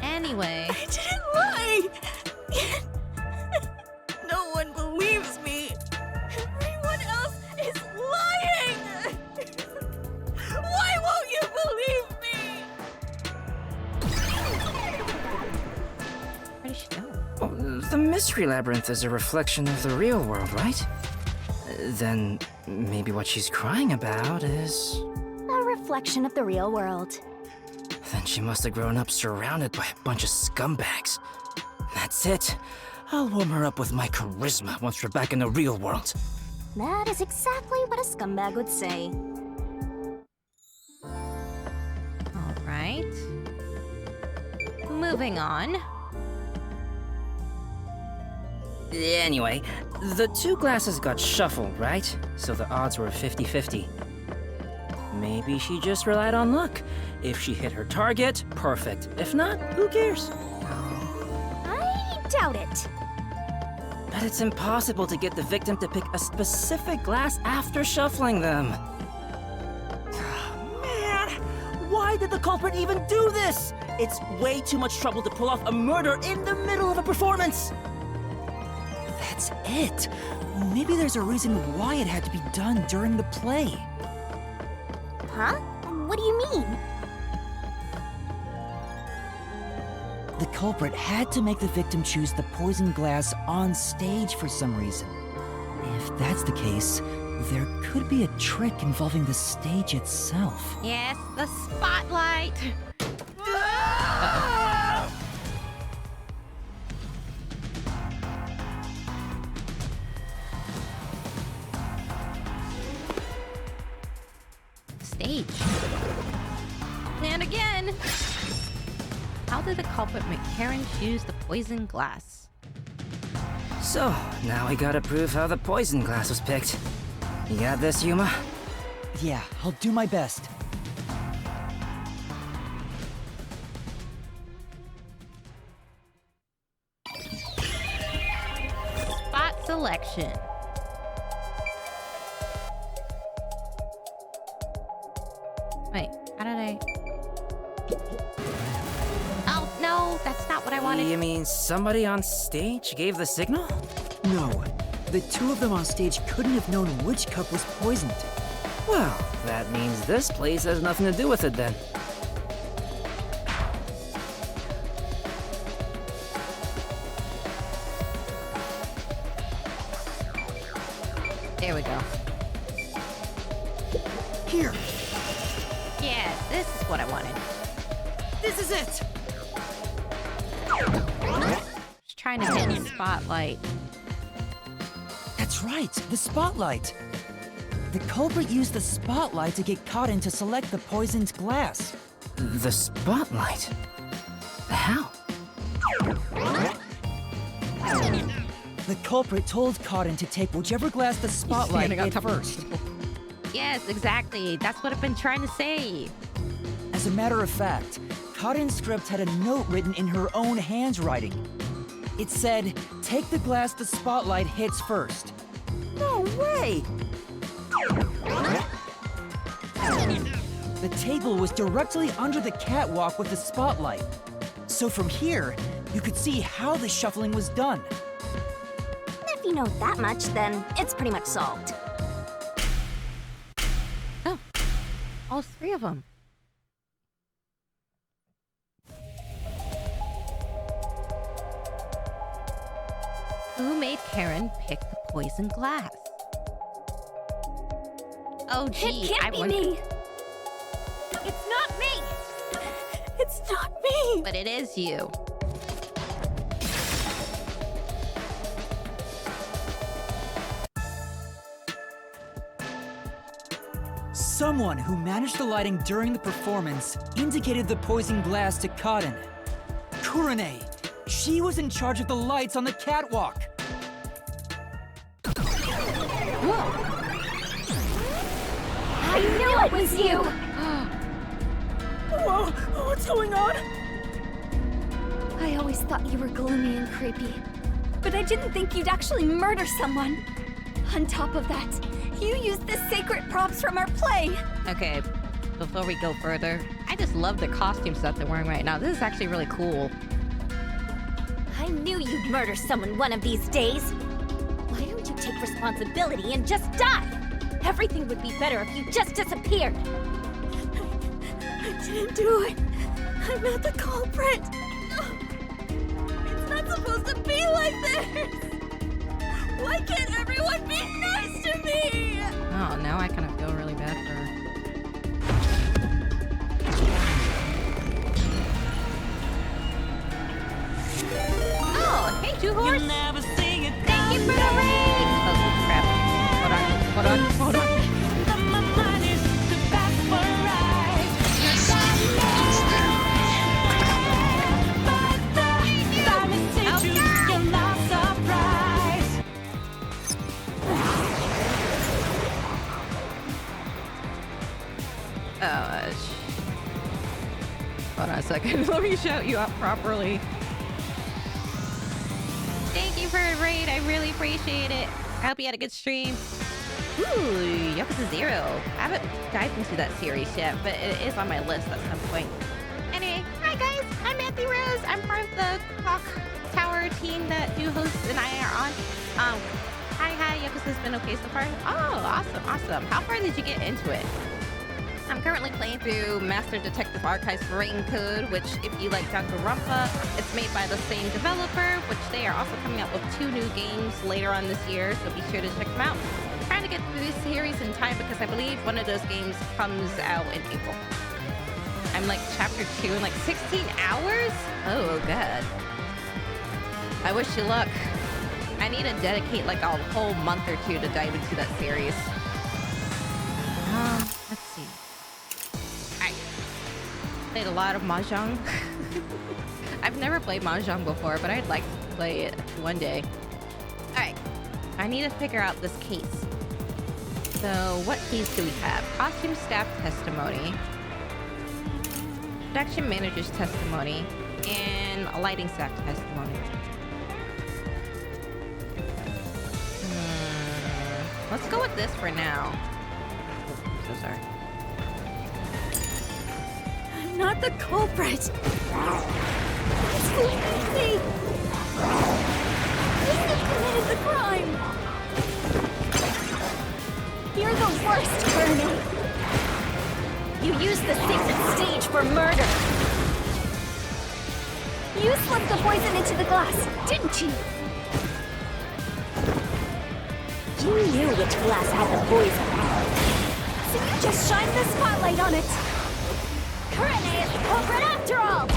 Anyway. I didn't lie! No one believes me! Everyone else is lying! Why won't you believe me? Where did she go? Oh, the Mystery Labyrinth is a reflection of the real world, right? Then maybe what she's crying about is... A reflection of the real world. Then she must have grown up surrounded by a bunch of scumbags. That's it. I'll warm her up with my charisma once we're back in the real world. That is exactly what a scumbag would say. All right. Moving on. Anyway, the two glasses got shuffled, right? So the odds were 50-50. Maybe she just relied on luck. If she hit her target, perfect. If not, who cares? I doubt it. But it's impossible to get the victim to pick a specific glass after shuffling them. Man, why did the culprit even do this? It's way too much trouble to pull off a murder in the middle of a performance. That's it. Maybe there's a reason why it had to be done during the play. Huh? What do you mean? The culprit had to make the victim choose the poison glass on stage for some reason. If that's the case, there could be a trick involving the stage itself. Yes, the spotlight. Stage. And again. How did the culprit make Karen choose the poison glass? So, now we gotta prove how the poison glass was picked. You got this, Yuma? Yeah, I'll do my best. Spot selection. Wait, how did I... Oh, no, that's not what I wanted. You mean somebody on stage gave the signal? No, the two of them on stage couldn't have known which cup was poisoned. Well, that means this place has nothing to do with it then. There we go. Here. Yes, this is what I wanted. This is it! Just trying to hit the spotlight. That's right, the spotlight. The culprit used the spotlight to get caught in to select the poisoned glass. The spotlight? How? The culprit told Cotton to take whichever glass the spotlight hit first. Yes, exactly. That's what I've been trying to say. As a matter of fact, Cotton's script had a note written in her own handwriting. It said, take the glass the spotlight hits first. No way! The table was directly under the catwalk with the spotlight. So from here, you could see how the shuffling was done. If you know that much, then it's pretty much solved. Oh, all three of them. Who made Karen pick the poison glass? Oh, gee, It can't be me. It's not me! It's not me! But it is you. Someone who managed the lighting during the performance indicated the poison glass to Cotton. Kurane. She was in charge of the lights on the catwalk. I knew it was you! Whoa, what's going on? I always thought you were gloomy and creepy, but I didn't think you'd actually murder someone. On top of that, you used the sacred props from our play. Okay, before we go further, I just love the costumes that they're wearing right now. This is actually really cool. I knew you'd murder someone one of these days. Why don't you take responsibility and just die? Everything would be better if you just disappeared. I didn't do it. I'm not the culprit. It's not supposed to be like this. Why can't everyone be nice to me? Oh, now I kind of feel really bad for her. Oh, hey, Two Horse! Thank you for the raid! Oh, crap. Hold on. Hold on a second. Let me shout you out properly. Thank you for the raid. I really appreciate it. I hope you had a good stream. Ooh, Yakuza 0. I haven't dived into that series yet, but it is on my list at some point. Anyway, hi guys. I'm ManthyRose. I'm part of the Clock Tower team that you host and I are on. Hi. Yakuza's been okay so far. Oh, awesome. How far did you get into it? I'm currently playing through Master Detective Archives Rain Code, which, if you like Danganronpa, it's made by the same developer, which they are also coming out with 2 new games later on this year, so be sure to check them out. I'm trying to get through this series in time because I believe one of those games comes out in April. I'm like chapter 2 in like 16 hours? Oh, God. I wish you luck. I need to dedicate like a whole month or 2 to dive into that series. Let's see. Played a lot of Mahjong. I've never played Mahjong before, but I'd like to play it one day. Alright, I need to figure out this case. So, what case do we have? Costume staff testimony, production manager's testimony, and a lighting staff testimony. Let's go with this for now. Oh, so sorry. I'm not the culprit. Please believe me. You committed the crime. You're the worst, Kanai. You used the sacred stage for murder. You slipped the poison into the glass, didn't you? You knew which glass had the poison. So you just shined the spotlight on it. Kanai is the culprit after all!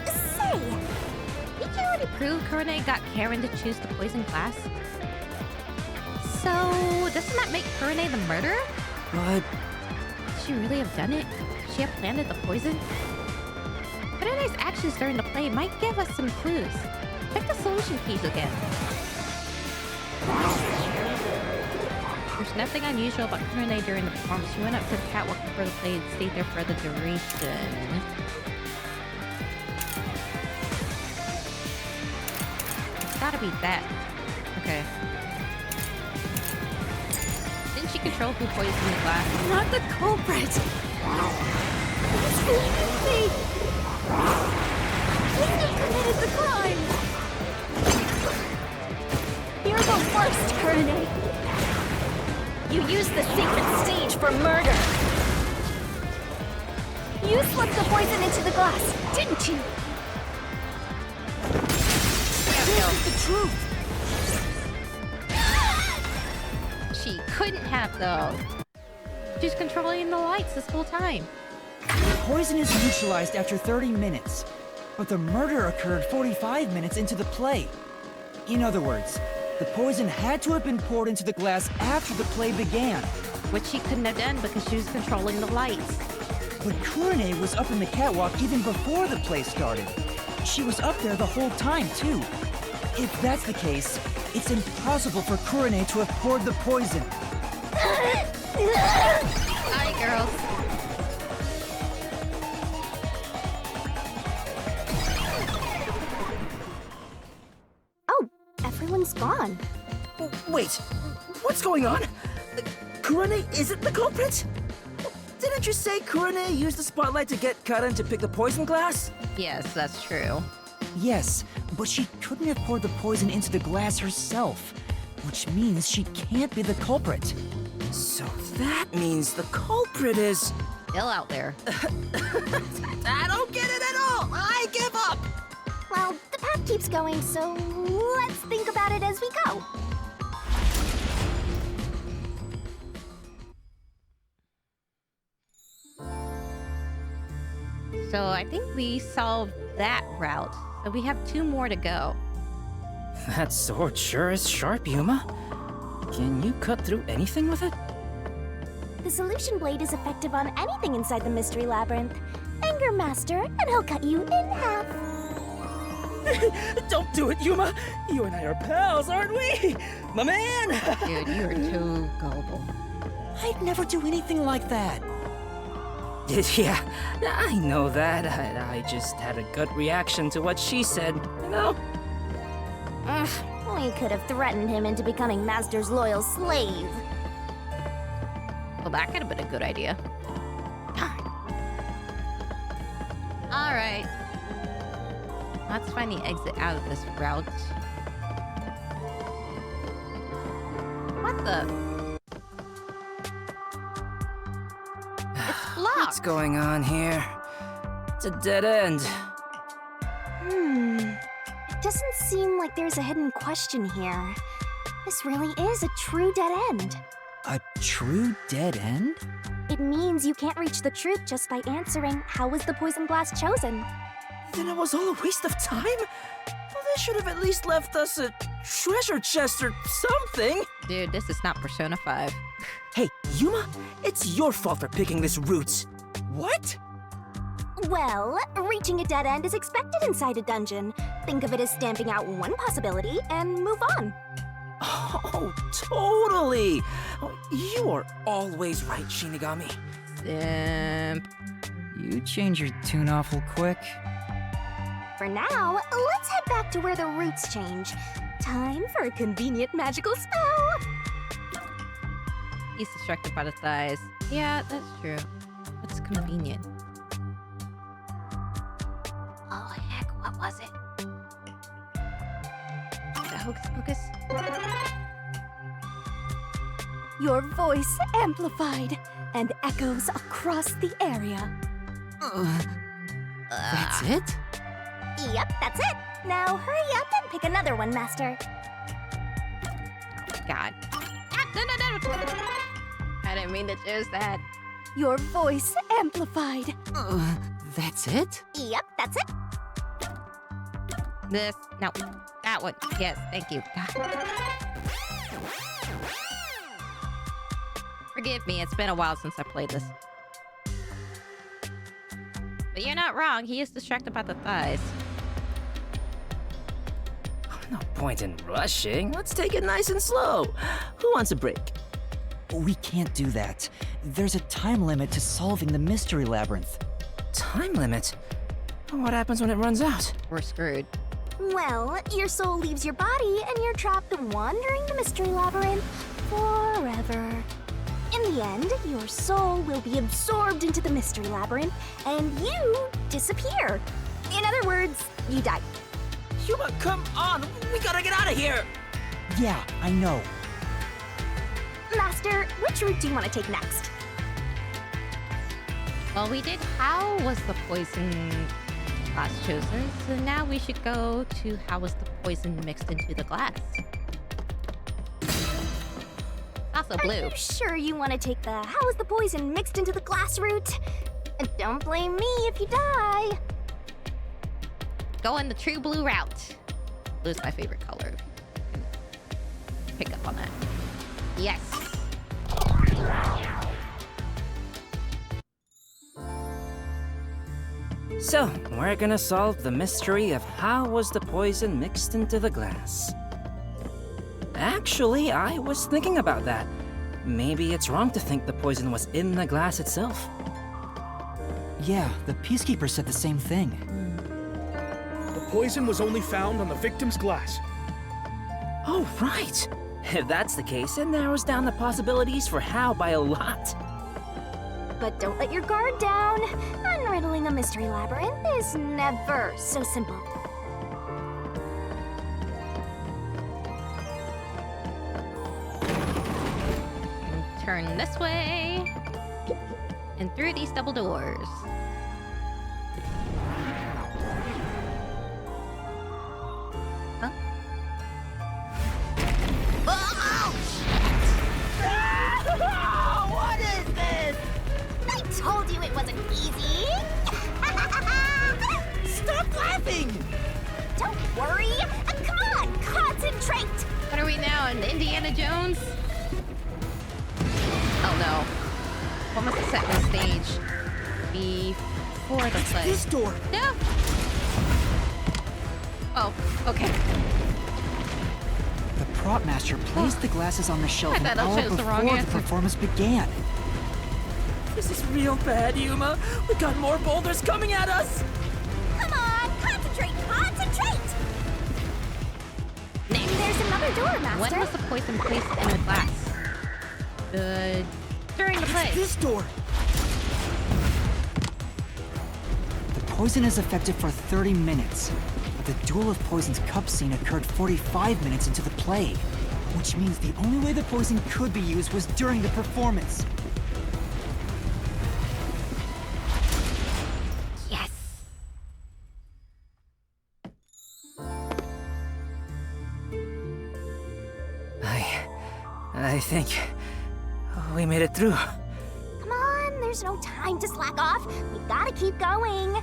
Say, did you already prove Kanai got Karen to choose the poison glass? So, doesn't that make Kanai the murderer? But... Could she really have done it? Could she have planted the poison? Kanai's actions during the play might give us some clues. Check the solution keys again. There's nothing unusual about Kanai during the performance. She went up to the catwalk before the play and stayed there for the duration. It's gotta be that. Okay. Didn't she control who poisoned the glass? I'm not the culprit. Please believe me. You committed the crime. You're the worst, Kanai. You used the sacred stage for murder. You slipped the poison into the glass, didn't you? This is the truth. She couldn't have, though. She's controlling the lights this whole time. The poison is neutralized after 30 minutes, but the murder occurred 45 minutes into the play. In other words, the poison had to have been poured into the glass after the play began. Which she couldn't have done because she was controlling the lights. But Kanai was up in the catwalk even before the play started. She was up there the whole time, too. If that's the case, it's impossible for Kanai to have poured the poison. Hi, girls. Oh, everyone's gone. Wait, what's going on? Kanai isn't the culprit? Didn't you say Kanai used the spotlight to get Karen to pick the poison glass? Yes, that's true. Yes, but she couldn't have poured the poison into the glass herself, which means she can't be the culprit. So that means the culprit is... Still out there. I don't get it at all! I give up! Well, the path keeps going, so let's think about it as we go. So I think we solved that route. So we have 2 more to go. That sword sure is sharp, Yuma. Can you cut through anything with it? The solution blade is effective on anything inside the mystery labyrinth. Anger Master, and he'll cut you in half. Don't do it, Yuma! You and I are pals, aren't we? My man! Dude, you are too gullible. I'd never do anything like that. Yeah, I know that. I just had a gut reaction to what she said, you know? We could have threatened him into becoming Master's loyal slave. Well, that could have been a good idea. Alright. Let's find the exit out of this route. What the? It's blocked! What's going on here? It's a dead end. It doesn't seem like there's a hidden question here. This really is a true dead end. A true dead end? It means you can't reach the truth just by answering, how was the poison glass chosen? Then it was all a waste of time? Well, they should have at least left us a treasure chest or something. Dude, this is not Persona 5. Hey, Yuma, it's your fault for picking this route. What? Well, reaching a dead end is expected inside a dungeon. Think of it as stamping out one possibility and move on. Oh, totally! You are always right, Shinigami. You change your tune awful quick. for now, let's head back to where the roots change. Time for a convenient magical spell. He's distracted by the thighs. Yeah, that's true. It's convenient. Oh heck, what was it? The hocus pocus? Your voice amplified and echoes across the area. That's it? Yep, that's it. Now hurry up and pick another one, Master. God. No. I didn't mean to choose that. Your voice amplified. That's it? Yep, that's it. This. No. That one. Yes, thank you. God. Forgive me, it's been a while since I played this. But you're not wrong, he is distracted by the thighs. No point in rushing. Let's take it nice and slow. Who wants a break? We can't do that. There's a time limit to solving the mystery labyrinth. Time limit? What happens when it runs out? We're screwed. Well, your soul leaves your body and you're trapped wandering the mystery labyrinth forever. In the end, your soul will be absorbed into the mystery labyrinth and you disappear. In other words, you die. Yuma, come on! We gotta get out of here! Yeah, I know. Master, which route do you want to take next? Well, we did how was the poison glass chosen, so now we should go to how was the poison mixed into the glass. Also blue. Are you sure you want to take the how is the poison mixed into the glass route? And don't blame me if you die. Going the true blue route. Blue's my favorite color. Pick up on that. Yes. So, we're gonna solve the mystery of how was the poison mixed into the glass. Actually, I was thinking about that. Maybe it's wrong to think the poison was in the glass itself. Yeah, the Peacekeeper said the same thing. The poison was only found on the victim's glass. Oh, right. If that's the case, it narrows down the possibilities for Hal by a lot. But don't let your guard down. Unriddling a mystery labyrinth is never so simple. Turn this way. And through these double doors. Huh? Oh, what is this? I told you it wasn't easy. Stop laughing! Don't worry. Come on, concentrate. What are we now, in Indiana Jones? Oh no. What must have set the stage before the play? This door! No! Oh, okay. The prop master placed the glasses on the shelf I an thought I hour chose the wrong before the answer. performance began. This is real bad, Yuma. We got more boulders coming at us! Come on, concentrate. There's another door, Master. When was the poison placed in the glass? During the play. This door! The poison is effective for 30 minutes, but the Duel of Poison's cup scene occurred 45 minutes into the play, which means the only way the poison could be used was during the performance. Yes. I think we made it through. Come on, there's no time to slack off. We gotta keep going.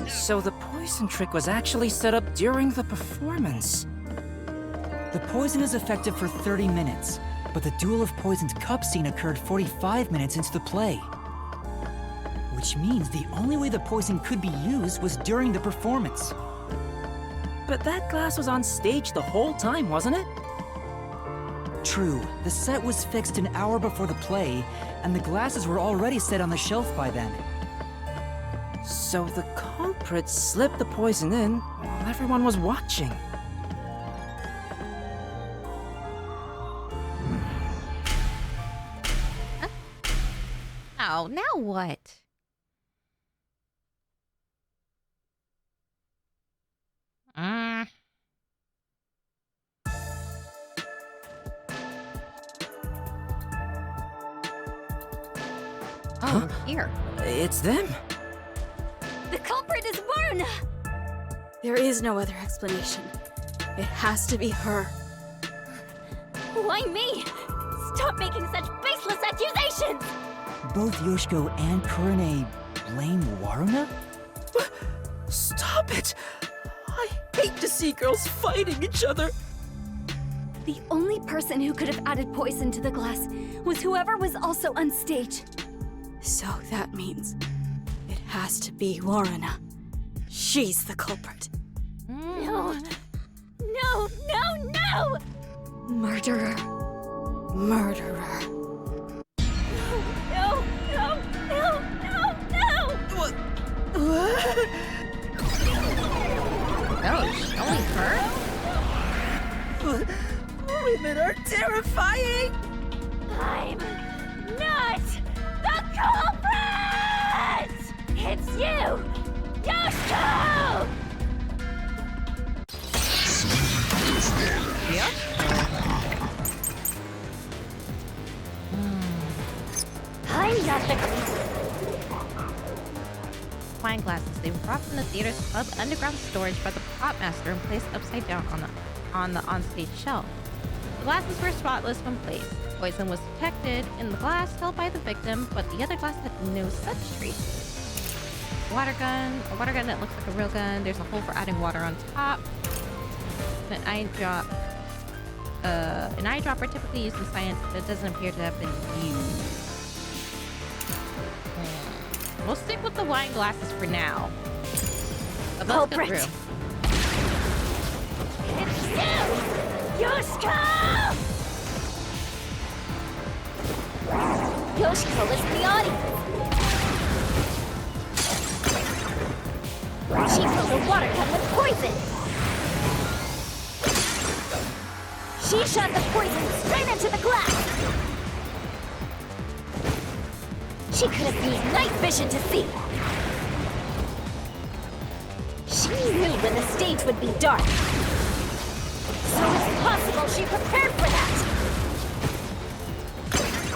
So the poison trick was actually set up during the performance. The poison is effective for 30 minutes, but the Duel of Poison's cup scene occurred 45 minutes into the play. Which means the only way the poison could be used was during the performance. But that glass was on stage the whole time, wasn't it? True, the set was fixed an hour before the play, and the glasses were already set on the shelf by then. So the culprit slipped the poison in while everyone was watching. Oh, now what? Oh, here. It's them. The culprit is Waruna! There is no other explanation. It has to be her. Why me? Stop making such baseless accusations! Both Yoshiko and Kurane blame Waruna? Stop it! I hate to see girls fighting each other. The only person who could have added poison to the glass was whoever was also on stage. So that means it has to be Waruna. She's the culprit. No! No, no, no! Murderer. Murderer. No, no, no, no, no! What? Oh, only her? Women are terrifying! I'm not the culprit! It's you! Yoshiko! Yeah? I'm not the Wine glasses. They were brought from the theater's club underground storage by the prop master and placed upside down on the onstage shelf. The glasses were spotless when placed. Poison was detected in the glass held by the victim, but the other glass had no such traces. A water gun that looks like a real gun. There's a hole for adding water on top. An eye dropper typically used in science, but it doesn't appear to have been used. We'll stick with the wine glasses for now. But let's go through. It's you! Yoshiko! Yoshiko is in the audience. She filled the water gun with poison. She shot the poison straight into the glass. She could have used night vision to see. She knew when the stage would be dark. So it's possible she prepared for that.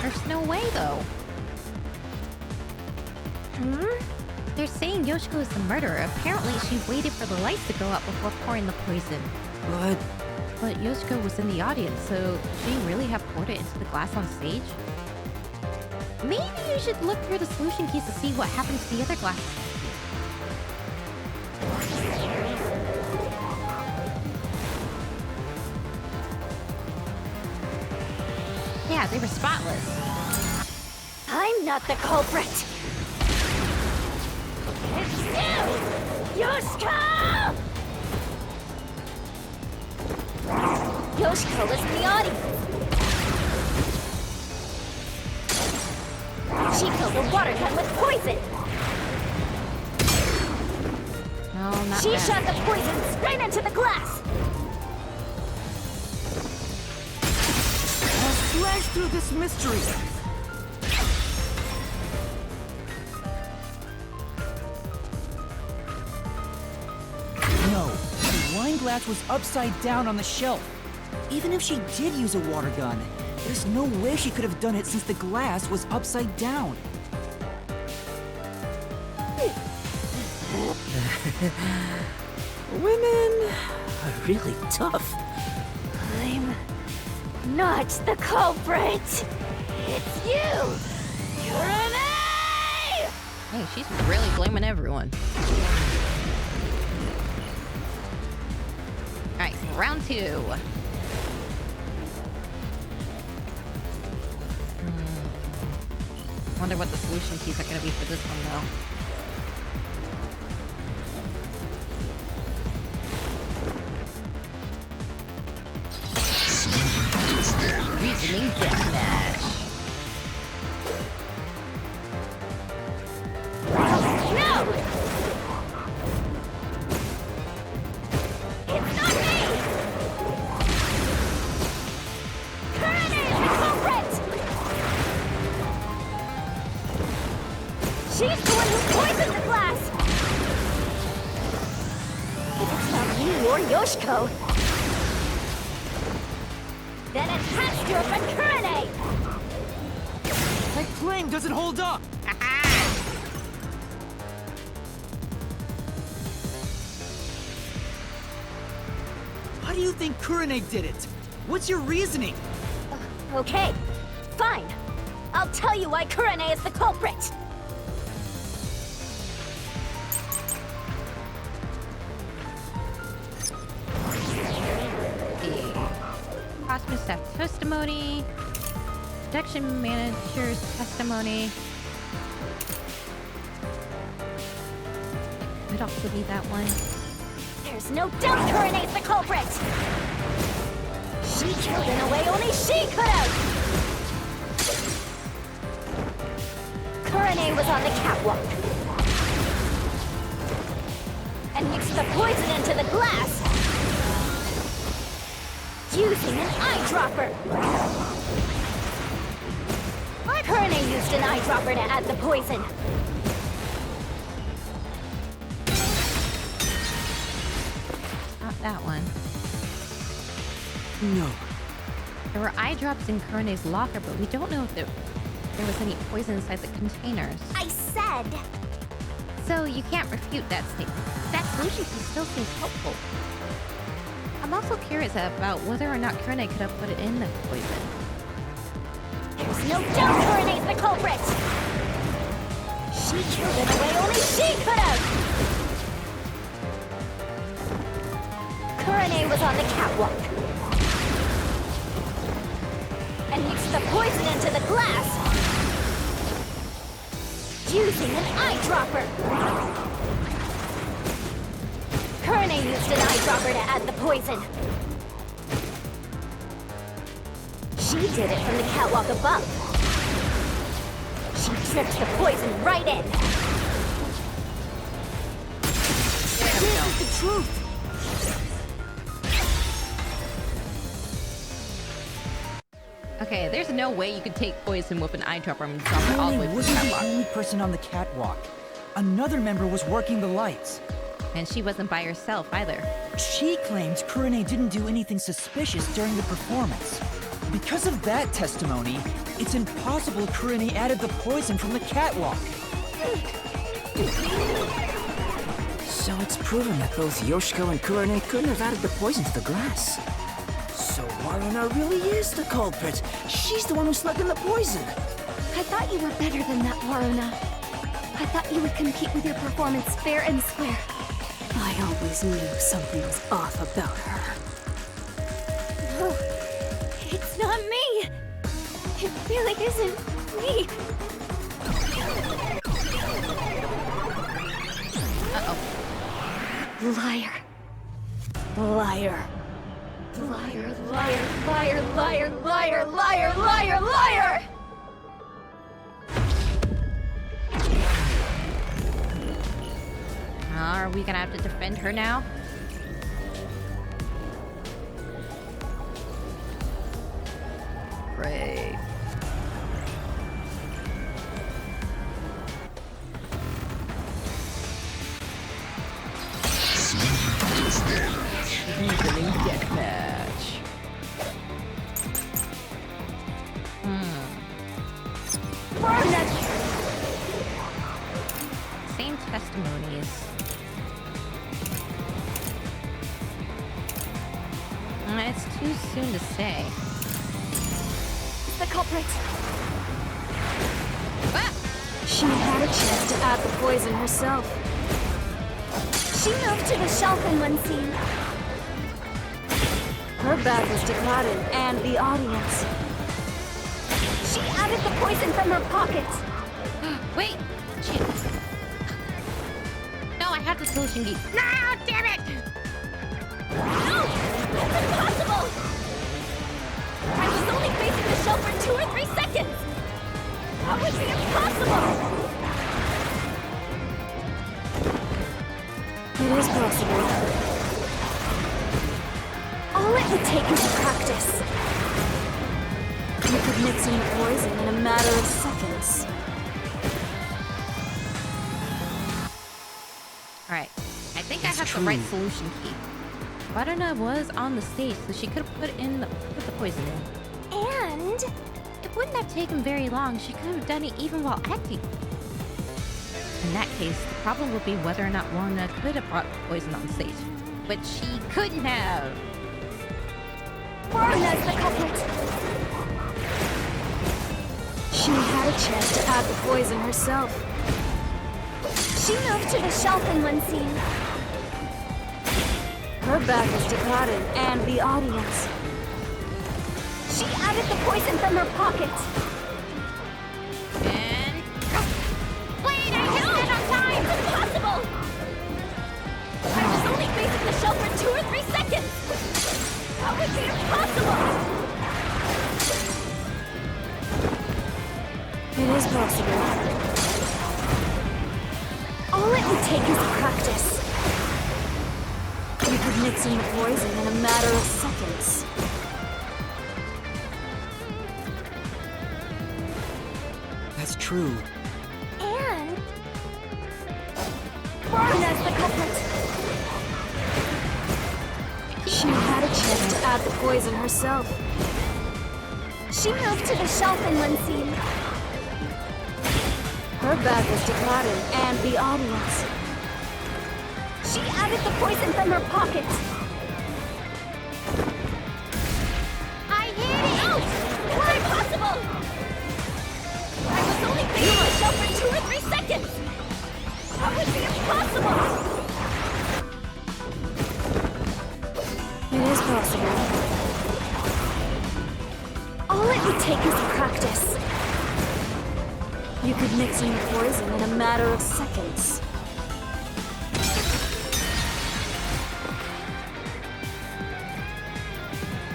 There's no way, though. They're saying Yoshiko is the murderer. Apparently, she waited for the lights to go out before pouring the poison. But Yoshiko was in the audience, so did she really have poured it into the glass on stage? Maybe you should look through the solution keys to see what happened to the other glasses. Yeah, they were spotless. I'm not the culprit. It's you! Yoshiko! Yoshiko is in the audience. She filled the water gun with poison. No, not She that. shot the poison straight into the glass. I'll slash through this mystery. No, the wine glass was upside down on the shelf. Even if she did use a water gun, there's no way she could have done it since the glass was upside down. Women are really tough. I'm not the culprit. It's you! You're an A! Hey, she's really blaming everyone. Alright, round 2. Wonder what the solution keys are gonna be for this one, though. Reasoning deathmatch. No! She's the one who poisoned the glass! If it's not you or Yoshiko, then attach to her friend Kurane! My flame doesn't hold up! How do you think Kurane did it? What's your reasoning? Okay, fine. I'll tell you why Kurane is the culprit! Hospital staff testimony. Production manager's testimony. Could also be that one. There's no doubt Kurane's the culprit! She killed in a way only she could have! Kurane was on the catwalk and mixed the poison into the glass using an eyedropper. Kurane used an eyedropper to add the poison. Not that one. No. There were eye drops in Kurane's locker, but we don't know if there was any poison inside the containers. I said... So you can't refute that statement. That solution still seems helpful. I'm also curious about whether or not Kurane could have put it in the poison. There's no doubt Kurane's the culprit! She killed in a way only she could have! Kurane was on the catwalk and mixed the poison into the glass using an eyedropper. Kurane used an eyedropper to add the poison. She did it from the catwalk above. She dripped the poison right in. This is the truth. Okay, there's no way you could take poison with an eyedropper and drop it all the way to the wasn't the catwalk. only person on the catwalk. Another member was working the lights. And she wasn't by herself either. She claims Kurane didn't do anything suspicious during the performance. Because of that testimony, it's impossible Kurane added the poison from the catwalk. So it's proven that both Yoshiko and Kurane couldn't have added the poison to the glass. So Waruna really is the culprit. She's the one who snuck in the poison. I thought you were better than that, Waruna. I thought you would compete with your performance fair and square. I always knew something was off about her. No, it's not me. It really isn't me. Uh-oh. Liar. Liar. Liar, liar, liar, liar, liar, liar, liar, liar! Are we gonna have to defend her now? Great. Evening deathmatch. Same testimonies. It's too soon to say. The culprit. Ah! She had a chance to add the poison herself. She moved to the shelf in one scene. Her back was to Karin and the audience. She added the poison from her pocket. Wait! She... No, I have the solution key. No, damn it! No! That's impossible! I was only facing the shelf for 2 or 3 seconds! How was it impossible? It is possible. All it would take is practice. You could mix in the poison in a matter of seconds. have the right solution key. Waruna was on the stage, so she could have put the poison in. And it wouldn't have taken very long. She could have done it even while acting. In that case, the problem would be whether or not Waruna could have brought the poison on stage, which she couldn't have. Waruna's the culprit. She had a chance to add the poison herself. She moved to the shelf in one scene. Her back was to Karin and the audience. She added the poison from her pocket. And... Wait, I hit it on time! It's impossible! I was only facing the shelf for 2 or 3 seconds! That would be impossible! It is possible. All it would take is practice. You could mix in the poison in a matter of seconds. That's true. And... Waruna's the culprit. She had a chance to add the poison herself. She moved to the shelf in one scene. Her back was to Karin and the audience. She added the poison from her pocket. I hit it! Out! It's impossible! I was only facing the shelf for 2 or 3 seconds! That would be impossible! It is possible. All it would take is practice. You could mix in the poison in a matter of seconds.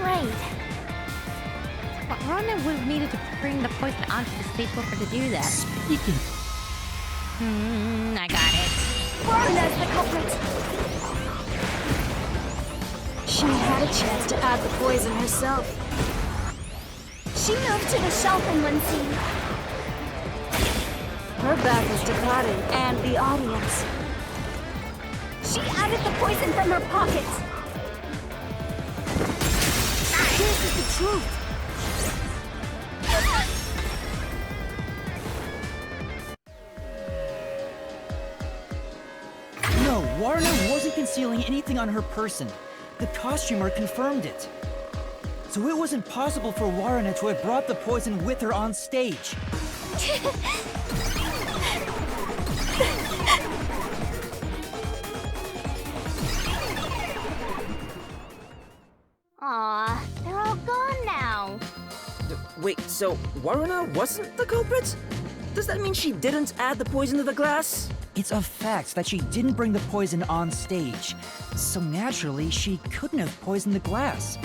Right. Well, Waruna would have needed to bring the poison onto the stage for her to do that. Speaking. I got it. Waruna's the culprit. She had a chance to add the poison herself. She moved to the shelf in one scene. Her back was to Karin and the audience. She added the poison from her pocket. This is the truth. No, Waruna wasn't concealing anything on her person. The costumer confirmed it. So it wasn't possible for Waruna to have brought the poison with her on stage. Aw, they're all gone now. Wait, so Waruna wasn't the culprit? Does that mean she didn't add the poison to the glass? It's a fact that she didn't bring the poison on stage. So naturally, she couldn't have poisoned the glass.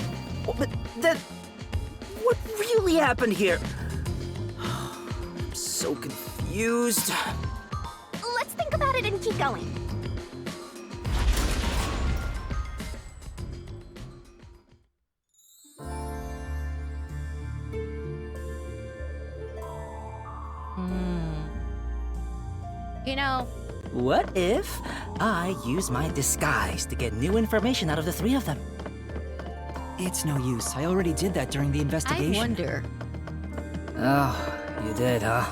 Oh, but then... what really happened here? I'm so confused. Let's think about it and keep going. You know... What if I use my disguise to get new information out of the 3 of them? It's no use. I already did that during the investigation. I wonder... Oh, you did, huh?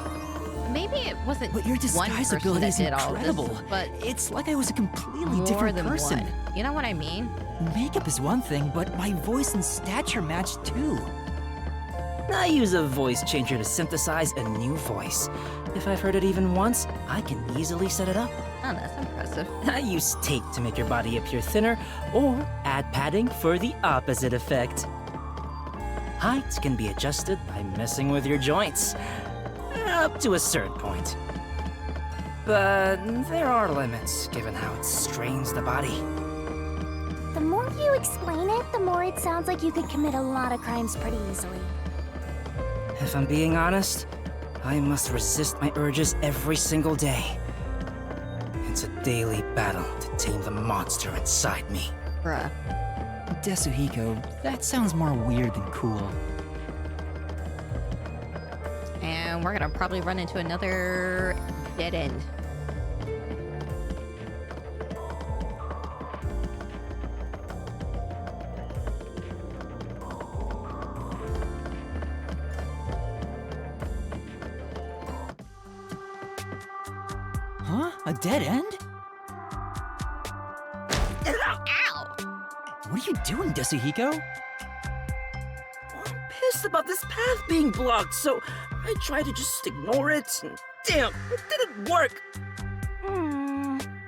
Maybe it wasn't But your disguise ability is incredible. This, but it's like I was a completely more different than person. one. You know what I mean? Makeup is one thing, but my voice and stature match too. I use a voice changer to synthesize a new voice. If I've heard it even once, I can easily set it up. Oh, that's impressive. I use tape to make your body appear thinner, or add padding for the opposite effect. Height can be adjusted by messing with your joints, up to a certain point. But there are limits, given how it strains the body. The more you explain it, the more it sounds like you could commit a lot of crimes pretty easily. If I'm being honest, I must resist my urges every single day. It's a daily battle to tame the monster inside me. Bruh. Desuhiko, that sounds more weird than cool. And we're gonna probably run into another dead end. Huh? A dead end? Ow! What are you doing, Desuhiko? I'm pissed about this path being blocked, so I tried to just ignore it. And damn, it didn't work.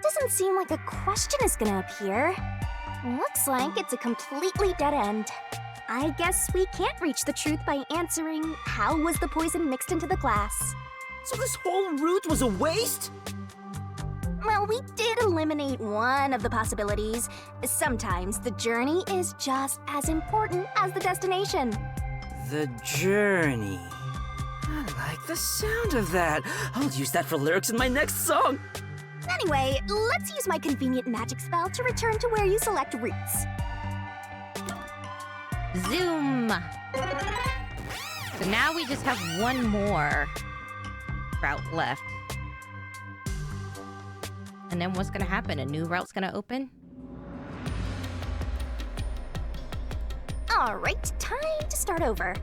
Doesn't seem like a question is gonna appear. Looks like it's a completely dead end. I guess we can't reach the truth by answering, how was the poison mixed into the glass? So this whole route was a waste? Well, we did eliminate one of the possibilities. Sometimes the journey is just as important as the destination. The journey. I like the sound of that. I'll use that for lyrics in my next song. Anyway, let's use my convenient magic spell to return to where you select routes. Zoom! So now we just have one more route left. And then what's gonna happen? A new route's gonna open? Alright, time to start over.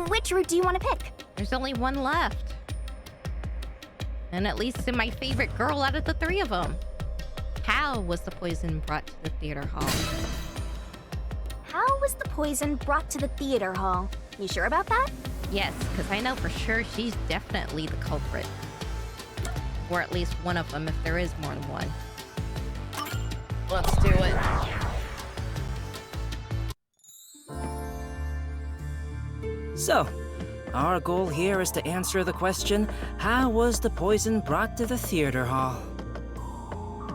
Which route do you want to pick? There's only one left. And at least in my favorite girl out of the three of them. How was the poison brought to the theater hall? How was the poison brought to the theater hall? You sure about that? Yes, because I know for sure she's definitely the culprit. Or at least one of them if there is more than one. Let's do it. So, our goal here is to answer the question, how was the poison brought to the theater hall?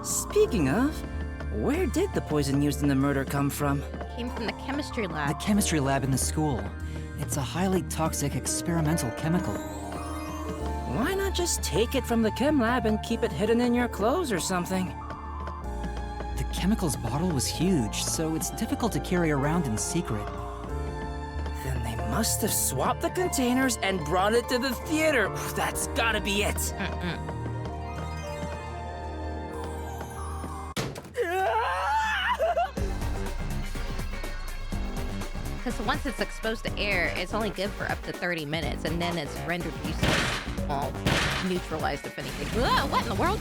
Speaking of, where did the poison used in the murder come from? Came from the chemistry lab. The chemistry lab in the school. It's a highly toxic experimental chemical. Why not just take it from the chem lab and keep it hidden in your clothes or something? The chemicals bottle was huge, so it's difficult to carry around in secret. Then they must have swapped the containers and brought it to the theater. That's gotta be it. Because once it's exposed to air, it's only good for up to 30 minutes, and then it's rendered useless. Well, neutralized, if anything. Whoa, what in the world?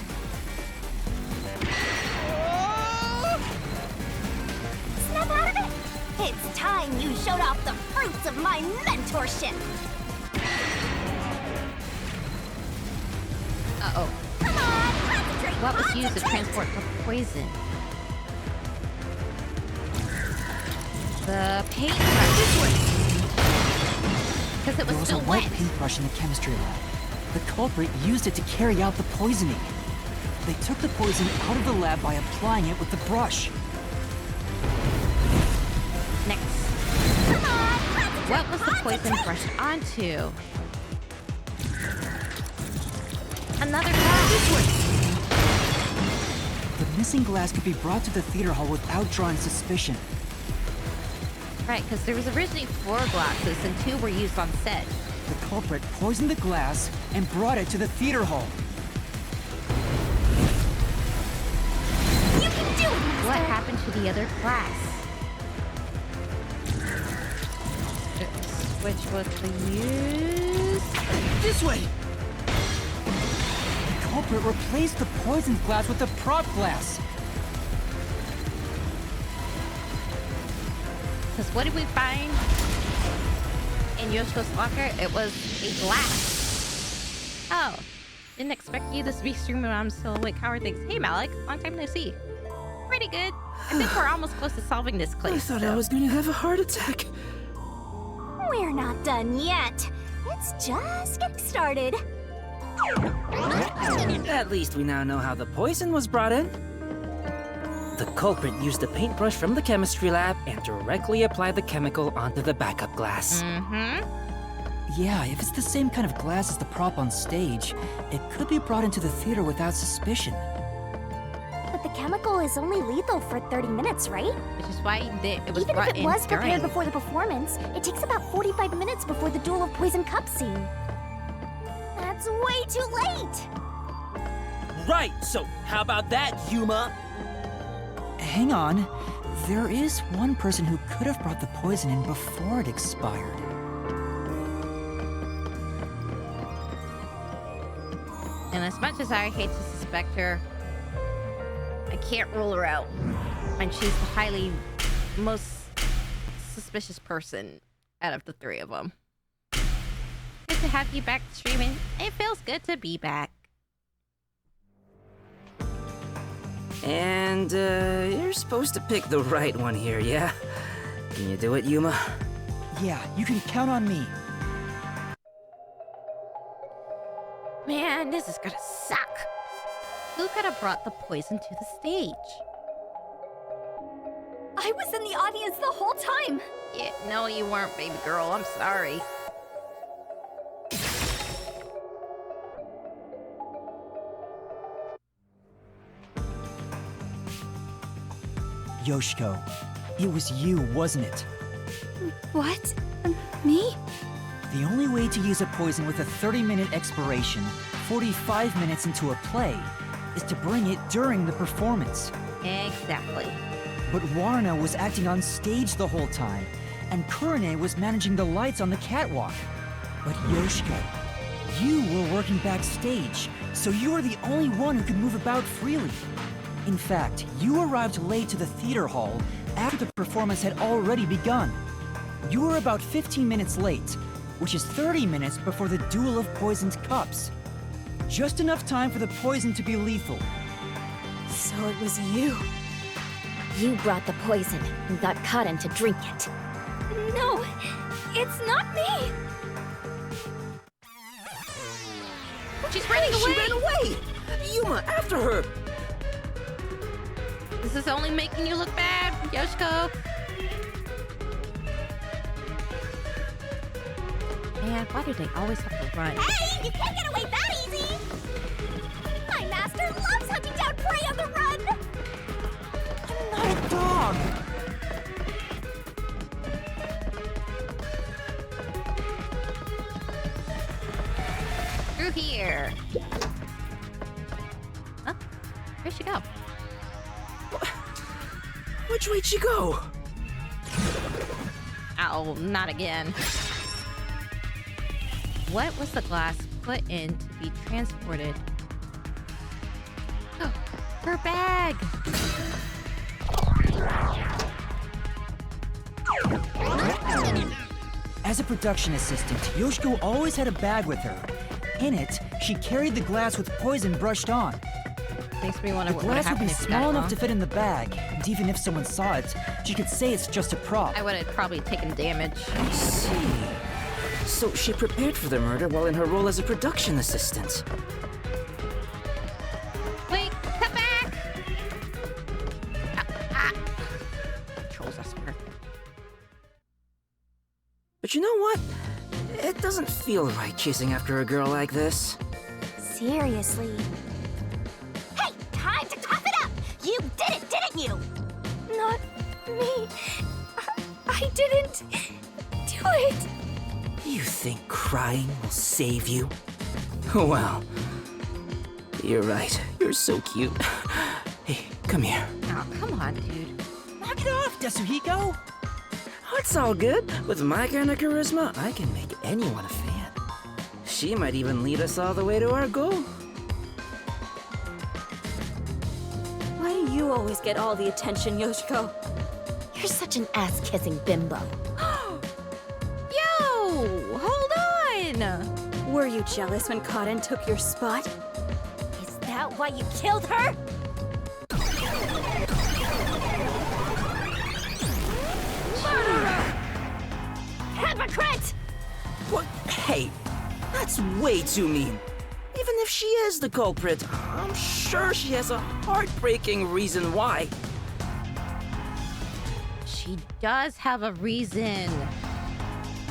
Snap out of it! It's time you showed off the fruits of my mentorship! Uh-oh. Come on, concentrate! What was used to transport the poison? The paintbrush. Because it was There was still a white wet. paintbrush in the chemistry lab. The culprit used it to carry out the poisoning. They took the poison out of the lab by applying it with the brush. Next. What was the poison brushed onto? Another glass. The missing glass could be brought to the theater hall without drawing suspicion. Right, because there was originally 4 glasses and 2 were used on set. The culprit poisoned the glass and brought it to the theater hall. You can do it, Master! What happened to the other glass? Which was the use? This way! The culprit replaced the poisoned glass with the prop glass. Because what did we find in Yoshiko's locker? It was a glass. Oh, didn't expect you to be streaming when I'm still awake. How are things? Hey Malik, long time no see. Pretty good. I think we're almost close to solving this case. I thought I was gonna have a heart attack. We're not done yet. It's just getting started. At least we now know how the poison was brought in. The culprit used a paintbrush from the chemistry lab and directly applied the chemical onto the backup glass. Yeah, if it's the same kind of glass as the prop on stage, it could be brought into the theater without suspicion. But the chemical is only lethal for 30 minutes, right? Which is why it was Even brought if it in was prepared during. before the performance, it takes about 45 minutes before the Duel of Poison Cup scene. That's way too late! Right, so how about that, Yuma? Hang on. There is one person who could have brought the poison in before it expired. And as much as I hate to suspect her. I can't rule her out. And she's the most suspicious person out of the three of them. Good to have you back streaming. It feels good to be back. And, you're supposed to pick the right one here, yeah? Can you do it, Yuma? Yeah, you can count on me. Man, this is gonna suck. Who could have brought the poison to the stage? I was in the audience the whole time. Yeah, no, you weren't, baby girl. I'm sorry. Yoshiko, it was you, wasn't it? What? Me? The only way to use a poison with a 30-minute expiration, 45 minutes into a play, is to bring it during the performance. Exactly. But Warna was acting on stage the whole time, and Kurane was managing the lights on the catwalk. But Yoshiko, you were working backstage, so you were the only one who could move about freely. In fact, you arrived late to the theater hall after the performance had already begun. You were about 15 minutes late, which is 30 minutes before the duel of poisoned cups. Just enough time for the poison to be lethal. So it was you. You brought the poison and got Kaden to drink it. No, it's not me. She's running away! She ran away! Yuma, after her! This is only making you look bad, Yoshiko. Man, why do they always have to run? Hey, you can't get away that easy! My master loves hunting down prey on the run! I'm not a dog! Through here. Huh? Where'd she go? Which way'd she go? Oh, not again. What was the glass put in to be transported? Oh, her bag! As a production assistant, Yoshiko always had a bag with her. In it, she carried the glass with poison brushed on. Makes me wonder the what would glass have would be happened if small got enough wrong. to fit in the bag, and even if someone saw it, she could say it's just a prop. I would have probably taken damage. I see. So she prepared for the murder while in her role as a production assistant. Wait, come back! Trolls, I swear. But you know what? It doesn't feel right chasing after a girl like this. Seriously. Hey, time to cough it up! You did it, didn't you? Not me. I didn't do it. You think crying will save you? Well, you're right. You're so cute. Hey, come here. Oh, come on, dude. Knock it off, Yasuhiko! Oh, it's all good. With my kind of charisma, I can make anyone a fan. She might even lead us all the way to our goal. Why do you always get all the attention, Yoshiko? You're such an ass-kissing bimbo. Yo! Hold on! Were you jealous when Kaden took your spot? Is that why you killed her? Murderer! Hypocrite! What? Hey, that's way too mean. Even if she is the culprit, I'm sure she has a heartbreaking reason why. She does have a reason.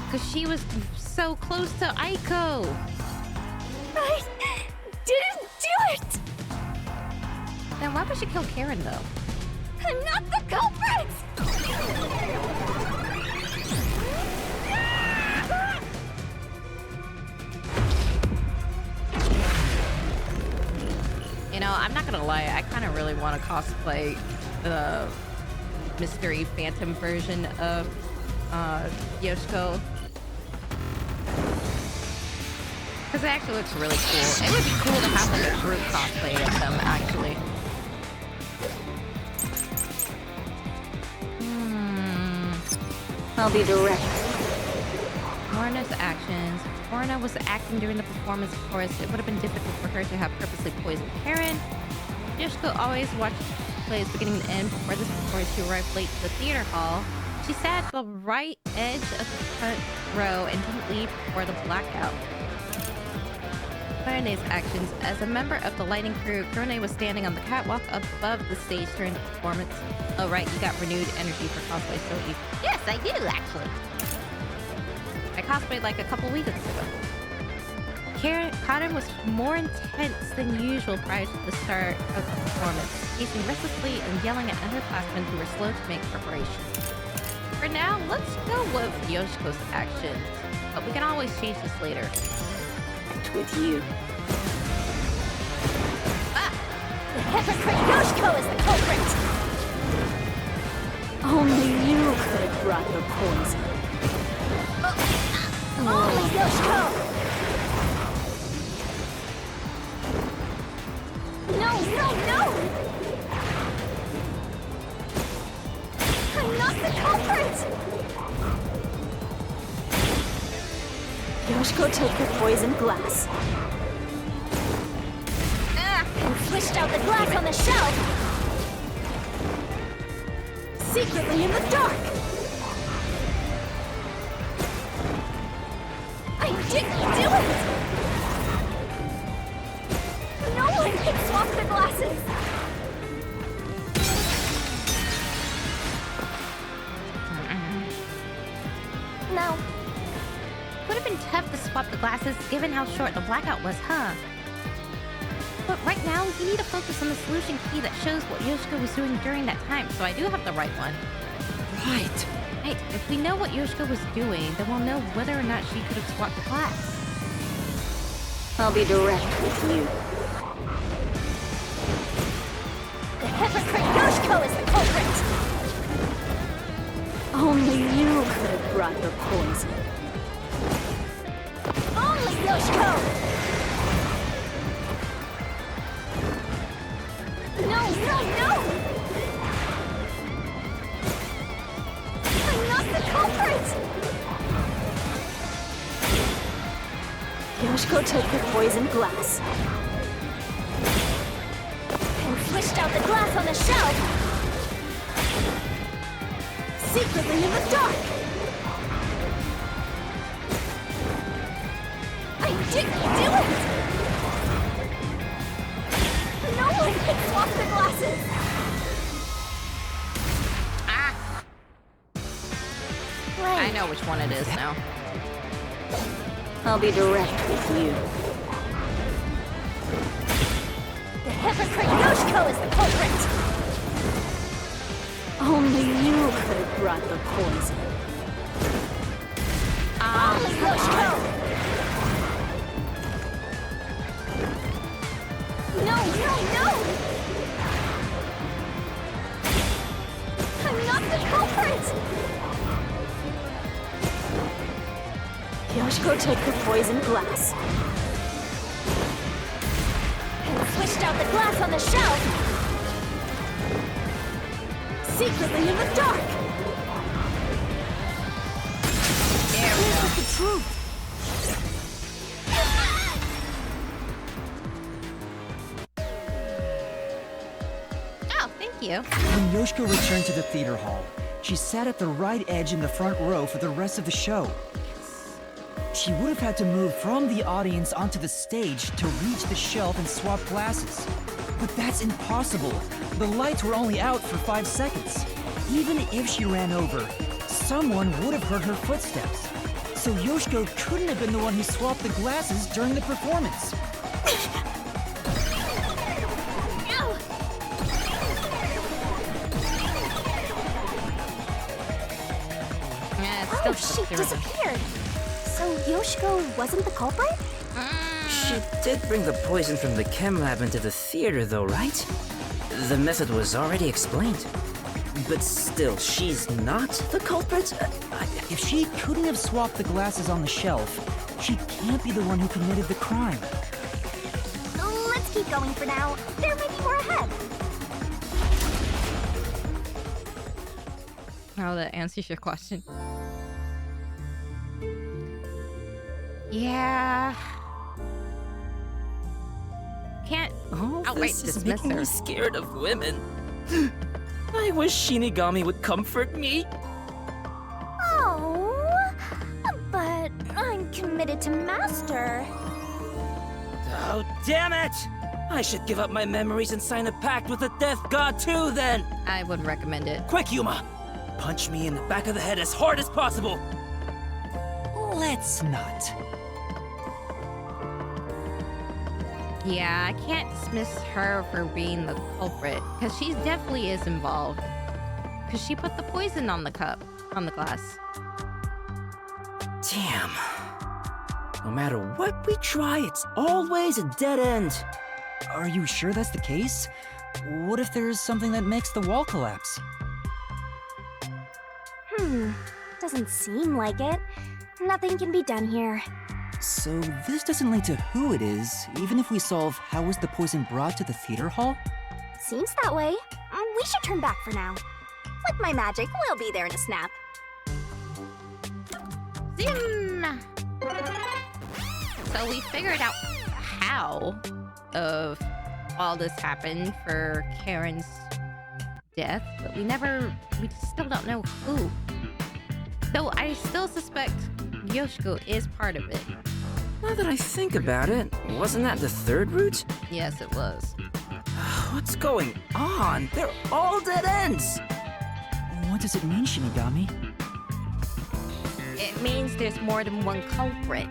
Because she was so close to Aiko. I didn't do it! Then why would she kill Karen, though? I'm not the culprit! You know, I'm not gonna lie, I kind of really want to cosplay the mystery phantom version of Yoshiko. Because Because it actually looks really cool. It would be cool to have like a group cosplay of them, actually. I'll be direct. Morna's actions. Morna was acting during the performance, of course. It would have been difficult for her to have purposely poisoned Karen. Yoshiko always watched plays beginning and end before she arrived late to the theater hall. She sat at the right edge of the front row and didn't leave before the blackout. Kurene's actions. As a member of the lighting crew, Kurene was standing on the catwalk above the stage during the performance. Oh right, you got renewed energy for cosplay, don't you? Yes, I do, actually. I cosplayed like a couple weeks ago. Karen was more intense than usual prior to the start of the performance, pacing restlessly and yelling at underclassmen who were slow to make preparations. For now, let's go with Yoshiko's actions, but we can always change this later. With you. Ah! The hypocrite Yoshiko is the culprit! Only you could have brought the poison. Only Yoshiko! No! I'm not the culprit! Yoshiko took the poisoned glass. And swished out the glass on the shelf! Secretly in the dark! I didn't do it! No one can swap the glasses! No. Would have been tough to swap the glasses given how short the blackout was, huh? But right now, you need to focus on the solution key that shows what Yoshiko was doing during that time, so I do have the right one. Right. Right, if we know what Yoshiko was doing, then we'll know whether or not she could have swapped the glass. I'll be direct with you. The hypocrite Yoshiko is the culprit! Only you could have brought the poison. Only Yoshiko! No! I'm not the culprit! Yoshiko took the poisoned glass. And swished out the glass on the shelf! Secretly in the dark! I didn't do it! No one can swap the glasses! Ah! I know which one it is now. I'll be direct with you. The hypocrite Yoshiko is the culprit! Only you could have brought the poison. Only Yoshiko! No! I'm not the culprit! Yoshiko took the poisoned glass. And swished out the glass on the shelf! Secretly in the dark! There was the truth! Oh, thank you. When Yoshiko returned to the theater hall, she sat at the right edge in the front row for the rest of the show. She would have had to move from the audience onto the stage to reach the shelf and swap glasses. But that's impossible. The lights were only out for 5 seconds. Even if she ran over, someone would have heard her footsteps. So Yoshiko couldn't have been the one who swapped the glasses during the performance. Oh, she disappeared! So Yoshiko wasn't the culprit? She did bring the poison from the chem lab into the theater though, right? The method was already explained. But still, she's not the culprit? If she couldn't have swapped the glasses on the shelf, she can't be the one who committed the crime. Let's keep going for now. There may be more ahead. Oh, that answers your question. Yeah. Can't outright This is dismiss making her. me scared of women. I wish Shinigami would comfort me. Oh, but I'm committed to Master. Oh, damn it! I should give up my memories and sign a pact with the Death God too, then! I wouldn't recommend it. Quick, Yuma! Punch me in the back of the head as hard as possible! Let's not. Yeah, I can't dismiss her for being the culprit, because she definitely is involved. Because she put the poison on the cup, on the glass. Damn. No matter what we try, it's always a dead end. Are you sure that's the case? What if there's something that makes the wall collapse? Doesn't seem like it. Nothing can be done here. So this doesn't lead to who it is, even if we solve how was the poison brought to the theater hall? Seems that way. We should turn back for now. With my magic, we'll be there in a snap. Zim! So we figured out how of all this happened for Karen's death, but we still don't know who. Though I still suspect Yoshiko is part of it. Now that I think about it, wasn't that the third route? Yes, it was. What's going on? They're all dead ends! What does it mean, Shinigami? It means there's more than one culprit.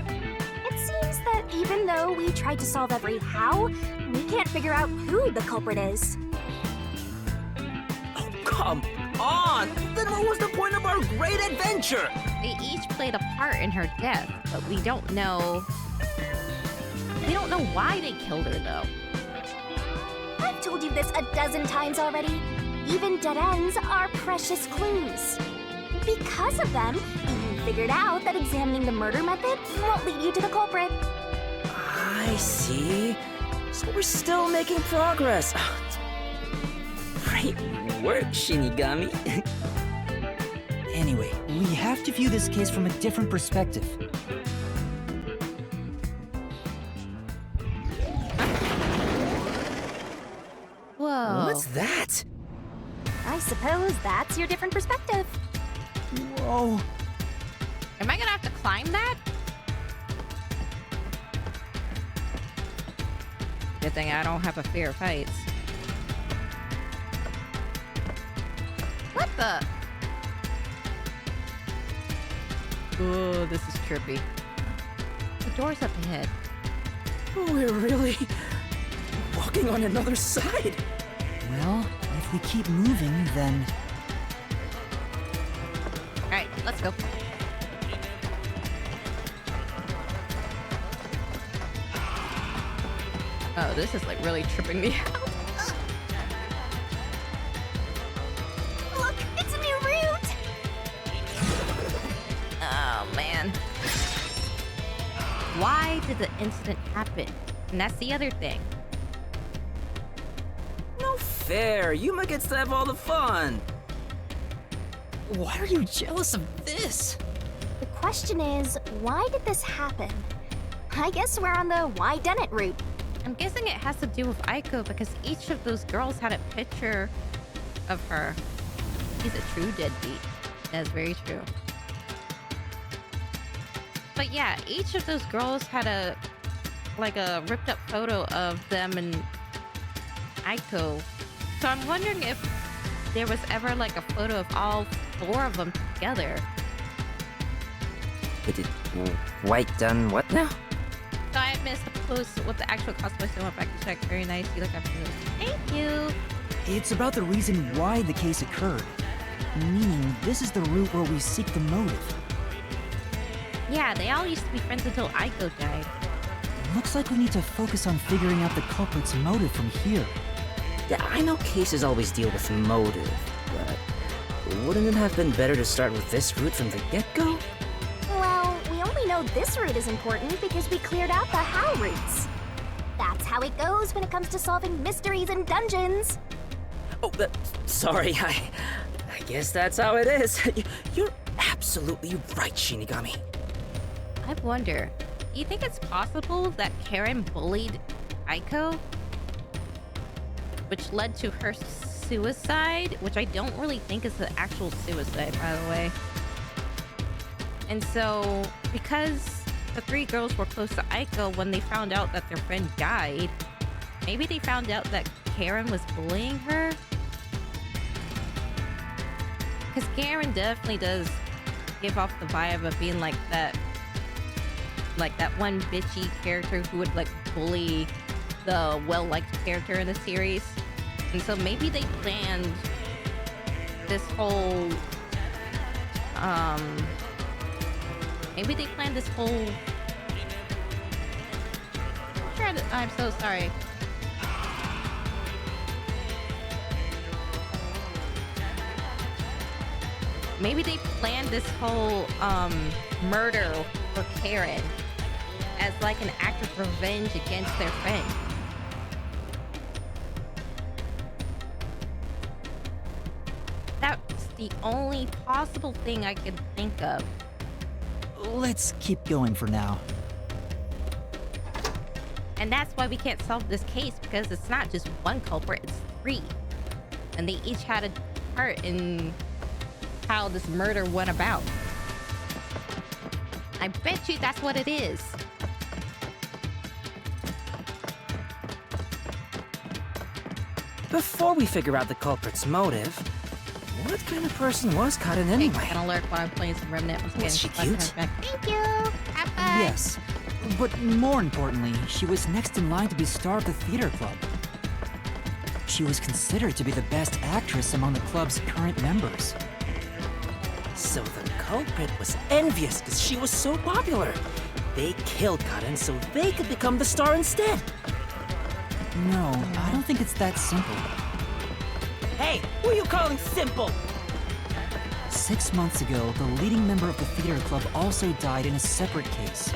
It seems that even though we tried to solve every how, we can't figure out who the culprit is. Oh, come on! Then what was the point of our great adventure? They each played a part in her death, but we don't know... We don't know why they killed her, though. I've told you this a dozen times already. Even dead ends are precious clues. Because of them, you figured out that examining the murder method won't lead you to the culprit. I see. So we're still making progress. Great work, Shinigami. Anyway, we have to view this case from a different perspective. Whoa. What's that? I suppose that's your different perspective. Whoa. Am I gonna have to climb that? Good thing I don't have a fear of heights. What the? Oh, this is trippy. The door's up ahead. We're really walking on another side. Well, if we keep moving, then... Alright, let's go. Oh, this is like really tripping me out. Look, it's a new route! Oh, man. Why did the incident happen? And that's the other thing. No fair. Yuma gets to have all the fun. Why are you jealous of this? The question is, why did this happen? I guess we're on the why done it route. I'm guessing it has to do with Aiko because each of those girls had a picture of her. She's a true deadbeat. That's very true. But yeah, each of those girls had a ripped up photo of them and Aiko. So I'm wondering if there was ever like a photo of all 4 of them together. But it white done what now? So I missed the post with the actual cosplay, so I went back to check. Very nice. You look after this. Thank you. It's about the reason why the case occurred. Meaning, this is the route where we seek the motive. Yeah, they all used to be friends until Aiko died. Looks like we need to focus on figuring out the culprit's motive from here. Yeah, I know cases always deal with motive, but wouldn't it have been better to start with this route from the get-go? Well, we only know this route is important because we cleared out the how routes. That's how it goes when it comes to solving mysteries in dungeons. Oh, sorry, I guess that's how it is. You're absolutely right, Shinigami. I wonder, do you think it's possible that Karen bullied Aiko? Which led to her suicide, which I don't really think is the actual suicide, by the way. And so, because the three girls were close to Aiko when they found out that their friend died, maybe they found out that Karen was bullying her? Because Karen definitely does give off the vibe of being like that one bitchy character who would like bully the well-liked character in the series. And so maybe they planned this whole I'm so sorry. Maybe they planned this whole murder for Karen as like an act of revenge against their friend. That's the only possible thing I could think of. Let's keep going for now. And that's why we can't solve this case, because it's not just one culprit, it's three. And they each had a part in how this murder went about. I bet you that's what it is. Before we figure out the culprit's motive, what kind of person was Karen anyway? Hey, an alert while I'm playing some Remnant once again. Was she cute? Thank you. Yes, but more importantly, she was next in line to be star of the theater club. She was considered to be the best actress among the club's current members. So the culprit was envious because she was so popular. They killed Karen so they could become the star instead. No, I don't think it's that simple. Hey, who are you calling simple? 6 months ago, the leading member of the theater club also died in a separate case.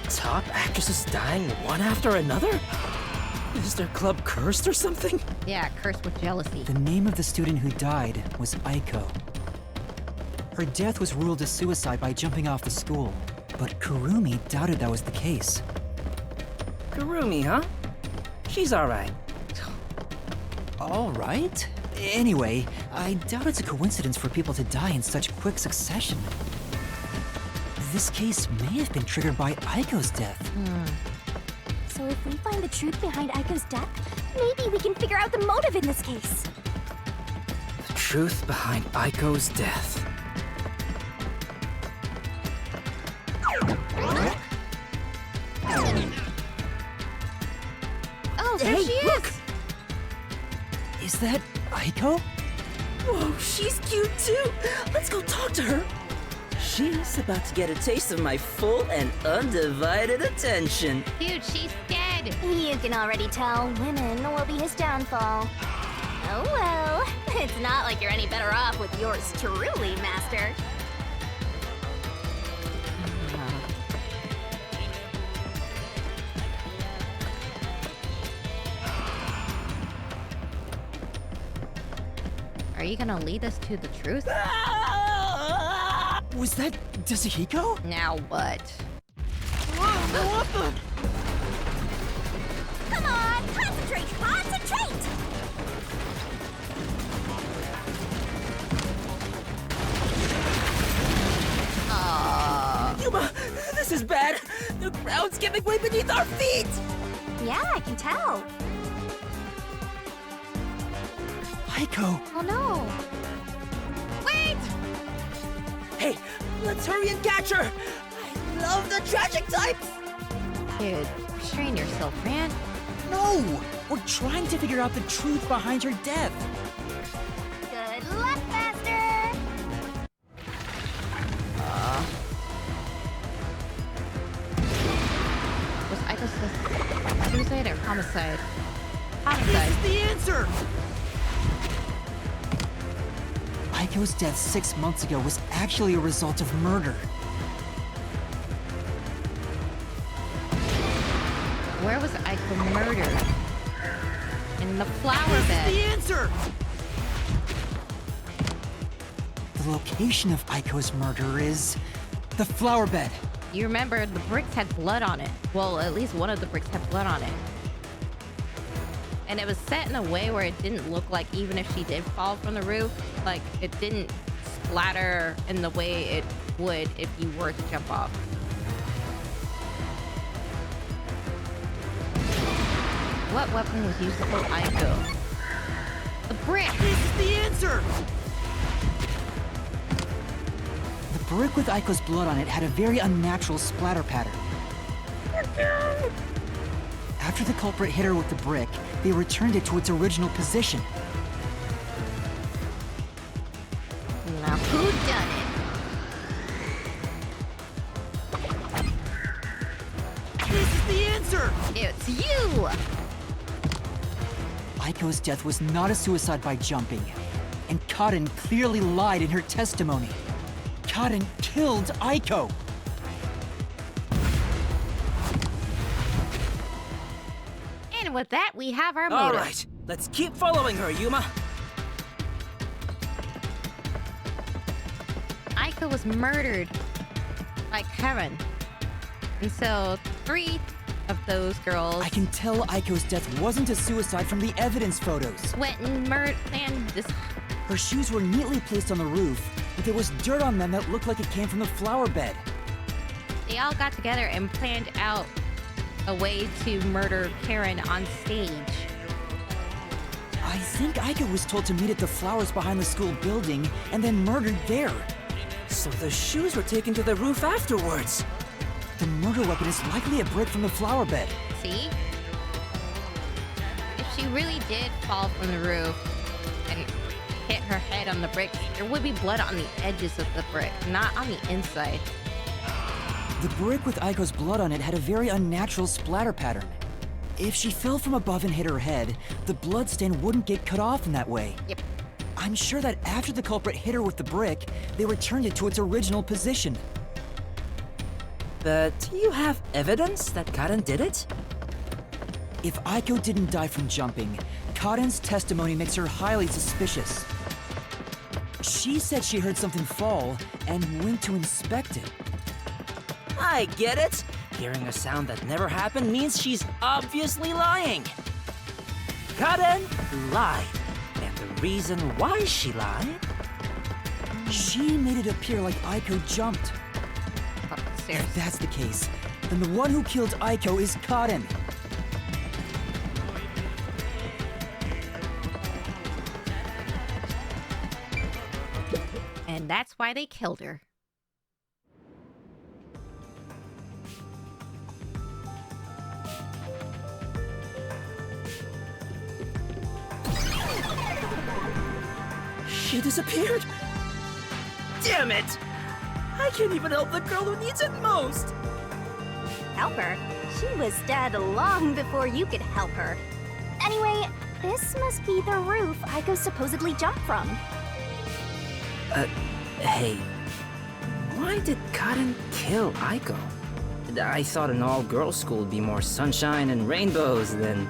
Top actresses dying one after another? Is their club cursed or something? Yeah, cursed with jealousy. The name of the student who died was Aiko. Her death was ruled a suicide by jumping off the school, but Kurumi doubted that was the case. Kurumi, huh? She's alright. Alright? Anyway, I doubt it's a coincidence for people to die in such quick succession. This case may have been triggered by Aiko's death. So if we find the truth behind Aiko's death, maybe we can figure out the motive in this case. The truth behind Aiko's death. Oh, there hey, she is! Look! Is that Aiko? Whoa, she's cute too! Let's go talk to her! She's about to get a taste of my full and undivided attention. Dude, she's dead! You can already tell women will be his downfall. Oh well, it's not like you're any better off with yours truly, Master. Are you gonna lead us to the truth? Was that Yasuhiko? Now what? What the? Come on, concentrate, concentrate! Yuma, this is bad. The ground's giving way beneath our feet. Yeah, I can tell. Aiko! Oh no. Wait! Hey, let's hurry and catch her. I love the tragic types. Dude, restrain yourself, man. No! We're trying to figure out the truth behind her death. Good luck, Master! Was Aiko's suicide or homicide? Homicide. This is the answer! Aiko's death 6 months ago was actually a result of murder. Where was Aiko murdered? In the flower bed. This is the answer! The location of Aiko's murder is the flower bed. You remember the bricks had blood on it. Well, at least one of the bricks had blood on it. And it was set in a way where it didn't look like even if she did fall from the roof, like it didn't splatter in the way it would if you were to jump off. What weapon was used to hold Aiko? The brick! This is the answer! The brick with Aiko's blood on it had a very unnatural splatter pattern. After the culprit hit her with the brick, they returned it to its original position. Now who done it? This is the answer! It's you! Aiko's death was not a suicide by jumping, and Kaden clearly lied in her testimony. Kaden killed Aiko! And with that, we have our motive. Alright, let's keep following her, Yuma. Aiko was murdered by Karen. And so 3 of those girls I can tell Aiko's death wasn't a suicide from the evidence photos. went and planned this. Her shoes were neatly placed on the roof, but there was dirt on them that looked like it came from the flower bed. They all got together and planned out a way to murder Karen on stage. I think Aiko was told to meet at the flowers behind the school building and then murdered there. So the shoes were taken to the roof afterwards. The murder weapon is likely a brick from the flower bed. See? If she really did fall from the roof and hit her head on the brick, there would be blood on the edges of the brick, not on the inside. The brick with Aiko's blood on it had a very unnatural splatter pattern. If she fell from above and hit her head, the blood stain wouldn't get cut off in that way. Yep. I'm sure that after the culprit hit her with the brick, they returned it to its original position. But do you have evidence that Karen did it? If Aiko didn't die from jumping, Kaden's testimony makes her highly suspicious. She said she heard something fall and went to inspect it. I get it. Hearing a sound that never happened means she's obviously lying. Karen lied. And the reason why she lied? She made it appear like Aiko jumped. If that's the case, then the one who killed Aiko is Kaden. And that's why they killed her. She disappeared? Damn it! I can't even help the girl who needs it most! Help her? She was dead long before you could help her. Anyway, this must be the roof Aiko supposedly jumped from. Hey. Why did Karen kill Aiko? I thought an all-girls school would be more sunshine and rainbows than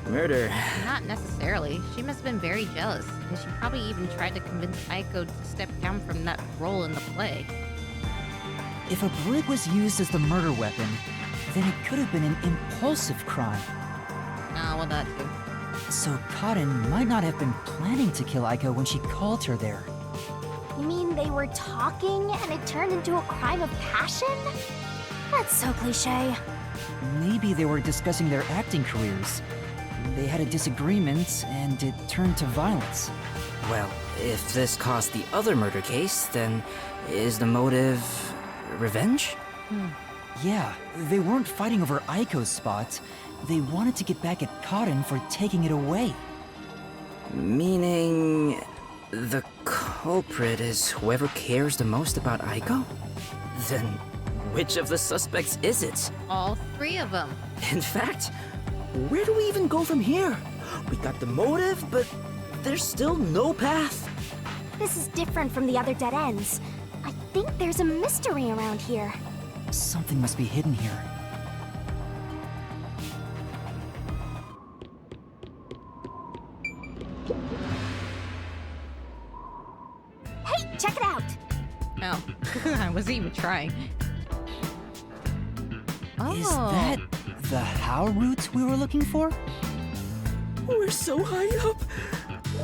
murder. Not necessarily. She must have been very jealous, and she probably even tried to convince Aiko to step down from that role in the play. If a brick was used as the murder weapon, then it could have been an impulsive crime. Oh, well, that too. So Kaden might not have been planning to kill Aiko when she called her there. You mean they were talking and it turned into a crime of passion? That's so cliche. Maybe they were discussing their acting careers. They had a disagreement, and it turned to violence. Well, if this caused the other murder case, then is the motive revenge? Yeah, they weren't fighting over Aiko's spot. They wanted to get back at Kaden for taking it away. Meaning the culprit is whoever cares the most about Aiko? Then which of the suspects is it? All 3 of them. In fact, where do we even go from here? We got the motive, but there's still no path. This is different from the other dead ends. I think there's a mystery around here. Something must be hidden here. Hey, check it out! Oh, I wasn't even trying. Oh. Is that the how route we were looking for? We're so high up.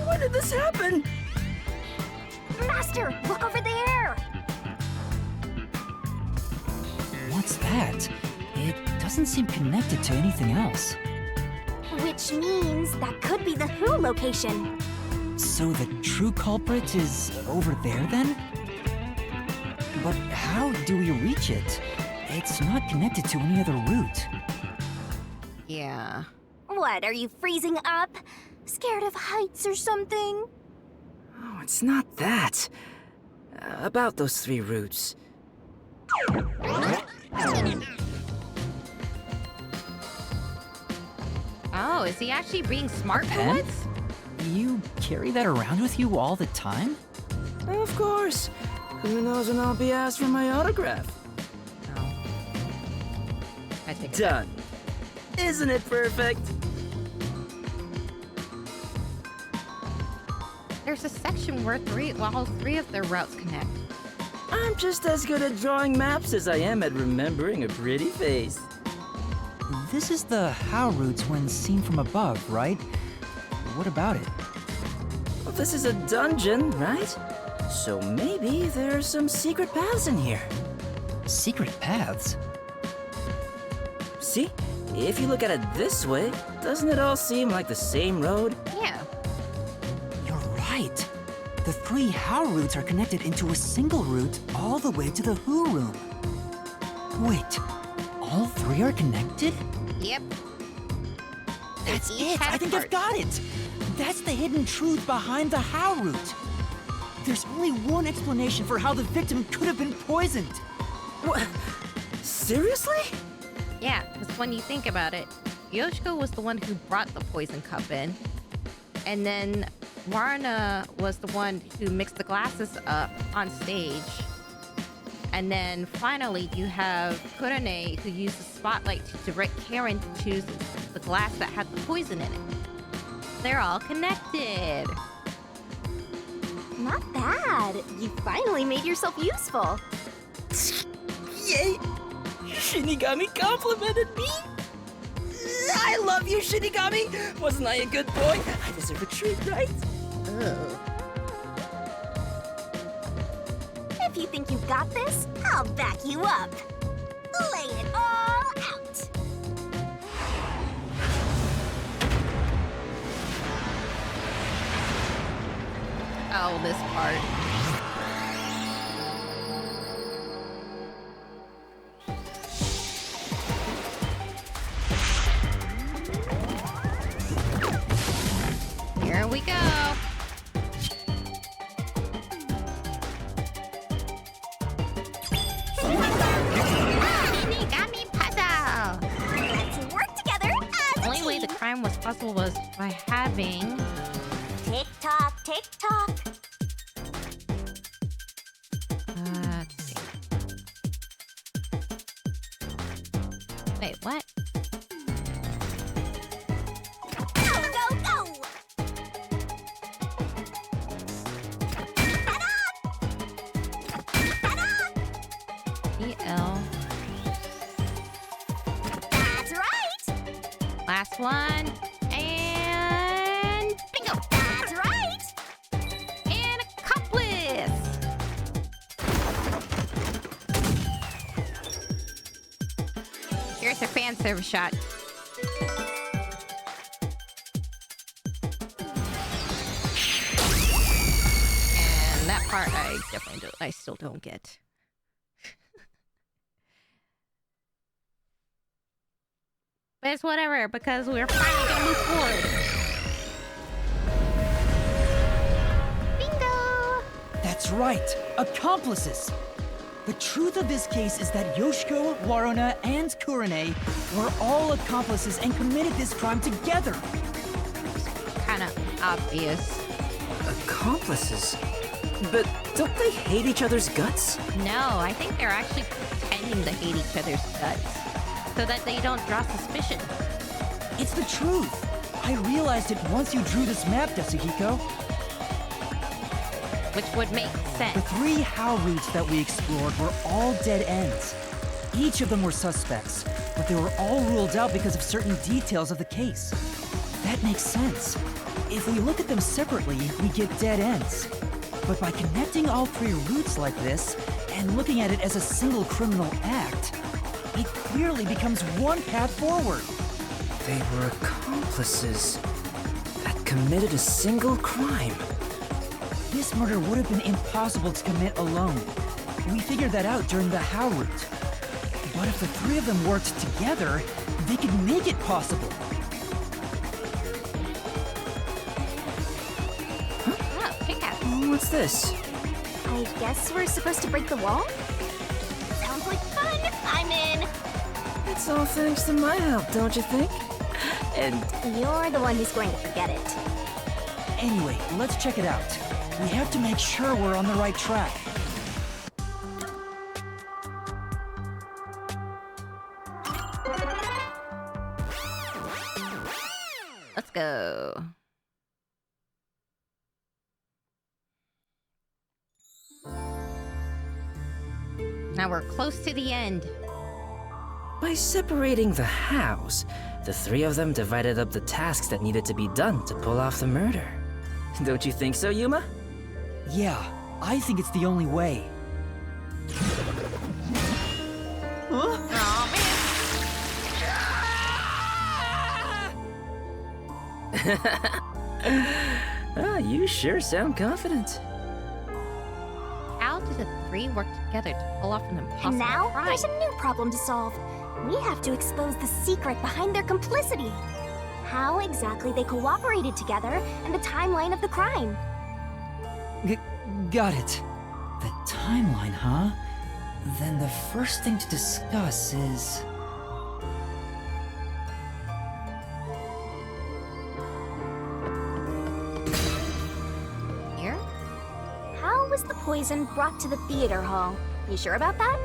When did this happen? Master, look over there! What's that? It doesn't seem connected to anything else. Which means that could be the Who location. So the true culprit is over there then? But how do we reach it? It's not connected to any other route. Yeah. What, are you freezing up? Scared of heights or something? Oh, it's not that. About those 3 routes. Oh, is he actually being smart for Pen? once? You carry that around with you all the time? Of course. Who knows when I'll be asked for my autograph? I take it. Done. Isn't it perfect? There's a section where all 3 of their routes connect. I'm just as good at drawing maps as I am at remembering a pretty face. This is the how route when seen from above, right? What about it? Well, this is a dungeon, right? So maybe there are some secret paths in here. Secret paths? See? If you look at it this way, doesn't it all seem like the same road? Yeah. You're right. The 3 how routes are connected into a single route all the way to the Who room. Wait, all 3 are connected? Yep. That's Each it! has I think parts. I've got it! That's the hidden truth behind the how route. There's only one explanation for how the victim could have been poisoned. What? Seriously? Yeah, because when you think about it, Yoshiko was the one who brought the poison cup in. And then Warna was the one who mixed the glasses up on stage. And then finally you have Kurane, who used the spotlight to direct Karen to choose the glass that had the poison in it. They're all connected. Not bad. You finally made yourself useful. Yay! Shinigami complimented me! I love you, Shinigami! Wasn't I a good boy? I deserve a treat, right? Ugh. If you think you've got this, I'll back you up. Lay it all out. Oh, this part. Here we go. Shinigami puzzle. Let's work together as The only way the crime was possible was by having... Tick tock, tick tock. let's see. Wait, what? Go, go, go! EL. That's right! Last one. And... bingo! That's right! And accomplice! Here's a fan service shot. And that part I definitely don't, I still don't get. But it's whatever, because we're finally gonna move forward. That's right, accomplices. The truth of this case is that Yoshiko, Waruna, and Kurane were all accomplices and committed this crime together. Kinda obvious. Accomplices? But don't they hate each other's guts? No, I think they're actually pretending to hate each other's guts so that they don't draw suspicion. It's the truth. I realized it once you drew this map, Yasuhiko. Which would make sense. The 3 How routes that we explored were all dead ends. Each of them were suspects, but they were all ruled out because of certain details of the case. That makes sense. If we look at them separately, we get dead ends. But by connecting all 3 routes like this, and looking at it as a single criminal act, it clearly becomes one path forward. They were accomplices that committed a single crime. This murder would have been impossible to commit alone. We figured that out during the How route. But if the 3 of them worked together, they could make it possible. What's this? I guess we're supposed to break the wall? Sounds like fun! I'm in! It's all thanks to my help, don't you think? And you're the one who's going to forget it. Anyway, let's check it out. We have to make sure we're on the right track. Let's go. Now we're close to the end. By separating the hows, the 3 of them divided up the tasks that needed to be done to pull off the murder. Don't you think so, Yuma? Yeah, I think it's the only way. You sure sound confident. How did the 3 work together to pull off an impossible And now, crime? there's a new problem to solve. We have to expose the secret behind their complicity. How exactly they cooperated together and the timeline of the crime. Got it. The timeline, huh? Then the first thing to discuss is... Here? How was the poison brought to the theater hall? You sure about that?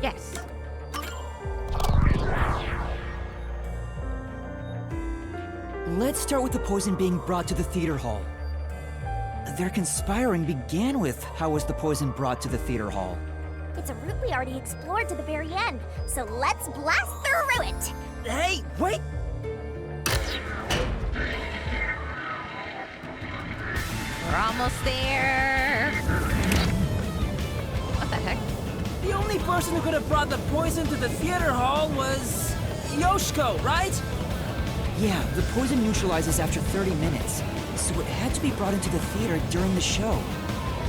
Yes. Let's start with the poison being brought to the theater hall. Their conspiring began with how was the poison brought to the theater hall. It's a route we already explored to the very end, so let's blast through it! Hey, wait! We're almost there. What the heck? The only person who could have brought the poison to the theater hall was... Yoshiko, right? Yeah, the poison neutralizes after 30 minutes, so it had to be brought into the theater during the show.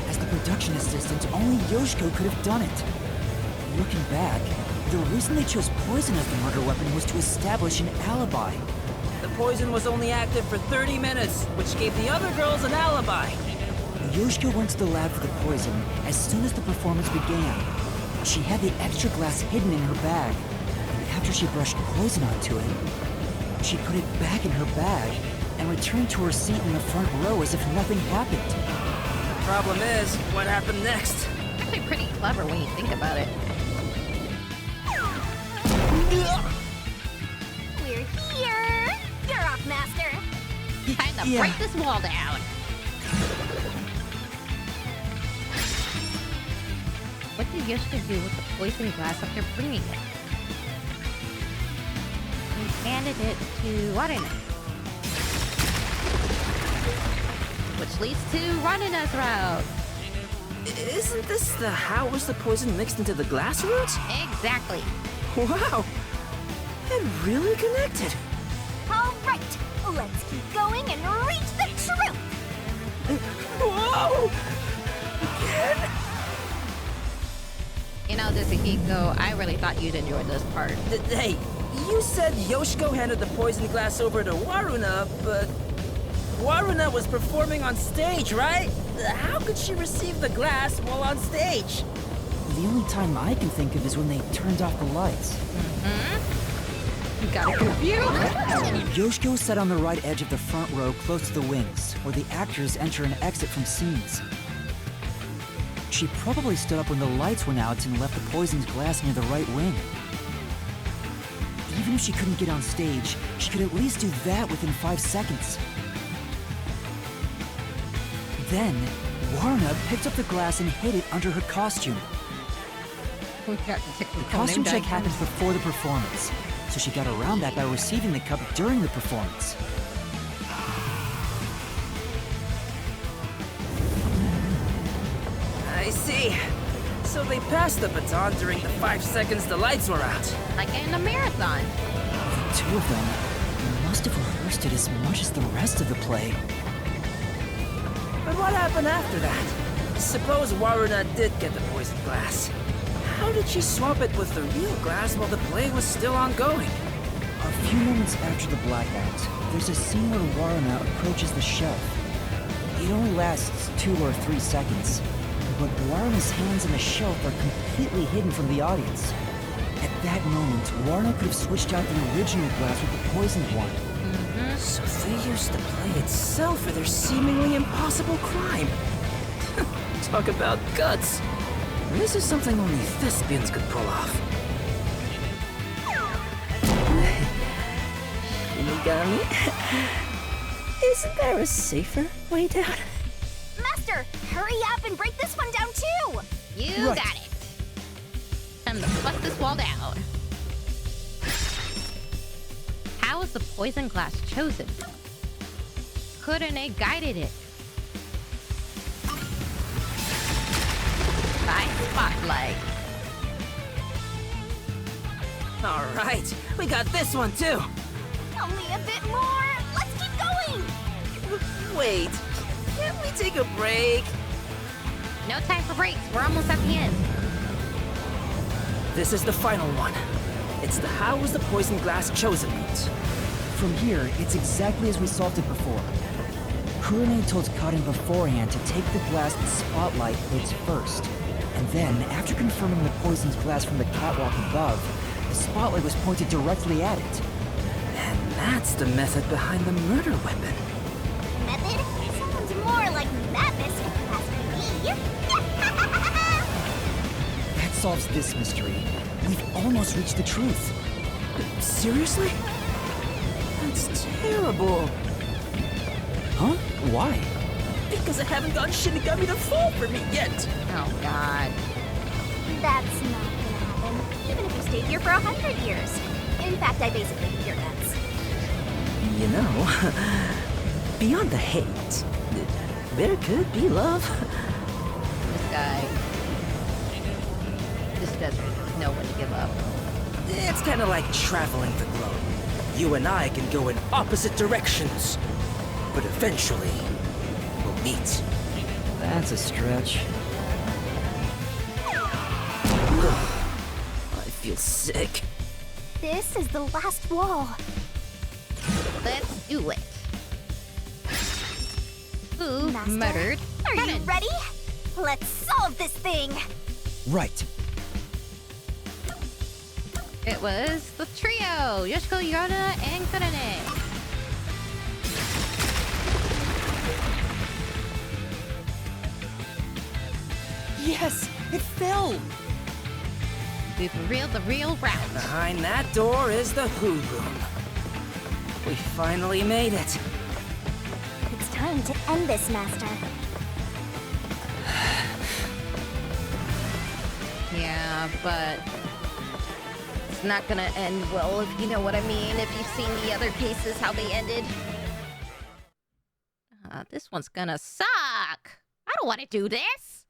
As the production assistant, only Yoshiko could have done it. Looking back, the reason they chose poison as the murder weapon was to establish an alibi. The poison was only active for 30 minutes, which gave the other girls an alibi. Yoshiko went to the lab for the poison as soon as the performance began. She had the extra glass hidden in her bag, and after she brushed poison onto it, she put it back in her bag and returned to her seat in the front row as if nothing happened. The problem is, what happened next? Actually pretty clever when you think about it. We're here! You're off, Master! Time to break this wall down. What did Yoshiko do with the poison glass after bringing it? He handed it to Waruna, which leads to Runa's route. Isn't this the how was the poison mixed into the glass route? Exactly. Wow! It really connected. Alright, let's keep going and reach the truth! Whoa! Again? You know, Yasuhiko, I really thought you'd enjoy this part. Hey, you said Yoshiko handed the poison glass over to Waruna, but Waruna was performing on stage, right? How could she receive the glass while on stage? The only time I can think of is when they turned off the lights. You got a good view. Yoshiko sat on the right edge of the front row close to the wings, where the actors enter and exit from scenes. She probably stood up when the lights went out and left the poisoned glass near the right wing. Even if she couldn't get on stage, she could at least do that within 5 seconds. Then, Warna picked up the glass and hid it under her costume. We got The costume check happened before the performance, so she got around that by receiving the cup during the performance. I see. So they passed the baton during the 5 seconds the lights were out. Like in a marathon. The two of them must have rehearsed it as much as the rest of the play. But what happened after that? Suppose Waruna did get the poisoned glass. How did she swap it with the real glass while the play was still ongoing? A few moments after the blackout, there's a scene where Waruna approaches the shelf. It only lasts 2 or 3 seconds, but Waruna's hands on the shelf are completely hidden from the audience. At that moment, Waruna could have switched out the original glass with the poisoned one. So they used the play itself for their seemingly impossible crime. Talk about guts. This is something only thespians could pull off. Shinigami? Isn't there a safer way down? Master, hurry up and break this one down too! You got it. Time to bust this wall down. How was the poison glass chosen? Kurone guided it. By spotlight. All right, we got this one too. Only a bit more! Let's keep going! Wait, can't we take a break? No time for breaks. We're almost at the end. This is the final one. It's the how was the poison glass chosen route. From here, it's exactly as we solved it before. Kurone told Karin beforehand to take the glass the spotlight hits first. And then, after confirming the poisoned glass from the catwalk above, the spotlight was pointed directly at it. And that's the method behind the murder weapon. Method? Sounds more like madness if you ask me. That solves this mystery. We've almost reached the truth. Seriously? That's terrible. Huh? Why? Because I haven't gotten Shinigami to fall for me yet. Oh, God. That's not gonna happen, even if you stayed here for 100 years. In fact, I basically eat your guts. You know, beyond the hate, there could be love. This guy just doesn't know when to give up. It's kind of like traveling the globe. You and I can go in opposite directions, but eventually we'll meet. That's a stretch. I feel sick. This is the last wall. Let's do it. Who Master, murdered? Are you ready? Let's solve this thing! Right. It was the trio, Yoshiko, Yona, and Kurone. Yes, it fell! We've revealed the real route. Behind that door is the Who Room. We finally made it. It's time to end this, Master. Yeah, but it's not gonna end well, if you know what I mean. If you've seen the other cases, how they ended. This one's gonna suck. I don't want to do this.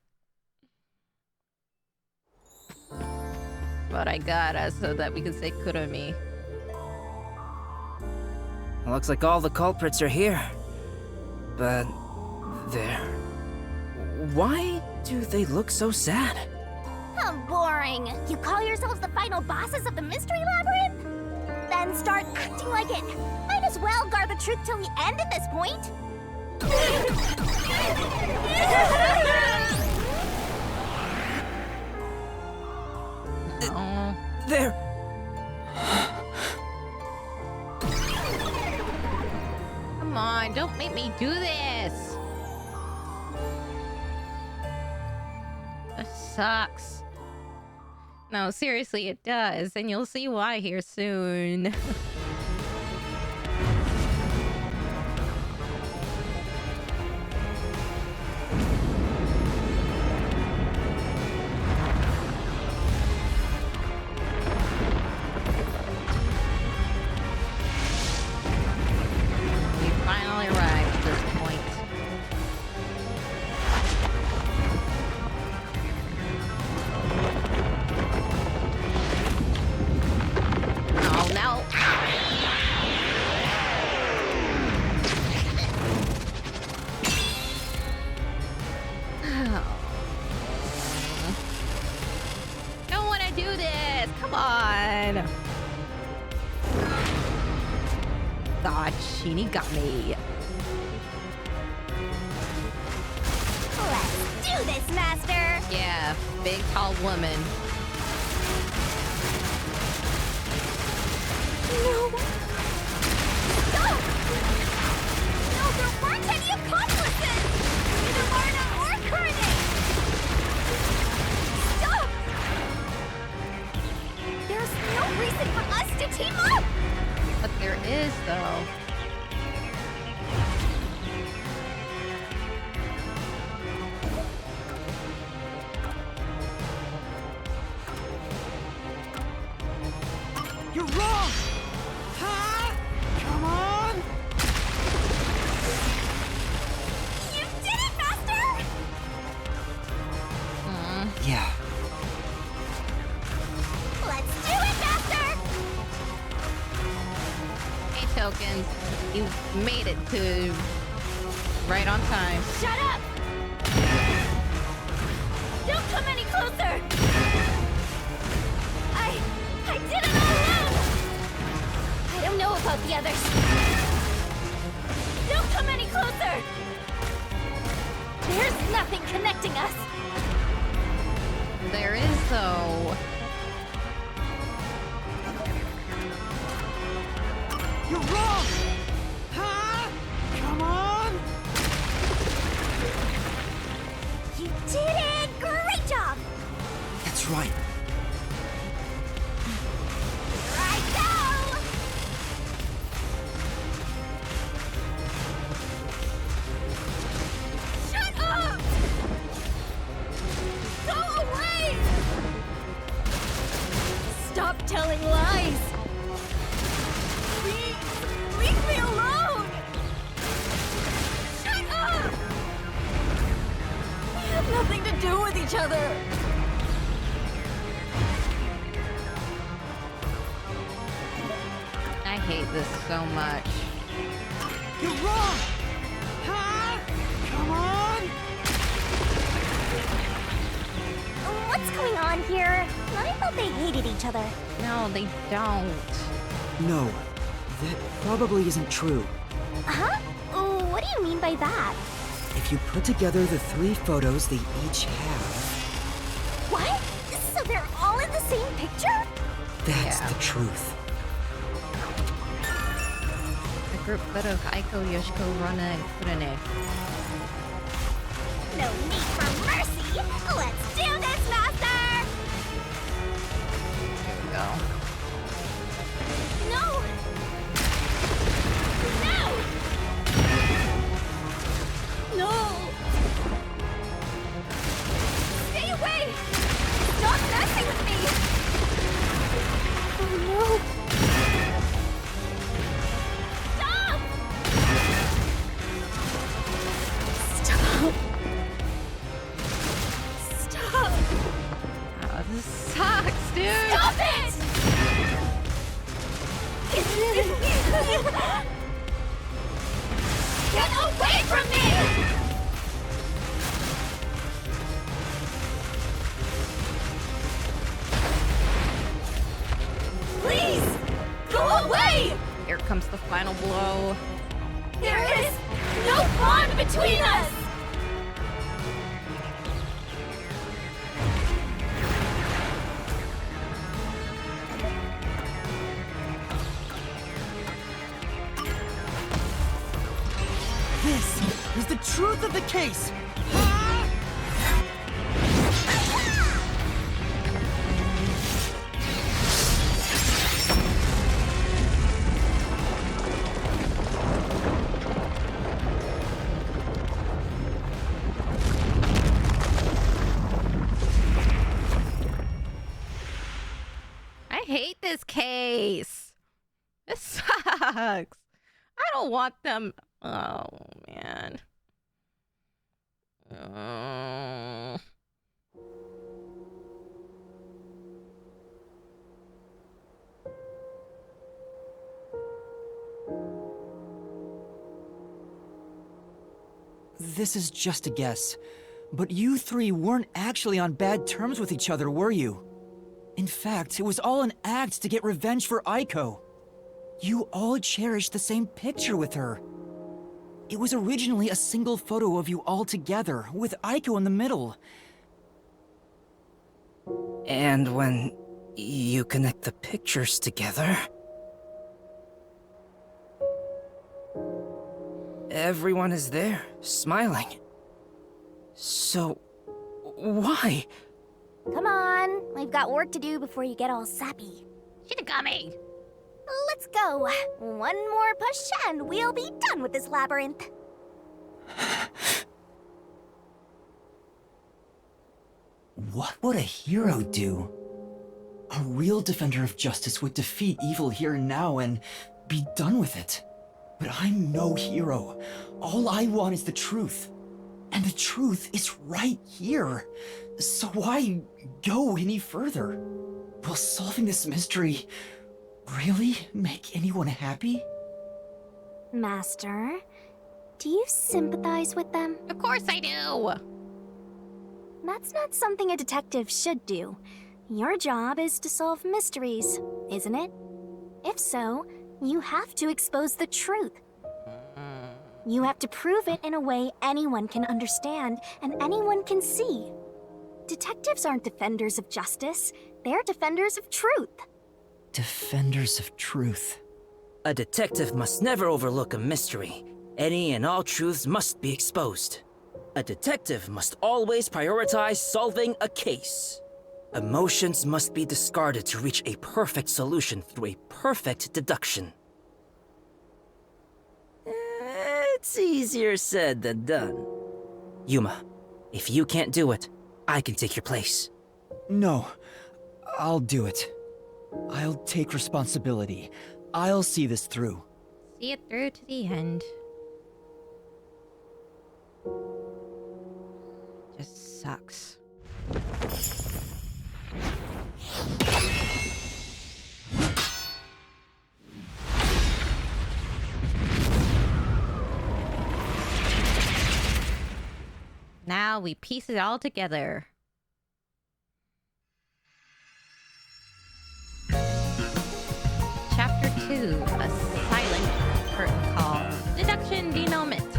But I gotta, so that we can say Kurumi. Looks like all the culprits are here. But there. Why do they look so sad? How boring! You call yourselves the final bosses of the Mystery Labyrinth? Then start acting like it. Might as well guard the truth till the end at this point. Oh. There! Come on, don't make me do this! This sucks. No, seriously, it does, and you'll see why here soon. We finally arrived at this point. Oh no! Don't want to do this! Come on! God, Shinigami. Let's do this, Master! Yeah, big tall woman. No! Stop! No, there weren't any accomplices! Neither Marna or Kanai! Stop! There's no reason for us to team up! But there is, though. You're wrong! Huh? Come on! You did it, Master! Yeah. Let's do it, Master! Hey, Tokens. You made it to right on time. Shut up! Don't come any closer! I did it all alone! I don't know about the others. Don't come any closer! There's nothing connecting us! There is, though. You're wrong! Huh? Come on! You did it! Great job! That's right. Right now! Shut up! Go away! Stop telling lies! Please, leave me alone! Shut up! We have nothing to do with each other! I hate this so much. You're wrong! Huh? Come on! What's going on here? I thought they hated each other. No, they don't. No, that probably isn't true. Huh? What do you mean by that? If you put together the 3 photos they each have, What? So they're all in the same picture? that's the truth. The group photo of Aiko, Yoshiko, Rana, and Kurane. No need for mercy! Let's do this, Master! Here we go. No! No! No! Stay away! Stop messing with me! Oh no! Stop! Stop! Stop! Oh, this sucks, dude! Stop it! Get away from me! Please! Go away! Here comes the final blow. There is no bond between us! truth of the case! I hate this case. This sucks. I don't want them. Oh, man. This is just a guess, but you three weren't actually on bad terms with each other, were you? In fact, it was all an act to get revenge for Aiko. You all cherished the same picture with her. It was originally a single photo of you all together, with Aiko in the middle. And when you connect the pictures together, everyone is there, smiling. So, why? Come on, we've got work to do before you get all sappy. Shinigami! Let's go. One more push and we'll be done with this labyrinth. What would a hero do? A real defender of justice would defeat evil here and now and be done with it. But I'm no hero. All I want is the truth. And the truth is right here. So why go any further? Will solving this mystery really make anyone happy? Master, do you sympathize with them? Of course I do! That's not something a detective should do. Your job is to solve mysteries, isn't it? If so, you have to expose the truth. You have to prove it in a way anyone can understand and anyone can see. Detectives aren't defenders of justice, they're defenders of truth. Defenders of truth. A detective must never overlook a mystery. Any and all truths must be exposed. A detective must always prioritize solving a case. Emotions must be discarded to reach a perfect solution through a perfect deduction. It's easier said than done. Yuma, if you can't do it, I can take your place. No, I'll do it. I'll take responsibility. I'll see this through. See it through to the end. Just sucks. Now we piece it all together. Chapter 2, a silent curtain call. Deduction denouement.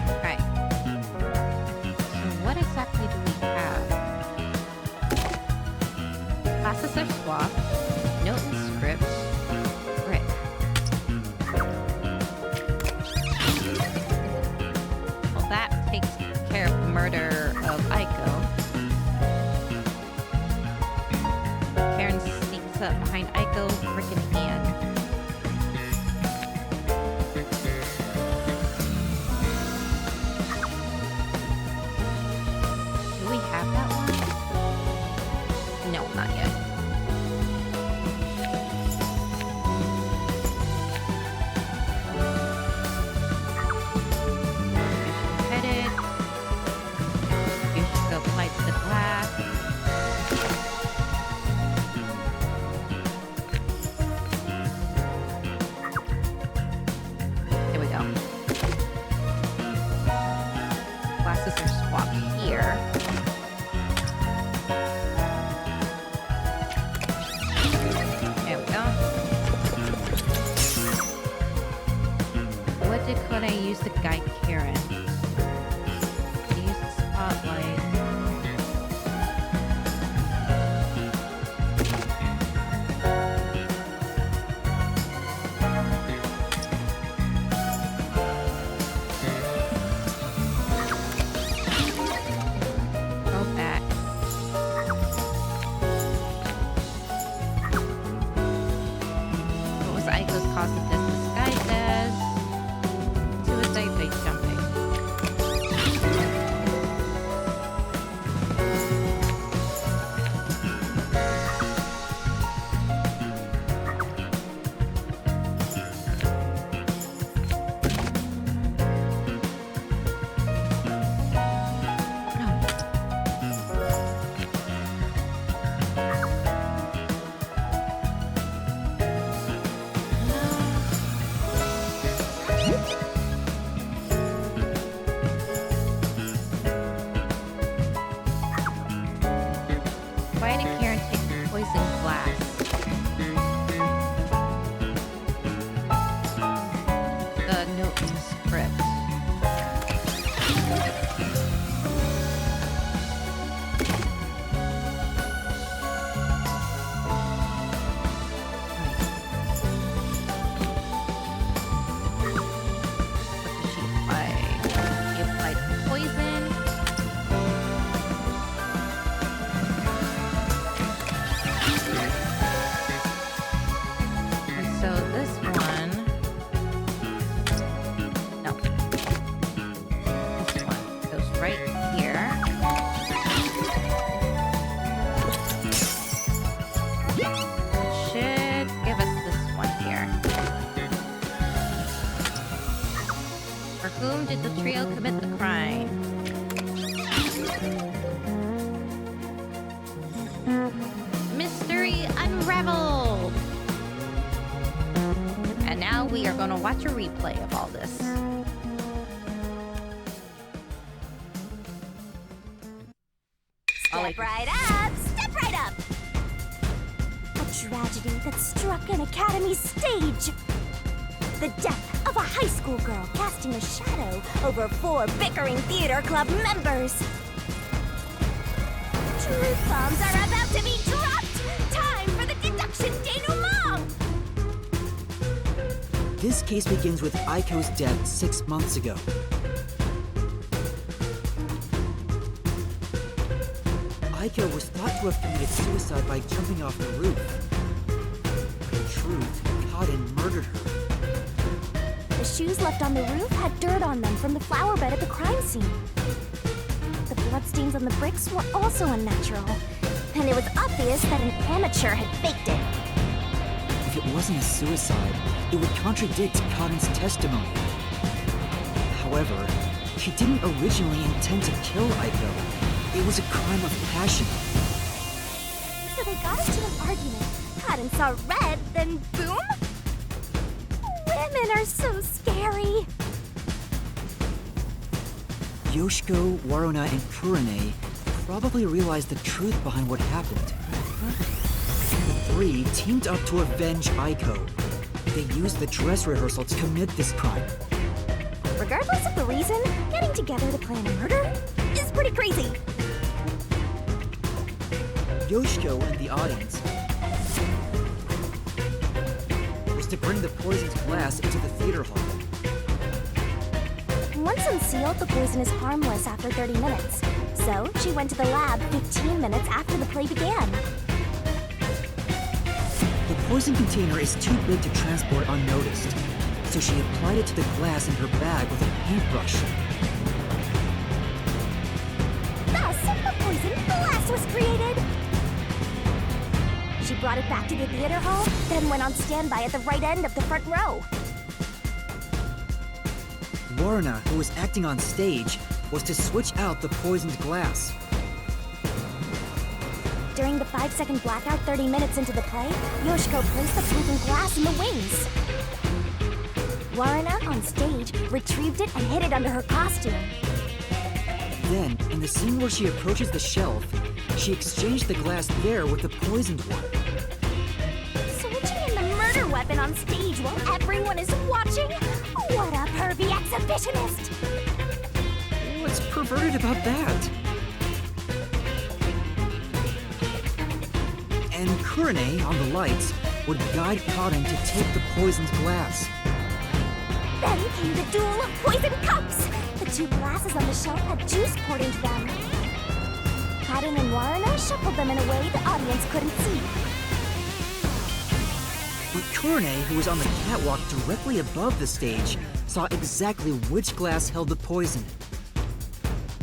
Alright. So what exactly do we have? Classes are swapped. Note and script. Brick. Well, that takes care of the murder of Aiko. Karen sneaks up behind Aiko's freaking hand. Do we have that one? No, not yet. Headed. You should go light the glass. There we go. Glasses are swapped here. There we go. What did Kanai use to guide Karen? He used the spotlight. Aiko commit the crime? Mystery unraveled! And now we are gonna watch a replay of all this. Step right up! Step right up! A tragedy that struck an academy stage. The death of a high school girl casting a shadow over 4 bickering theater club members. Truth bombs are about to be dropped! Time for the deduction denouement! This case begins with Aiko's death 6 months ago. Aiko was thought to have committed suicide by jumping off the roof. But in truth, Kaden murdered her. The shoes left on the roof had dirt on them from the flower bed at the crime scene. The bloodstains on the bricks were also unnatural, and it was obvious that an amateur had faked it. If it wasn't a suicide, it would contradict Kaden's testimony. However, she didn't originally intend to kill Aiko. It was a crime of passion. So they got into an argument. Kaden saw red, then boom? Women are so scary. Yoshiko, Waruna, and Kurane probably realized the truth behind what happened. The 3 teamed up to avenge Aiko. They used the dress rehearsal to commit this crime. Regardless of the reason, getting together to plan a murder is pretty crazy. Yoshiko and the audience was to bring the poisoned glass into the theater hall. Once unsealed, the poison is harmless after 30 minutes. So, she went to the lab 15 minutes after the play began. The poison container is too big to transport unnoticed, so she applied it to the glass in her bag with a paintbrush. Thus, the poison glass was created! She brought it back to the theater hall, then went on standby at the right end of the front row. Waruna, who was acting on stage, was to switch out the poisoned glass. During the 5-second blackout 30 minutes into the play, Yoshiko placed the poisoned glass in the wings. Waruna, on stage, retrieved it and hid it under her costume. Then, in the scene where she approaches the shelf, she exchanged the glass there with the poisoned one. Switching in the murder weapon on stage while everyone is watching? What a pervy exhibitionist! What's perverted about that? And Kurane, on the lights, would guide Kaden to take the poisoned glass. Then came the duel of poison cups! The 2 glasses on the shelf had juice poured into them. Kaden and Waruna shuffled them in a way the audience couldn't see. But Kurane, who was on the catwalk directly above the stage, saw exactly which glass held the poison.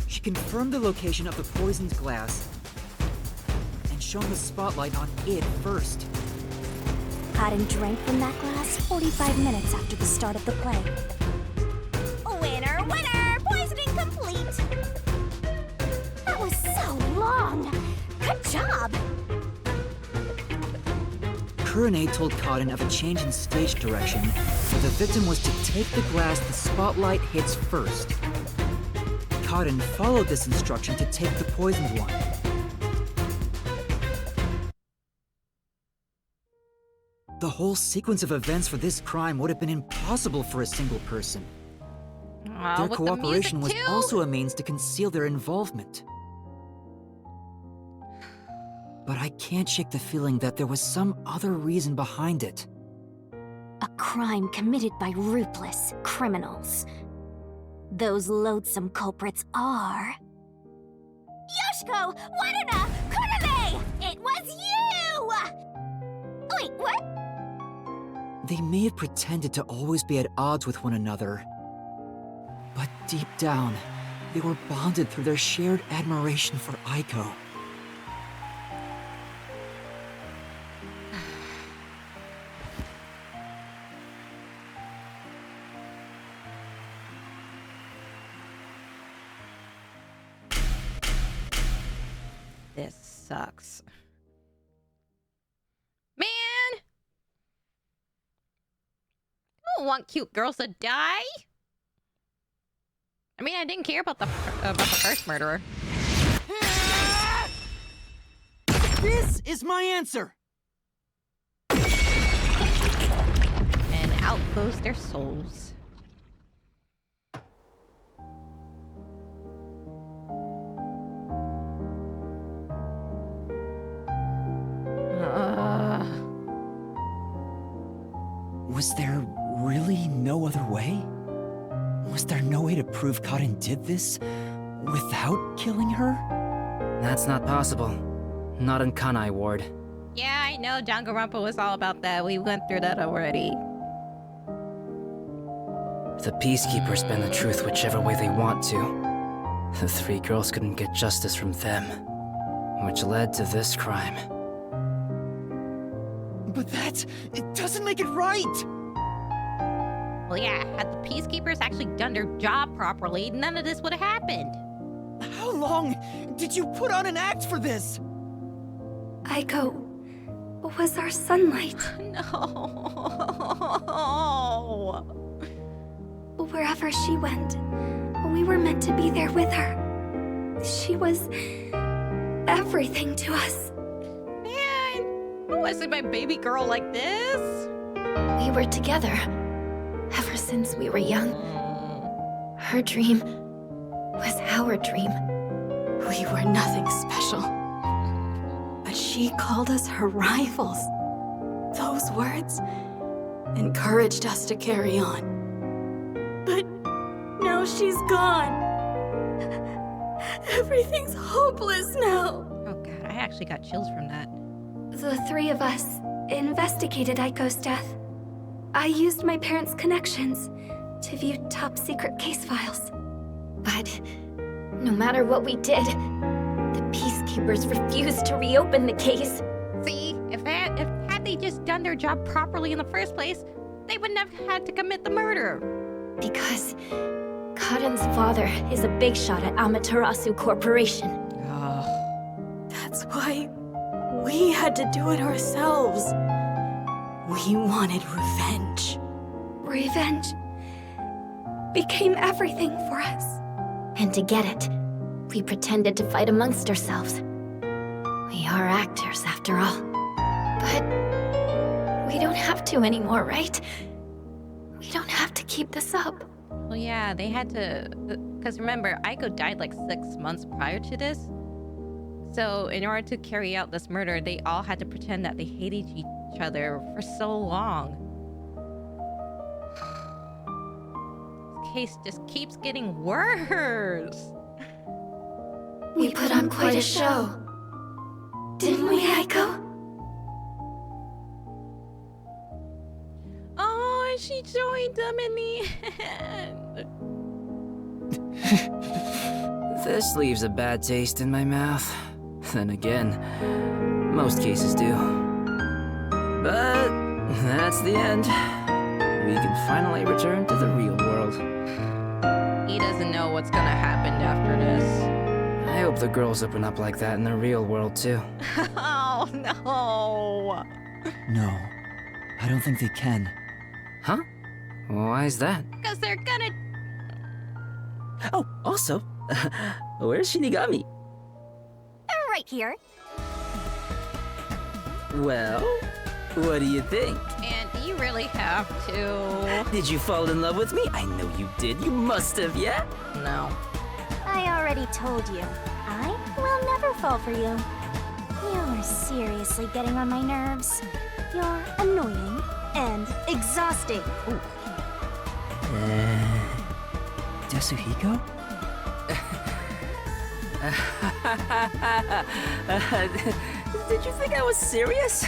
She confirmed the location of the poisoned glass and shone the spotlight on it first. Kaden drank from that glass 45 minutes after the start of the play. Winner, winner! Poisoning complete! That was so long! Good job! Kurane told Kaden of a change in stage direction, but the victim was to take the glass the spotlight hits first. Kaden followed this instruction to take the poisoned one. The whole sequence of events for this crime would have been impossible for a single person. Their cooperation was also a means to conceal their involvement. But I can't shake the feeling that there was some other reason behind it. A crime committed by ruthless criminals. Those loathsome culprits are... Yoshiko! Waruna! Kurane! It was you! Wait, what? They may have pretended to always be at odds with one another, but deep down, they were bonded through their shared admiration for Aiko. This sucks. Man! I don't want cute girls to die. I mean, I didn't care about the first murderer. This is my answer! And out goes their souls. Was there really no other way? Was there no way to prove Karin did this without killing her? That's not possible. Not in Kanai ward. Yeah, I know Danganronpa was all about that. We went through that already. The Peacekeepers bend the truth whichever way they want to. The three girls couldn't get justice from them, which led to this crime. But it doesn't make it right! Well, yeah, had the Peacekeepers actually done their job properly, none of this would have happened. How long did you put on an act for this? Aiko was our sunlight. No. Wherever she went, we were meant to be there with her. She was everything to us. Man, I wasn't my baby girl like this. We were together ever since we were young. Her dream was our dream. We were nothing special. But she called us her rivals. Those words encouraged us to carry on. But now she's gone. Everything's hopeless now. Oh god, I actually got chills from that. The three of us investigated Aiko's death. I used my parents' connections to view top-secret case files. But no matter what we did, the Peacekeepers refused to reopen the case. See, if had they just done their job properly in the first place, they wouldn't have had to commit the murder. Because Karen's father is a big shot at Amaterasu Corporation. That's why we had to do it ourselves. We wanted revenge. Revenge became everything for us. And to get it, we pretended to fight amongst ourselves. We are actors, after all. But we don't have to anymore, right? We don't have to keep this up. Well, yeah, they had to... Because remember, Aiko died like 6 months prior to this. So in order to carry out this murder, they all had to pretend that they hated each other for so long. This case just keeps getting worse. We put on quite a show. Didn't we, Aiko? Oh, and she joined them in the end. This leaves a bad taste in my mouth. Then again, most cases do. But that's the end. We can finally return to the real world. He doesn't know what's gonna happen after this. I hope the girls open up like that in the real world too. Oh, no. No, I don't think they can. Huh? Why is that? Because they're gonna... Oh, also, where's Shinigami? Right here. Well, what do you think? And do you really have to? Did you fall in love with me? I know you did. You must have, yeah? No. I already told you. I will never fall for you. You're seriously getting on my nerves. You're annoying and exhausting. Yasuhiko? Did you think I was serious?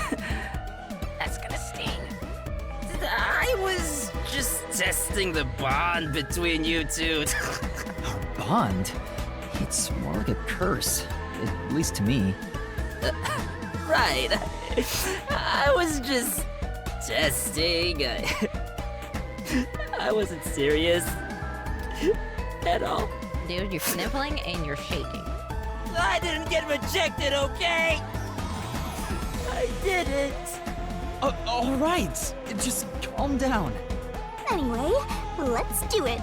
That's gonna sting. I was just testing the bond between you two. Our bond? It's more like a curse, at least to me. Right. I was just testing. I wasn't serious at all. Dude, you're sniffling and you're shaking. I didn't get rejected, okay? I did it. All right. Just calm down. Anyway, let's do it.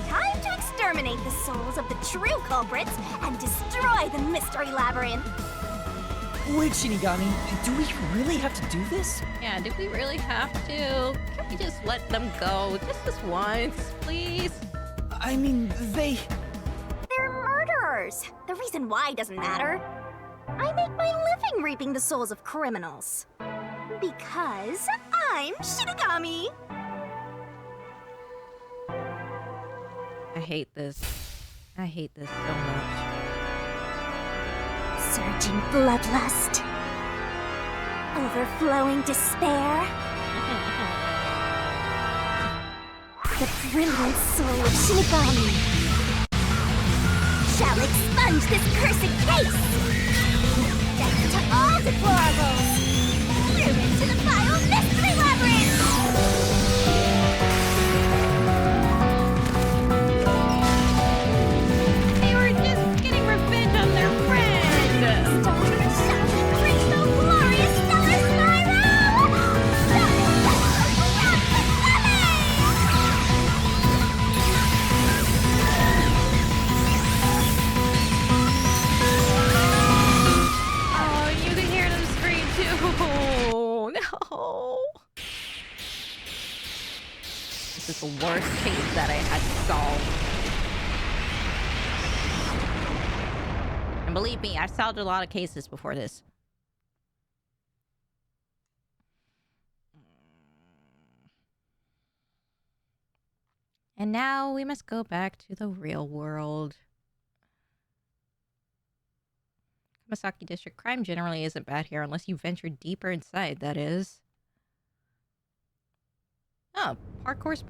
Time to exterminate the souls of the true culprits and destroy the mystery labyrinth. Wait, Shinigami, do we really have to do this? Yeah, do we really have to? Can we just let them go? Just this once, please? I mean, They're murderers. The reason why doesn't matter. I make my living reaping the souls of criminals. Because I'm Shinigami. I hate this. I hate this so much. Surging bloodlust. Overflowing despair. The brilliant soul of Shinigami shall expunge this cursed case. Death to all deplorables. Ruin to the vile mystery labyrinth. They were just getting revenge on their friend. Stone shall we create the glorious stellar spiral. Oh, you can hear them scream too. No. This is the worst case that I had to solve. And believe me, I've solved a lot of cases before this. And now we must go back to the real world. Kamasaki District crime generally isn't bad here unless you venture deeper inside, that is. Oh, parkour's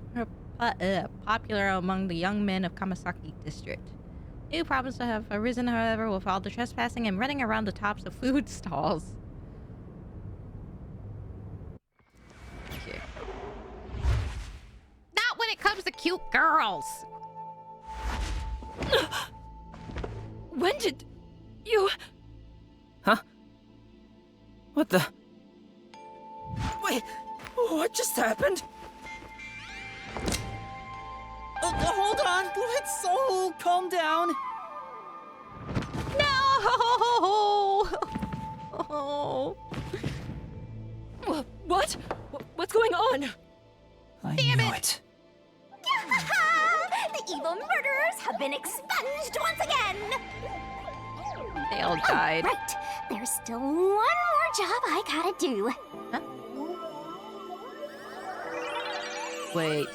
popular among the young men of Kamasaki District. New problems have arisen, however, with all the trespassing and running around the tops of food stalls. Okay. Not when it comes to cute girls! When did you... Huh? What the... Wait, what just happened? Hold on. Let's all calm down. No! Oh. What? What's going on? I Damn knew it. The evil murderers have been expunged once again. They all died. Right. There's still one more job I gotta do. Huh? Wait.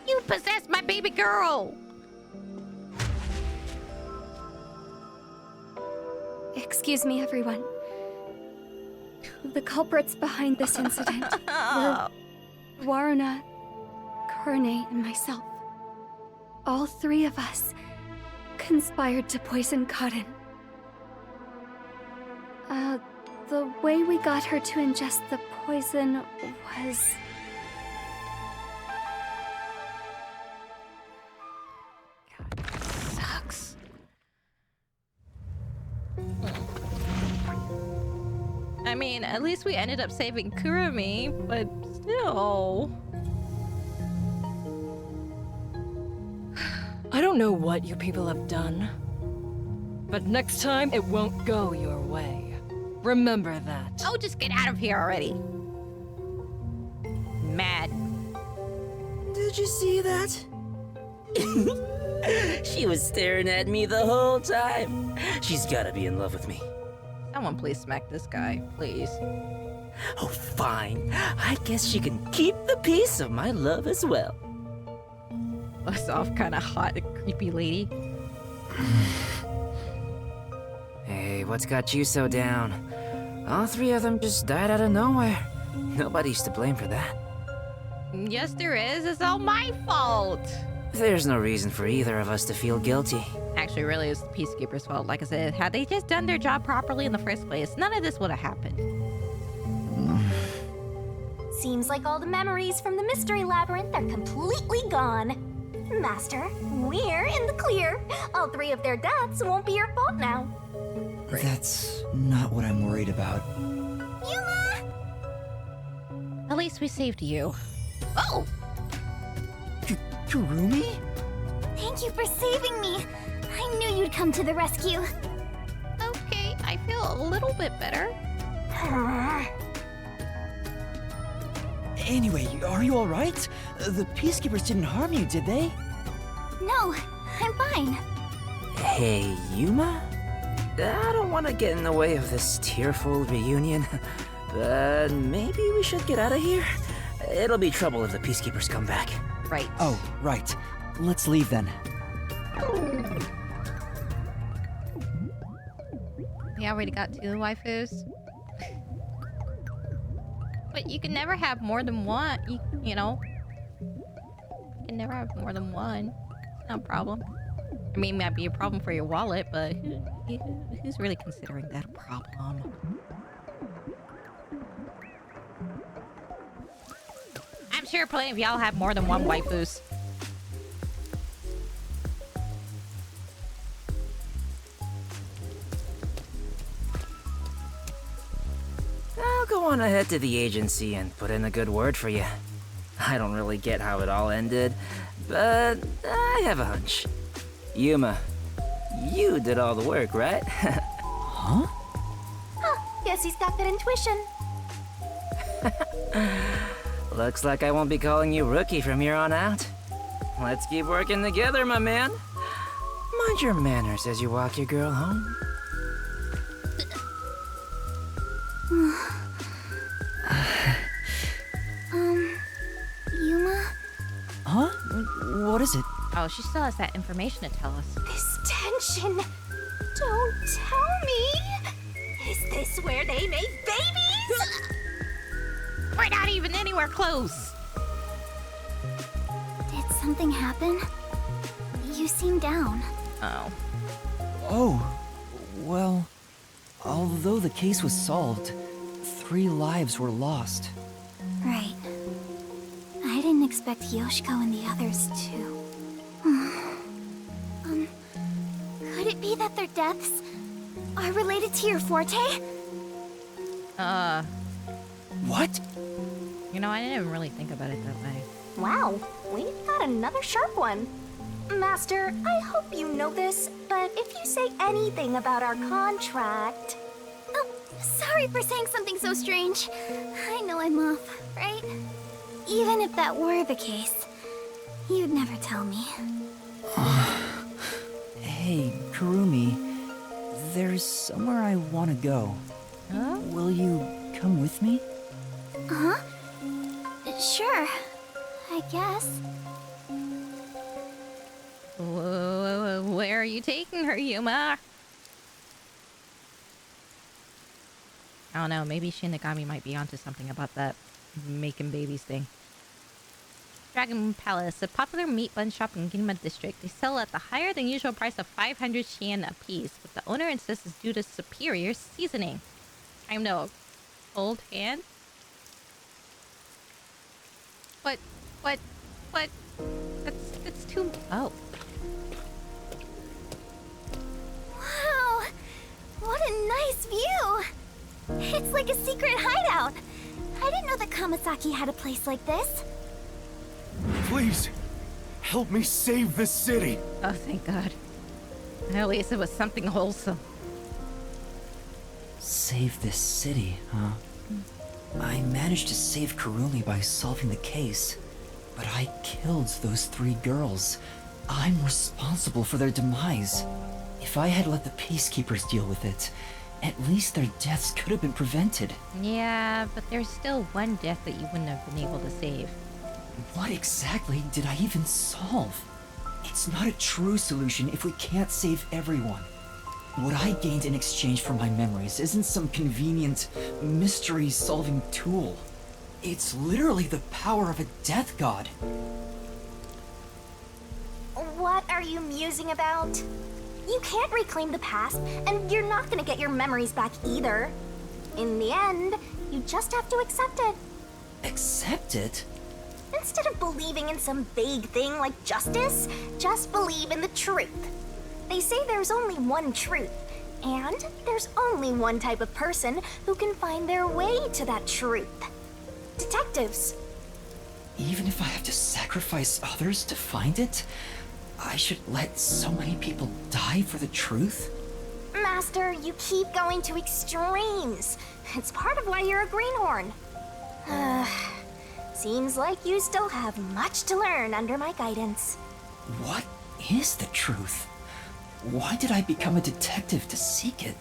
You possessed my baby girl! Excuse me, everyone. The culprits behind this incident were Waruna, Kanai, and myself. All three of us conspired to poison Cotton. The way we got her to ingest the poison was... Sucks. I mean, at least we ended up saving Kurumi, but still... I don't know what you people have done, but next time it won't go your way. Remember that. Oh, just get out of here already. Mad. Did you see that? She was staring at me the whole time. She's gotta be in love with me. Someone please smack this guy, please. Oh, fine. I guess she can keep the piece of my love as well. A soft, kind of hot, creepy lady. Hey, what's got you so down? All three of them just died out of nowhere. Nobody's to blame for that. Yes, there is. It's all my fault. There's no reason for either of us to feel guilty. Actually, really, it's the Peacekeepers' fault. Like I said, had they just done their job properly in the first place, none of this would have happened. Seems like all the memories from the mystery labyrinth are completely gone. Master, we're in the clear. All 3 of their deaths won't be your fault now. That's not what I'm worried about. Yuma! At least we saved you. Oh! Kurumi? Thank you for saving me. I knew you'd come to the rescue. Okay, I feel a little bit better. Anyway, are you alright? The Peacekeepers didn't harm you, did they? No, I'm fine. Hey, Yuma? I don't want to get in the way of this tearful reunion, but maybe we should get out of here. It'll be trouble if the Peacekeepers come back. Right. Oh, right. Let's leave then. We already got 2 waifus. But you can never have more than one, you know? You can never have more than one. No problem. I mean, it might be a problem for your wallet, but who's really considering that a problem? I'm sure plenty of y'all have more than one waifus. I'll go on ahead to the agency and put in a good word for you. I don't really get how it all ended, but I have a hunch. Yuma, you did all the work, right? Huh? Guess he's got good intuition. Looks like I won't be calling you Rookie from here on out. Let's keep working together, my man. Mind your manners as you walk your girl home. Yuma? Huh? What is it? Oh, she still has that information to tell us. This tension. Don't tell me. Is this where they make babies? We're not even anywhere close. Did something happen? You seem down. Oh. Oh, well, although the case was solved, 3 lives were lost. Right. I didn't expect Yoshiko and the others to. Could it be that their deaths are related to your forte? What? You know, I didn't really think about it that way. Wow, we've got another sharp one. Master, I hope you know this, but if you say anything about our contract... Oh, sorry for saying something so strange. I know I'm off, right? Even if that were the case, you'd never tell me. Hey, Kurumi, there's somewhere I want to go. Huh? Will you come with me? Huh? Sure, I guess. Where are you taking her, Yuma? I don't know, maybe Shinigami might be onto something about that making babies thing. Dragon Palace, a popular meat bun shop in Ginma district. They sell at the higher than usual price of 500 yen a piece, but the owner insists it's due to superior seasoning. I know. Old hand? But, that's too... Oh. Wow! What a nice view! It's like a secret hideout. I didn't know that Kamasaki had a place like this. Please, help me save this city. Oh, thank God. At least it was something wholesome. Save this city, huh? I managed to save Kurumi by solving the case, but I killed those 3 girls. I'm responsible for their demise. If I had let the Peacekeepers deal with it, at least their deaths could have been prevented. Yeah, but there's still one death that you wouldn't have been able to save. What exactly did I even solve? It's not a true solution if we can't save everyone. What I gained in exchange for my memories isn't some convenient, mystery-solving tool. It's literally the power of a death god. What are you musing about? You can't reclaim the past, and you're not gonna get your memories back either. In the end, you just have to accept it. Accept it? instead of believing in some vague thing like justice, just believe in the truth. They say there's only one truth, and there's only one type of person who can find their way to that truth. Detectives. Even if I have to sacrifice others to find it, I should let so many people die for the truth? Master, you keep going to extremes. It's part of why you're a greenhorn. Seems like you still have much to learn under my guidance. What is the truth? Why did I become a detective to seek it?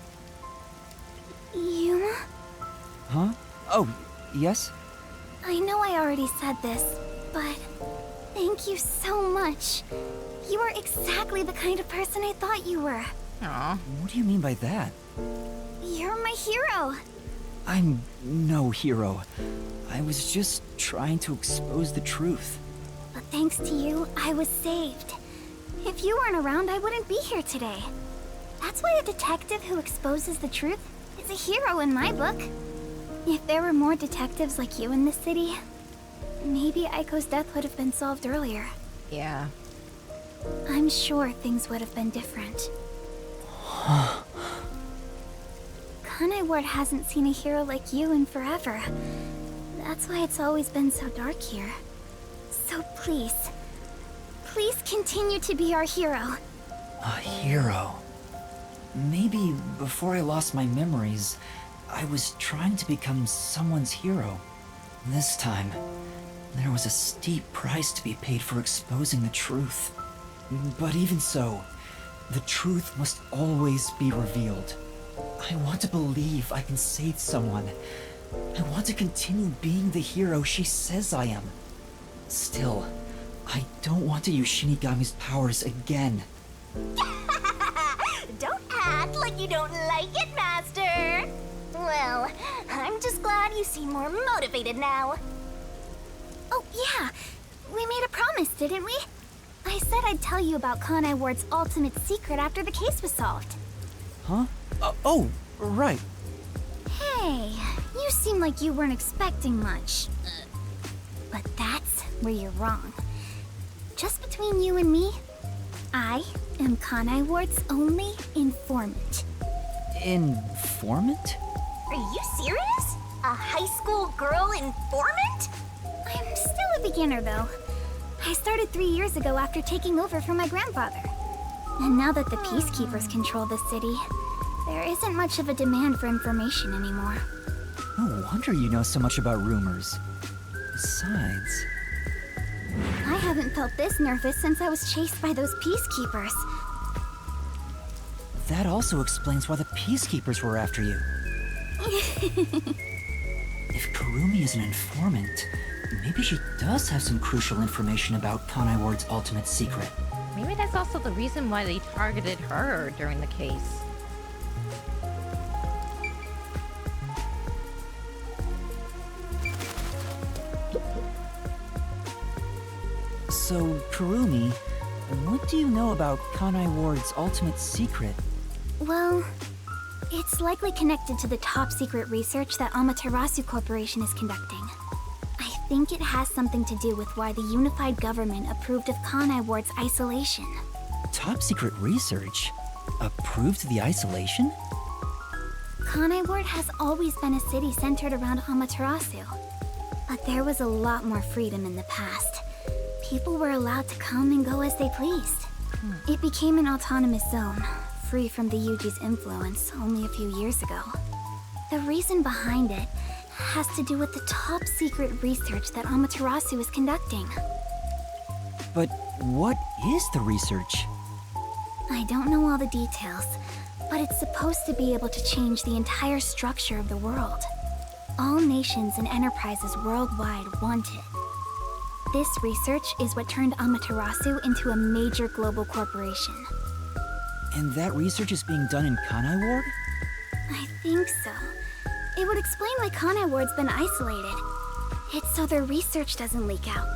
Yuma? Huh? Oh, yes? I know I already said this, but thank you so much. You are exactly the kind of person I thought you were. Aw. What do you mean by that? You're my hero. I'm no hero. I was just trying to expose the truth. But thanks to you, I was saved. If you weren't around, I wouldn't be here today. That's why a detective who exposes the truth is a hero in my book. If there were more detectives like you in this city, maybe Aiko's death would have been solved earlier. Yeah. I'm sure things would have been different. Kanai Ward hasn't seen a hero like you in forever. That's why it's always been so dark here. So please continue to be our hero. A hero. Maybe before I lost my memories, I was trying to become someone's hero. This time, there was a steep price to be paid for exposing the truth. But even so, the truth must always be revealed. I want to believe I can save someone. I want to continue being the hero she says I am. Still, I don't want to use Shinigami's powers again. Don't act like you don't like it, Master. Well, I'm just glad you seem more motivated now. Oh, yeah. We made a promise, didn't we? I said I'd tell you about Kanai Ward's ultimate secret after the case was solved. Huh? Oh, right. Hey, you seem like you weren't expecting much. But that's where you're wrong. Just between you and me, I am Kanai Ward's only informant. Informant? Are you serious? A high school girl informant? I'm still a beginner, though. I started 3 years ago after taking over from my grandfather. And now that the Peacekeepers control the city, there isn't much of a demand for information anymore. No wonder you know so much about rumors. Besides... I haven't felt this nervous since I was chased by those Peacekeepers. That also explains why the Peacekeepers were after you. If Kurumi is an informant, maybe she does have some crucial information about Kanai Ward's ultimate secret. Maybe that's also the reason why they targeted her during the case. So, Kurumi, what do you know about Kanai Ward's ultimate secret? Well, it's likely connected to the top secret research that Amaterasu Corporation is conducting. I think it has something to do with why the unified government approved of Kanai Ward's isolation. Top secret research? Approved the isolation? Kanai Ward has always been a city centered around Amaterasu. But there was a lot more freedom in the past. People were allowed to come and go as they pleased. It became an autonomous zone, free from the Yuji's influence only a few years ago. The reason behind it has to do with the top secret research that Amaterasu is conducting. But what is the research? I don't know all the details, but it's supposed to be able to change the entire structure of the world. All nations and enterprises worldwide want it. This research is what turned Amaterasu into a major global corporation. And that research is being done in Kanai Ward? I think so. It would explain why Kanai Ward's been isolated. It's so their research doesn't leak out.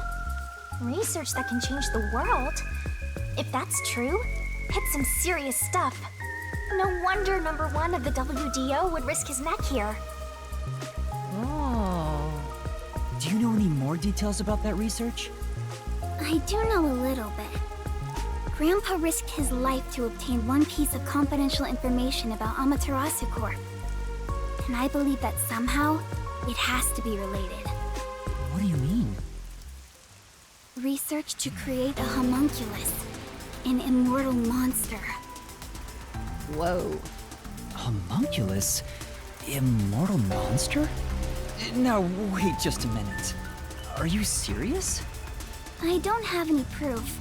Research that can change the world? If that's true, it's some serious stuff. No wonder number 1 of the WDO would risk his neck here. Oh. Do Do you know any more details about that research? I do know a little bit. Grandpa risked his life to obtain one piece of confidential information about Amaterasu Corp. And I believe that somehow, it has to be related. What do you mean? Research to create a homunculus, an immortal monster. Whoa. Homunculus? Immortal monster? Now, wait just a minute. Are you serious? I don't have any proof,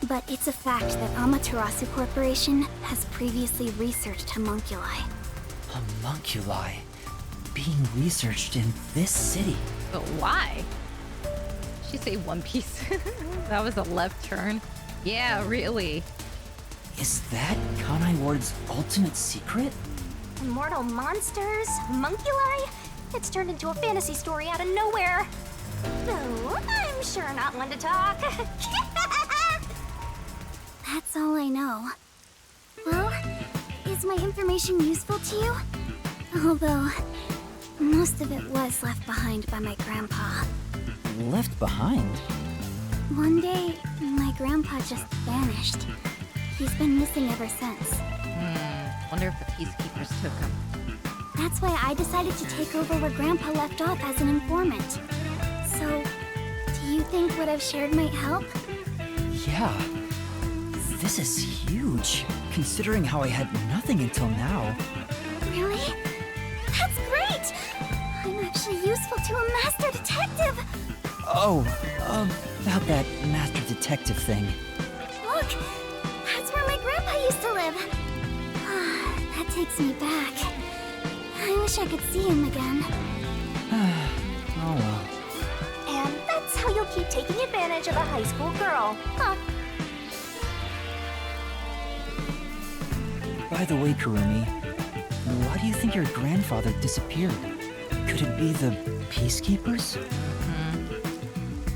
but it's a fact that Amaterasu Corporation has previously researched homunculi. Homunculi? Being researched in this city? But why? She say One Piece. That was a left turn. Yeah, really. Is that Kanai Ward's ultimate secret? Immortal monsters? Homunculi? It's turned into a fantasy story out of nowhere. No, I'm sure not one to talk. That's all I know. Well, is my information useful to you? Although, most of it was left behind by my grandpa. Left behind? One day, my grandpa just vanished. He's been missing ever since. Wonder if the peacekeepers took him. That's why I decided to take over where Grandpa left off as an informant. So, do you think what I've shared might help? Yeah. This is huge, considering how I had nothing until now. Really? That's great! I'm actually useful to a master detective! Oh, about that master detective thing. Look! That's where my grandpa used to live! That takes me back. I wish I could see him again. Oh well. And that's how you'll keep taking advantage of a high school girl, huh? By the way, Kurumi, why do you think your grandfather disappeared? Could it be the Peacekeepers?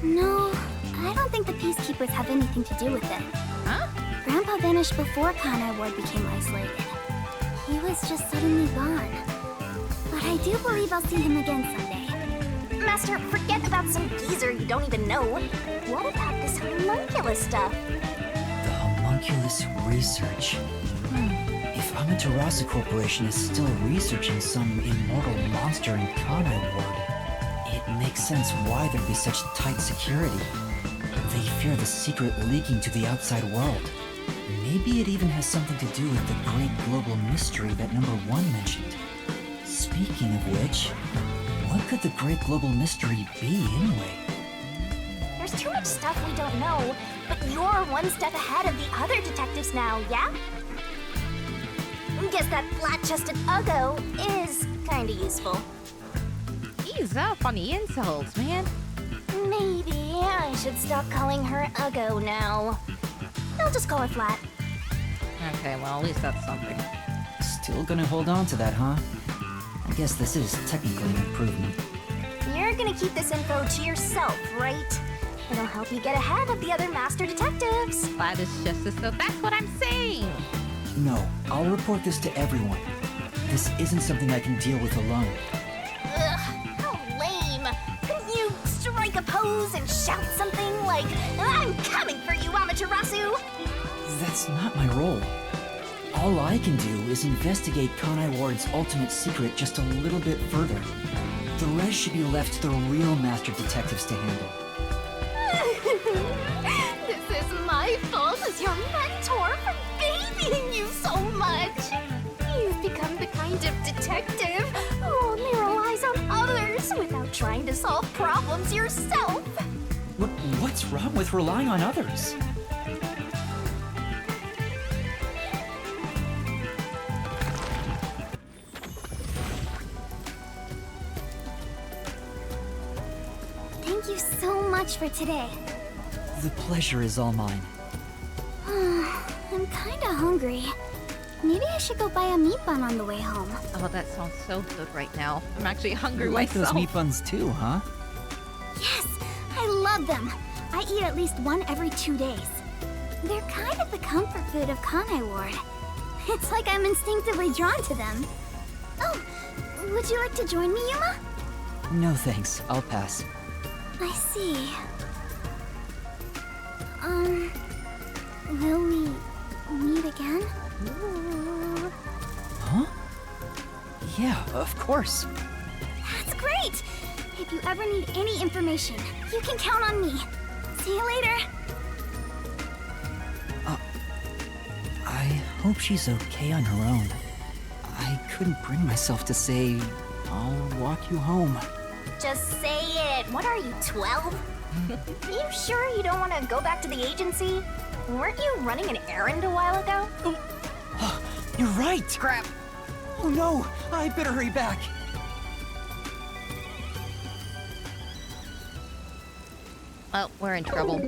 No, I don't think the Peacekeepers have anything to do with it. Huh? Grandpa vanished before Kanai Ward became isolated. He was just suddenly gone. But I do believe I'll see him again someday. Master, forget about some geezer you don't even know. What about this homunculus stuff? The homunculus research. If Amaterasu Corporation is still researching some immortal monster in Kanai Ward, it makes sense why there'd be such tight security. They fear the secret leaking to the outside world. Maybe it even has something to do with the great global mystery that Number 1 mentioned. Speaking of which, what could the great global mystery be anyway? There's too much stuff we don't know, but you're one step ahead of the other detectives now, yeah? Guess that flat-chested Uggo is kinda useful. Ease up on the insults, man. Maybe I should stop calling her Uggo now. I'll just call her Flat. Okay, well, at least that's something. Still gonna hold on to that, huh? I guess this is technically an improvement. You're gonna keep this info to yourself, right? It'll help you get ahead of the other master detectives. Flat is just as though that's what I'm saying. No, I'll report this to everyone. This isn't something I can deal with alone. Ugh, how lame. Couldn't you strike a pose and shout something like, "I'm coming for you, Amaterasu"? That's not my role. All I can do is investigate Kanai Ward's ultimate secret just a little bit further. The rest should be left to the real master detectives to handle. This is my fault as your mentor for babying you so much. You've become the kind of detective who only relies on others without trying to solve problems yourself. What's wrong with relying on others? Thank you so much for today. The pleasure is all mine. I'm kinda hungry. Maybe I should go buy a meat bun on the way home. Oh, that sounds so good right now. I'm actually hungry You like myself. those meat buns too, huh? Yes, I love them. I eat at least one every 2 days. They're kind of the comfort food of Kanai Ward. It's like I'm instinctively drawn to them. Oh, would you like to join me, Yuma? No thanks, I'll pass. I see. Will we meet again? Huh? Yeah, of course. That's great! If you ever need any information, you can count on me. See you later. I hope she's okay on her own. I couldn't bring myself to say, I'll walk you home. Just say it. What are you, 12? You sure you don't want to go back to the agency? Weren't you running an errand a while ago? You're right! Crap! Oh no! I better hurry back! Well, we're in trouble.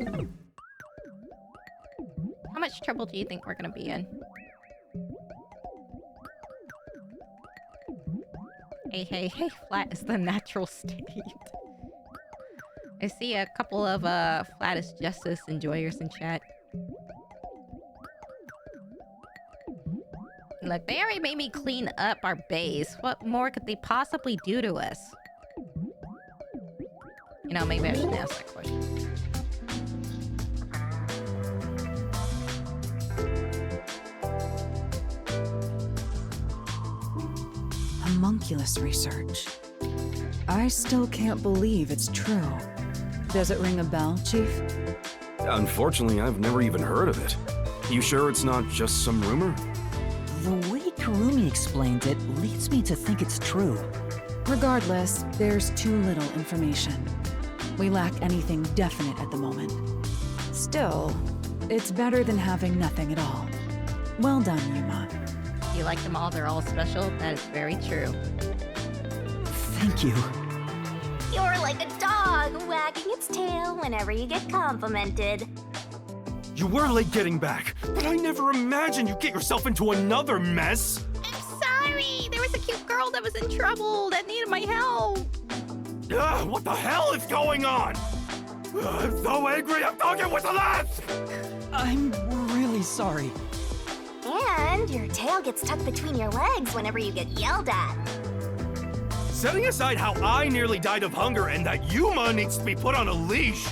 How much trouble do you think we're gonna be in? Hey, flat is the natural state. I see a couple of flat is justice enjoyers in chat. Look, they already made me clean up our base. What more could they possibly do to us? You know, maybe I shouldn't ask that question. Homunculus research. I still can't believe it's true. Does it ring a bell, Chief? Unfortunately, I've never even heard of it. You sure it's not just some rumor? The way Kurumi explained it leads me to think it's true. Regardless, there's too little information. We lack anything definite at the moment. Still, it's better than having nothing at all. Well done, Yuma. You like them all, they're all special. That is very true. Thank you. You're like a dog wagging its tail whenever you get complimented. You were late getting back, but I never imagined you'd get yourself into another mess. I'm sorry! There was a cute girl that was in trouble that needed my help. What the hell is going on? I'm so angry, I'm talking with the lads! I'm really sorry. And your tail gets tucked between your legs whenever you get yelled at. Setting aside how I nearly died of hunger and that Yuma needs to be put on a leash,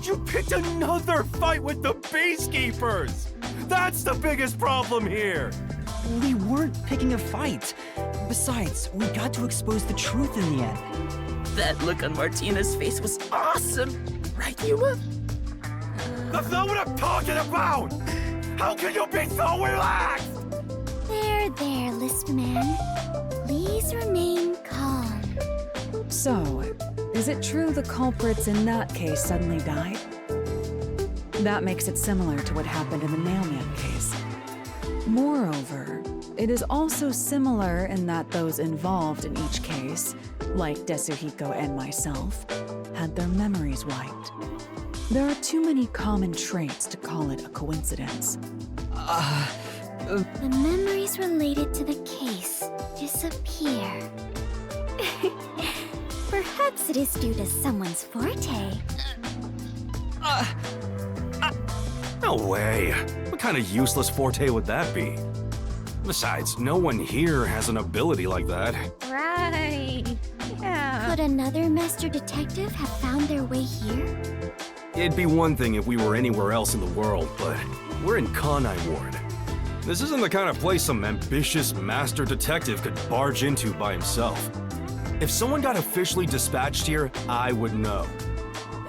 you picked another fight with the Peacekeepers! That's the biggest problem here! We weren't picking a fight. Besides, we got to expose the truth in the end. That look on Martina's face was awesome! Right, Yuma? That's not what I'm talking about! How can you be so relaxed? There, Lisp Man. Please remain calm. So, is it true the culprits in that case suddenly died? That makes it similar to what happened in the Mailman case. Moreover, it is also similar in that those involved in each case, like Desuhiko and myself, had their memories wiped. There are too many common traits to call it a coincidence. The memories related to the case disappear. Perhaps it is due to someone's forte. No way. What kind of useless forte would that be? Besides, no one here has an ability like that. Right. Yeah. Could another master detective have found their way here? It'd be one thing if we were anywhere else in the world, but we're in Kanai Ward. This isn't the kind of place some ambitious master detective could barge into by himself. If someone got officially dispatched here, I would know.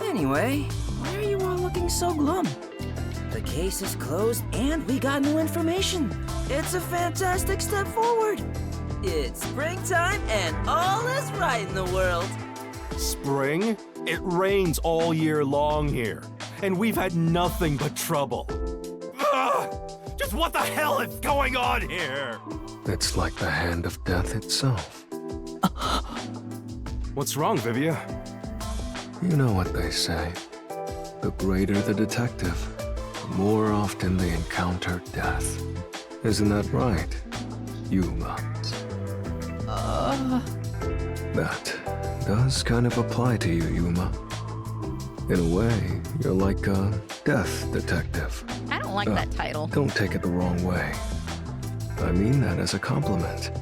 Anyway, why are you all looking so glum? The case is closed and we got new information. It's a fantastic step forward. It's springtime and all is right in the world. Spring? It rains all year long here, and we've had nothing but trouble. Just what the hell is going on here? It's like the hand of death itself. What's wrong, Vivia? You know what they say. The greater the detective, the more often they encounter death. Isn't that right, Yuma? That does kind of apply to you, Yuma. In a way, you're like a death detective. I don't like that title. Don't take it the wrong way. I mean that as a compliment.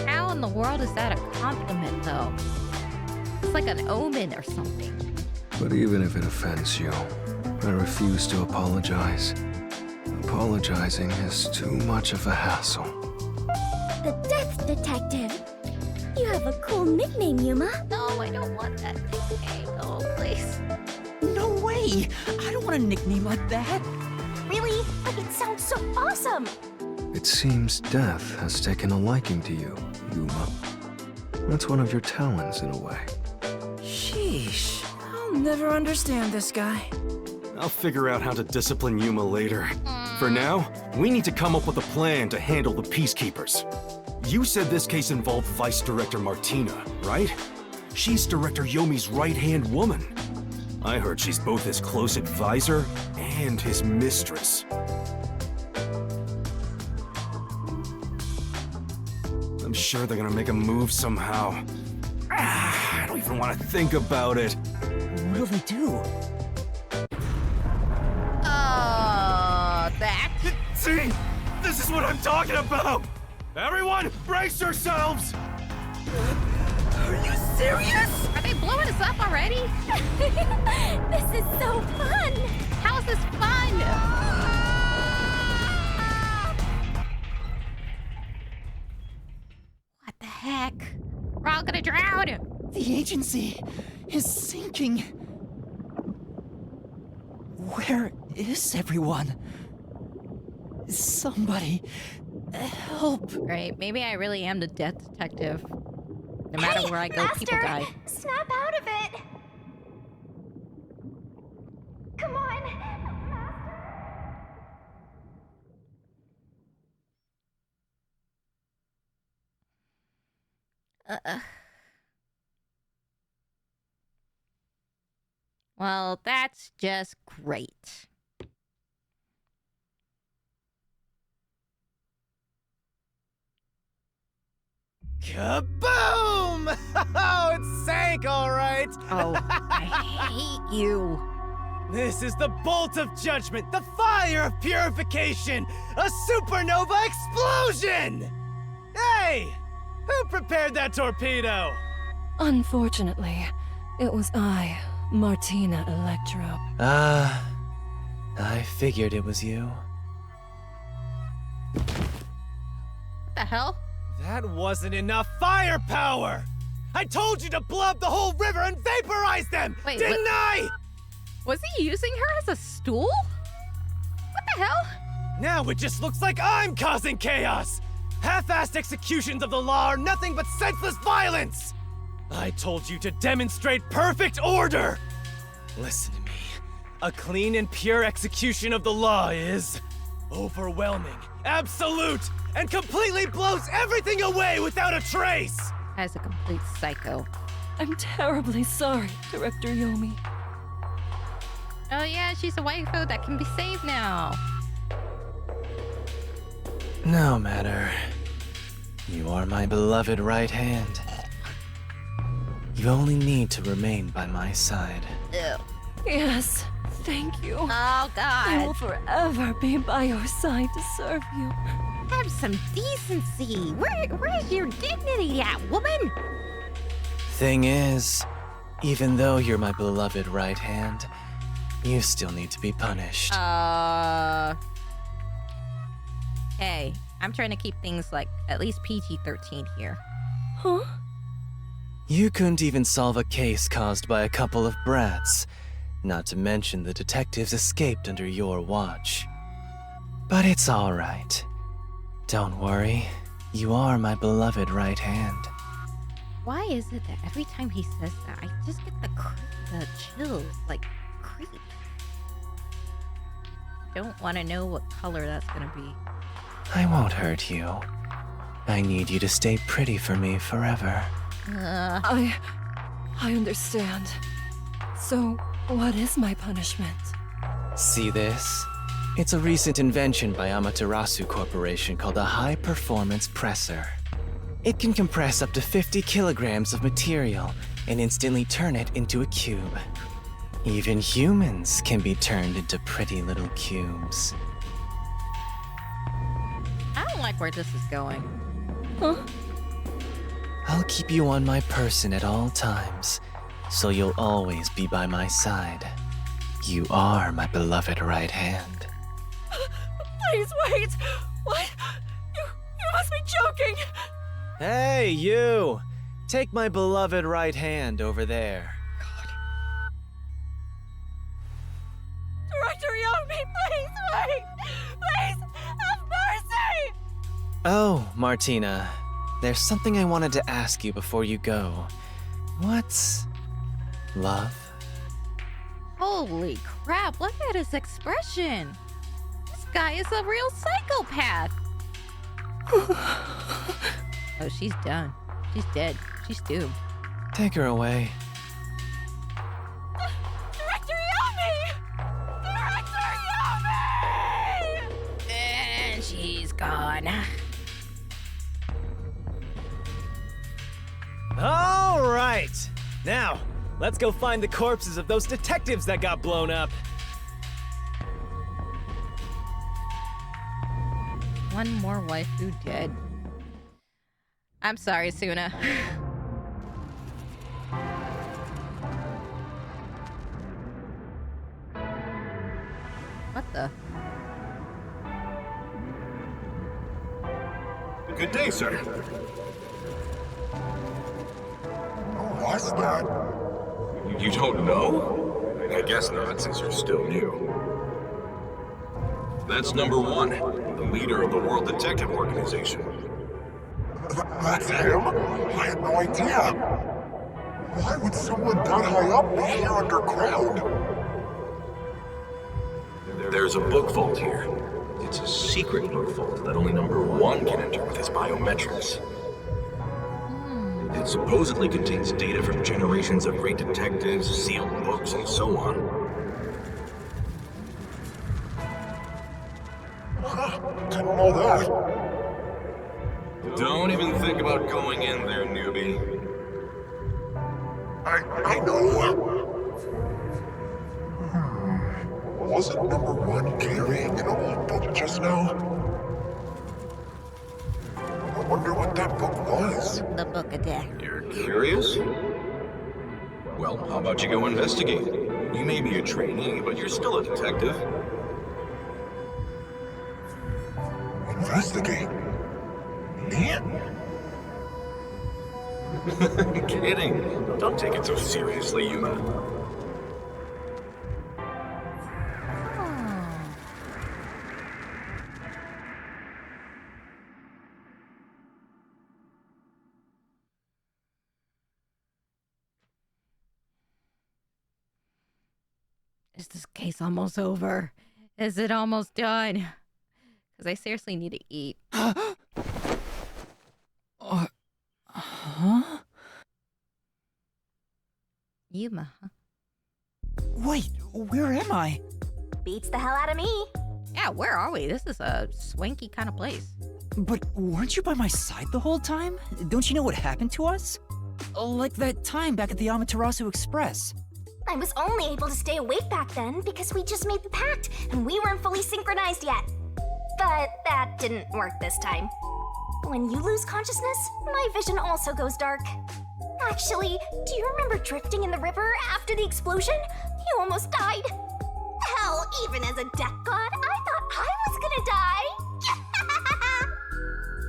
How in the world is that a compliment, though? It's like an omen or something. But even if it offends you, I refuse to apologize. Apologizing is too much of a hassle. The Death Detective. You have a cool nickname, Yuma. No, I don't want that nickname. Oh, please. No way! I don't want a nickname like that. Really? Like, it sounds so awesome! It seems death has taken a liking to you, Yuma. That's one of your talents in a way. Sheesh. I'll never understand this guy. I'll figure out how to discipline Yuma later. For now, we need to come up with a plan to handle the Peacekeepers. You said this case involved Vice Director Martina, right? She's Director Yomi's right-hand woman. I heard she's both his close advisor and his mistress. I'm sure they're gonna make a move somehow. I don't even want to think about it. What'll they do? That. See? This is what I'm talking about! Everyone, brace yourselves! Are you serious? Are they blowing us up already? This is so fun! How is this fun? What the heck? We're all gonna drown! The agency is sinking. Where is everyone? Somebody help. Right, maybe I really am the death detective. No matter where I go, people die. Snap out of it! Come on! Well, that's just great. Kaboom! Oh, it sank, all right. Oh, I hate you. This is the bolt of judgment, the fire of purification, a supernova explosion! Hey! Who prepared that torpedo? Unfortunately, it was I, Martina Electro. I figured it was you. What the hell? That wasn't enough firepower! I told you to blow up the whole river and vaporize them! Wait, didn't I? Was he using her as a stool? What the hell? Now it just looks like I'm causing chaos! Half-assed executions of the law are nothing but senseless violence! I told you to demonstrate perfect order! Listen to me. A clean and pure execution of the law is overwhelming, absolute, and completely blows everything away without a trace! As a complete psycho. I'm terribly sorry, Director Yomi. Oh yeah, she's a waifu that can be saved now. No matter. You are my beloved right hand. You only need to remain by my side. Ew. Yes, thank you. Oh God. I will forever be by your side to serve you. Have some decency. Where's your dignity at, woman? Thing is, even though you're my beloved right hand, you still need to be punished. Hey, I'm trying to keep things like at least PG-13 here. Huh? You couldn't even solve a case caused by a couple of brats, not to mention the detectives escaped under your watch. But it's all right. Don't worry, you are my beloved right hand. Why is it that every time he says that, I just get the chills, like creep? Don't want to know what color that's gonna be. I won't hurt you. I need you to stay pretty for me forever. I understand. So, what is my punishment? See this? It's a recent invention by Amaterasu Corporation called a high-performance presser. It can compress up to 50 kilograms of material and instantly turn it into a cube. Even humans can be turned into pretty little cubes. I don't like where this is going. Huh? I'll keep you on my person at all times, so you'll always be by my side. You are my beloved right hand. Please wait! What? You must be joking! Hey, you! Take my beloved right hand over there. Director Yomi, please wait! Please, have mercy! Oh, Martina, there's something I wanted to ask you before you go. What's love? Holy crap, look at his expression. This guy is a real psychopath. Oh, she's done. She's dead. She's doomed. Take her away. Director Yomi! Director Yomi! And she's gone. All right! Now, let's go find the corpses of those detectives that got blown up. One more waifu dead. I'm sorry, Suna. What the? Good day, sir. What's that? You don't know? I guess not, since you're still new. That's number one, the leader of the World Detective Organization. That's him? I had no idea. Why would someone that high up be here underground? There's a book vault here. It's a secret book vault that only number one can enter with his biometrics. It supposedly contains data from generations of great detectives, sealed books, and so on. Huh, didn't know that. Don't even think about going in there, newbie. I know. Wasn't number one carrying an old book just now? I wonder what that book was. The Book of Death. You're curious? Well, how about you go investigate? You may be a trainee, but you're still a detective. Investigate? Me? Kidding. Don't take it so seriously, Yuma. Is this case almost over? Is it almost done? Because I seriously need to eat. Huh? Yuma, huh? Wait, where am I? Beats the hell out of me. Yeah, where are we? This is a swanky kind of place. But weren't you by my side the whole time? Don't you know what happened to us? Like that time back at the Amaterasu Express. I was only able to stay awake back then because we just made the pact and we weren't fully synchronized yet. But that didn't work this time. When you lose consciousness, my vision also goes dark. Actually, do you remember drifting in the river after the explosion? You almost died. Hell, even as a death god, I thought I was gonna die.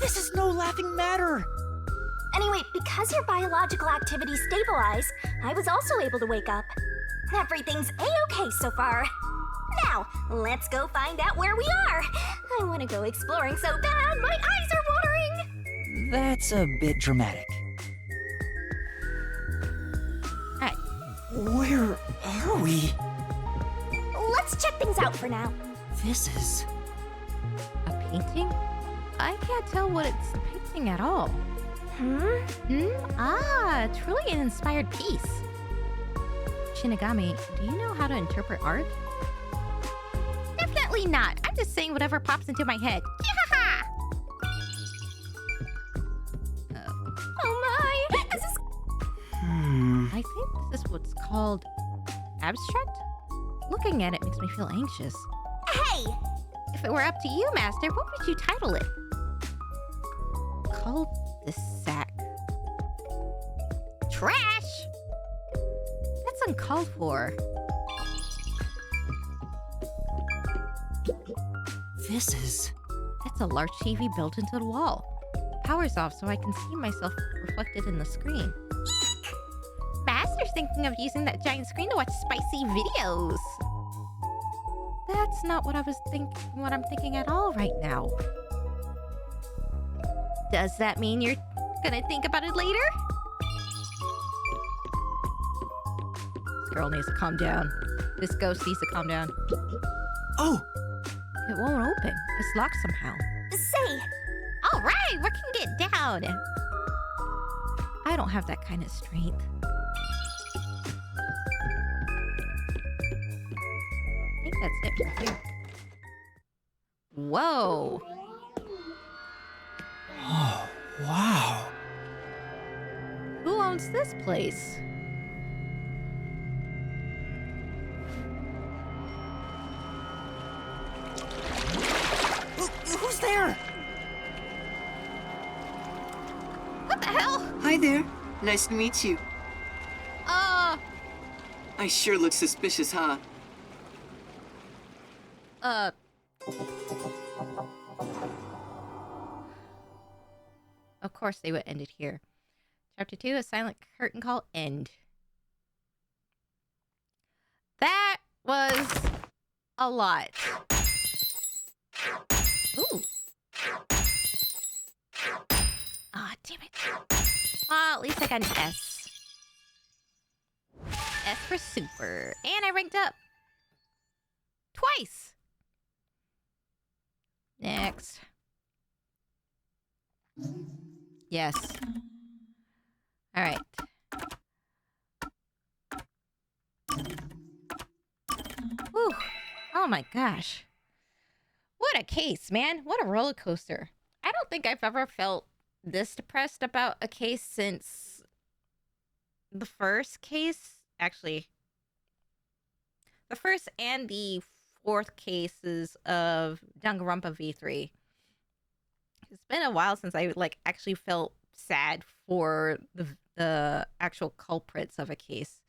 This is no laughing matter. Anyway, because your biological activity stabilized, I was also able to wake up. Everything's a-okay so far. Now, let's go find out where we are. I want to go exploring so bad, my eyes are watering. That's a bit dramatic. Hey. Where are we? Let's check things out for now. This is... a painting? I can't tell what it's depicting at all. Ah, truly an inspired piece. Shinigami, do you know how to interpret art? Definitely not. I'm just saying whatever pops into my head. Oh my, this is... I think this is what's called abstract? Looking at it makes me feel anxious. Hey! If it were up to you, Master, what would you title it? Cul-de-sac. Trash! uncalled for. This is... It's a large TV built into the wall. Power's off so I can see myself reflected in the screen. Master's thinking of using that giant screen to watch spicy videos. That's not what I'm thinking at all right now. Does that mean you're gonna think about it later? This girl needs to calm down. This ghost needs to calm down. Oh! It won't open. It's locked somehow. Say! Alright, we can get down. I don't have that kind of strength. I think that's it for here. Whoa! Oh, wow. Who owns this place? Who's there? What the hell? Hi there. Nice to meet you. I sure look suspicious, huh? Of course they would end it here. Chapter 2, a silent curtain call, end. That was a lot. Ooh. Ah, damn it. Well, at least I got an S. S for super. And I ranked up. Twice. Next. Yes. All right. Whew. Oh my gosh. What a case, man. What a roller coaster. I don't think I've ever felt this depressed about a case since the first case. Actually, the first and the fourth cases of Danganronpa V3. It's been a while since I actually felt sad for the actual culprits of a case.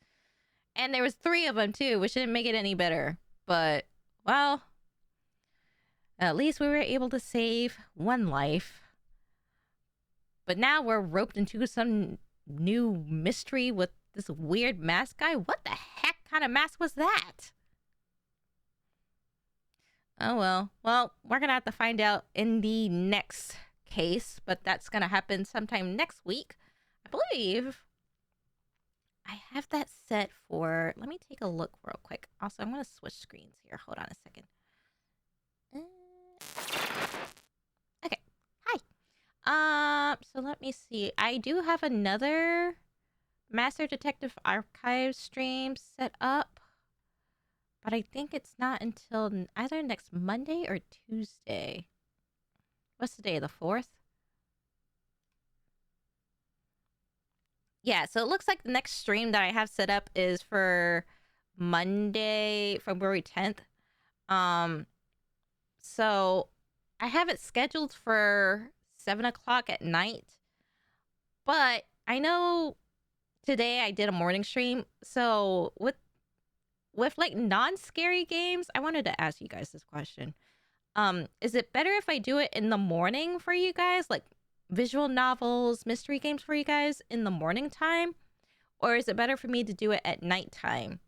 And there was 3 of them too, which didn't make it any better. But, well, at least we were able to save 1 life. But now we're roped into some new mystery with this weird mask guy. What the heck kind of mask was that? Oh well. Well, we're gonna have to find out in the next case, but that's gonna happen sometime next week. I believe I have that set for... Let me take a look real quick. Also, I'm gonna switch screens here. Hold on a second. Okay. Hi. So let me see. I do have another Master Detective Archive stream set up, but I think it's not until either next Monday or Tuesday. What's the day? The 4th? Yeah, so it looks like the next stream that I have set up is for Monday, February 10th. So I have it scheduled for 7 o'clock at night, but I know today I did a morning stream. So with like non-scary games, I wanted to ask you guys this question. Is it better if I do it in the morning for you guys, like visual novels, mystery games for you guys in the morning time? Or is it better for me to do it at nighttime?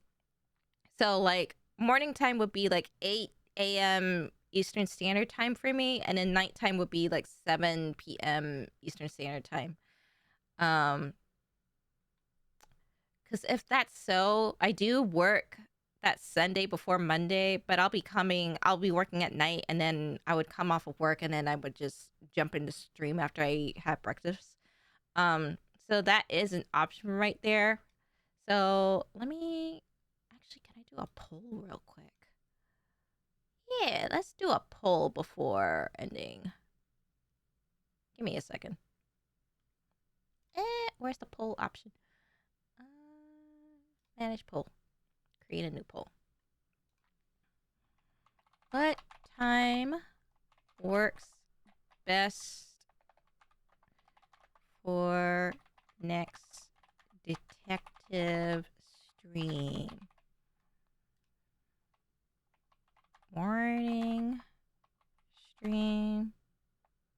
So like morning time would be like 8 a.m. Eastern Standard Time for me, and then nighttime would be like 7 p.m. Eastern Standard Time. Because if that's so, I do work that Sunday before Monday, but I'll be working at night, and then I would come off of work, and then I would just jump into stream after I have breakfast. So that is an option right there. So let me, actually, can I do a poll real quick? Yeah, let's do a poll before ending. Give me a second. Where's the poll option? Manage poll. Create a new poll. What time works best for next detective stream. Morning stream.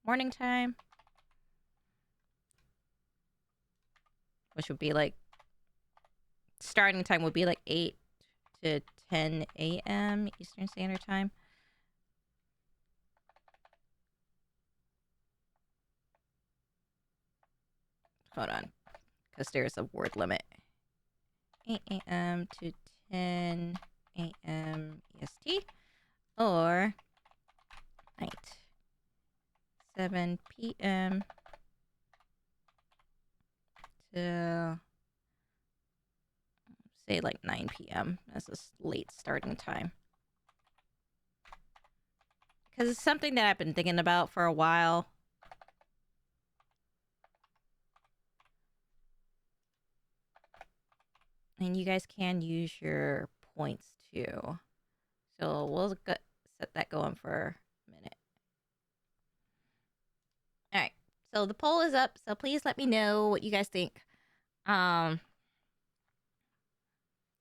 Morning time. Which would be like, starting time would be like 8 to 10 a.m. Eastern Standard Time. Hold on, because there's a word limit. 8 a.m. to 10 a.m. EST, or night 7 p.m. to say like 9 p.m. That's a late starting time. Because it's something that I've been thinking about for a while. And you guys can use your points too. So we'll set that going for a minute. Alright. So the poll is up. So please let me know what you guys think. So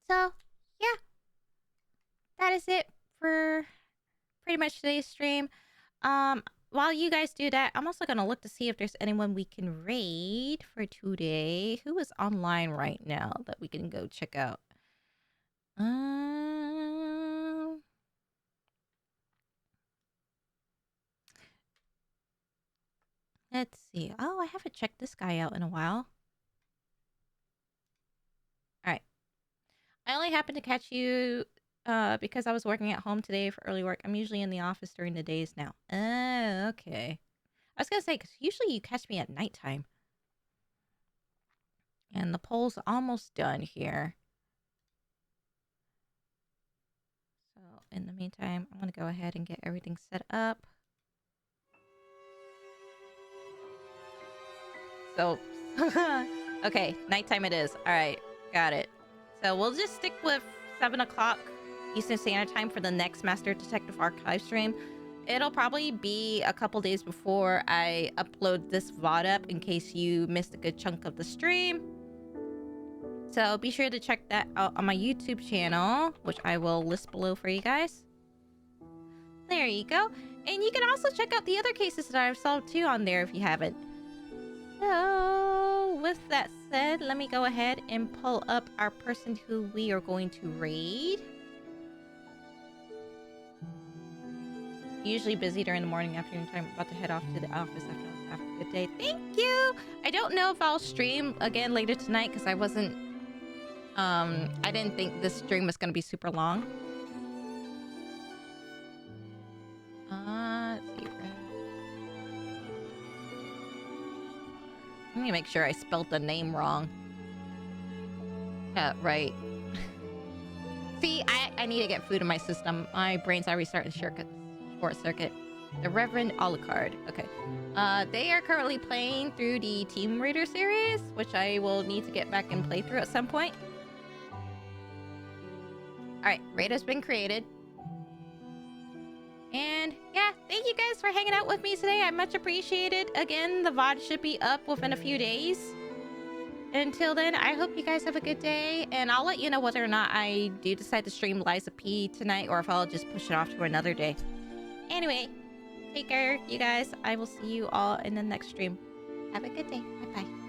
yeah. That is it for pretty much today's stream. While you guys do that, I'm also gonna look to see if there's anyone we can raid for today. Who is online right now that we can go check out? Let's see. Oh, I haven't checked this guy out in a while. Alright. I only happened to catch you because I was working at home today for early work. I'm usually in the office during the days now. Oh, okay. I was gonna say, because usually you catch me at nighttime. And the poll's almost done here. So in the meantime, I'm gonna go ahead and get everything set up. So, okay, nighttime it is. Alright, got it. So we'll just stick with 7 o'clock Eastern Standard Time for the next Master Detective Archive stream. It'll probably be a couple days before I upload this VOD up in case you missed a good chunk of the stream. So be sure to check that out on my YouTube channel, which I will list below for you guys. There you go. And you can also check out the other cases that I've solved too on there if you haven't. So with that said, let me go ahead and pull up our person who we are going to raid. Usually busy during the morning, afternoon time. About to head off to the office after have a good day. Thank you. I don't know if I'll stream again later tonight because I wasn't. I didn't think this stream was gonna be super long. Let's see. Let me make sure I spelled the name wrong. Right. See, I need to get food in my system. My brain's already starting to short circuit. The Reverend Alucard. Okay. They are currently playing through the Tomb Raider series, which I will need to get back and play through at some point. Alright, raid has been created. And yeah, thank you guys for hanging out with me today. I much appreciate it. Again, the VOD should be up within a few days. Until then, I hope you guys have a good day. And I'll let you know whether or not I do decide to stream Liza P tonight or if I'll just push it off to another day. Anyway, take care, you guys. I will see you all in the next stream. Have a good day. Bye-bye.